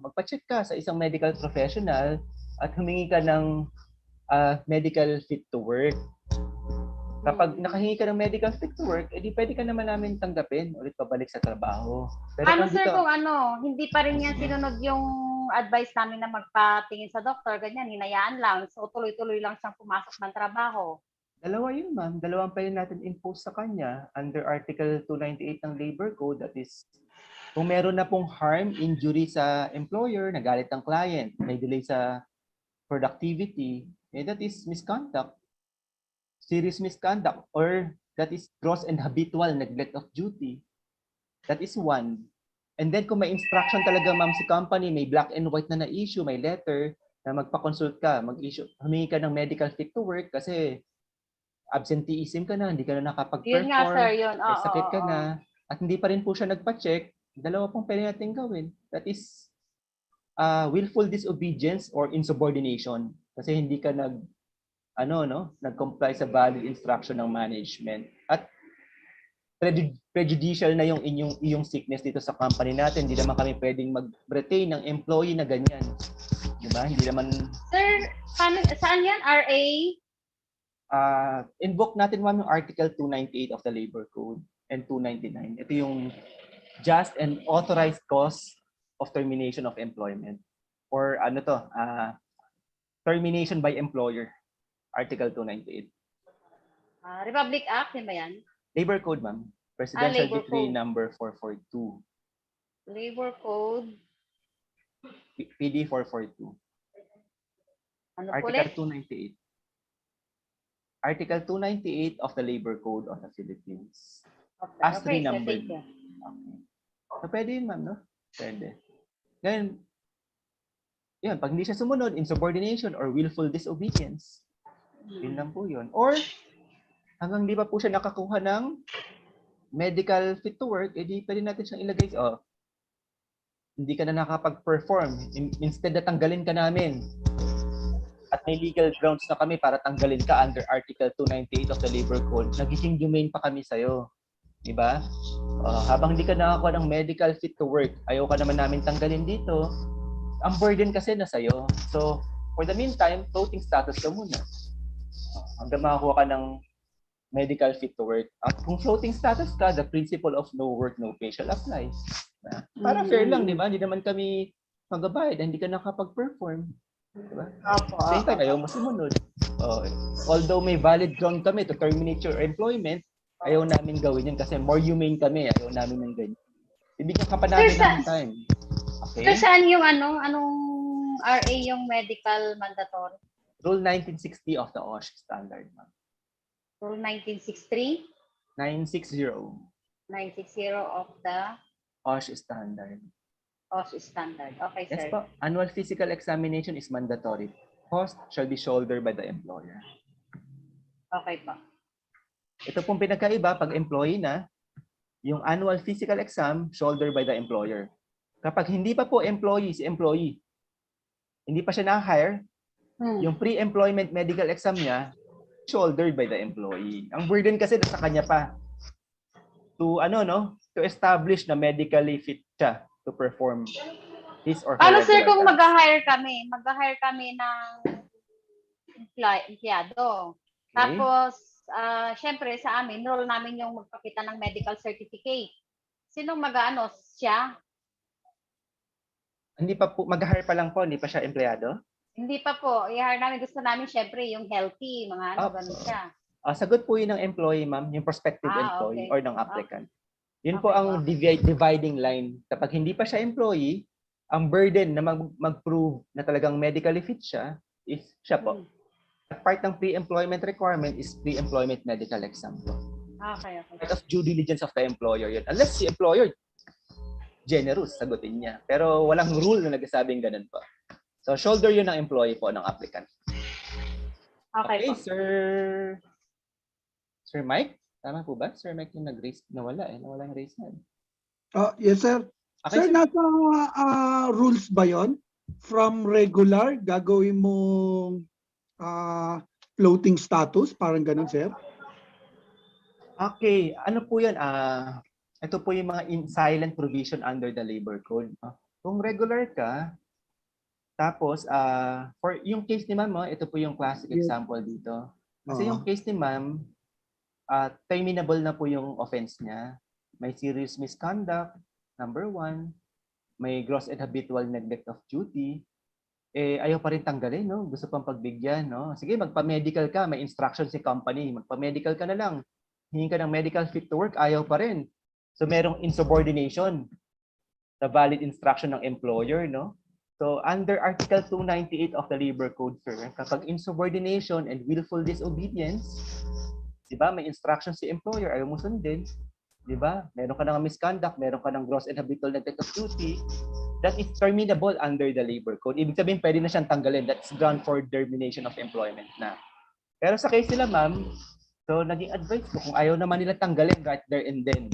magpa-check ka sa isang medical professional at humingi ka ng medical fit to work. Kapag nakahingi ka ng medical fit to work, edi pwede ka naman namin tanggapin ulit pabalik sa trabaho. Pero Ano kung sir, dito, kung hindi pa rin yan sinunod yung advice namin na magpatingin sa doktor, ganyan, hinayaan lang. So tuloy-tuloy lang siyang pumasok ng trabaho. dalawa yun ma'am, dalawang pwede natin impose sa kanya under Article 298 ng Labor Code, that is, kung meron na pong harm, injury sa employer, nagalit ang client, may delay sa productivity, that is misconduct, serious misconduct, or that is gross and habitual neglect of duty. That is one. And then kung may instruction talaga ma'am si company, may black and white na na-issue, may letter na magpa-consult ka, humingi ka ng medical fit to work kasi absenteeism ka na, hindi ka na nakapag-perform, Yun nga sir, yun. may sakit ka na, at hindi pa rin po siya nagpa-check, dalawa pong pwede natin gawin. That is willful disobedience or insubordination. Kasi hindi ka nag-comply sa valid instruction ng management. At prejudicial na yung iyong sickness dito sa company natin. Hindi naman kami pwedeng mag-retain ng employee na ganyan. Diba? Hindi naman... Sir, saan yan? RA? Invoke natin yung Article 298 of the Labor Code and 299. Ito yung just and authorized cause of termination of employment. Or termination by employer. Article 298. Republic Act, yun ba yan? Labor Code, ma'am. Presidential Labor Decree Code. number 442. Labor Code. PD 442. Ano Article ulit? 298. Article 298 of the Labor Code of the Philippines. As Okay, sir, renumbered. thank you. Okay. So, pwede yun, ma'am, no? Pwede. Then, yun, pag hindi siya sumunod, insubordination or willful disobedience. Yun lang po yun. Or, hanggang di pa po siya nakakuha ng medical fit to work, edi pwede natin siyang ilagay, hindi ka na nakapag-perform. Instead na tanggalin ka namin. At may legal grounds na kami para tanggalin ka under Article 298 of the Labor Code, nagiging humane pa kami sa'yo. Diba? Habang hindi ka nakakuha ng medical fit to work, ayaw ka naman namin tanggalin dito, ang burden kasi na sa'yo. So, for the meantime, floating status ka muna. Hanggang makakuha ka ng medical fit to work. At kung floating status ka, the principle of no work, no pay shall apply. Para fair lang, di ba? Hindi naman kami magabayad, hindi ka nakapag-perform. Diba? Same time, ayaw mo sumunod. Although may valid ground kami to terminate your employment, ayaw namin gawin yun kasi more humane kami. Ayaw namin ng ganyan. Ibigyan ka pa namin ng time. Okay? Sir, saan yung anong RA yung medical mandatory? Rule 1960 of the OSH standard, ma'am. Rule 1963? 960. 960 of the OSH standard. COSH standard. Okay, Yes sir. po. Annual physical examination is mandatory. Cost shall be shouldered by the employer. Okay po. Ito pong pinagkaiba pag employee na, yung annual physical exam shouldered by the employer. Kapag hindi pa po employee, hindi pa siya na-hire, yung pre-employment medical exam niya, shouldered by the employee. Ang burden kasi sa kanya pa to establish na medically fit siya to perform his or her Paano sir regular kung tasks. mag-hire kami ng empleyado. Okay. Tapos, syempre sa amin, role namin yung magpakita ng medical certificate. Sinong siya? Hindi pa po, mag-hire pa lang po, hindi pa siya empleyado? Hindi pa po. I-hire namin, gusto namin syempre yung healthy, mga ganun siya. Sagot po yun ng employee, ma'am, yung prospective employee Okay. or ng applicant. Yun Okay po ang dividing line. Kapag hindi pa siya employee, ang burden na mag-prove na talagang medically fit siya is siya po. At part ng pre-employment requirement is pre-employment medical exam po. Okay. Part of due diligence of the employer yun. Unless si employer generous, sagutin niya. Pero walang rule na nagsasabing ganun po. So, shoulder yun ng employee po, ng applicant. Okay po. Sir Mike? Tama po ba? Sir Mike yung nag-raise, nawala yung raise hand. Yes, sir. Sir, nasa rules ba yon? From regular, gagawin mong floating status? Parang ganun, sir? Okay, ano po yan? Ito po yung mga silent provision under the labor code. Kung regular ka, tapos for yung case ni ma'am, ito po yung classic example dito. Kasi yung case ni ma'am, terminable na po yung offense niya. May serious misconduct, number 1. May gross and habitual neglect of duty. Ayaw pa rin tanggalin, no? Gusto pang pagbigyan, no? Sige, magpa-medical ka, may instruction si company, magpa-medical ka na lang. Hingin ka ng medical fit to work, ayaw pa rin. So merong insubordination sa valid instruction ng employer, no? So under Article 298 of the Labor Code, sir, kapag insubordination and willful disobedience, di ba, may instruction si employer, ayaw mo sundin, di ba? Meron ka ng misconduct, meron ka ng gross and habitual neglect of duty, that is terminable under the Labor Code. Ibig sabihin, pwede na siyang tanggalin. That's ground for termination of employment na. Pero sa case nila, ma'am, so naging advice ko, kung ayaw naman nila tanggalin right there and then,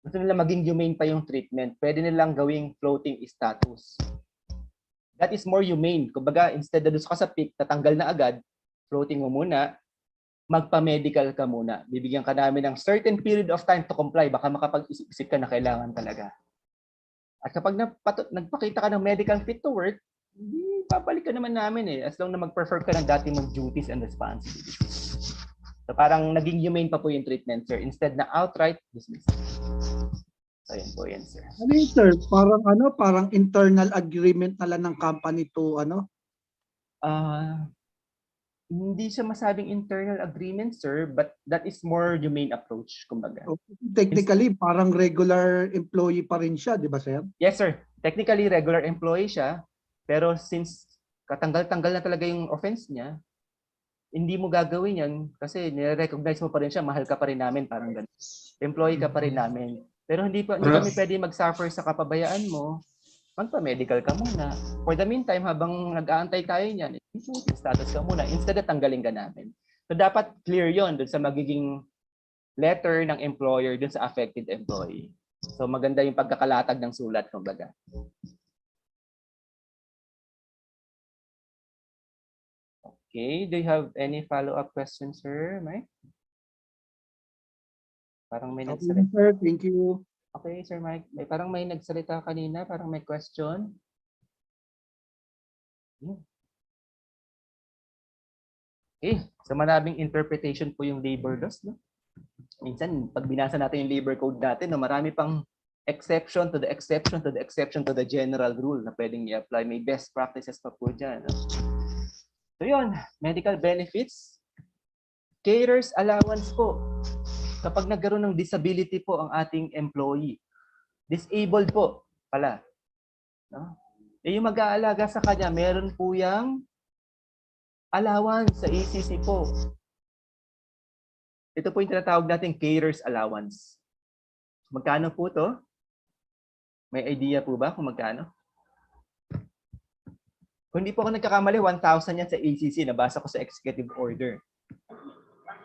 gusto nila maging humane pa yung treatment, pwede nilang gawing floating status. That is more humane. Kumbaga, instead na doon ka sa peak, tatanggal na agad, floating mo muna, magpa-medical ka muna. Bibigyan ka namin ng certain period of time to comply. Baka makapag-isip ka na kailangan talaga. At kapag nagpakita ka ng medical fit to work, hindi, babalik ka naman namin as long na mag-perform ka ng dati mong duties and responsibilities. So parang naging humane pa po yung treatment, sir. Instead na outright dismiss. So yun po yan, sir. Ano yun, sir? Parang internal agreement na lang ng company to Hindi siya masabing internal agreement, sir, but that is more humane approach, kumbaga. Technically, parang regular employee pa rin siya, di ba, sir? Yes, sir. Technically, regular employee siya, pero since katanggal-tanggal na talaga yung offense niya, hindi mo gagawin yan kasi nire-recognize mo pa rin siya, mahal ka pa rin namin, parang ganun. Employee ka pa rin namin. Pero hindi kami pwede mag-suffer sa kapabayaan mo. Magpa-medical ka muna. For the meantime, habang nag-aantay tayo niyan, status ka muna instead of tanggalin ka namin. So dapat clear yon dun sa magiging letter ng employer dun sa affected employee. So maganda yung pagkakalatag ng sulat, kumbaga. Okay, do you have any follow-up questions, sir, Mike? Parang may nagsalita. Sir, thank you. Okay, Sir Mike. Parang may nagsalita kanina, parang may question. Okay, so maraming interpretation po yung labor laws, no? Minsan, pag binasa natin yung labor code natin, no, marami pang exception to the exception to the exception to the general rule na pwedeng i-apply. May best practices pa po dyan. No? So yun, medical benefits, carers allowance po. Kapag nagkaroon ng disability po ang ating employee, disabled po pala. No? Yung mag-aalaga sa kanya, meron po yung allowance sa ECC po. Ito po yung tinatawag natin carers allowance. Magkano po to? May idea po ba kung magkano? Kung hindi po ako nagkakamali, 1,000 yan sa ACC. Nabasa ko sa executive order.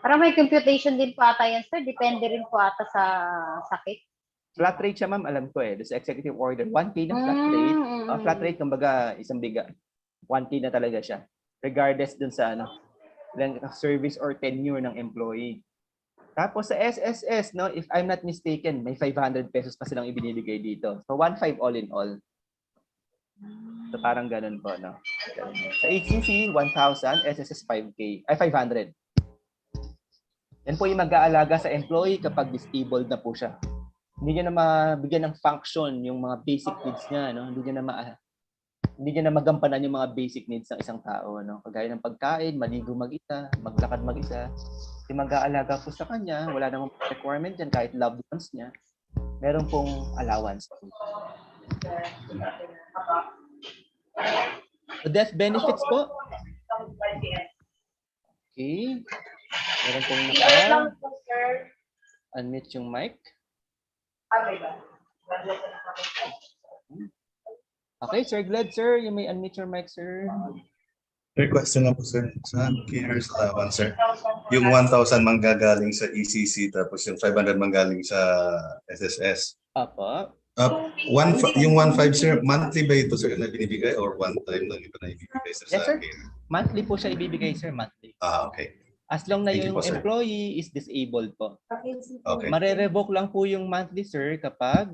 Parang may computation din po ata yan, sir. Depende rin po ata sa sakit. Flat rate siya, ma'am. Alam ko sa executive order. 1K na flat rate. Flat rate, kumbaga, isang biga. 1K na talaga siya. Regardless dun sa length of service or tenure ng employee. Tapos sa SSS, no, if I'm not mistaken, may 500 pesos pa silang ibinibigay dito. So 1,500 all in all. So parang ganun po, no? Sa HCC, 1,000, SSS 5K, ay 500. Yan po yung mag-aalaga sa employee kapag disabled na po siya. Hindi niya na mabigyan ng function yung mga basic needs niya, no? Hindi niya na magampanan yung mga basic needs ng isang tao, no? Kagaya ng pagkain, maligo mag-isa, maglakad mag-isa. Yung mag-aalaga po sa kanya, wala namang requirement yan kahit loved ones niya. Meron pong allowance. So death benefits po. Okay. Meron pong unmute yung mic. Okay, Sir Glad, sir. You may unmute your mic, sir. May question lang po, sir. Sa carers allowance, sir. Yung 1,000 manggagaling sa ECC tapos yung 500 manggaling sa SSS. Apa. Yung 1.5 sir, monthly ba ito sir na binibigay or one time lang ito na ibibigay sir Yes, sa sir. care? Monthly po siya ibibigay, sir, monthly. Okay. As long na Thank you yung po, sir. employee is disabled po. Okay. Mare-revoke lang po yung monthly, sir, kapag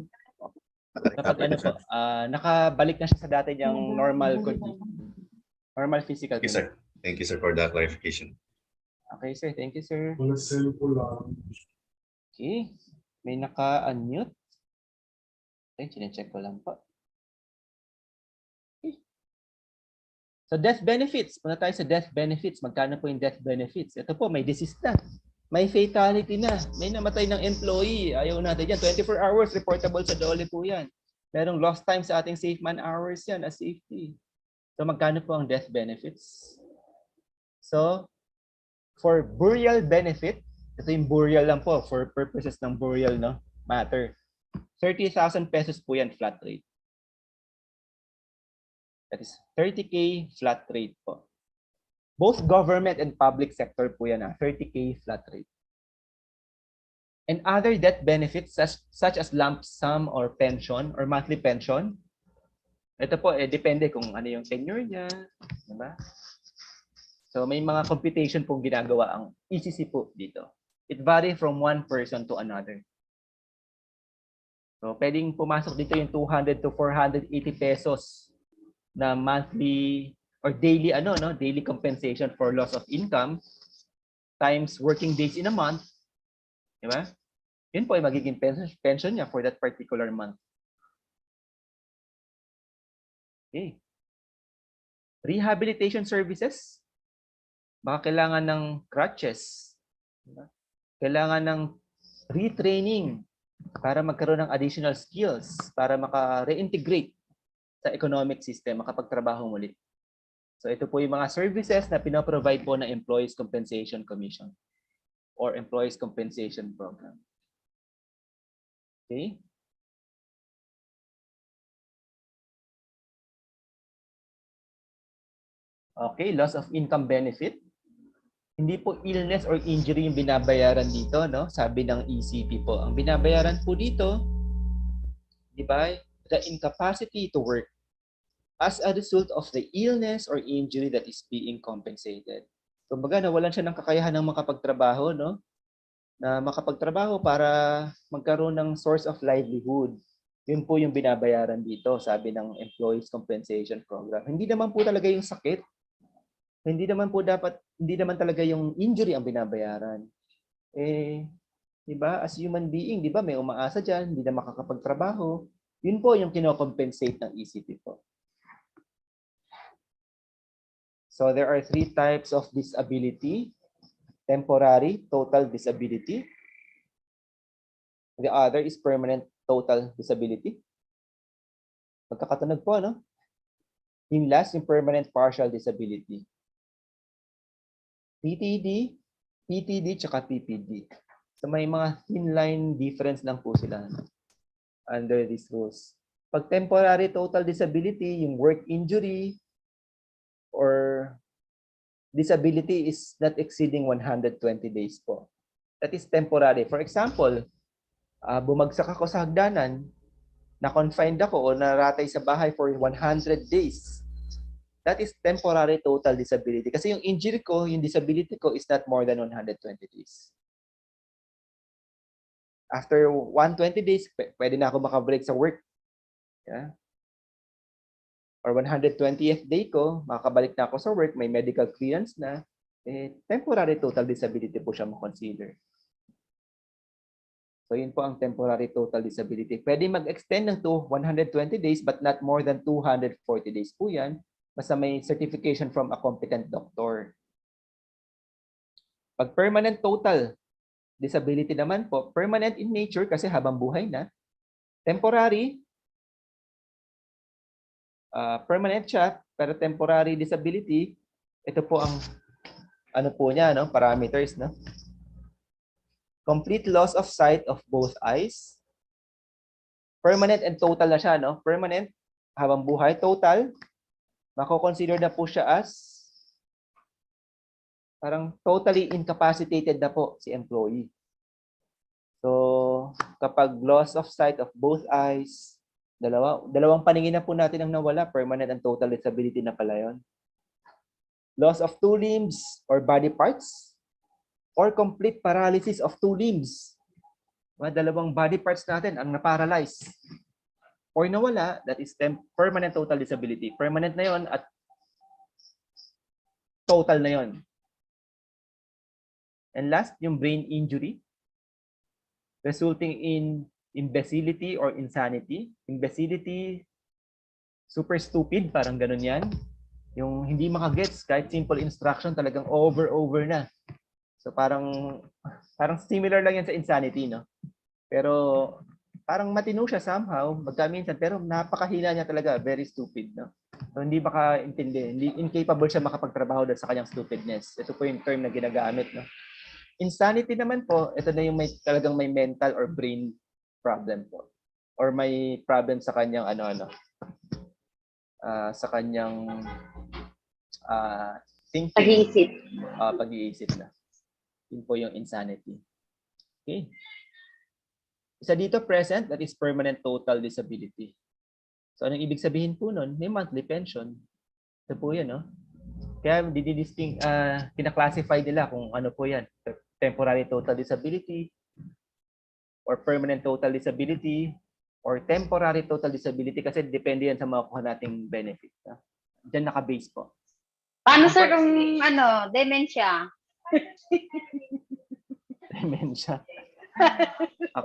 ano po, nakabalik na siya sa dati niyang normal physical Thank you, sir. Thank you, sir, for that clarification. Okay, sir. Thank you, sir. Okay. May naka-unmute. Okay, chinecheck ko lang po. Okay. So, death benefits. Punta tayo sa death benefits. Magkano po yung death benefits? Ito po, may deceased na. May fatality na. May namatay ng employee. Ayaw natin yan. 24 hours reportable sa DOLE po yan. Merong lost time sa ating safe man hours yan as safety. So, magkano po ang death benefits? So, for burial benefit, ito yung burial lang po for purposes ng burial, no, matter. 30,000 pesos po yan flat rate. That is 30K flat rate po. Both government and public sector po yan, 30K flat rate. And other death benefits such as lump sum or pension or monthly pension, ito po, depende kung ano yung tenure niya, diba? So may mga computation pong ginagawa ang ECC po dito. It varies from one person to another. So pwedeng pumasok dito yung 200 to 480 pesos na monthly or daily daily compensation for loss of income times working days in a month, di ba? Yun po ay magiging pension niya for that particular month. Okay. Rehabilitation services. Baka kailangan ng crutches. Kailangan ng retraining para magkaroon ng additional skills para maka-reintegrate sa economic system, makapagtrabaho muli. So ito po yung mga services na pinaprovide po ng Employees Compensation Commission or Employees Compensation Program. Okay? Okay, loss of income benefit. Hindi po illness or injury yung binabayaran dito, no? Sabi ng ECP po. Ang binabayaran po dito, di ba? The incapacity to work as a result of the illness or injury that is being compensated. Kumbaga, nawalan siya ng kakayahan ng makapagtrabaho, no? Na makapagtrabaho para magkaroon ng source of livelihood. Yun po yung binabayaran dito, sabi ng Employees Compensation Program. Hindi naman po talaga yung sakit. Hindi naman talaga yung injury ang binabayaran. Di ba? As human being, di ba, may umaasa diyan, hindi na makakapagtrabaho. Yun po yung kino-compensate ng ECP po. So there are 3 types of disability. Temporary, total disability. The other is permanent total disability. Magkakatunog po, no? Yung last, yung permanent partial disability. PTD, PTD, tsaka PPD. So may mga thin line difference lang po sila under these rules. Pag temporary total disability, yung work injury or disability is not exceeding 120 days po. That is temporary. For example, bumagsak ako sa hagdanan, na-confined ako o naratay sa bahay for 100 days. That is temporary total disability. Kasi yung injury ko, yung disability ko is not more than 120 days. After 120 days, pwede na ako makabreak sa work. Yeah. Or 120th day ko, makakabalik na ako sa work, may medical clearance na, temporary total disability po siya mo-consider. So yun po ang temporary total disability. Pwede mag-extend ng 120 days but not more than 240 days po yan. Basta may certification from a competent doctor. Pag permanent total disability naman po, permanent in nature kasi habang buhay na. Temporary, permanent siya, pero temporary disability, ito po ang ano po niya, no? Parameters, no? Complete loss of sight of both eyes. Permanent and total na siya, no? Permanent, habang buhay, total, mako-consider na po siya as parang totally incapacitated na po si employee. So, kapag loss of sight of both eyes, Dalawang paningin na po natin ang nawala, permanent and total disability na pala yun. Loss of 2 limbs or body parts, or complete paralysis of 2 limbs. Dalawang body parts natin ang na-paralyze. Or nawala, that is permanent total disability. Permanent na yon at total na yon. And last, yung brain injury, resulting in imbecility or insanity. Imbecility, super stupid, parang ganun yan. Yung hindi makagets, kahit simple instruction, talagang over na. So parang similar lang yan sa insanity, no? Pero parang matino siya somehow, magkaminsan, pero napakahina niya talaga, very stupid, no? So hindi makaintindi, hindi incapable siya makapagtrabaho dahil sa kanyang stupidness. Ito po yung term na ginagamit, no? Insanity naman po, ito na yung talagang may mental or brain problem po. Or may problem sa kanyang sa kanyang thinking. Pag-iisip. Pag-iisip na. Yun po yung insanity. Okay. Isa dito present, that is permanent total disability. So anong ibig sabihin po nun? May monthly pension. Ito po yan, no? Kaya kina-classify nila kung ano po yan. Temporary total disability, or permanent total disability, or temporary total disability kasi depende yan sa makukuha nating benefit. Diyan naka-base po. Paano sir kung dementia? Dementia.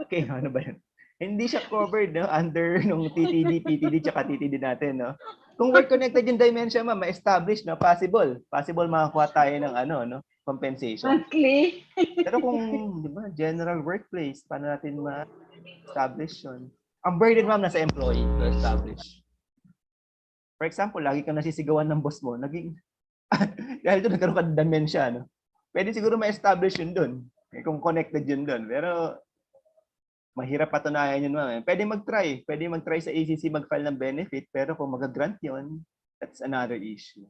Okay, ano ba yun? Hindi siya covered, no, under nung TTD, PTD, tsaka TTD natin, no? Kung work-connected yung dementia, ma-establish, no? Possible makakuha tayo ng no? Compensation. Okay. Pero kung, di ba, general workplace, paano natin ma-establish yun? Ang burden, ma'am, nasa employee to establish. For example, lagi kang nasisigawan ng boss mo, dahil doon nagkaroon ka ng dementia, no? Pwede siguro ma-establish yun doon. Kung connected yun doon. Pero, mahirap patunayan yun, ma'am. Pwede mag-try sa ACC mag-file ng benefit, pero kung mag-grant yun, that's another issue.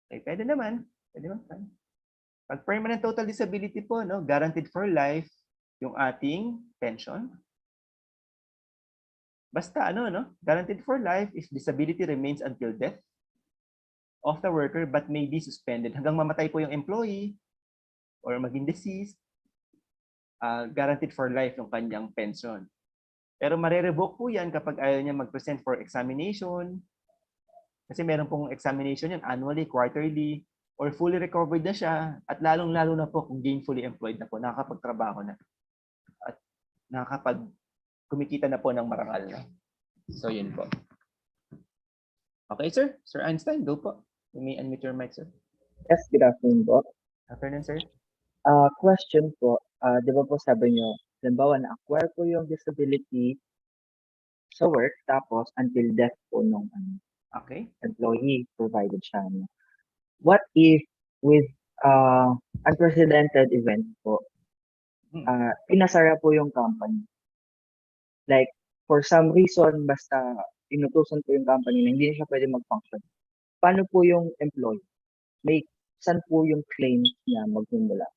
Okay, pwede naman. Pag permanent total disability po, no, guaranteed for life yung ating pension. Basta no, guaranteed for life if disability remains until death of the worker but may be suspended. Hanggang mamatay po yung employee or maging deceased, guaranteed for life yung kanyang pension. Pero mare-revoke po yan kapag ayaw niya mag-present for examination. Kasi meron pong examination yan annually, quarterly, or fully recovered na siya, at lalong-lalo na po kung gainfully employed na po, nakakapagtrabaho na. At kumikita na po ng marangal na. So, yun po. Okay, sir. Sir Einstein, go po. You may unmute your mic, sir. Yes, good afternoon po. Afternoon, sir. Question po, di ba po sabi nyo, halimbawa na-acquire po yung disability sa work, tapos until death po nung employee provided siya. What if with unprecedented event po, pinasara po yung company? Like, for some reason, basta inutusan po yung company na hindi na siya pwede mag-function. Paano po yung employee? Saan po yung claim niya magmumula?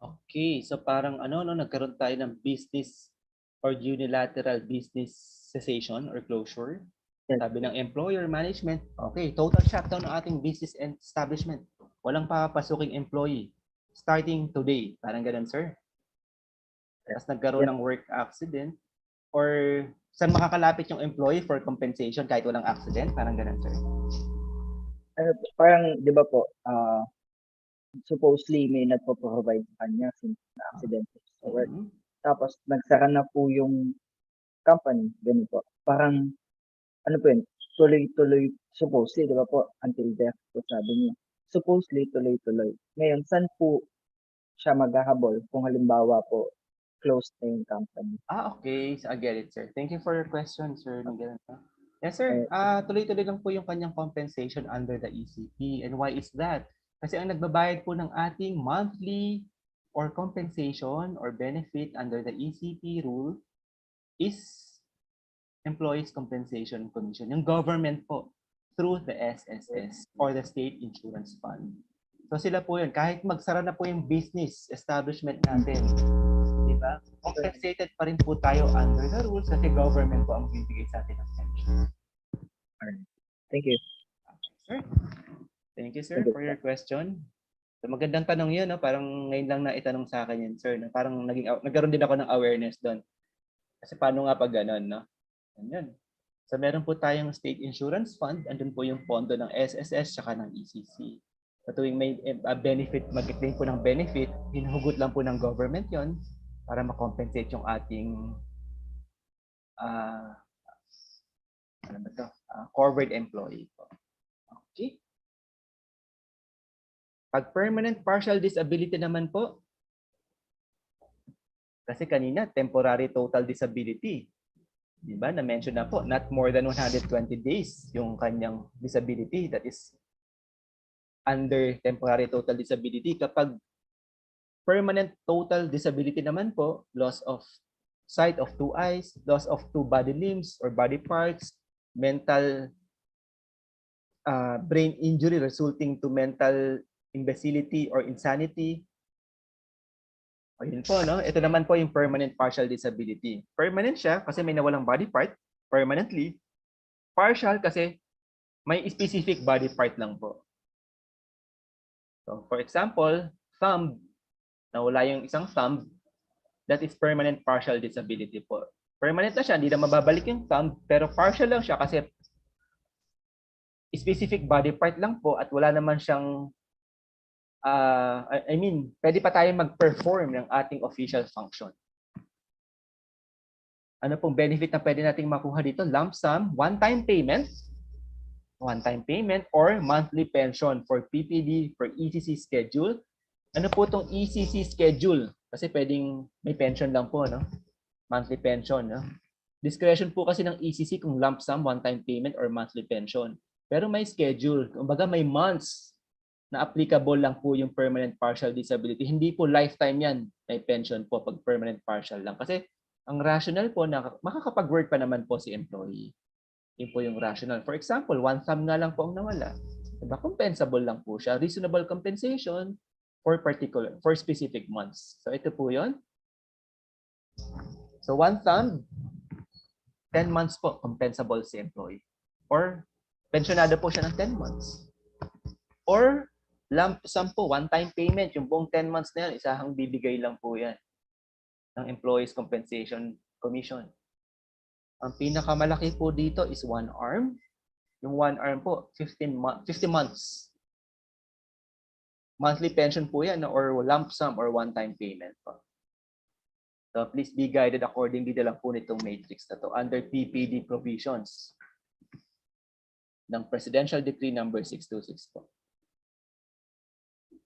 Okay, so parang nagkaroon tayo ng business or unilateral business cessation or closure. Sabi ng employer management, okay, total shutdown ng ating business and establishment. Walang papasuking employee starting today. Parang ganun, sir. Tapos nagkaroon ng work accident or saan makakalapit yung employee for compensation kahit walang accident? Parang ganun, sir. Parang, di ba po, supposedly may nagpo-provide sa kanya since na accident sa work. Tapos nagsara na po yung company, ganun po. Parang ano po yun, tuloy-tuloy, supposedly, di ba po, until death po sabi niyo. Supposedly, tuloy-tuloy. Ngayon, saan po siya maghahabol kung halimbawa po, closed na yung company? Okay. So I get it, sir. Thank you for your question, sir. Yes, sir. Tuloy-tuloy lang po yung kanyang compensation under the ECP. And why is that? Kasi ang nagbabayad po ng ating monthly or compensation or benefit under the ECP rule is Employees Compensation Commission, yung government po, through the SSS or the State Insurance Fund. So sila po yun, kahit magsara na po yung business establishment natin, ba? Compensated pa rin po tayo under the rules kasi government po ang bibigay sa atin ng pension. Alright. Thank you. Sir. Thank you, sir, for your question. So, magandang tanong yun, no? Parang ngayon lang na itanong sa akin yun, sir. No? Parang nagkaroon din ako ng awareness doon. Kasi paano nga pag ganun, no? Yan. So, meron po tayong state insurance fund. Andun po yung pondo ng SSS tsaka ng ECC. So, tuwing may benefit, mag-claim po ng benefit, hinuhugot lang po ng government yon para makompensate yung ating covered employee po. Okay. Pag permanent partial disability naman po, kasi kanina temporary total disability, di ba? Na-mention na po, not more than 120 days yung kanyang disability, that is under temporary total disability. Kapag permanent total disability naman po, loss of sight of 2 eyes, loss of 2 body limbs or body parts, mental brain injury resulting to mental imbecility or insanity. O yun po, no? Ito naman po yung permanent partial disability. Permanent siya kasi may nawalang body part permanently. Partial kasi may specific body part lang po. So, for example, thumb. Nawala yung isang thumb. That is permanent partial disability po. Permanent na siya, hindi na mababalik yung thumb, pero partial lang siya kasi specific body part lang po at wala naman siyang pwede pa tayo mag-perform ng ating official function. Ano pong benefit na pwede nating makuha dito? Lump sum, one-time payment, or monthly pension for PPD, for ECC schedule. Ano po itong ECC schedule? Kasi pwedeng may pension lang po, no? Monthly pension, no? Discretion po kasi ng ECC kung lump sum, one-time payment, or monthly pension. Pero may schedule. Kumbaga may months na applicable lang po yung permanent partial disability. Hindi po lifetime yan. May pension po pag permanent partial lang. Kasi ang rational po na makakapag-work pa naman po si employee. Yun po yung rational. For example, one thumb nga lang po ang nawala. Diba? Compensable lang po siya. Reasonable compensation for specific months. So ito po yun. So one thumb, 10 months po compensable si employee. Or pensionado po siya ng 10 months. Or lump sum po, one-time payment, yung buong 10 months na yan, isahang bibigay lang po yan ng Employees Compensation Commission. Ang pinakamalaki po dito is one arm. Yung one arm po, 50 months. Monthly pension po yan or lump sum or one-time payment po. So please be guided accordingly na lang po nitong matrix na to under PPD provisions ng Presidential Decree number 626 po.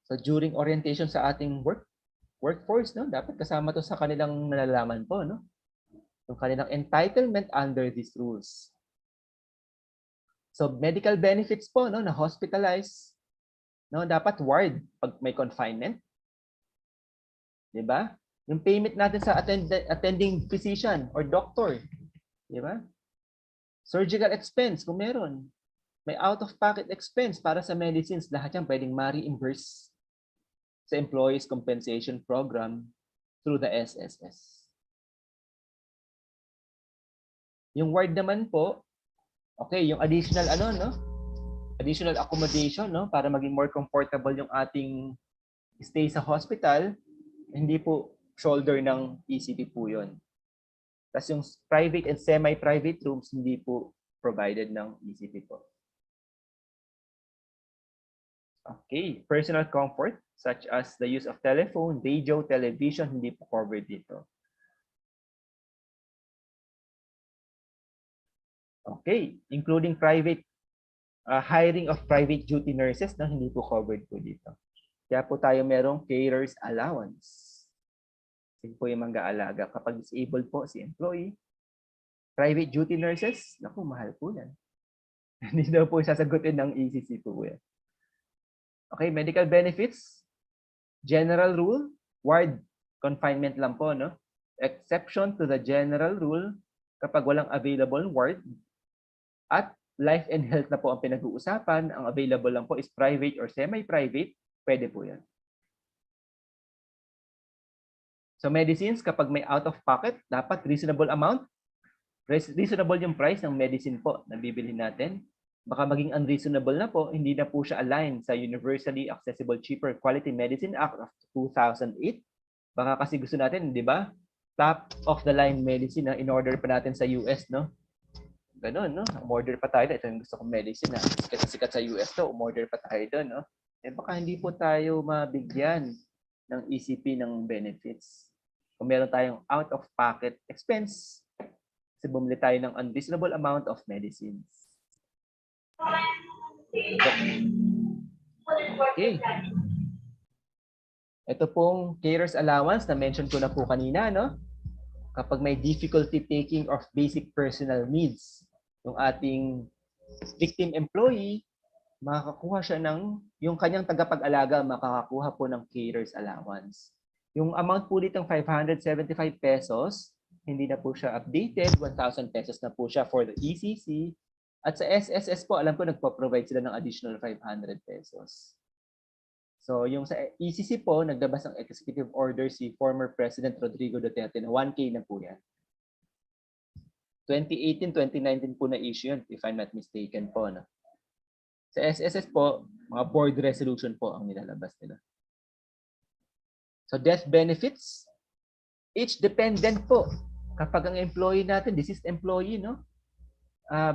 So during orientation sa ating workforce, no, dapat kasama to sa kanilang nalalaman po, no? Yung kanilang entitlement under these rules. So medical benefits po, no, na hospitalized, no, dapat ward pag may confinement. 'Di ba? Yung payment natin sa attending physician or doctor, 'di ba? Surgical expense kung meron. May out-of-pocket expense para sa medicines, lahat yan pwedeng ma-reimburse sa Employees Compensation Program through the SSS. Yung ward naman po, okay, yung additional additional accommodation, no, para maging more comfortable yung ating stay sa hospital, hindi po shoulder ng ECP po 'yon. Tapos yung private and semi-private rooms hindi po provided ng ECP po. Okay, personal comfort such as the use of telephone, radio, television, hindi po covered dito. Okay, including private hiring of private duty nurses, no, hindi po covered po dito. Kaya po tayo merong carers allowance. Hindi po yung mag-aalaga kapag disabled po si employee. Private duty nurses, naku, mahal po yan. Hindi daw po sasagutin ng ECC po yan. Okay, medical benefits. General rule, ward confinement lang po, no? Exception to the general rule kapag walang available ward. At life and health na po ang pinag-uusapan. Ang available lang po is private or semi-private. Pwede po yan. So medicines, kapag may out of pocket, dapat reasonable amount. Reasonable yung price ng medicine po na bibili natin. Baka maging unreasonable na po, hindi na po siya aligned sa Universally Accessible Cheaper Quality Medicine Act of 2008. Baka kasi gusto natin, di ba? Top of the line medicine na in-order pa natin sa US, no? Ganun, no? Umorder pa tayo. Ito yung gusto kong medicine na sikat sa US to. Umorder pa tayo doon, no? Eh baka hindi po tayo mabigyan ng ECP ng benefits. Kung meron tayong out-of-pocket expense, kasi bumili tayo ng unreasonable amount of medicines. Okay. Ito pong carer's allowance na mention ko na po kanina, no? Kapag may difficulty taking of basic personal needs, yung ating victim employee, makakakuha siya ng, yung kanyang tagapag-alaga, makakakuha po ng carer's allowance. Yung amount po dito ng 575 pesos, hindi na po siya updated, 1,000 pesos na po siya for the ECC. At sa SSS po, alam ko nagpo-provide sila ng additional 500 pesos. So yung sa ECC po, naglabas ng executive order si former President Rodrigo Duterte na 1K na po yan. 2018-2019 po na issue yun, if I'm not mistaken po. No? Sa SSS po, mga board resolution po ang nilalabas nila. So death benefits, each dependent po. Kapag ang employee natin, deceased employee, no?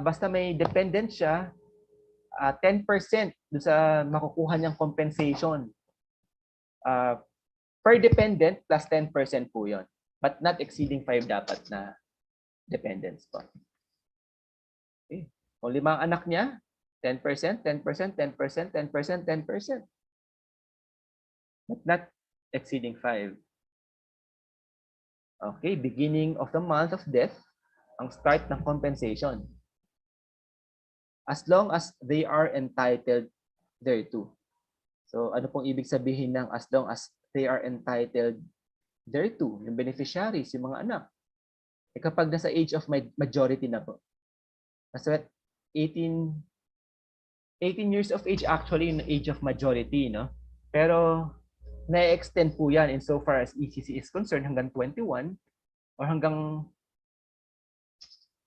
Basta may dependent siya, 10% doon sa makukuha niyang compensation. Per dependent plus 10% po yon, but not exceeding 5 dapat na dependents po. Okay. Kung 5 anak niya, 10%, 10%, 10%, 10%, 10%. But not exceeding 5. Okay, beginning of the month of death, ang start ng compensation. As long as they are entitled thereto. So ano pong ibig sabihin ng as long as they are entitled thereto, yung beneficiaries, yung mga anak. E kapag nasa age of majority na po. Nasa 18 years of age actually in age of majority, no? Pero na-extend po yan insofar as ECC is concerned hanggang 21 or hanggang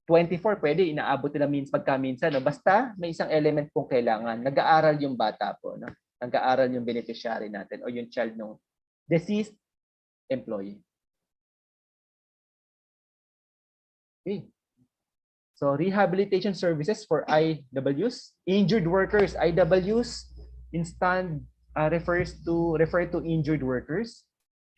24, pwede inaabot nila pagka-minsan. No? Basta may isang element pong kailangan. Nag-aaral yung bata po. No? Nag-aaral yung beneficiary natin o yung child ng deceased employee. Okay. So, rehabilitation services for IWs. Injured workers. IWs refer to injured workers.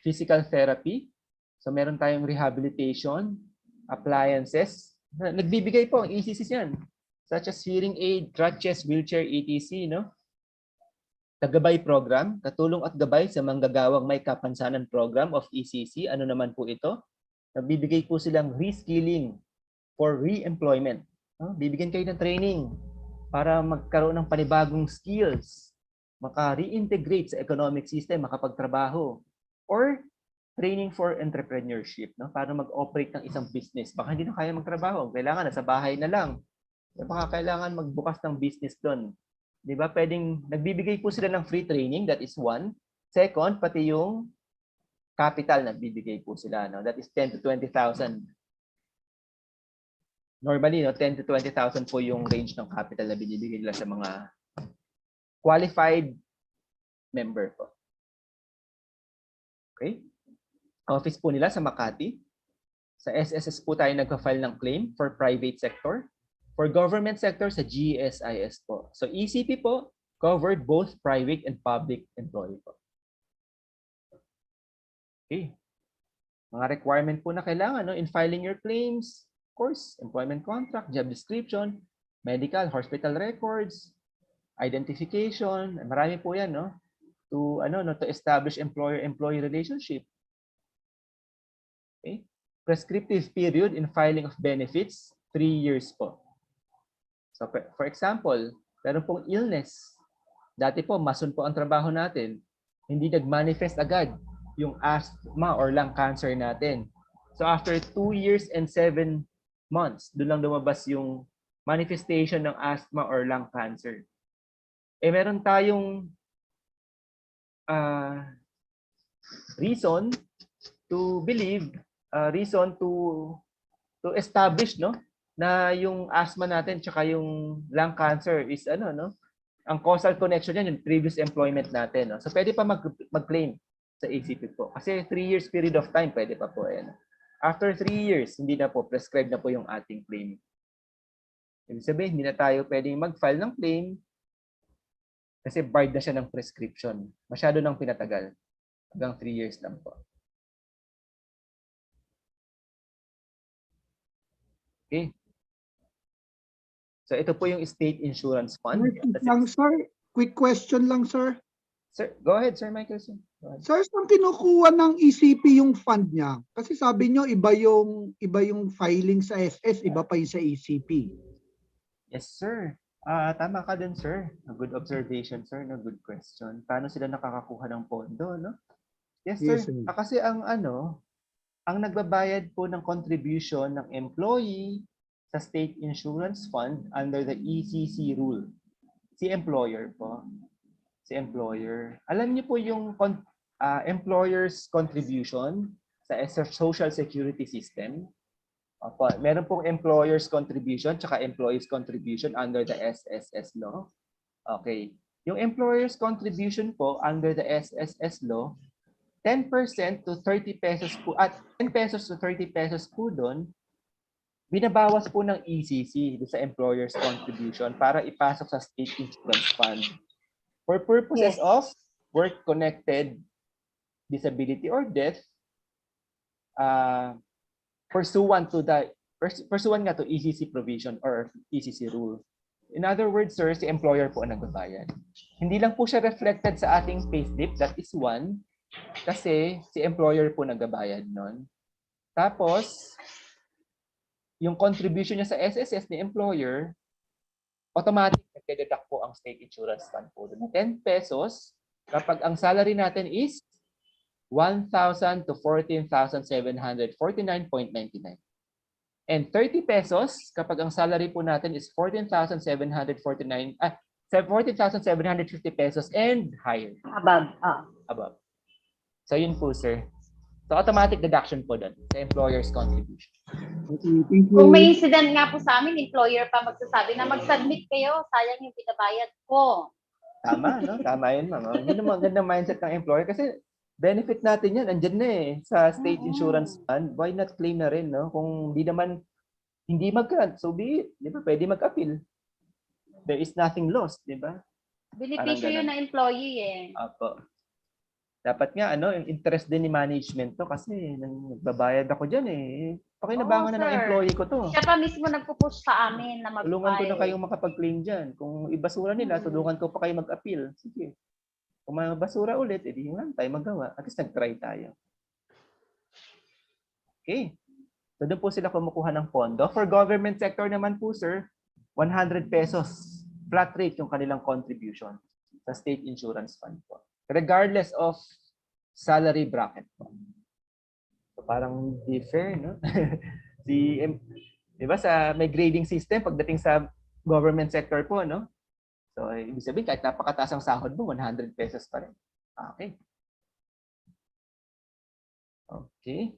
Physical therapy. So, meron tayong rehabilitation, appliances. Nagbibigay po ang ECCs yan, such as hearing aid, crutches, wheelchair, etc. No? Taggabay program, katulong at gabay sa manggagawang may kapansanan program of ECC. Ano naman po ito? Nagbibigay po silang reskilling for re-employment. No? Bibigyan kayo ng training para magkaroon ng panibagong skills, maka-reintegrate sa economic system, makapagtrabaho, or training for entrepreneurship, no? Para mag-operate ng isang business. Baka hindi na kaya magtrabaho. Kailangan nasa bahay na lang. Baka kailangan magbukas ng business doon. Di ba? Pwedeng, nagbibigay po sila ng free training. That is one. Second, pati yung capital na bibigay po sila. No? That is 10 to 20,000. Normally, no, 10 to 20,000 po yung range ng capital na binibigay nila sa mga qualified member po. Okay? Office po nila sa Makati. Sa SSS po tayo nagpa-file ng claim for private sector. For government sector, sa GSIS po. So ECP po, covered both private and public employee po. Okay. Mga requirement po na kailangan, no? In filing your claims, of course, employment contract, job description, medical, hospital records, identification, marami po yan, no? To establish employer-employee relationship. Okay. Prescriptive period in filing of benefits, 3 years po. So for example, meron pong illness. Dati po, mason po ang trabaho natin. Hindi nag-manifest agad yung asthma or lung cancer natin. So after 2 years and 7 months, doon lang lumabas yung manifestation ng asthma or lung cancer. Eh meron tayong reason to to believe, reason to establish, no, na yung asthma natin tsaka yung lung cancer is ano, no, ang causal connection niyan yung previous employment natin, no. So pwede pa mag-claim sa ACP po. Kasi 3 years period of time pwede pa po yan. After 3 years, hindi na po prescribed na po yung ating claim. Ibig sabihin, hindi na tayo pwedeng mag-file ng claim kasi barred na siya ng prescription. Masyado nang pinatagal. Hanggang 3 years lang po. Okay. So ito po yung state insurance fund. Sir, quick question lang, sir. Sir, go ahead, Sir Michael. Go ahead. Sir, saan kinukuha ng ECP yung fund niya? Kasi sabi nyo, iba yung filing sa SS, iba pa yung sa ECP. Yes, sir. Tama ka din, sir. A good observation, sir. No, good question. Paano sila nakakakuha ng pondo, no? Yes, sir. Yes, sir. Kasi ang nagbabayad po ng contribution ng employee sa state insurance fund under the ECC rule. Si employer po. Si employer. Alam niyo po yung employer's contribution sa social security system. Opo, meron pong employer's contribution tsaka employee's contribution under the SSS law. Okay. Yung employer's contribution po under the SSS law, 10% to 30 pesos po at 10 pesos to 30 pesos po doon, binabawas po ng ECC sa employer's contribution para ipasok sa state insurance fund for purposes of work-connected disability or death, pursuant nga to ECC provision or ECC rule. In other words, sir, si employer po ang nagbabayad. Hindi lang po siya reflected sa ating payslip, that is one, kasi si employer po nagbabayad nun. Tapos, yung contribution niya sa SSS ni employer, automatic nagde-deduct po ang state insurance fund po. 10 pesos kapag ang salary natin is 1,000 to 14,749.99. And 30 pesos kapag ang salary po natin is 14,750 pesos and higher. Above. So yun po, sir. So automatic deduction po doon sa employer's contribution. Kung may incident nga po sa amin, employer pa magsasabi na mag-submit kayo, sayang yung pinabayad ko. Tama, no? Tama yun, ma'am. Yun ang magandang mindset ng employer kasi benefit natin yan, andyan na eh, sa state insurance fund. Why not claim na rin, no? Kung hindi mag-grant, so be it. Di ba? Pwede mag-appeal. There is nothing lost, di ba? Benepisyo yun na employee eh. Apo. Dapat nga, yung interest din ni management to kasi nagbabayad ako dyan eh. Pakinabangan na ng employee ko to. Siya pa mismo nagpo-push sa amin na mag-file. Tulungan ko na kayong makapag-claim dyan. Kung ibasura nila, tulungan ko pa kayo mag-appeal. Sige. Kung may basura ulit, edi nga tayo magawa. At least nag-try tayo. Okay. So doon po sila kumukuha ng pondo. For government sector naman po, sir, 100 pesos flat rate yung kanilang contribution sa state insurance fund po. Regardless of salary bracket po. So parang di fair, no? Di ba may grading system pagdating sa government sector po, no? So ibig sabihin kahit napakataas ang sahod mo, 100 pesos pa rin. Okay. Okay.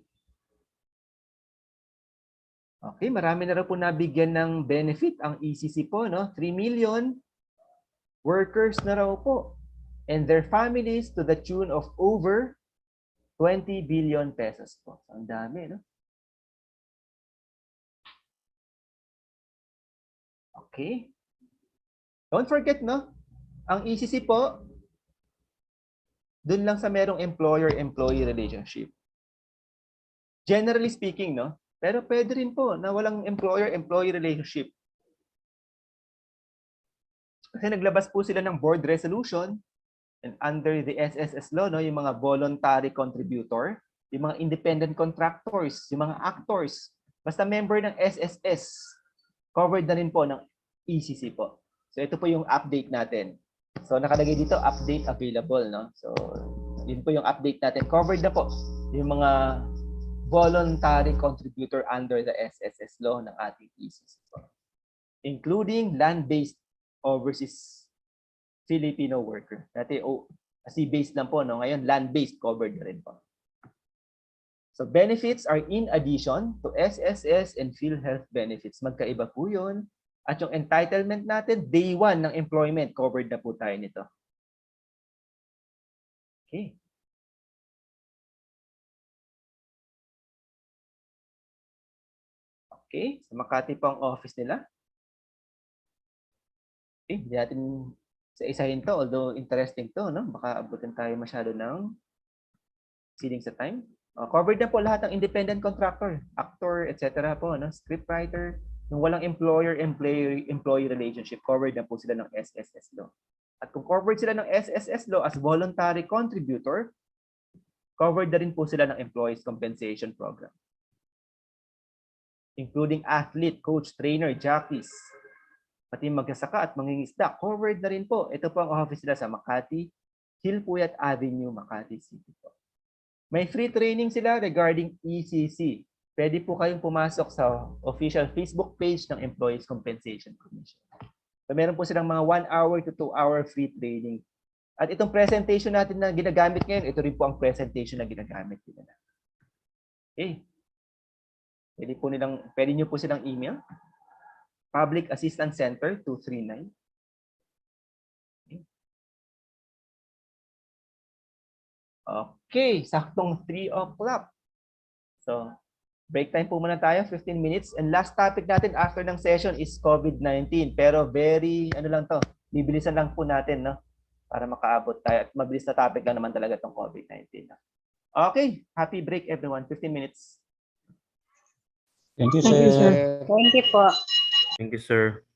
Okay, marami na rin po nabigyan ng benefit ang ECC po, no? 3 million workers na raw po and their families to the tune of over 20 billion pesos po. Ang dami, no? Okay. Don't forget, no? Ang ECC po, dun lang sa merong employer-employee relationship. Generally speaking, no? Pero pwede rin po na walang employer-employee relationship. Kasi naglabas po sila ng board resolution and under the SSS law, no, yung mga voluntary contributor, yung mga independent contractors, yung mga actors, basta member ng SSS, covered na rin po ng ECC po. So ito po yung update natin. So nakalagay dito, update available, no? So yun po yung update natin. Covered na po yung mga voluntary contributor under the SSS law ng ating ECC po. Including land-based overseas Filipino worker. Dati sea-based lang po, no? Ngayon land-based covered na rin po. So benefits are in addition to SSS and PhilHealth benefits. Magkaiba po yun. At yung entitlement natin, day 1 ng employment, covered na po tayo nito. Okay. Okay, sa Makati po ang office nila. Okay, hindi natin sa isahin to, although interesting to, no? Baka abutin tayo masyado ng ceiling sa time. Covered na po lahat ng independent contractor, actor, etc. po, no? Scriptwriter, yung walang employer-employee relationship, covered na po sila ng SSS law. At kung covered sila ng SSS law as voluntary contributor, covered na rin po sila ng employees compensation program. Including athlete, coach, trainer, jockeys, pati magsasaka at mangingisda, covered na rin po. Ito po ang office nila sa Makati, Hilpuyat Avenue, Makati City po. May free training sila regarding ECC. Pwede po kayong pumasok sa official Facebook page ng Employees Compensation Commission. So, meron po silang mga 1 hour to 2 hour free training. At itong presentation natin na ginagamit ngayon, ito rin po ang presentation na ginagamit nila. Okay. Pwede nyo po silang email. Public Assistance Center 239. Okay, saktong 3 o'clock. So, break time po muna tayo, 15 minutes. And last topic natin after ng session is COVID-19. Pero very, bibilisan lang po natin, no? Para makaabot tayo. At mabilis na topic lang naman talaga itong COVID-19. Okay, happy break everyone, 15 minutes. Thank you, Thank you, sir. sir. Thank you po. Thank you, sir.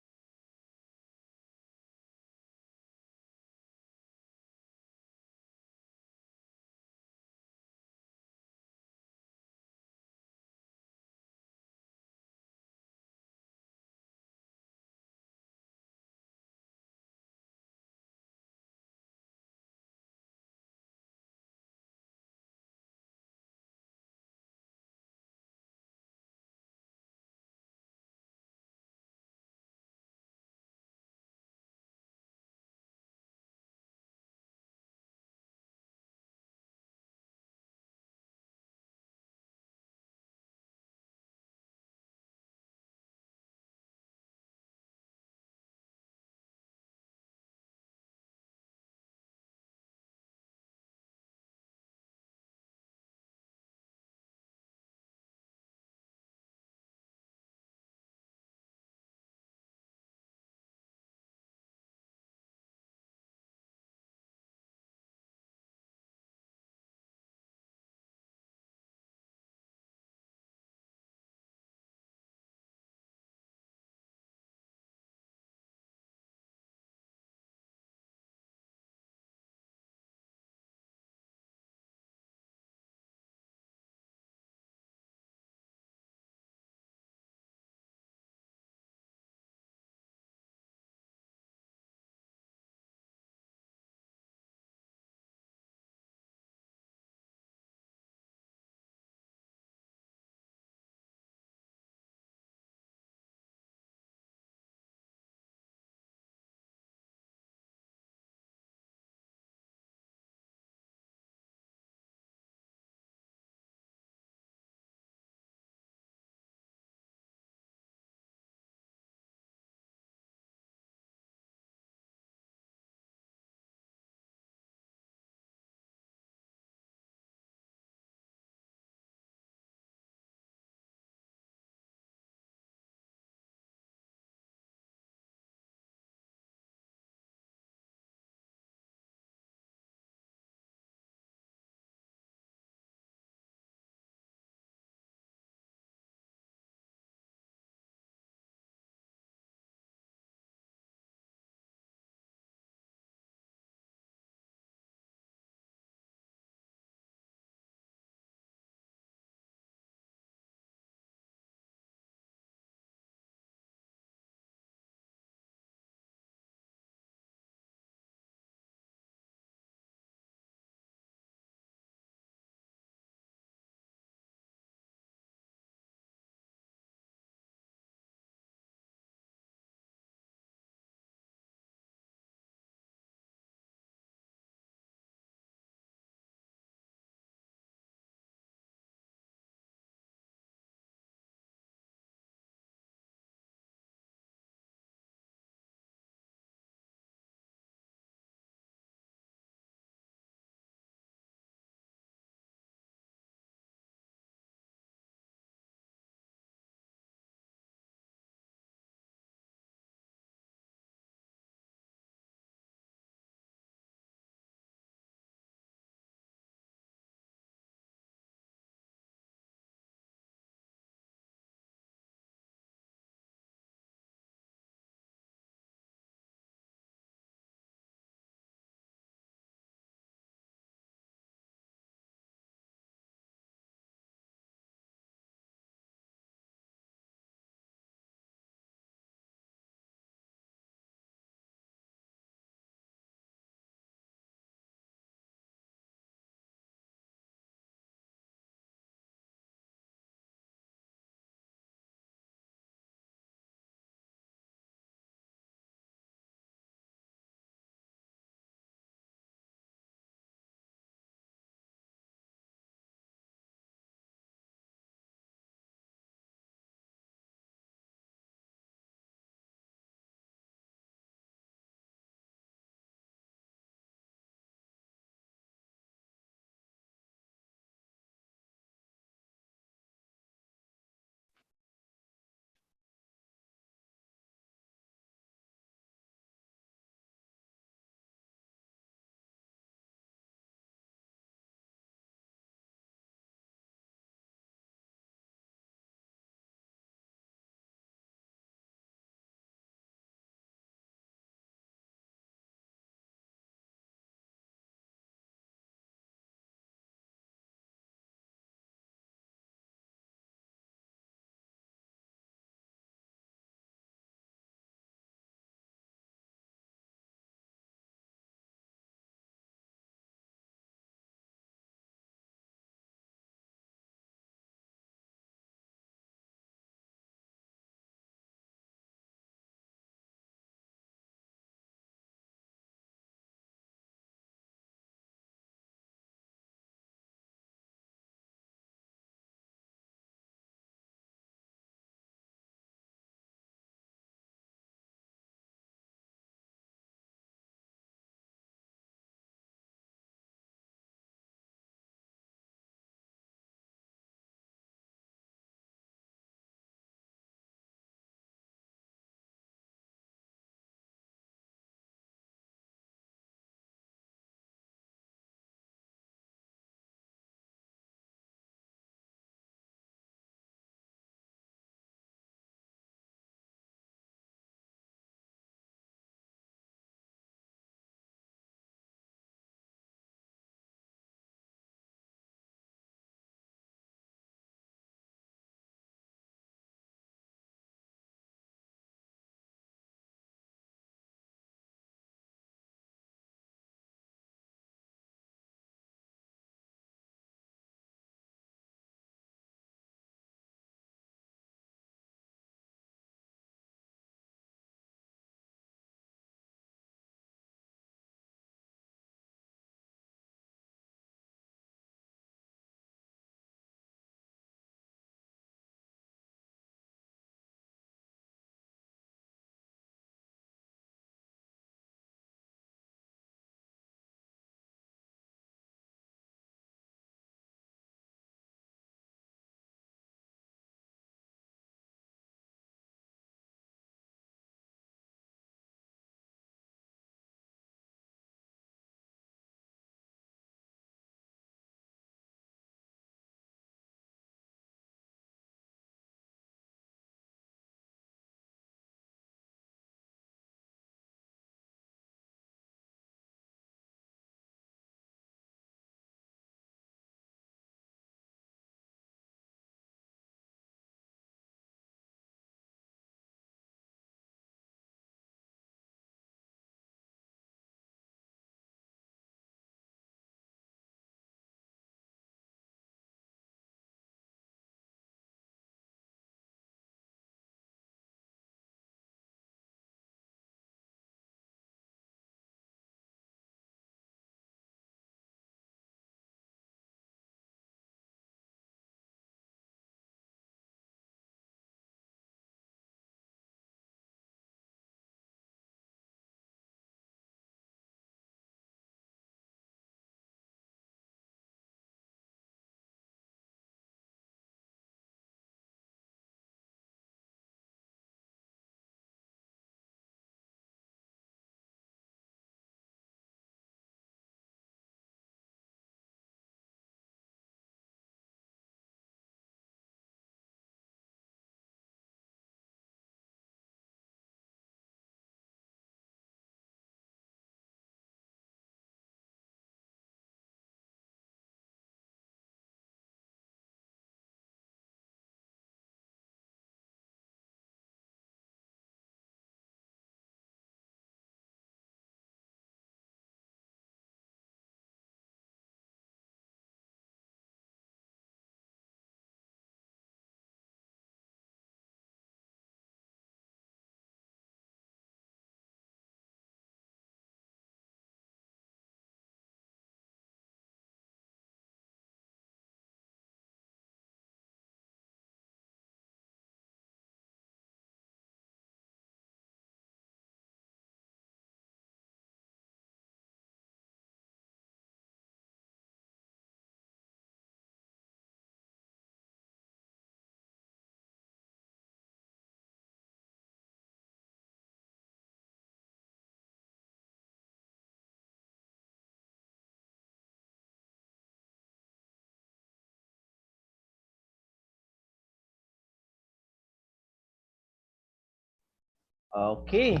Okay.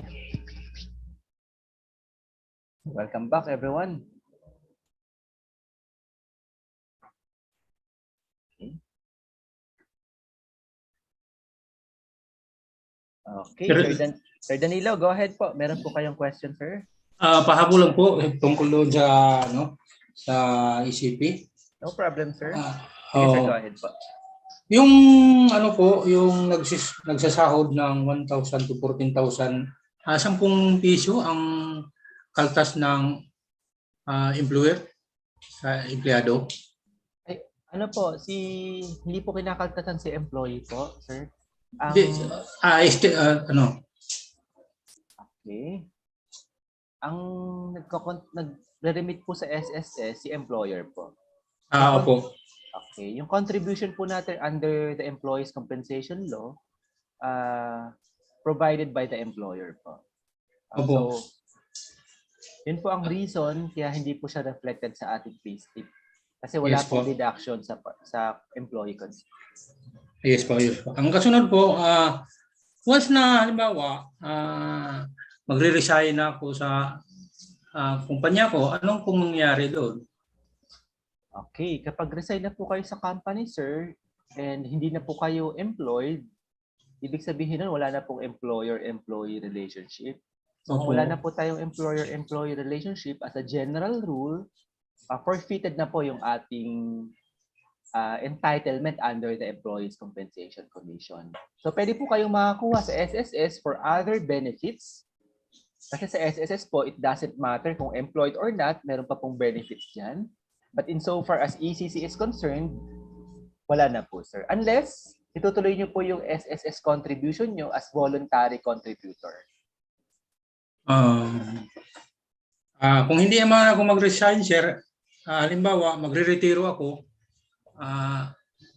Welcome back, everyone. Okay, Sir Danilo, go ahead po. Meron po kayong question, sir? Pahabol lang po tungkol doon sa sa ECP. No problem, sir. Sige, sir, go ahead po. Yung yung nagsasahod ng 1,000 to 14,000, 10 piso ang kaltas ng employer sa empleyado. Ay, hindi po kinakaltasan si employee po, sir? Okay. Ang nagre-remit po sa SSS si employer po. Opo. Okay. Yung contribution po natin under the Employees Compensation Law, provided by the employer po. So, yun po ang reason kaya hindi po siya reflected sa ating payslip. Kasi wala Yes, pong po. deduction sa employee contribution. Yes po, yes po. Ang kasunod po, once na halimbawa magre-resign na ako sa kumpanya ko, anong pong mangyayari doon? Okay, kapag resign na po kayo sa company, sir, and hindi na po kayo employed, ibig sabihin nun wala na pong employer-employee relationship. So kung wala na po tayong employer-employee relationship, as a general rule, forfeited na po yung ating entitlement under the Employees Compensation Commission. So pwede po kayong makakuha sa SSS for other benefits. Kasi sa SSS po, it doesn't matter kung employed or not, meron pa pong benefits dyan. But insofar as ECC is concerned, wala na po, sir. Unless itutuloy nyo po yung SSS contribution nyo as voluntary contributor. Kung hindi naman ako mag-resign, sir, halimbawa, magre-retiro ako,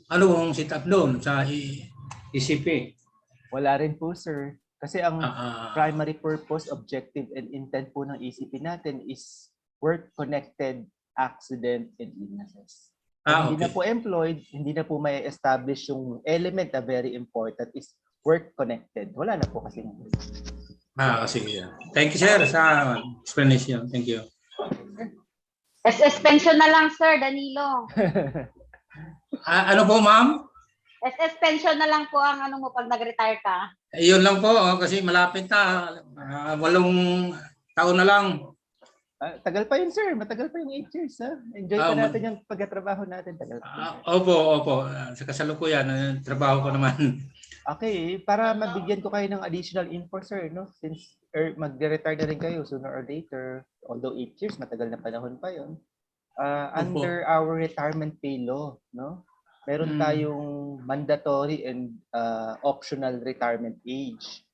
ano ang sit-up doon sa ECP? Wala rin po, sir. Kasi ang primary purpose, objective, and intent po ng ECP natin is work-connected accident and illnesses. Hindi na po employed, hindi na po may establish yung element na very important is work-connected. Wala na po kasi. Sige. Thank you, sir, sa explanation. Thank you. SS pension na lang, Sir Danilo. Ano po, ma'am? SS pension na lang po ang ano mo pag nag-retire ka. Yun lang po, kasi malapit na. 8 taon na lang. Tagal pa yun, sir. Matagal pa yung 8 years. Ha? Enjoy pa natin yung pagkatrabaho natin. Tagal pa. Opo. Sa kasalukuyan, trabaho ko naman. Okay, para mabigyan ko kayo ng additional info, sir, no? Since mag-retire na rin kayo sooner or later, although 8 years, matagal na panahon pa yun. Under our retirement pay law, no? Meron tayong mandatory and optional retirement age.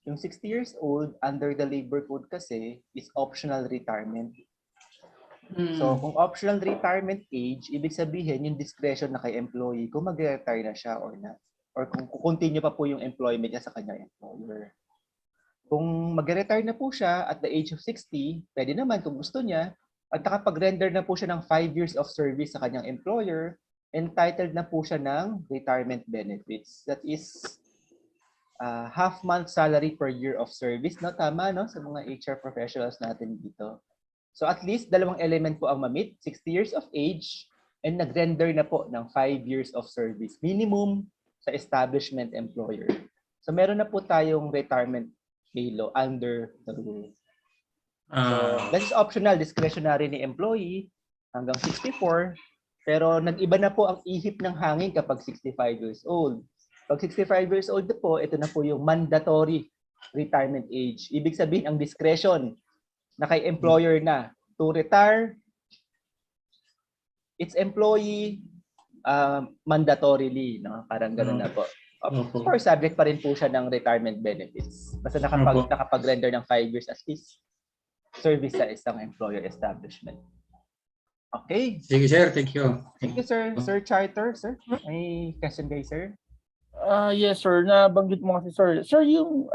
Yung 60 years old, under the labor code kasi, is optional retirement. So, kung optional retirement age, ibig sabihin yung discretion na kay employee kung mag-retire na siya or not. Or kung continue pa po yung employment niya sa kanyang employer. Kung mag-retire na po siya at the age of 60, pwede naman kung gusto niya, at nakapag-render na po siya ng 5 years of service sa kanyang employer, entitled na po siya ng retirement benefits. That is half-month salary per year of service. No? Tama, no? Sa mga HR professionals natin dito. So at least, 2 element po ang ma-meet, 60 years of age, and nag-render na po ng 5 years of service. Minimum sa establishment employer. So meron na po tayong retirement pay law under the rule. So that is optional, discretionary ni employee hanggang 64. Pero nag-iba na po ang ihip ng hangin kapag 65 years old. Pag 65 years old na po, ito na po yung mandatory retirement age. Ibig sabihin, ang discretion na kay employer na to retire its employee mandatorily, no? Parang gano'n na po. Of course, subject pa rin po siya ng retirement benefits. Basta nakapag-render ng 5 years as his service sa isang employer establishment. Okay. Sige, sir. Thank you. Thank you, sir. Sir Charter, sir. May question kayo, sir? Yes, sir. Nabanggit mo kasi, sir. Sir, yung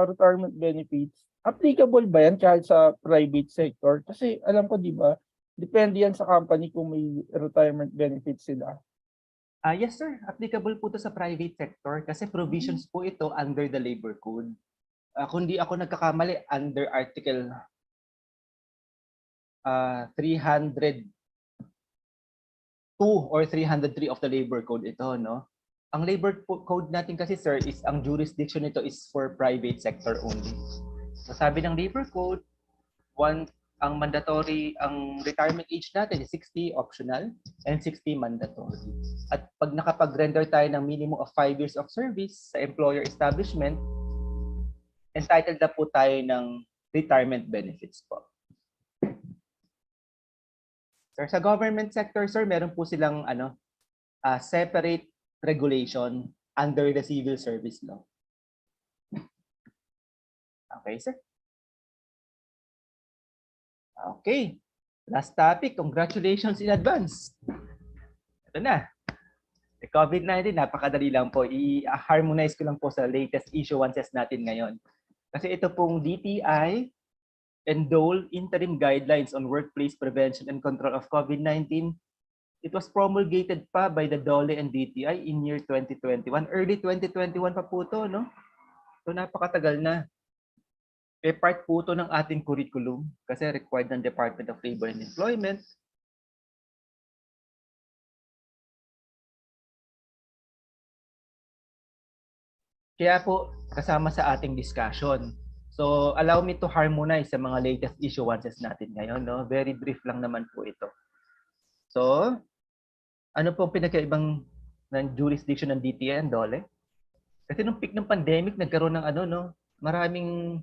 retirement benefits, applicable ba yan kahit sa private sector? Kasi alam ko, di ba, depende yan sa company kung may retirement benefits sila. Yes, sir. Applicable po to sa private sector kasi provisions po ito under the labor code. kung di ako nagkakamali, under Article 302 or 303 of the Labor Code ito, no? Ang Labor Code natin kasi, sir, is ang jurisdiction nito is for private sector only. So sabi ng Labor Code, ang mandatory, ang retirement age natin is 60 optional and 60 mandatory. At pag nakapag-render tayo ng minimum of 5 years of service sa employer establishment, entitled na po tayo ng retirement benefits po. Sir, sa government sector, sir, meron po silang separate regulation under the Civil Service Law. Okay, sir? Okay. Last topic. Congratulations in advance. Ito na. The COVID-19, napakadali lang po. I-harmonize ko lang po sa latest issuances natin ngayon. Kasi ito pong DTI and DOLE Interim Guidelines on Workplace Prevention and Control of COVID-19. It was promulgated pa by the DOLE and DTI in year 2021. Early 2021 pa po ito, no? So napakatagal na. Part po ito ng ating curriculum kasi required ng Department of Labor and Employment. Kaya po kasama sa ating discussion. So allow me to harmonize sa mga latest issuances natin ngayon, no? Very brief lang naman po ito. So, ano pong pinakaibang ng jurisdiction ng DTI and DOLE? Kasi nung peak ng pandemic, nagkaroon ng maraming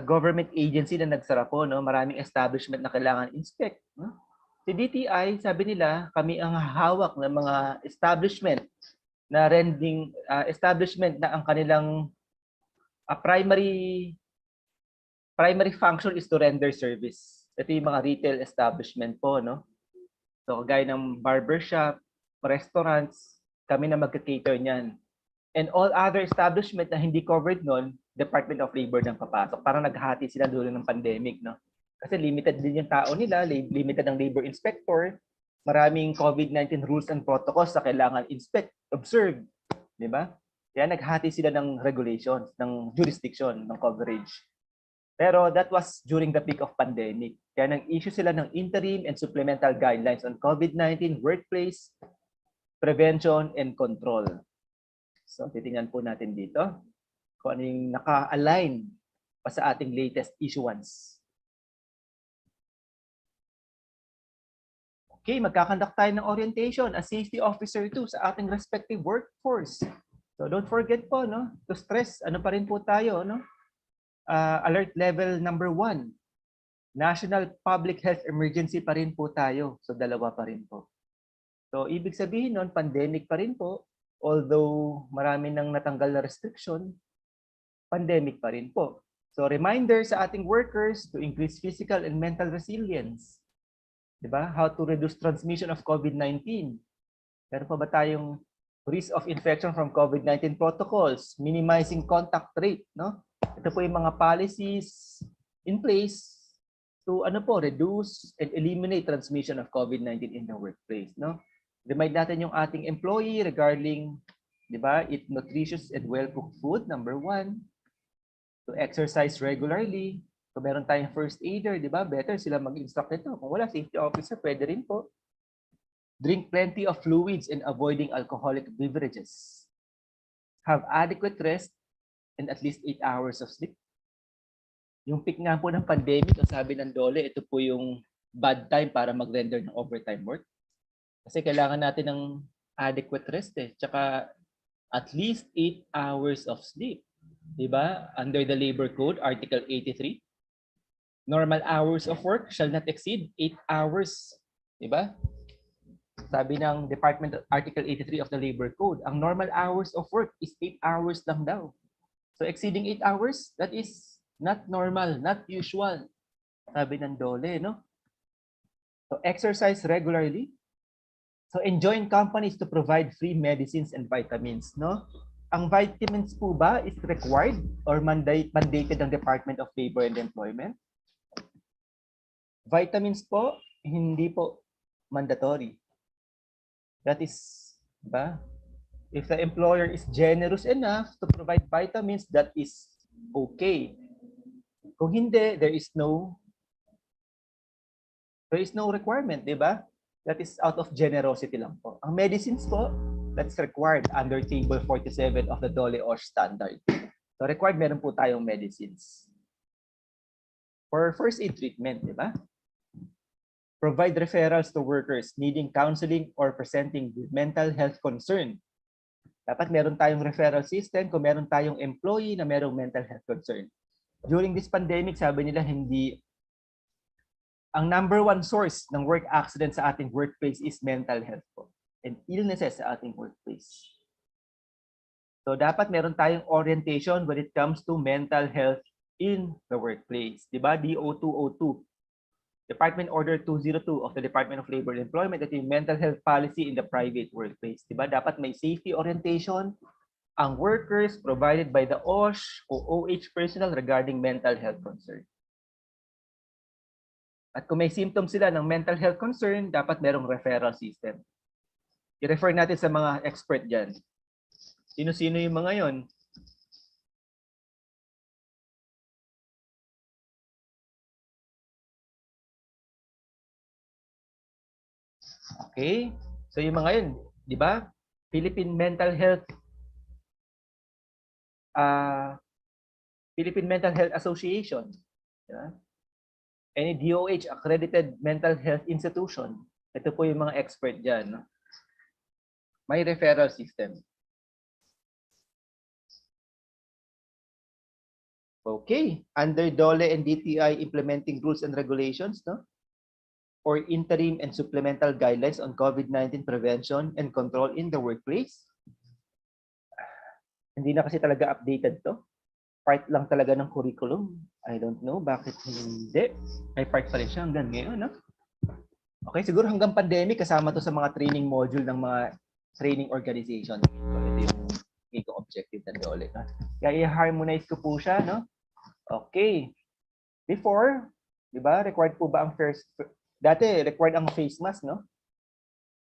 government agency na nagsara po, no? Maraming establishment na kailangan inspect, no? Si DTI, sabi nila, kami ang hawak ng mga establishment na establishment na ang kanilang primary function is to render service. Ito yung mga retail establishment po, no? So, gaya ng barbershop, restaurants, kami na magka-cater niyan. And all other establishment na hindi covered nun, Department of Labor nang papasok. Parang naghati sila dulo ng pandemic, no? Kasi limited din yung tao nila, limited ang labor inspector, maraming COVID-19 rules and protocols na kailangan inspect, observe, di ba? Kaya naghati sila ng regulations, ng jurisdiction, ng coverage. Pero that was during the peak of pandemic. Kaya nag-issue sila ng interim and supplemental guidelines on COVID-19 workplace prevention and control. So titingnan po natin dito kung ano yung naka-align pa sa ating latest issuance. Okay, magkakandak tayo ng orientation as safety officer 2 sa ating respective workforce. So don't forget po, no, to stress, ano pa rin po tayo, no? Alert level number 1. National Public Health Emergency pa rin po tayo. So dalawa pa rin po. So ibig sabihin nun, pandemic pa rin po. Although marami nang natanggal na restriction, pandemic pa rin po. So reminder sa ating workers to increase physical and mental resilience. Diba? How to reduce transmission of COVID-19. Meron pa ba tayong risk of infection from COVID-19 protocols, minimizing contact rate, no? Ito po yung mga policies in place to reduce and eliminate transmission of COVID-19 in the workplace, no? Remind natin yung ating employee regarding, di ba, eat nutritious and well-cooked food, number 1. To exercise regularly. Kung meron tayong first aider, di ba, better sila mag-instruct nito. Kung wala, safety officer, pwede rin po. Drink plenty of fluids and avoiding alcoholic beverages. Have adequate rest and at least 8 hours of sleep. Yung peak nga po ng pandemic, ang sabi ng DOLE, ito po yung bad time para mag-render ng overtime work. Kasi kailangan natin ng adequate rest Tsaka at least 8 hours of sleep. Diba? Under the Labor Code, Article 83. Normal hours of work shall not exceed 8 hours. Diba? Sabi ng Department Article 83 of the Labor Code, ang normal hours of work is 8 hours lang daw. So exceeding 8 hours, that is not normal, not usual. Sabi ng DOLE, no? So exercise regularly. So enjoin companies to provide free medicines and vitamins, no? Ang vitamins po ba is required or mandated ng Department of Labor and Employment? Vitamins po, hindi po mandatory. That is, ba? If the employer is generous enough to provide vitamins, that is Okay. Kung hindi, there is no requirement, di ba? That is out of generosity lang po. Ang medicines po, that's required under Table 47 of the BOSH standard. So required, meron po tayong medicines. For first aid treatment, di ba? Provide referrals to workers needing counseling or presenting with mental health concern. Dapat meron tayong referral system kung meron tayong employee na merong mental health concern. During this pandemic, sabi nila ang number one source ng work accident sa ating workplace is mental health po and illnesses sa ating workplace. So dapat meron tayong orientation when it comes to mental health in the workplace. Diba? DO202. Department Order 202 of the Department of Labor and Employment, ito yung mental health policy in the private workplace. Diba? Dapat may safety orientation ang workers provided by the OSH o OH personnel regarding mental health concern. At kung may symptoms sila ng mental health concern, dapat merong referral system. I-refer natin sa mga expert dyan. Sino-sino yung mga yon? Okay? So yung mga yun, di ba? Philippine Mental Health Association. Diba? Any DOH accredited mental health institution. Ito po yung mga expert dyan. No? May referral system. Okay. Under DOLE and DTI implementing rules and regulations, no? Or interim and supplemental guidelines on COVID-19 prevention and control in the workplace. Hindi na kasi talaga updated to. Part lang talaga ng curriculum. I don't know bakit hindi. May part pa rin siya hanggang ngayon, no? Okay, siguro hanggang pandemic kasama to sa mga training module ng mga training organization. So, ito yung objective ng DOLE. Kaya i-harmonize ko po siya, no? Okay. Before, di ba, required po ba ang dati required ang face mask, no?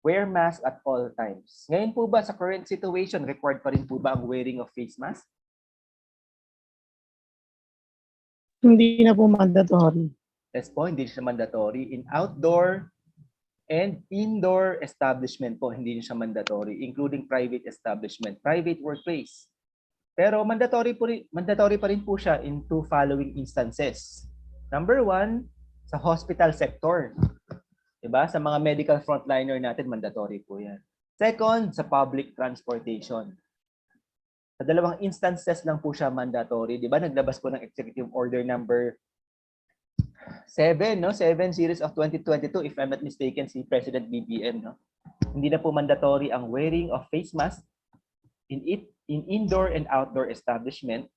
Wear mask at all times. Ngayon po ba sa current situation, required pa rin po ba ang wearing of face mask? Hindi na po mandatory. Yes po, hindi siya mandatory. In outdoor and indoor establishment po, hindi siya mandatory, including private establishment, private workplace. Pero mandatory pa rin po siya in two following instances. Number one, sa hospital sector. Diba? Sa mga medical frontliner natin, mandatory po yan. Second, sa public transportation. Sa dalawang instances lang po siya mandatory. Diba? Naglabas po ng Executive Order number 7, no? 7 series of 2022, if I'm not mistaken, si President BBM, no? Hindi na po mandatory ang wearing of face mask in indoor and outdoor establishment,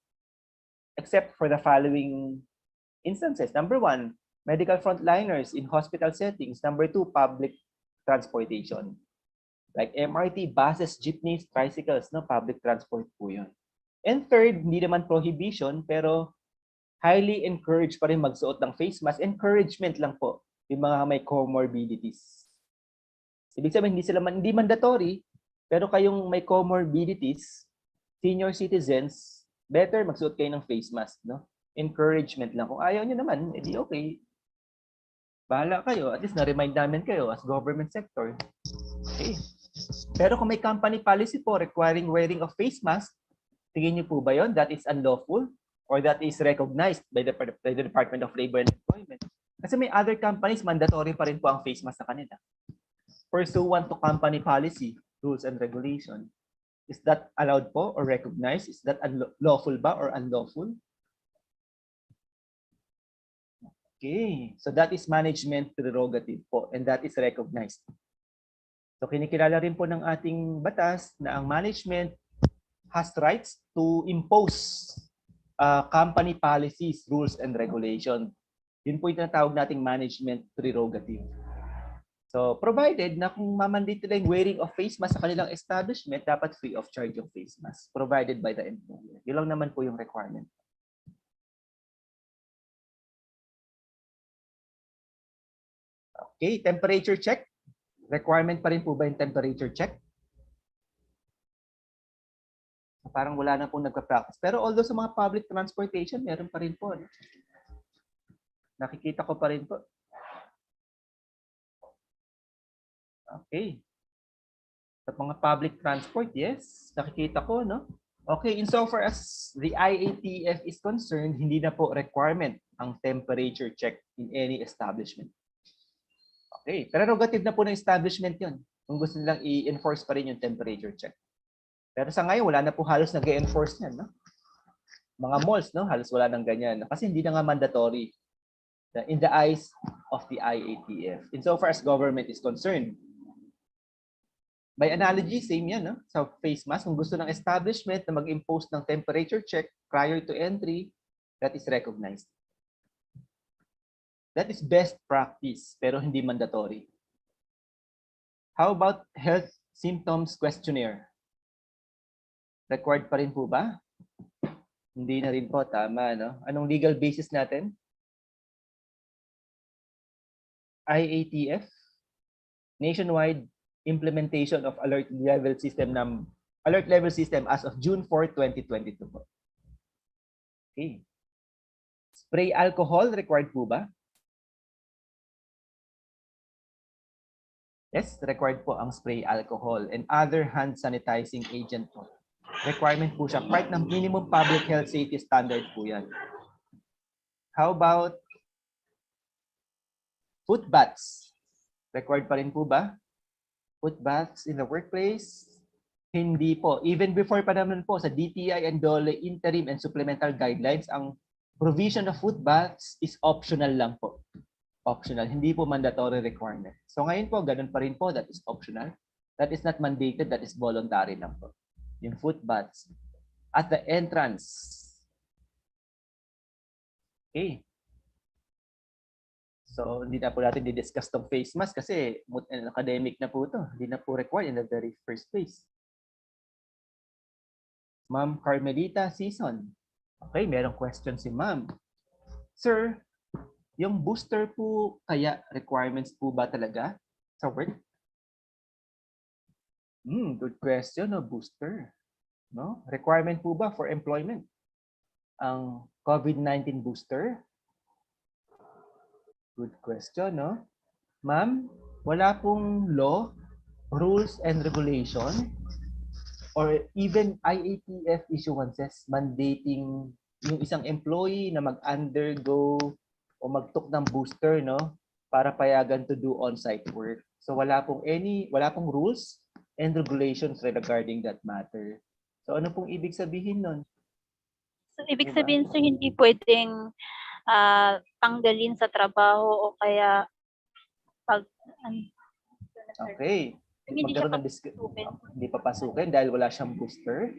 except for the following instances. Number one, medical frontliners in hospital settings. Number two, public transportation. Like MRT, buses, jeepneys, tricycles, no? Public transport po yun. And third, hindi naman prohibition, pero highly encouraged pa rin magsuot ng face mask. Encouragement lang po yung mga may comorbidities. Ibig sabihin, hindi mandatory, pero kayong may comorbidities, senior citizens, better magsuot kayo ng face mask, no? Encouragement lang. Kung ayaw nyo naman, edi okay. Bahala kayo. At least na-remind namin kayo as government sector. Okay. Pero kung may company policy po requiring wearing of face mask, tingin nyo po ba yon that is unlawful or that is recognized by the Department of Labor and Employment? Kasi may other companies, mandatory pa rin po ang face mask sa kanila. Pursuant to company policy, rules and regulation. Is that allowed po or recognized? Is that lawful ba or unlawful? Okay, so that is management prerogative po and that is recognized. So kinikilala rin po ng ating batas na ang management has rights to impose company policies, rules, and regulation. Yun po yung tinatawag nating management prerogative. So provided na kung mamandate nila yung wearing of face mask sa kanilang establishment, dapat free of charge yung face mask provided by the employer. Yun lang naman po yung requirement. Okay, temperature check. Requirement pa rin po ba yung temperature check? So parang wala na pong nagpa-practice. Pero although sa mga public transportation, meron pa rin po. No? Nakikita ko pa rin po. Okay. Sa mga public transport, yes, nakikita ko, no? Okay, insofar as the IATF is concerned, hindi na po requirement ang temperature check in any establishment. Okay, prerogative na po ng establishment yun. Kung gusto nilang i-enforce pa rin yung temperature check. Pero sa ngayon, wala na po halos nag-enforce yan, no? Mga malls, no? Halos wala nang ganyan. Kasi hindi na nga mandatory in the eyes of the IATF. Insofar as government is concerned. By analogy, same yan, no? Sa face mask, kung gusto ng establishment na mag-impose ng temperature check prior to entry, that is recognized. That is best practice, pero hindi mandatory. How about health symptoms questionnaire? Required pa rin po ba? Hindi na rin po, tama, no? Anong legal basis natin? IATF, nationwide implementation of alert level system as of June 4, 2022 po. Okay. Spray alcohol required po ba? Yes, required po ang spray alcohol and other hand sanitizing agent po. Requirement po siya. Part ng minimum public health safety standard po yan. How about foot baths? Required pa rin po ba? Foot baths in the workplace? Hindi po. Even before pa naman po sa DTI and DOLE interim and supplemental guidelines, ang provision of foot baths is optional lang po. Optional. Hindi po mandatory requirement. So ngayon po, ganun pa rin po. That is optional. That is not mandated. That is voluntary lang po. Yung foot baths. At the entrance. Okay. So, hindi na po natin di-discuss tong face mask kasi academic na po ito. Hindi na po required in the very first place. Ma'am Carmelita Season. Okay, merong question si ma'am. Sir, yung booster po kaya requirements po ba talaga sa work? Good question, no? Booster. No? Requirement po ba for employment? Ang COVID-19 booster? Good question, no? Ma'am, wala pong law, rules, and regulation or even IATF issuances mandating yung isang employee na mag-undergo o mag-took ng booster, no? Para payagan to do on-site work. So wala pong rules and regulations regarding that matter. So ano pong ibig sabihin nun? So ibig sabihin so hindi pwedeng tanggalin sa trabaho o kaya pag okay. Hindi papasukin dahil wala siyang booster.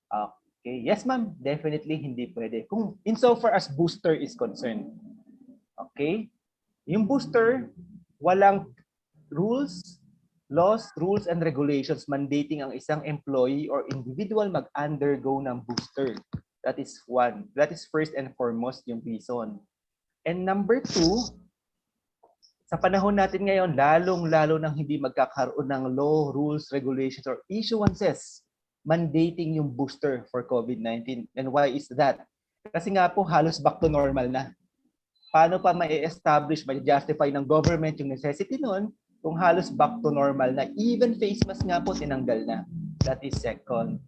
Okay. Yes, ma'am. Definitely hindi pwede. Kung insofar as booster is concerned. Okay? Yung booster, walang rules, laws, rules, and regulations mandating ang isang employee or individual mag-undergo ng booster. That is one. That is first and foremost yung reason. And number two, sa panahon natin ngayon, lalong-lalo nang hindi magkakaroon ng law, rules, regulations, or issuances mandating yung booster for COVID-19. And why is that? Kasi nga po, halos back to normal na. Paano pa ma-establish, ma-justify ng government yung necessity nun kung halos back to normal na? Even face mask nga po, tinanggal na. That is second.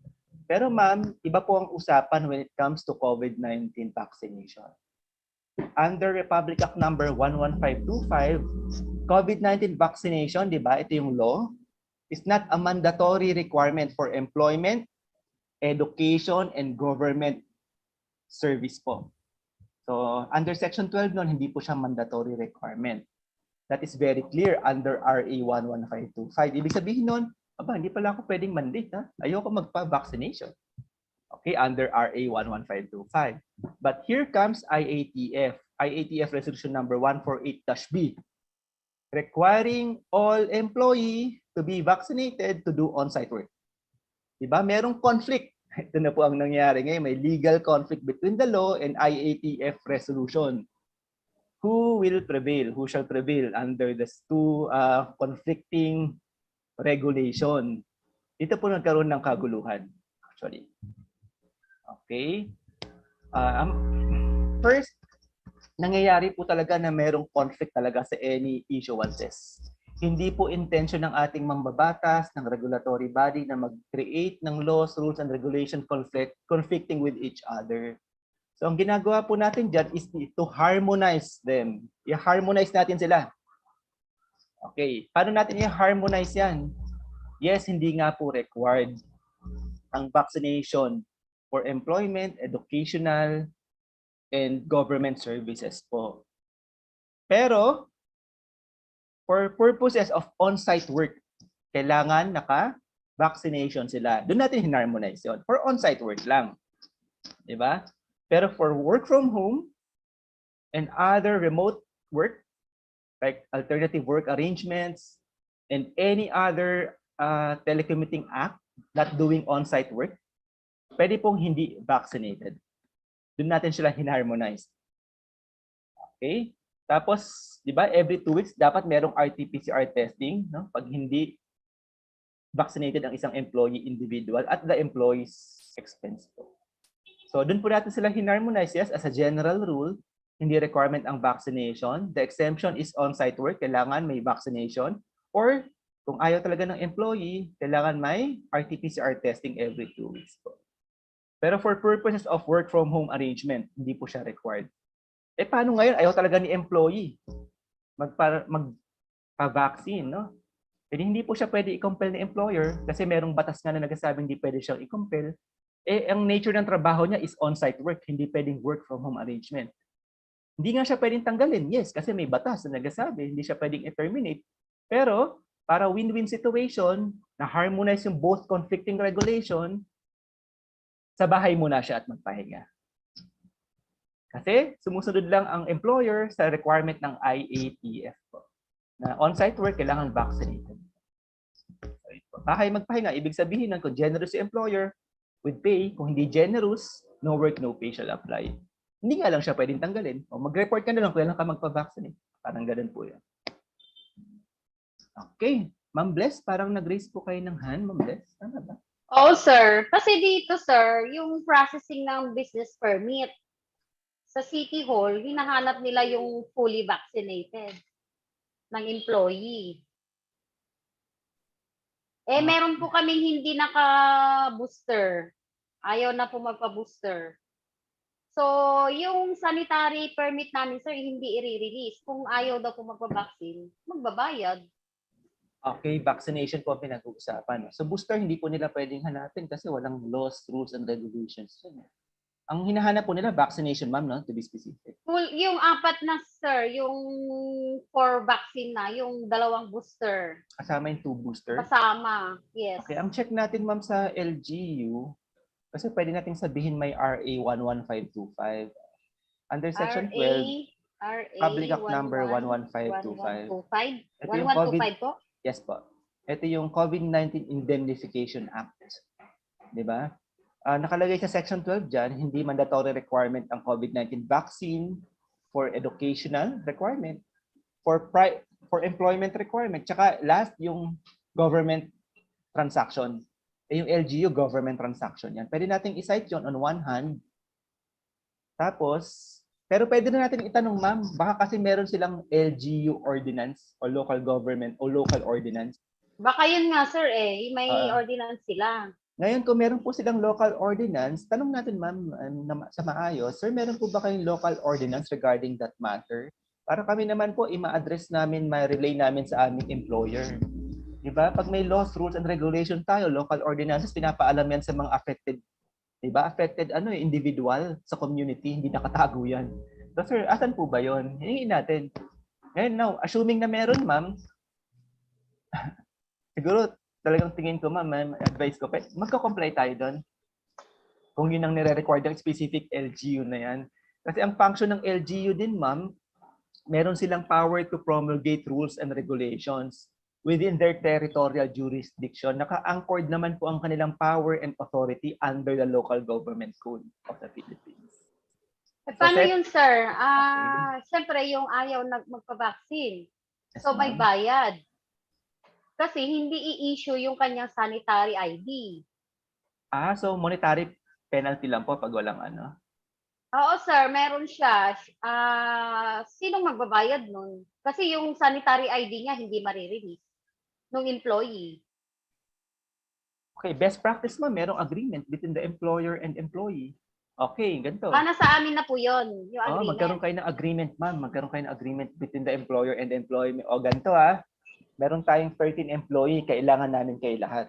Pero ma'am, iba po ang usapan when it comes to COVID-19 vaccination. Under Republic Act number 11525, COVID-19 vaccination, di ba? Ito yung law. Is not a mandatory requirement for employment, education, and government service po. So, under Section 12 nun, hindi po siya mandatory requirement. That is very clear under RA 11525. Ibig sabihin nun, hindi pala ako pwedeng mandate. Ha? Ayoko magpa-vaccination. Okay, under RA 11525. But here comes IATF. IATF Resolution number 148-B. Requiring all employee to be vaccinated to do on-site work. Diba? Merong conflict. Ito na po ang nangyari ngayon. May legal conflict between the law and IATF resolution. Who will prevail? Who shall prevail under these two conflicting regulation? Ito po nagkaroon ng kaguluhan. actually. Okay? First, nangyayari po talaga na merong conflict talaga sa any issuances. Hindi po intention ng ating mambabatas, ng regulatory body na mag-create ng laws, rules, and regulation conflicting with each other. So ang ginagawa po natin dyan is to harmonize them. I-harmonize natin sila. Okay, paano natin i-harmonize yan? Yes, hindi nga po required ang vaccination for employment, educational, and government services po. Pero, for purposes of on-site work, kailangan naka-vaccination sila. Doon natin hinarmonize yun. For on-site work lang. Diba? Pero for work from home and other remote work, like alternative work arrangements and any other telecommuting act not doing on-site work, pwede pong hindi vaccinated. Doon natin sila hinarmonize. Okay? Tapos, di ba, every 2 weeks, dapat merong RT-PCR testing, no? Pag hindi vaccinated ang isang employee individual at the employee's expense po. So, doon po natin sila hinarmonize. Yes, as a general rule, hindi requirement ang vaccination. The exemption is on-site work. Kailangan may vaccination. Or, kung ayaw talaga ng employee, kailangan may RT-PCR testing every 2 weeks po. Pero for purposes of work from home arrangement, hindi po siya required. Eh paano ngayon? Ayaw talaga ni employee magpa-vaccine, no? Jadi hindi po siya pwede i-compel ni employer kasi merong batas nga na nagsasabing hindi pwede siyang i-compel. Eh ang nature ng trabaho niya is on-site work, hindi pwedeng work from home arrangement. Hindi nga siya pwedeng tanggalin, yes, kasi may batas na nagsasabi, hindi siya pwedeng i-terminate. Pero para win-win situation, na harmonize yung both conflicting regulation, sa bahay muna siya at magpahinga. Kasi sumusunod lang ang employer sa requirement ng IATF po. Na on-site work, kailangan vaccinated. Bahay magpahinga, ibig sabihin ng kung generous si employer with pay, kung hindi generous, no work, no pay shall apply. Hindi nga lang siya pwedeng tanggalin. O mag-report ka na lang kung kailan ka magpa-vaccinate. Parang ganun po yan. Okay. Ma'am Bless, parang nag-raise po kayo ng hand, Ma'am Bless. Tama ba? Oo, sir. Kasi dito, sir, yung processing ng business permit sa City Hall, hinahanap nila yung fully vaccinated ng employee. Eh, meron po kaming hindi naka-booster. Ayaw na po magpa-booster. So, yung sanitary permit namin, sir, hindi i-release. Kung ayaw daw po magpa-vaccine, magbabayad. Okay, vaccination po ang pinag-uusapan. So booster, hindi po nila pwedeng hanapin kasi walang laws, rules, and regulations. Ang hinahanap po nila, vaccination, ma'am, no? To be specific. Full, yung 4 na, sir, yung 4 vaccine na, yung 2 booster. Kasama yung 2 booster? Kasama, yes. Okay, ang check natin, ma'am, sa LGU, kasi pwede nating sabihin may RA 11525. Under Section 12, Public Act Number 11525. 1125 po? Yes po. Ito yung COVID-19 Indemnification Act. Di ba? Nakalagay sa Section 12 dyan, hindi mandatory requirement ang COVID-19 vaccine for educational requirement, for employment requirement. Tsaka last, yung government transaction. Yung LGU, government transaction yan. Pwede nating i-cite yun on one hand. Tapos, pero pwede na natin itanong, ma'am, baka kasi meron silang LGU ordinance o local government o local ordinance. Baka yun nga, sir, may ordinance sila. Ngayon, kung meron po silang local ordinance, tanong natin, ma'am, sa maayos, sir, meron po ba kayong local ordinance regarding that matter? Para kami naman po, i-ma-address namin, ma-relay namin sa aming employer. Diba? Pag may laws, rules, and regulation tayo, local ordinances, pinapaalam yan sa mga affected. Diba? Affected individual sa community, hindi nakatago yan. So sir, asan po ba yun? Hingin natin. Ngayon, now, assuming na meron, ma'am, siguro talagang tingin ko, ma'am, advice ko, magko-comply tayo doon. Kung yun ang nire-require ng specific LGU na yan. Kasi ang function ng LGU din, ma'am, meron silang power to promulgate rules and regulations within their territorial jurisdiction. Naka-anchored naman po ang kanilang power and authority under the local government code of the Philippines. Paano yun, sir? Siyempre, yung ayaw magpa-vaccine. So, may bayad. Kasi hindi i-issue yung kanyang sanitary ID. So monetary penalty lang po pag walang ano. Oo, sir, meron siya. Sinong magbabayad nun? Kasi yung sanitary ID niya hindi marirelease nung employee. Okay, best practice ma'am, merong agreement between the employer and employee. Okay, ganito. Nasa amin na po yun, yung agreement. Magkaroon kayo ng agreement, ma'am. Magkaroon kayo ng agreement between the employer and the employee. O ganito meron tayong 13 employee, kailangan namin kayo lahat.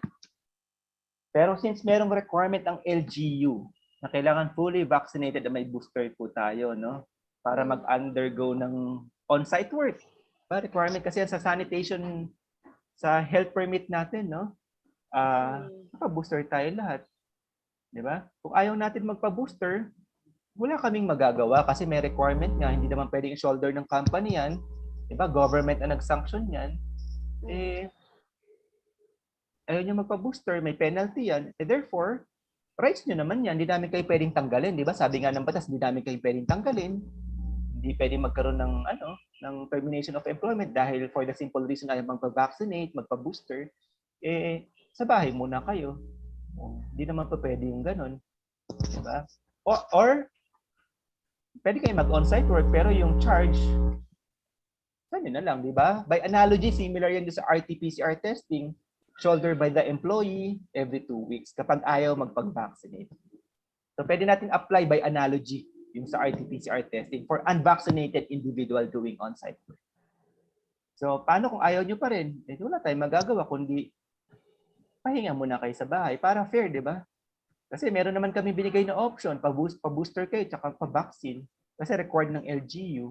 Pero since merong requirement ang LGU na kailangan fully vaccinated at may booster po tayo, no? Para mag-undergo ng on-site work. Requirement kasi yan sa sanitation, sa health permit natin, no? Pa-booster tayo lahat. Di ba? Kung ayaw natin magpa-booster, wala kaming magagawa kasi may requirement nga, hindi naman pwedeng shoulder ng company yan. Di ba? Government ang nag-sanction yan. Ayaw nyo magpa-booster, may penalty yan. Therefore, rights nyo naman yan. Hindi namin kayo pwedeng tanggalin. Di ba? Sabi nga ng batas, hindi namin kayo pwedeng tanggalin. Hindi pwedeng magkaroon ng, ng termination of employment dahil for the simple reason ayaw magpa-vaccinate, magpa-booster. Sa bahay muna kayo. Hindi naman pa pwede yung ganun. Diba? Or pwede kayo mag-on-site work pero yung charge, saan na lang, di ba? By analogy, similar yan sa RT-PCR testing, shoulder by the employee every 2 weeks kapag ayaw magpag-vaccinate. So pwede natin apply by analogy yung sa RT-PCR testing for unvaccinated individual doing on-site work. So paano kung ayaw nyo pa rin? Wala tayong magagawa kundi pahinga muna kayo sa bahay para fair, di ba? Kasi meron naman kami binigay na option, pa-booster kayo tsaka pa-vaccine kasi required ng LGU.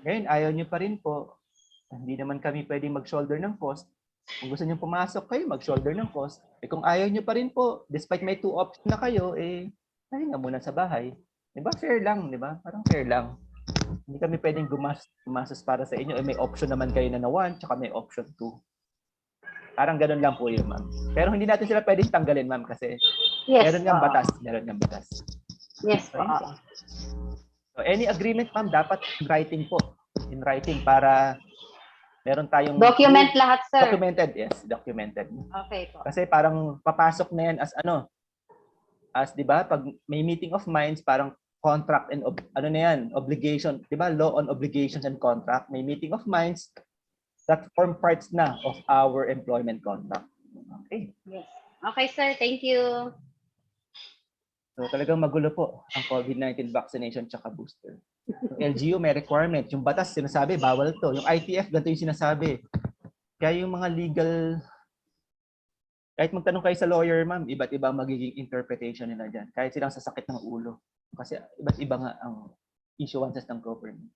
Ngayon, ayaw nyo pa rin po. Hindi naman kami pwedeng mag-shoulder ng cost. Kung gusto nyo pumasok kayo, mag-shoulder ng cost. Kung ayaw nyo pa rin po, despite may 2 options na kayo, pahinga muna sa bahay. Di ba? Fair lang, di ba? Parang fair lang. Hindi kami pwedeng gumastos para sa inyo. May option naman kayo na 1, tsaka may option 2. Parang ganun lang po yun, ma'am. Pero hindi natin sila pwedeng tanggalin, ma'am, kasi meron ngang batas. Meron ngang batas. Yes, so, so, any agreement, ma'am, dapat in writing po. In writing para meron tayong... Document lahat, sir. Documented, yes. Documented. Okay po. Kasi parang papasok na yan as as, di ba, pag may meeting of minds, parang contract and, obligation. Di ba, law on obligations and contract. May meeting of minds that form parts na of our employment contract. Okay. Yes. Okay, sir. Thank you. So talagang magulo po ang COVID-19 vaccination tsaka booster. Yung LGU may requirement. Yung batas sinasabi, bawal to. Yung ITF, ganito yung sinasabi. Kaya yung mga legal, kahit magtanong kayo sa lawyer, ma'am, iba't iba magiging interpretation nila dyan. Kahit silang sasakit ng ulo. Kasi iba't iba nga ang issuances ng government.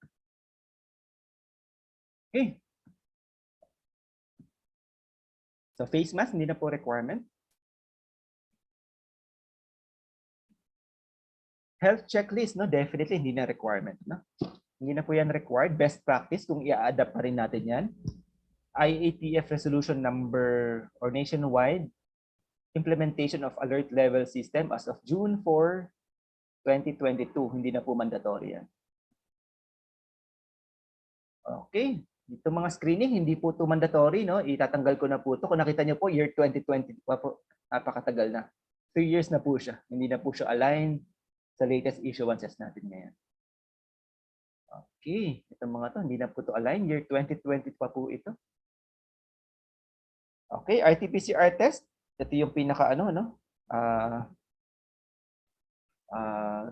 Okay. So face mask, hindi na po requirement. Health checklist, no? Definitely hindi na requirement. No? Hindi na po yan required. Best practice kung i-adapt pa rin natin yan. IATF resolution number or nationwide implementation of alert level system as of June 4, 2022. Hindi na po mandatory yan. Okay. Ito mga screening, hindi po ito mandatory, no? Itatanggal ko na po ito. Kung nakita niyo po, year 2020 pa po, napakatagal na. 3 years na po siya. Hindi na po siya aligned sa latest issuances natin ngayon. Okay. Itong mga to, hindi na po ito aligned. Year 2020 pa po ito. Okay. RT-PCR test. Ito yung pinaka,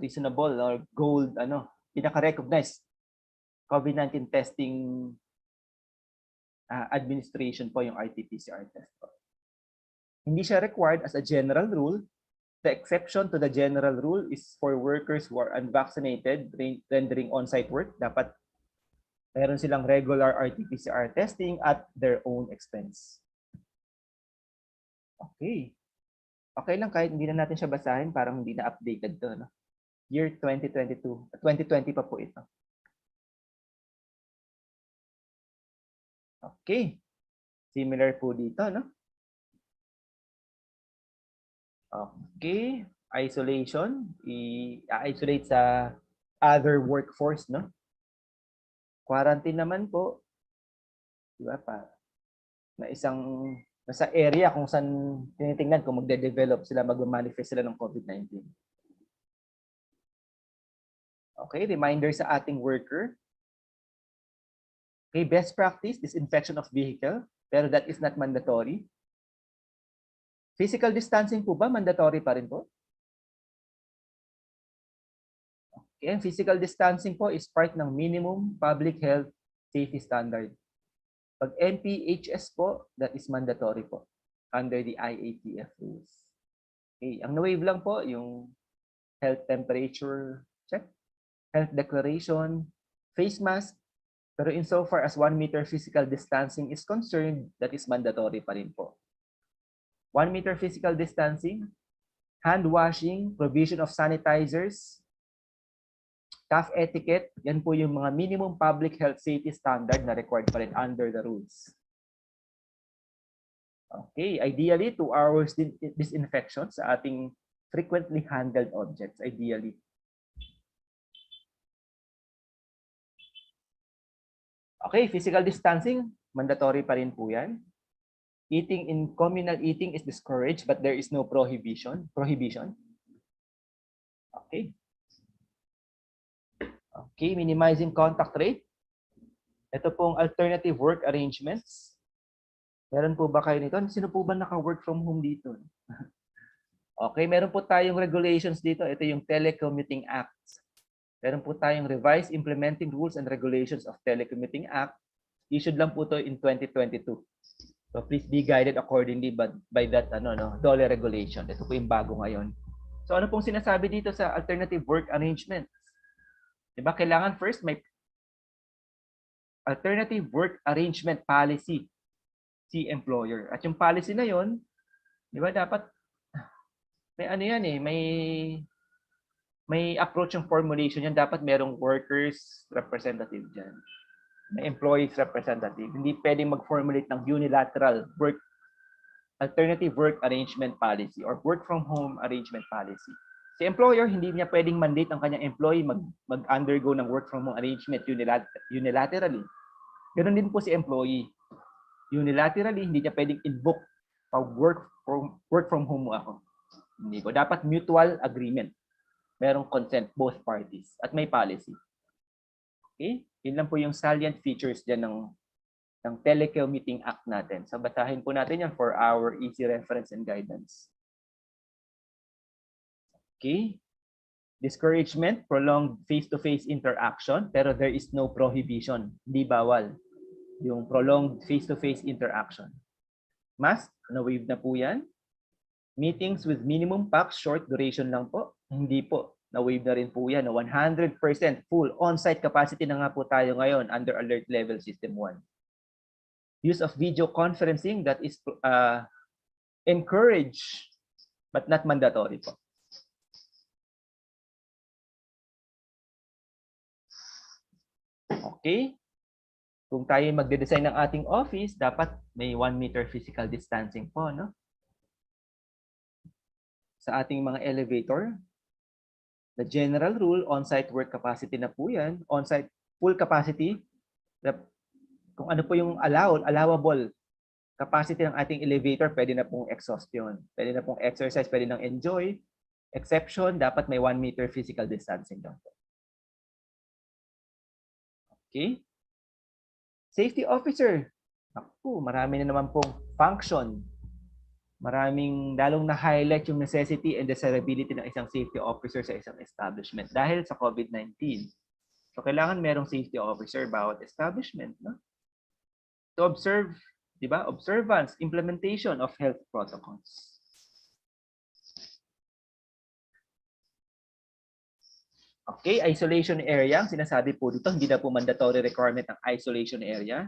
reasonable or gold, pinaka-recognized COVID-19 testing administration po yung RT-PCR test po. Hindi siya required as a general rule. The exception to the general rule is for workers who are unvaccinated rendering on-site work. Dapat meron silang regular RT-PCR testing at their own expense. Okay. Okay lang kahit hindi na natin siya basahin, parang hindi na updated to. No? Year 2022. 2020 pa po ito. Okay. Similar po dito, no? Okay. Isolation. I-isolate sa other workforce, no? Quarantine naman po. Diba pa? Na isang Sa area kung saan tinitingnan kung magde-develop sila, mag-manifest sila ng COVID-19. Okay, reminder sa ating worker. Okay, best practice, disinfection of vehicle, pero that is not mandatory. Physical distancing po ba? Mandatory pa rin po? Okay, physical distancing po is part ng minimum public health safety standard. Pag NPHS po, that is mandatory po under the IATF rules. Okay, ang na-waive lang po yung health temperature check, health declaration, face mask, pero insofar as 1 meter physical distancing is concerned, that is mandatory pa rin po. 1 meter physical distancing, hand washing, provision of sanitizers, staff etiquette, yan po yung mga minimum public health safety standard na required pa rin under the rules. Okay, ideally 2 hours disinfection sa ating frequently handled objects, ideally. Okay, physical distancing, mandatory pa rin po yan. Eating in communal eating is discouraged but there is no prohibition. Okay. Okay, minimizing contact rate. Ito pong alternative work arrangements. Meron po ba kayo nito? Sino po ba naka-work from home dito? Okay, meron po tayong regulations dito. Ito yung Telecommuting Act. Meron po tayong Revised Implementing Rules and Regulations of Telecommuting Act. Issued lang po ito in 2022. So please be guided accordingly by that DOLE regulation. Ito po yung bago ngayon. So ano pong sinasabi dito sa alternative work arrangements? Diba, kailangan first may alternative work arrangement policy si employer. At yung policy na yon, di ba, dapat may ano yan eh, may approach yung formulation yan. Dapat merong workers representative dyan. May employees representative. Hindi pwedeng mag-formulate ng unilateral alternative work arrangement policy or work from home arrangement policy. Si employer, hindi niya pwedeng mandate ang kanyang employee mag-undergo ng work from home arrangement unilaterally. Ganoon din po si employee. Unilaterally, hindi niya pwedeng invoke pag work from home mo ako. Hindi po. Dapat mutual agreement. Merong consent, both parties. At may policy. Okay? Yun lang po yung salient features dyan ng Telecommuting Act natin. So, basahin po natin yan for our easy reference and guidance. Okay. Discouragement, prolonged face-to-face interaction, pero there is no prohibition. Hindi bawal yung prolonged face-to-face interaction. Mask, na-waive na po yan. Meetings with minimum packs, short duration lang po. Hindi po. Na-waive na rin po yan. 100% full on-site capacity na nga po tayo ngayon under Alert Level System 1. Use of video conferencing, that is encouraged but not mandatory po. Okay? Kung tayo magde-design ng ating office, dapat may 1 meter physical distancing po, no? Sa ating mga elevator, the general rule, on-site work capacity na po yan. On-site full capacity, kung ano po yung allowable capacity ng ating elevator, pwede na pong exhaust yun. Pwede na pong exercise, pwede nang enjoy. Exception, dapat may 1 meter physical distancing lang po. Okay? Safety officer. Ako, marami na naman pong function. Maraming lalong na-highlight yung necessity and desirability ng isang safety officer sa isang establishment dahil sa COVID-19. So, kailangan merong safety officer bawat establishment, no? To observe, di ba? Observance, implementation of health protocols. Okay, isolation area. Ang sinasabi po dito, hindi na po mandatory requirement ng isolation area.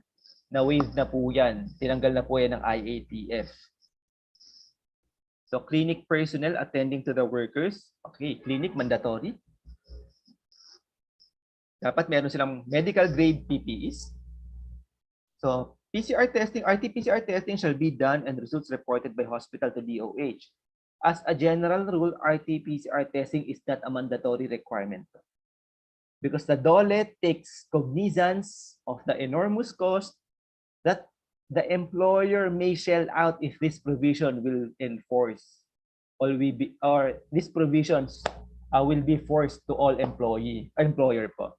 Na-waive na po yan. Tinanggal na po yan ng IATF. So, clinic personnel attending to the workers. Okay, clinic mandatory. Dapat meron silang medical grade PPEs. So, PCR testing, RT-PCR testing shall be done and results reported by hospital to DOH. As a general rule, RT-PCR testing is not a mandatory requirement. Because the DOLE takes cognizance of the enormous cost that the employer may shell out if this provision will enforce or these provisions will be forced to all employer po.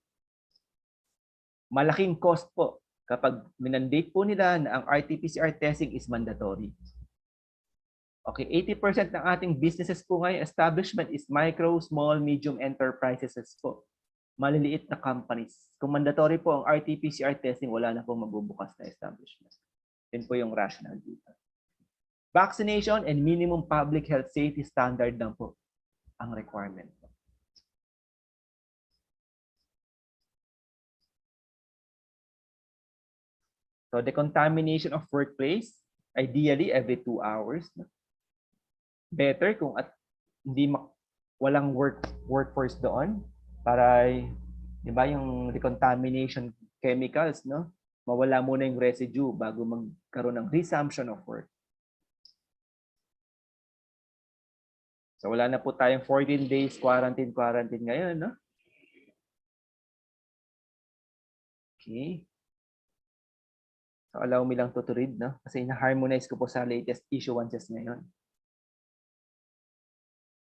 Malaking cost po kapag minandate po nila na ang RT-PCR testing is mandatory. Okay, 80% ng ating businesses po ngayon, establishment is micro, small, medium enterprises po. Maliliit na companies. Kung mandatory po ang RT-PCR testing, wala na po magbubukas na establishment. Yun po yung rationale dito. Vaccination and minimum public health safety standard lang po ang requirement. So the contamination of workplace, ideally every 2 hours. Better kung walang workforce doon para, di ba, yung decontamination chemicals, no? Mawala muna yung residue bago magkaroon ng resumption of work. So wala na po tayong 14 days quarantine ngayon, no? Okay. So allow me lang to read, no? Kasi na-harmonize ko po sa latest issuances ngayon.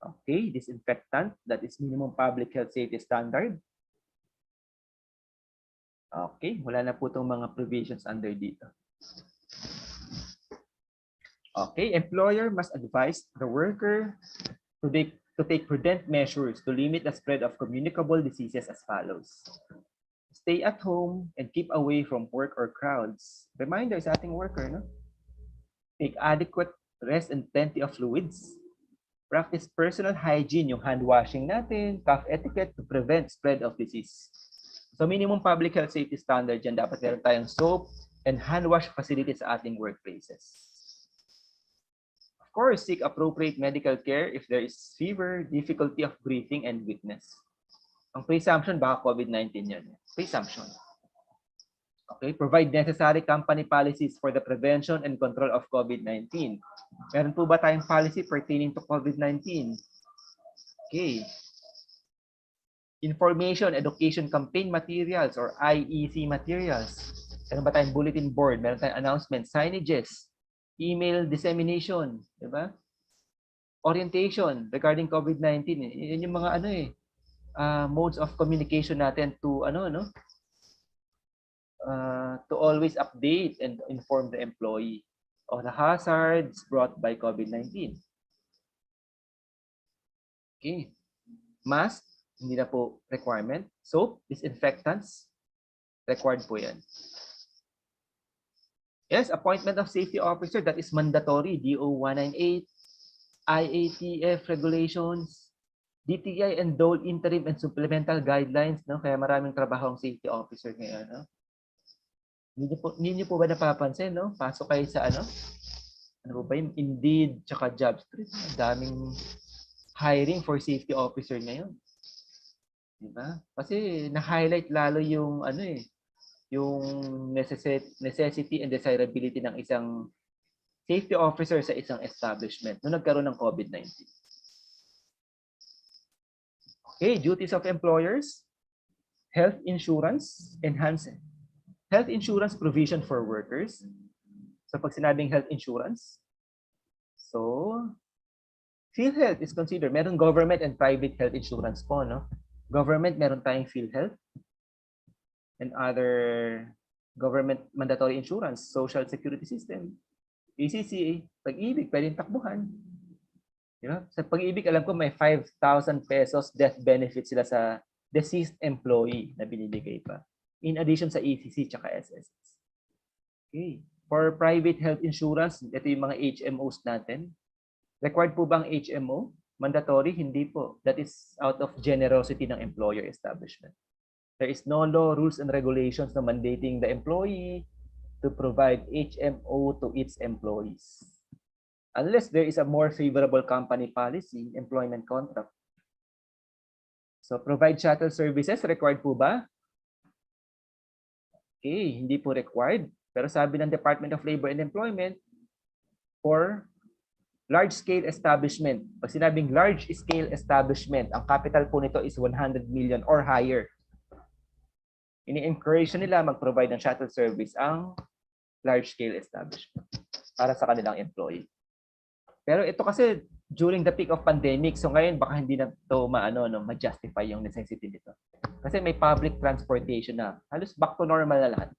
Okay, disinfectant, that is minimum public health safety standard. Okay, wala na po itong mga provisions under dito. Okay, employer must advise the worker to take prudent measures to limit the spread of communicable diseases as follows. Stay at home and keep away from work or crowds. Reminder sa ating worker, no? Take adequate rest and plenty of fluids. Practice personal hygiene, yung hand washing natin, cough etiquette to prevent spread of disease. So minimum public health safety standard yan, dapat meron tayong soap and hand wash facilities sa ating workplaces. Of course, seek appropriate medical care if there is fever, difficulty of breathing, and weakness. Ang presumption, baka COVID-19 yan. Presumption. Okay, provide necessary company policies for the prevention and control of COVID-19. Meron po ba tayong policy pertaining to COVID-19? Okay. Information, education campaign materials or IEC materials. Meron ba tayong bulletin board? Meron tayong announcement, signages, email dissemination, di ba? Orientation regarding COVID-19. Yan yung mga modes of communication natin to to always update and inform the employee of the hazards brought by COVID-19. Okay. Mask, hindi na po requirement. Soap, disinfectants, required po yan. Yes, appointment of safety officer, that is mandatory. DO 198, IATF regulations, DTI and DOLE interim and supplemental guidelines, no? Kaya maraming trabaho ang safety officer ngayon, no? Hindi niyo po ba napapansin, no? Pasok kayo sa ano po ba yung Indeed tsaka Jobstreet. Daming hiring for safety officer ngayon. Diba? Kasi na-highlight lalo yung yung necessity and desirability ng isang safety officer sa isang establishment nung nagkaroon ng COVID-19. Okay, duties of employers, health insurance, enhancement. Health insurance provision for workers. So pag sinabing health insurance, so PhilHealth is considered. Meron government and private health insurance po, no? Government, meron tayong PhilHealth and other government mandatory insurance, social security system, ECCA, pag-ibig, pwedeng takbuhan. Diba? Sa pag-ibig, alam ko may 5,000 pesos death benefit sila sa deceased employee na binibigay pa. In addition sa ECC tsaka SSS. Okay. For private health insurance, ito yung mga HMOs natin. Required po bang HMO? Mandatory? Hindi po. That is out of generosity ng employer establishment. There is no law, rules, and regulations na mandating the employee to provide HMO to its employees. Unless there is a more favorable company policy, employment contract. So provide shuttle services, required po ba? Okay, hindi po required. Pero sabi ng Department of Labor and Employment, for large-scale establishment, pag sinabing large-scale establishment, ang capital po nito is 100 million or higher. Ini-encourage nila mag-provide ng shuttle service ang large-scale establishment para sa kanilang employee. Pero ito kasi during the peak of pandemic, so ngayon baka hindi na to ma-justify yung necessity nito. Kasi may public transportation na. Halos back to normal na lahat.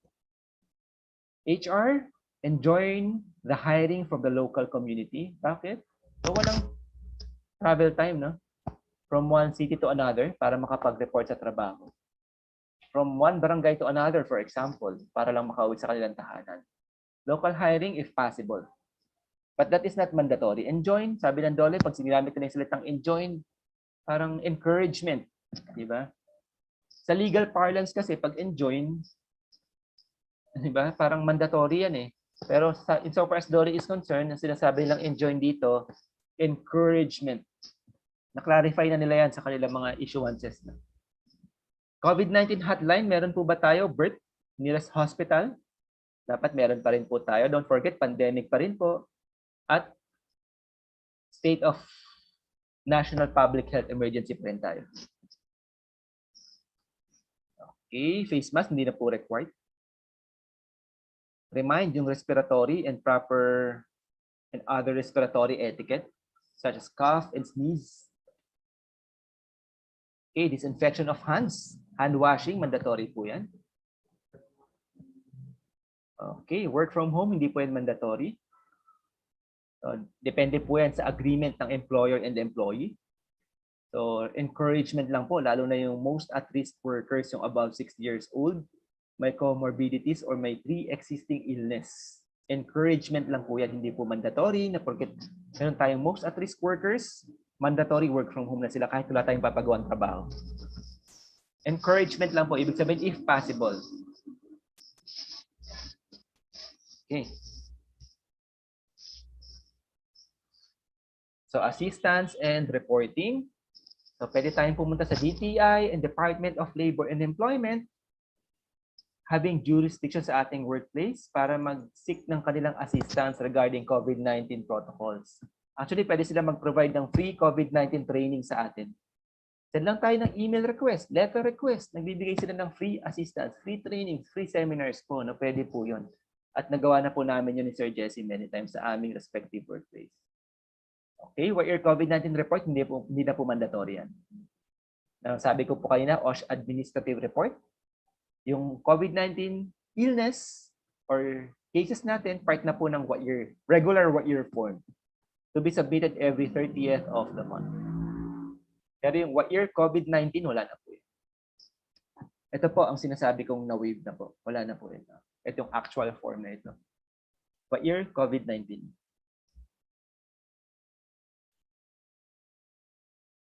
HR, enjoin the hiring from the local community. Bakit? So walang travel time, no? From one city to another para makapag-report sa trabaho. From one barangay to another, for example, para lang makauwi sa kanilang tahanan. Local hiring if possible. But that is not mandatory. Enjoin, sabi ng DOLE, pag sinilami ko na yung salitang enjoin, parang encouragement. Di ba? Sa legal parlance kasi, pag enjoin, di ba? Parang mandatory yan eh. Pero insofar as DOLE is concerned, ang sinasabi nilang enjoin dito, encouragement. Na-clarify na nila yan sa kanilang mga issuances na. COVID-19 hotline, meron po ba tayo? Birth, nearest hospital? Dapat meron pa rin po tayo. Don't forget, pandemic pa rin po. At state of national public health emergency pa rin tayo. Okay, face mask, hindi na po required. Remind yung respiratory and proper and other respiratory etiquette, such as cough and sneeze. Okay, disinfection of hands. Hand washing, mandatory po yan. Okay, work from home, hindi po yan mandatory. So, depende po yan sa agreement ng employer and the employee. So, encouragement lang po, lalo na yung most at-risk workers, yung above 60 years old, may comorbidities or may pre-existing illness. Encouragement lang po yan, hindi po mandatory, na porket meron tayong most at-risk workers, mandatory work from home na sila kahit wala tayong papagawang trabaho. Encouragement lang po, ibig sabihin if possible. Okay. So assistance and reporting. So pwede tayong pumunta sa DTI and Department of Labor and Employment having jurisdiction sa ating workplace para mag-seek ng kanilang assistance regarding COVID-19 protocols. Actually, pwede sila mag-provide ng free COVID-19 training sa atin. Send lang tayo ng email request, letter request. Nagbibigay sila ng free assistance, free trainings, free seminars po. No? Pwede po yun. At nagawa na po namin yun ni Sir Jesse many times sa aming respective workplace. Okay, what your COVID-19 report, hindi na po mandatory yan. Sabi ko po kanina, OSH administrative report. Yung COVID-19 illness or cases natin, part na po ng regular what year form to be submitted every 30th of the month. Pero yung what year COVID-19, wala na po yun. Ito po ang sinasabi kong na-waive na po. Wala na po ito. Ito yung actual form na ito. What year COVID-19.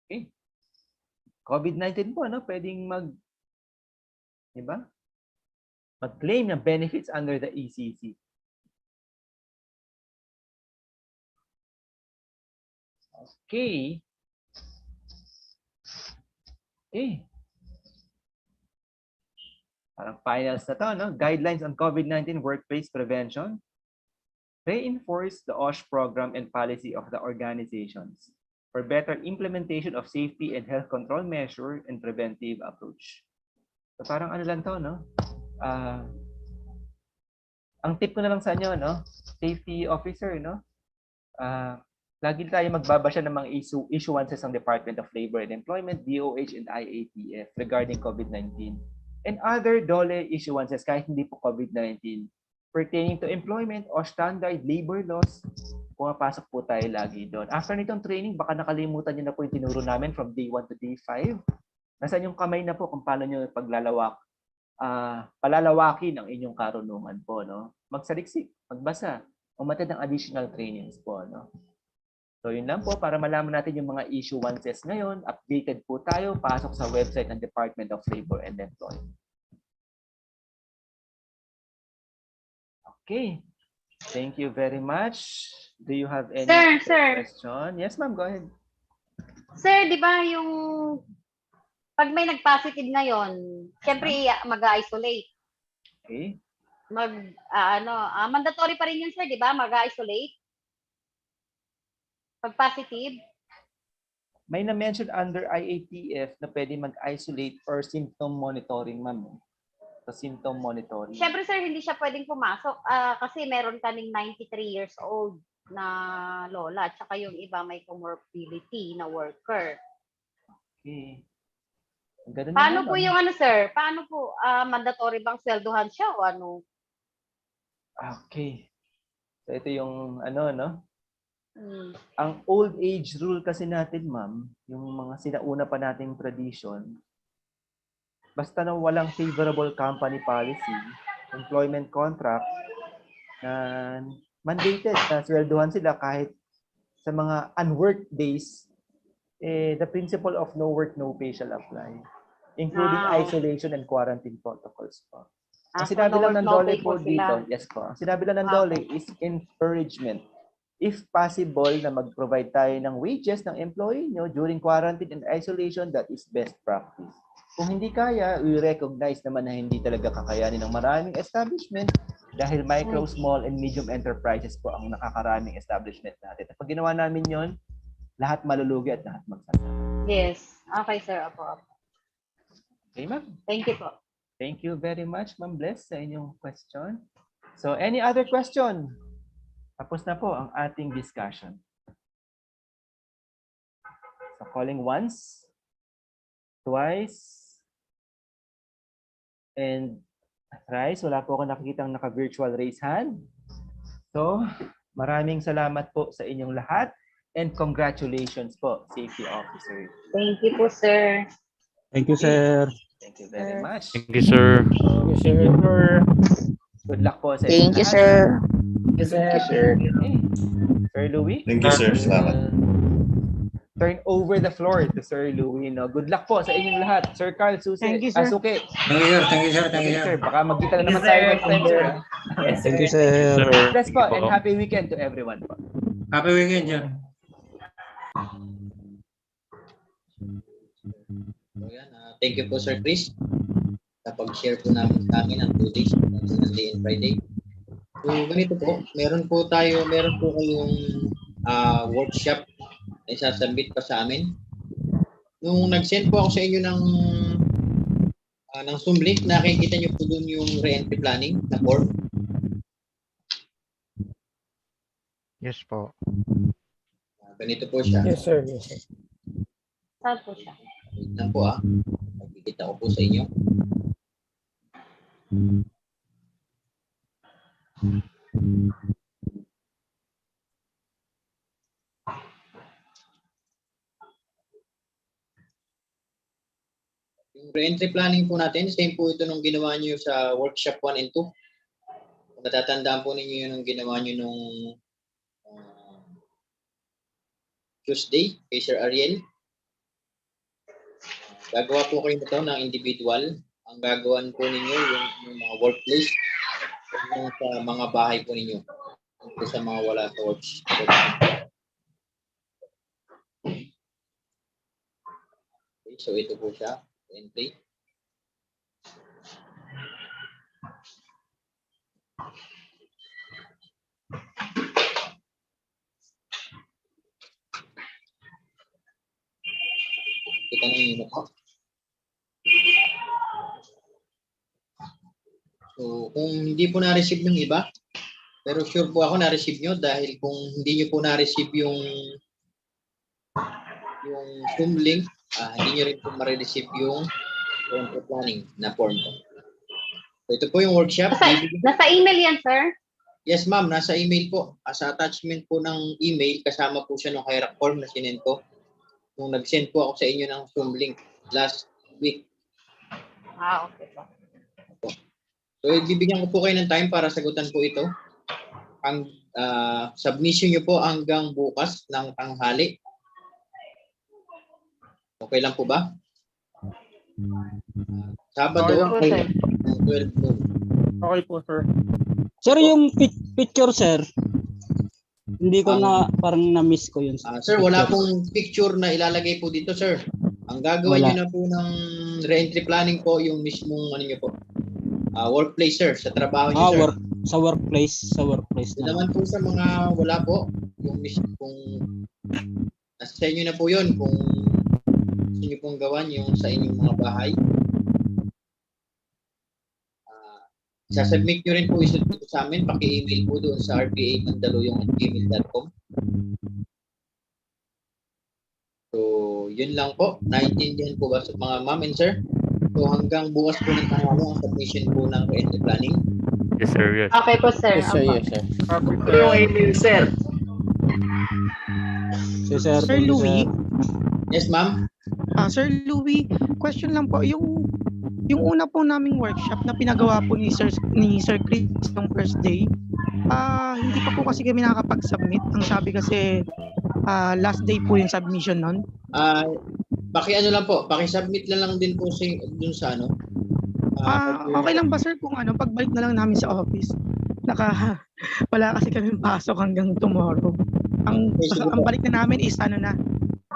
Okay. COVID-19 po, no? Pwedeng diba? Mag-claim ng benefits under the ECC. Okay. Okay. Parang finals na to, no? Guidelines on COVID-19 workplace prevention. Reinforce the OSH program and policy of the organizations for better implementation of safety and health control measure and preventive approach. So parang ano lang to, no? Ang tip ko na lang sa inyo, no? Safety officer, no? Lagi tayo magbabasya ng mga issuances ng Department of Labor and Employment, DOH, and IATF regarding COVID-19. And other DOLE issuances, kahit hindi po COVID-19, pertaining to employment or standard labor laws, pumapasok po tayo lagi doon. After nitong training, baka nakalimutan nyo na po yung tinuro namin from day 1 to day 5. Nasaan yung kamay na po kung paano nyo palalawakin ang inyong karunungan po, no? Magsaliksik, magbasa, umatid ng additional trainings po, no? So yun lang po, para malaman natin yung mga issuances ngayon, updated po tayo, pasok sa website ng Department of Labor and Employment. Okay. Thank you very much. Do you have any question? Yes, ma'am, go ahead. Sir, di ba yung pag may nag-positive ngayon, siyempre mag-isolate. Okay. Mandatory pa rin yun, sir, di ba? Mag-isolate. Pag positive. May na-mention under IATF na pwede mag-isolate or symptom monitoring, ma'am. So symptom monitoring. Siyempre sir, hindi siya pwedeng pumasok kasi meron kaming 93 years old na lola at saka yung iba may comorbidity na worker. Okay. Ganun Paano naman, po ma'am. yung ano sir? Paano po mandatory bang sweldohan siya o ano? Okay. So ito yung ano, no? Hmm. Ang old age rule kasi natin, ma'am, yung mga sinauna pa nating tradition, basta na walang favorable company policy, employment contract, na mandated na sweldohan sila kahit sa mga unworked days, the principle of no work, no pay shall apply, including isolation and quarantine protocols po. Ang sinabi lang ng DOLE po dito, yes po, ang sinabi lang ng DOLE is encouragement. If possible na mag-provide tayo ng wages ng employee nyo during quarantine and isolation, that is best practice. Kung hindi kaya, we recognize naman na hindi talaga kakayanin ng maraming establishment dahil micro, small, and medium enterprises po ang nakakaraming establishment natin. At pag ginawa namin yon, lahat malulugi at lahat magsasama. Yes. Okay sir, apo. Okay, ma'am. Thank you po. Thank you very much, Ma'am Bless, sa inyong question. So, any other question? Tapos na po ang ating discussion. So, calling once, twice, and thrice. Wala po ako nakikitang naka-virtual raise hand. So, maraming salamat po sa inyong lahat and congratulations po, Safety Officer. Thank you po, sir. Thank you, sir. Thank you very much. Thank you, sir. Yes, sir. Good luck po sa Thank you, lahat. sir. Thank you, sir. Okay. Sir Louis? Thank you, sir. Salamat. Turn over the floor to Sir Louis. No? Good luck po sa inyong lahat. Sir Carl, Susi, Thank you, sir. Suki. Thank you, sir. Thank you, sir. Thank you, Okay, sir. sir. Baka magkita na naman tayo next time, sir. Yes, Thank you, sir. Bless po and happy weekend to everyone po. Happy weekend, sir. So yan, thank you po Sir Chris sa pag-share po namin sa amin ang 2 days, Monday and Friday. So ganito po, meron po kayong workshop na isasubmit pa sa amin. Nung nag-send po ako sa inyo ng Zoom link, nakikita niyo po doon yung re-entry planning na form. Yes po. Ganito po siya. Yes, sir. Yes, sir. Saan po siya? Wait lang po Nakikita ko po sa inyo. Yung re-entry planning po natin, same po ito nung ginawa niyo sa workshop 1 and 2. Kung natatandaan po ninyo yun nung ginawa niyo nung Tuesday kay Sir Ariel. Gagawa po kayo nito ng individual. Ang gagawin po ninyo yung mga workplace yung sa mga bahay po ninyo. Ito sa mga wala sa works. Okay, so ito po siya. Entry. Kita ninyo po. So, kung hindi po na-receive yung iba, pero sure po ako na-receive nyo dahil kung hindi nyo po na-receive yung Zoom link, hindi nyo rin po ma-receive yung planning na form po. So, ito po yung workshop. Nasa email yan, sir? Yes, ma'am. Nasa email po. Sa attachment po ng email, kasama po siya ng hierarchy form na sinend ko. Nung nag-send po ako sa inyo ng Zoom link last week. Okay po. So, ibibigyan ko po kayo ng time para sagutan po ito. Ang submission nyo po hanggang bukas ng tanghali. Okay lang po ba? Sabado, Okay, 12 noon. Okay po, sir. Sir, yung picture, sir. Hindi ko parang na-miss ko yun. Sir, wala pong picture na ilalagay po dito, sir. Ang gagawin nyo na po ng re-entry planning po yung mismong ano nyo po. Workplace, sir. Sa trabaho nyo, sir. Sa workplace. Sa workplace na. Naman po sa mga wala po. Yung kung nasa sa inyo na po yun. Kung gusto nyo pong gawan yung sa inyong mga bahay. Sasubmit nyo rin po ito sa amin, paki-email po doon sa rpamandaluyong@gmail.com. So, yun lang po. Naintindihan po ba sa mga ma'am and sir? So, hanggang bukas po ng tanghali ang submission po ng RND planning. Yes, sir. Yes. Okay po, sir. Yes, sir. Opo. Yes, sir. Ito yung email, sir. Sir Louis, Yes, ma'am. Sir Louis, question lang po, yung una po naming workshop na pinagawa po ni Sir Chris yung first day, hindi pa po kasi kami nakakapag-submit. Ang sabi kasi last day po yung submission nun. Paki-ano lang po, paki-submit lang din po sa dun sa ano. Okay lang ba sir kung pagbalik na lang namin sa office? Wala kasi kami pasok hanggang tomorrow. Ang balik na namin is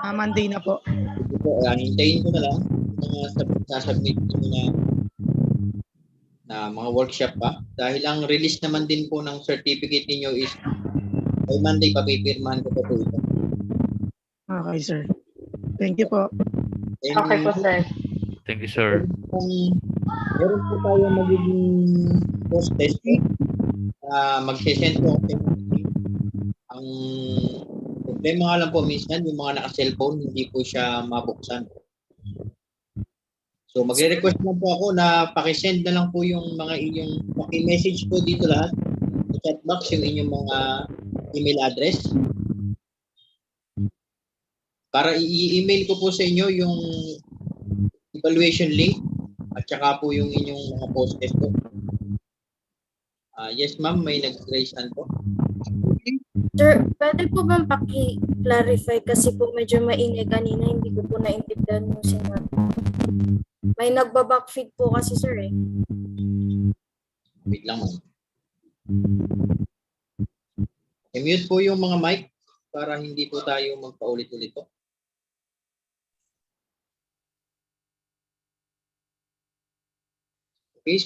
Monday na po. Sige po, hintayin ko na lang mga sasubmit nyo na mga workshop pa. Dahil ang release naman din po ng certificate ninyo is by Monday, papipirmahan ko po ito. Okay sir. Thank you po. Okay po, sir. Thank you, sir. Meron po tayo magiging post-testing. Mag-send po ako. Ang problema nga lang po minsan, yung mga naka-cellphone, hindi po siya mabuksan. So magre-request lang po ako na paki-send na lang po yung mga inyong paki-message po dito lahat sa chat box yung inyong mga email address para i-email ko po sa inyo yung evaluation link at saka po yung inyong mga post-test po. Yes ma'am, may nag-raise hand po. Sir, pwede po bang paki-clarify kasi po medyo maingay kanina, hindi ko po naintindihan yung sinabi. May nagba-backfeed po kasi sir eh. Wait lang ma'am. I-mute po yung mga mic para hindi po tayo magpaulit-ulit po. Okay, so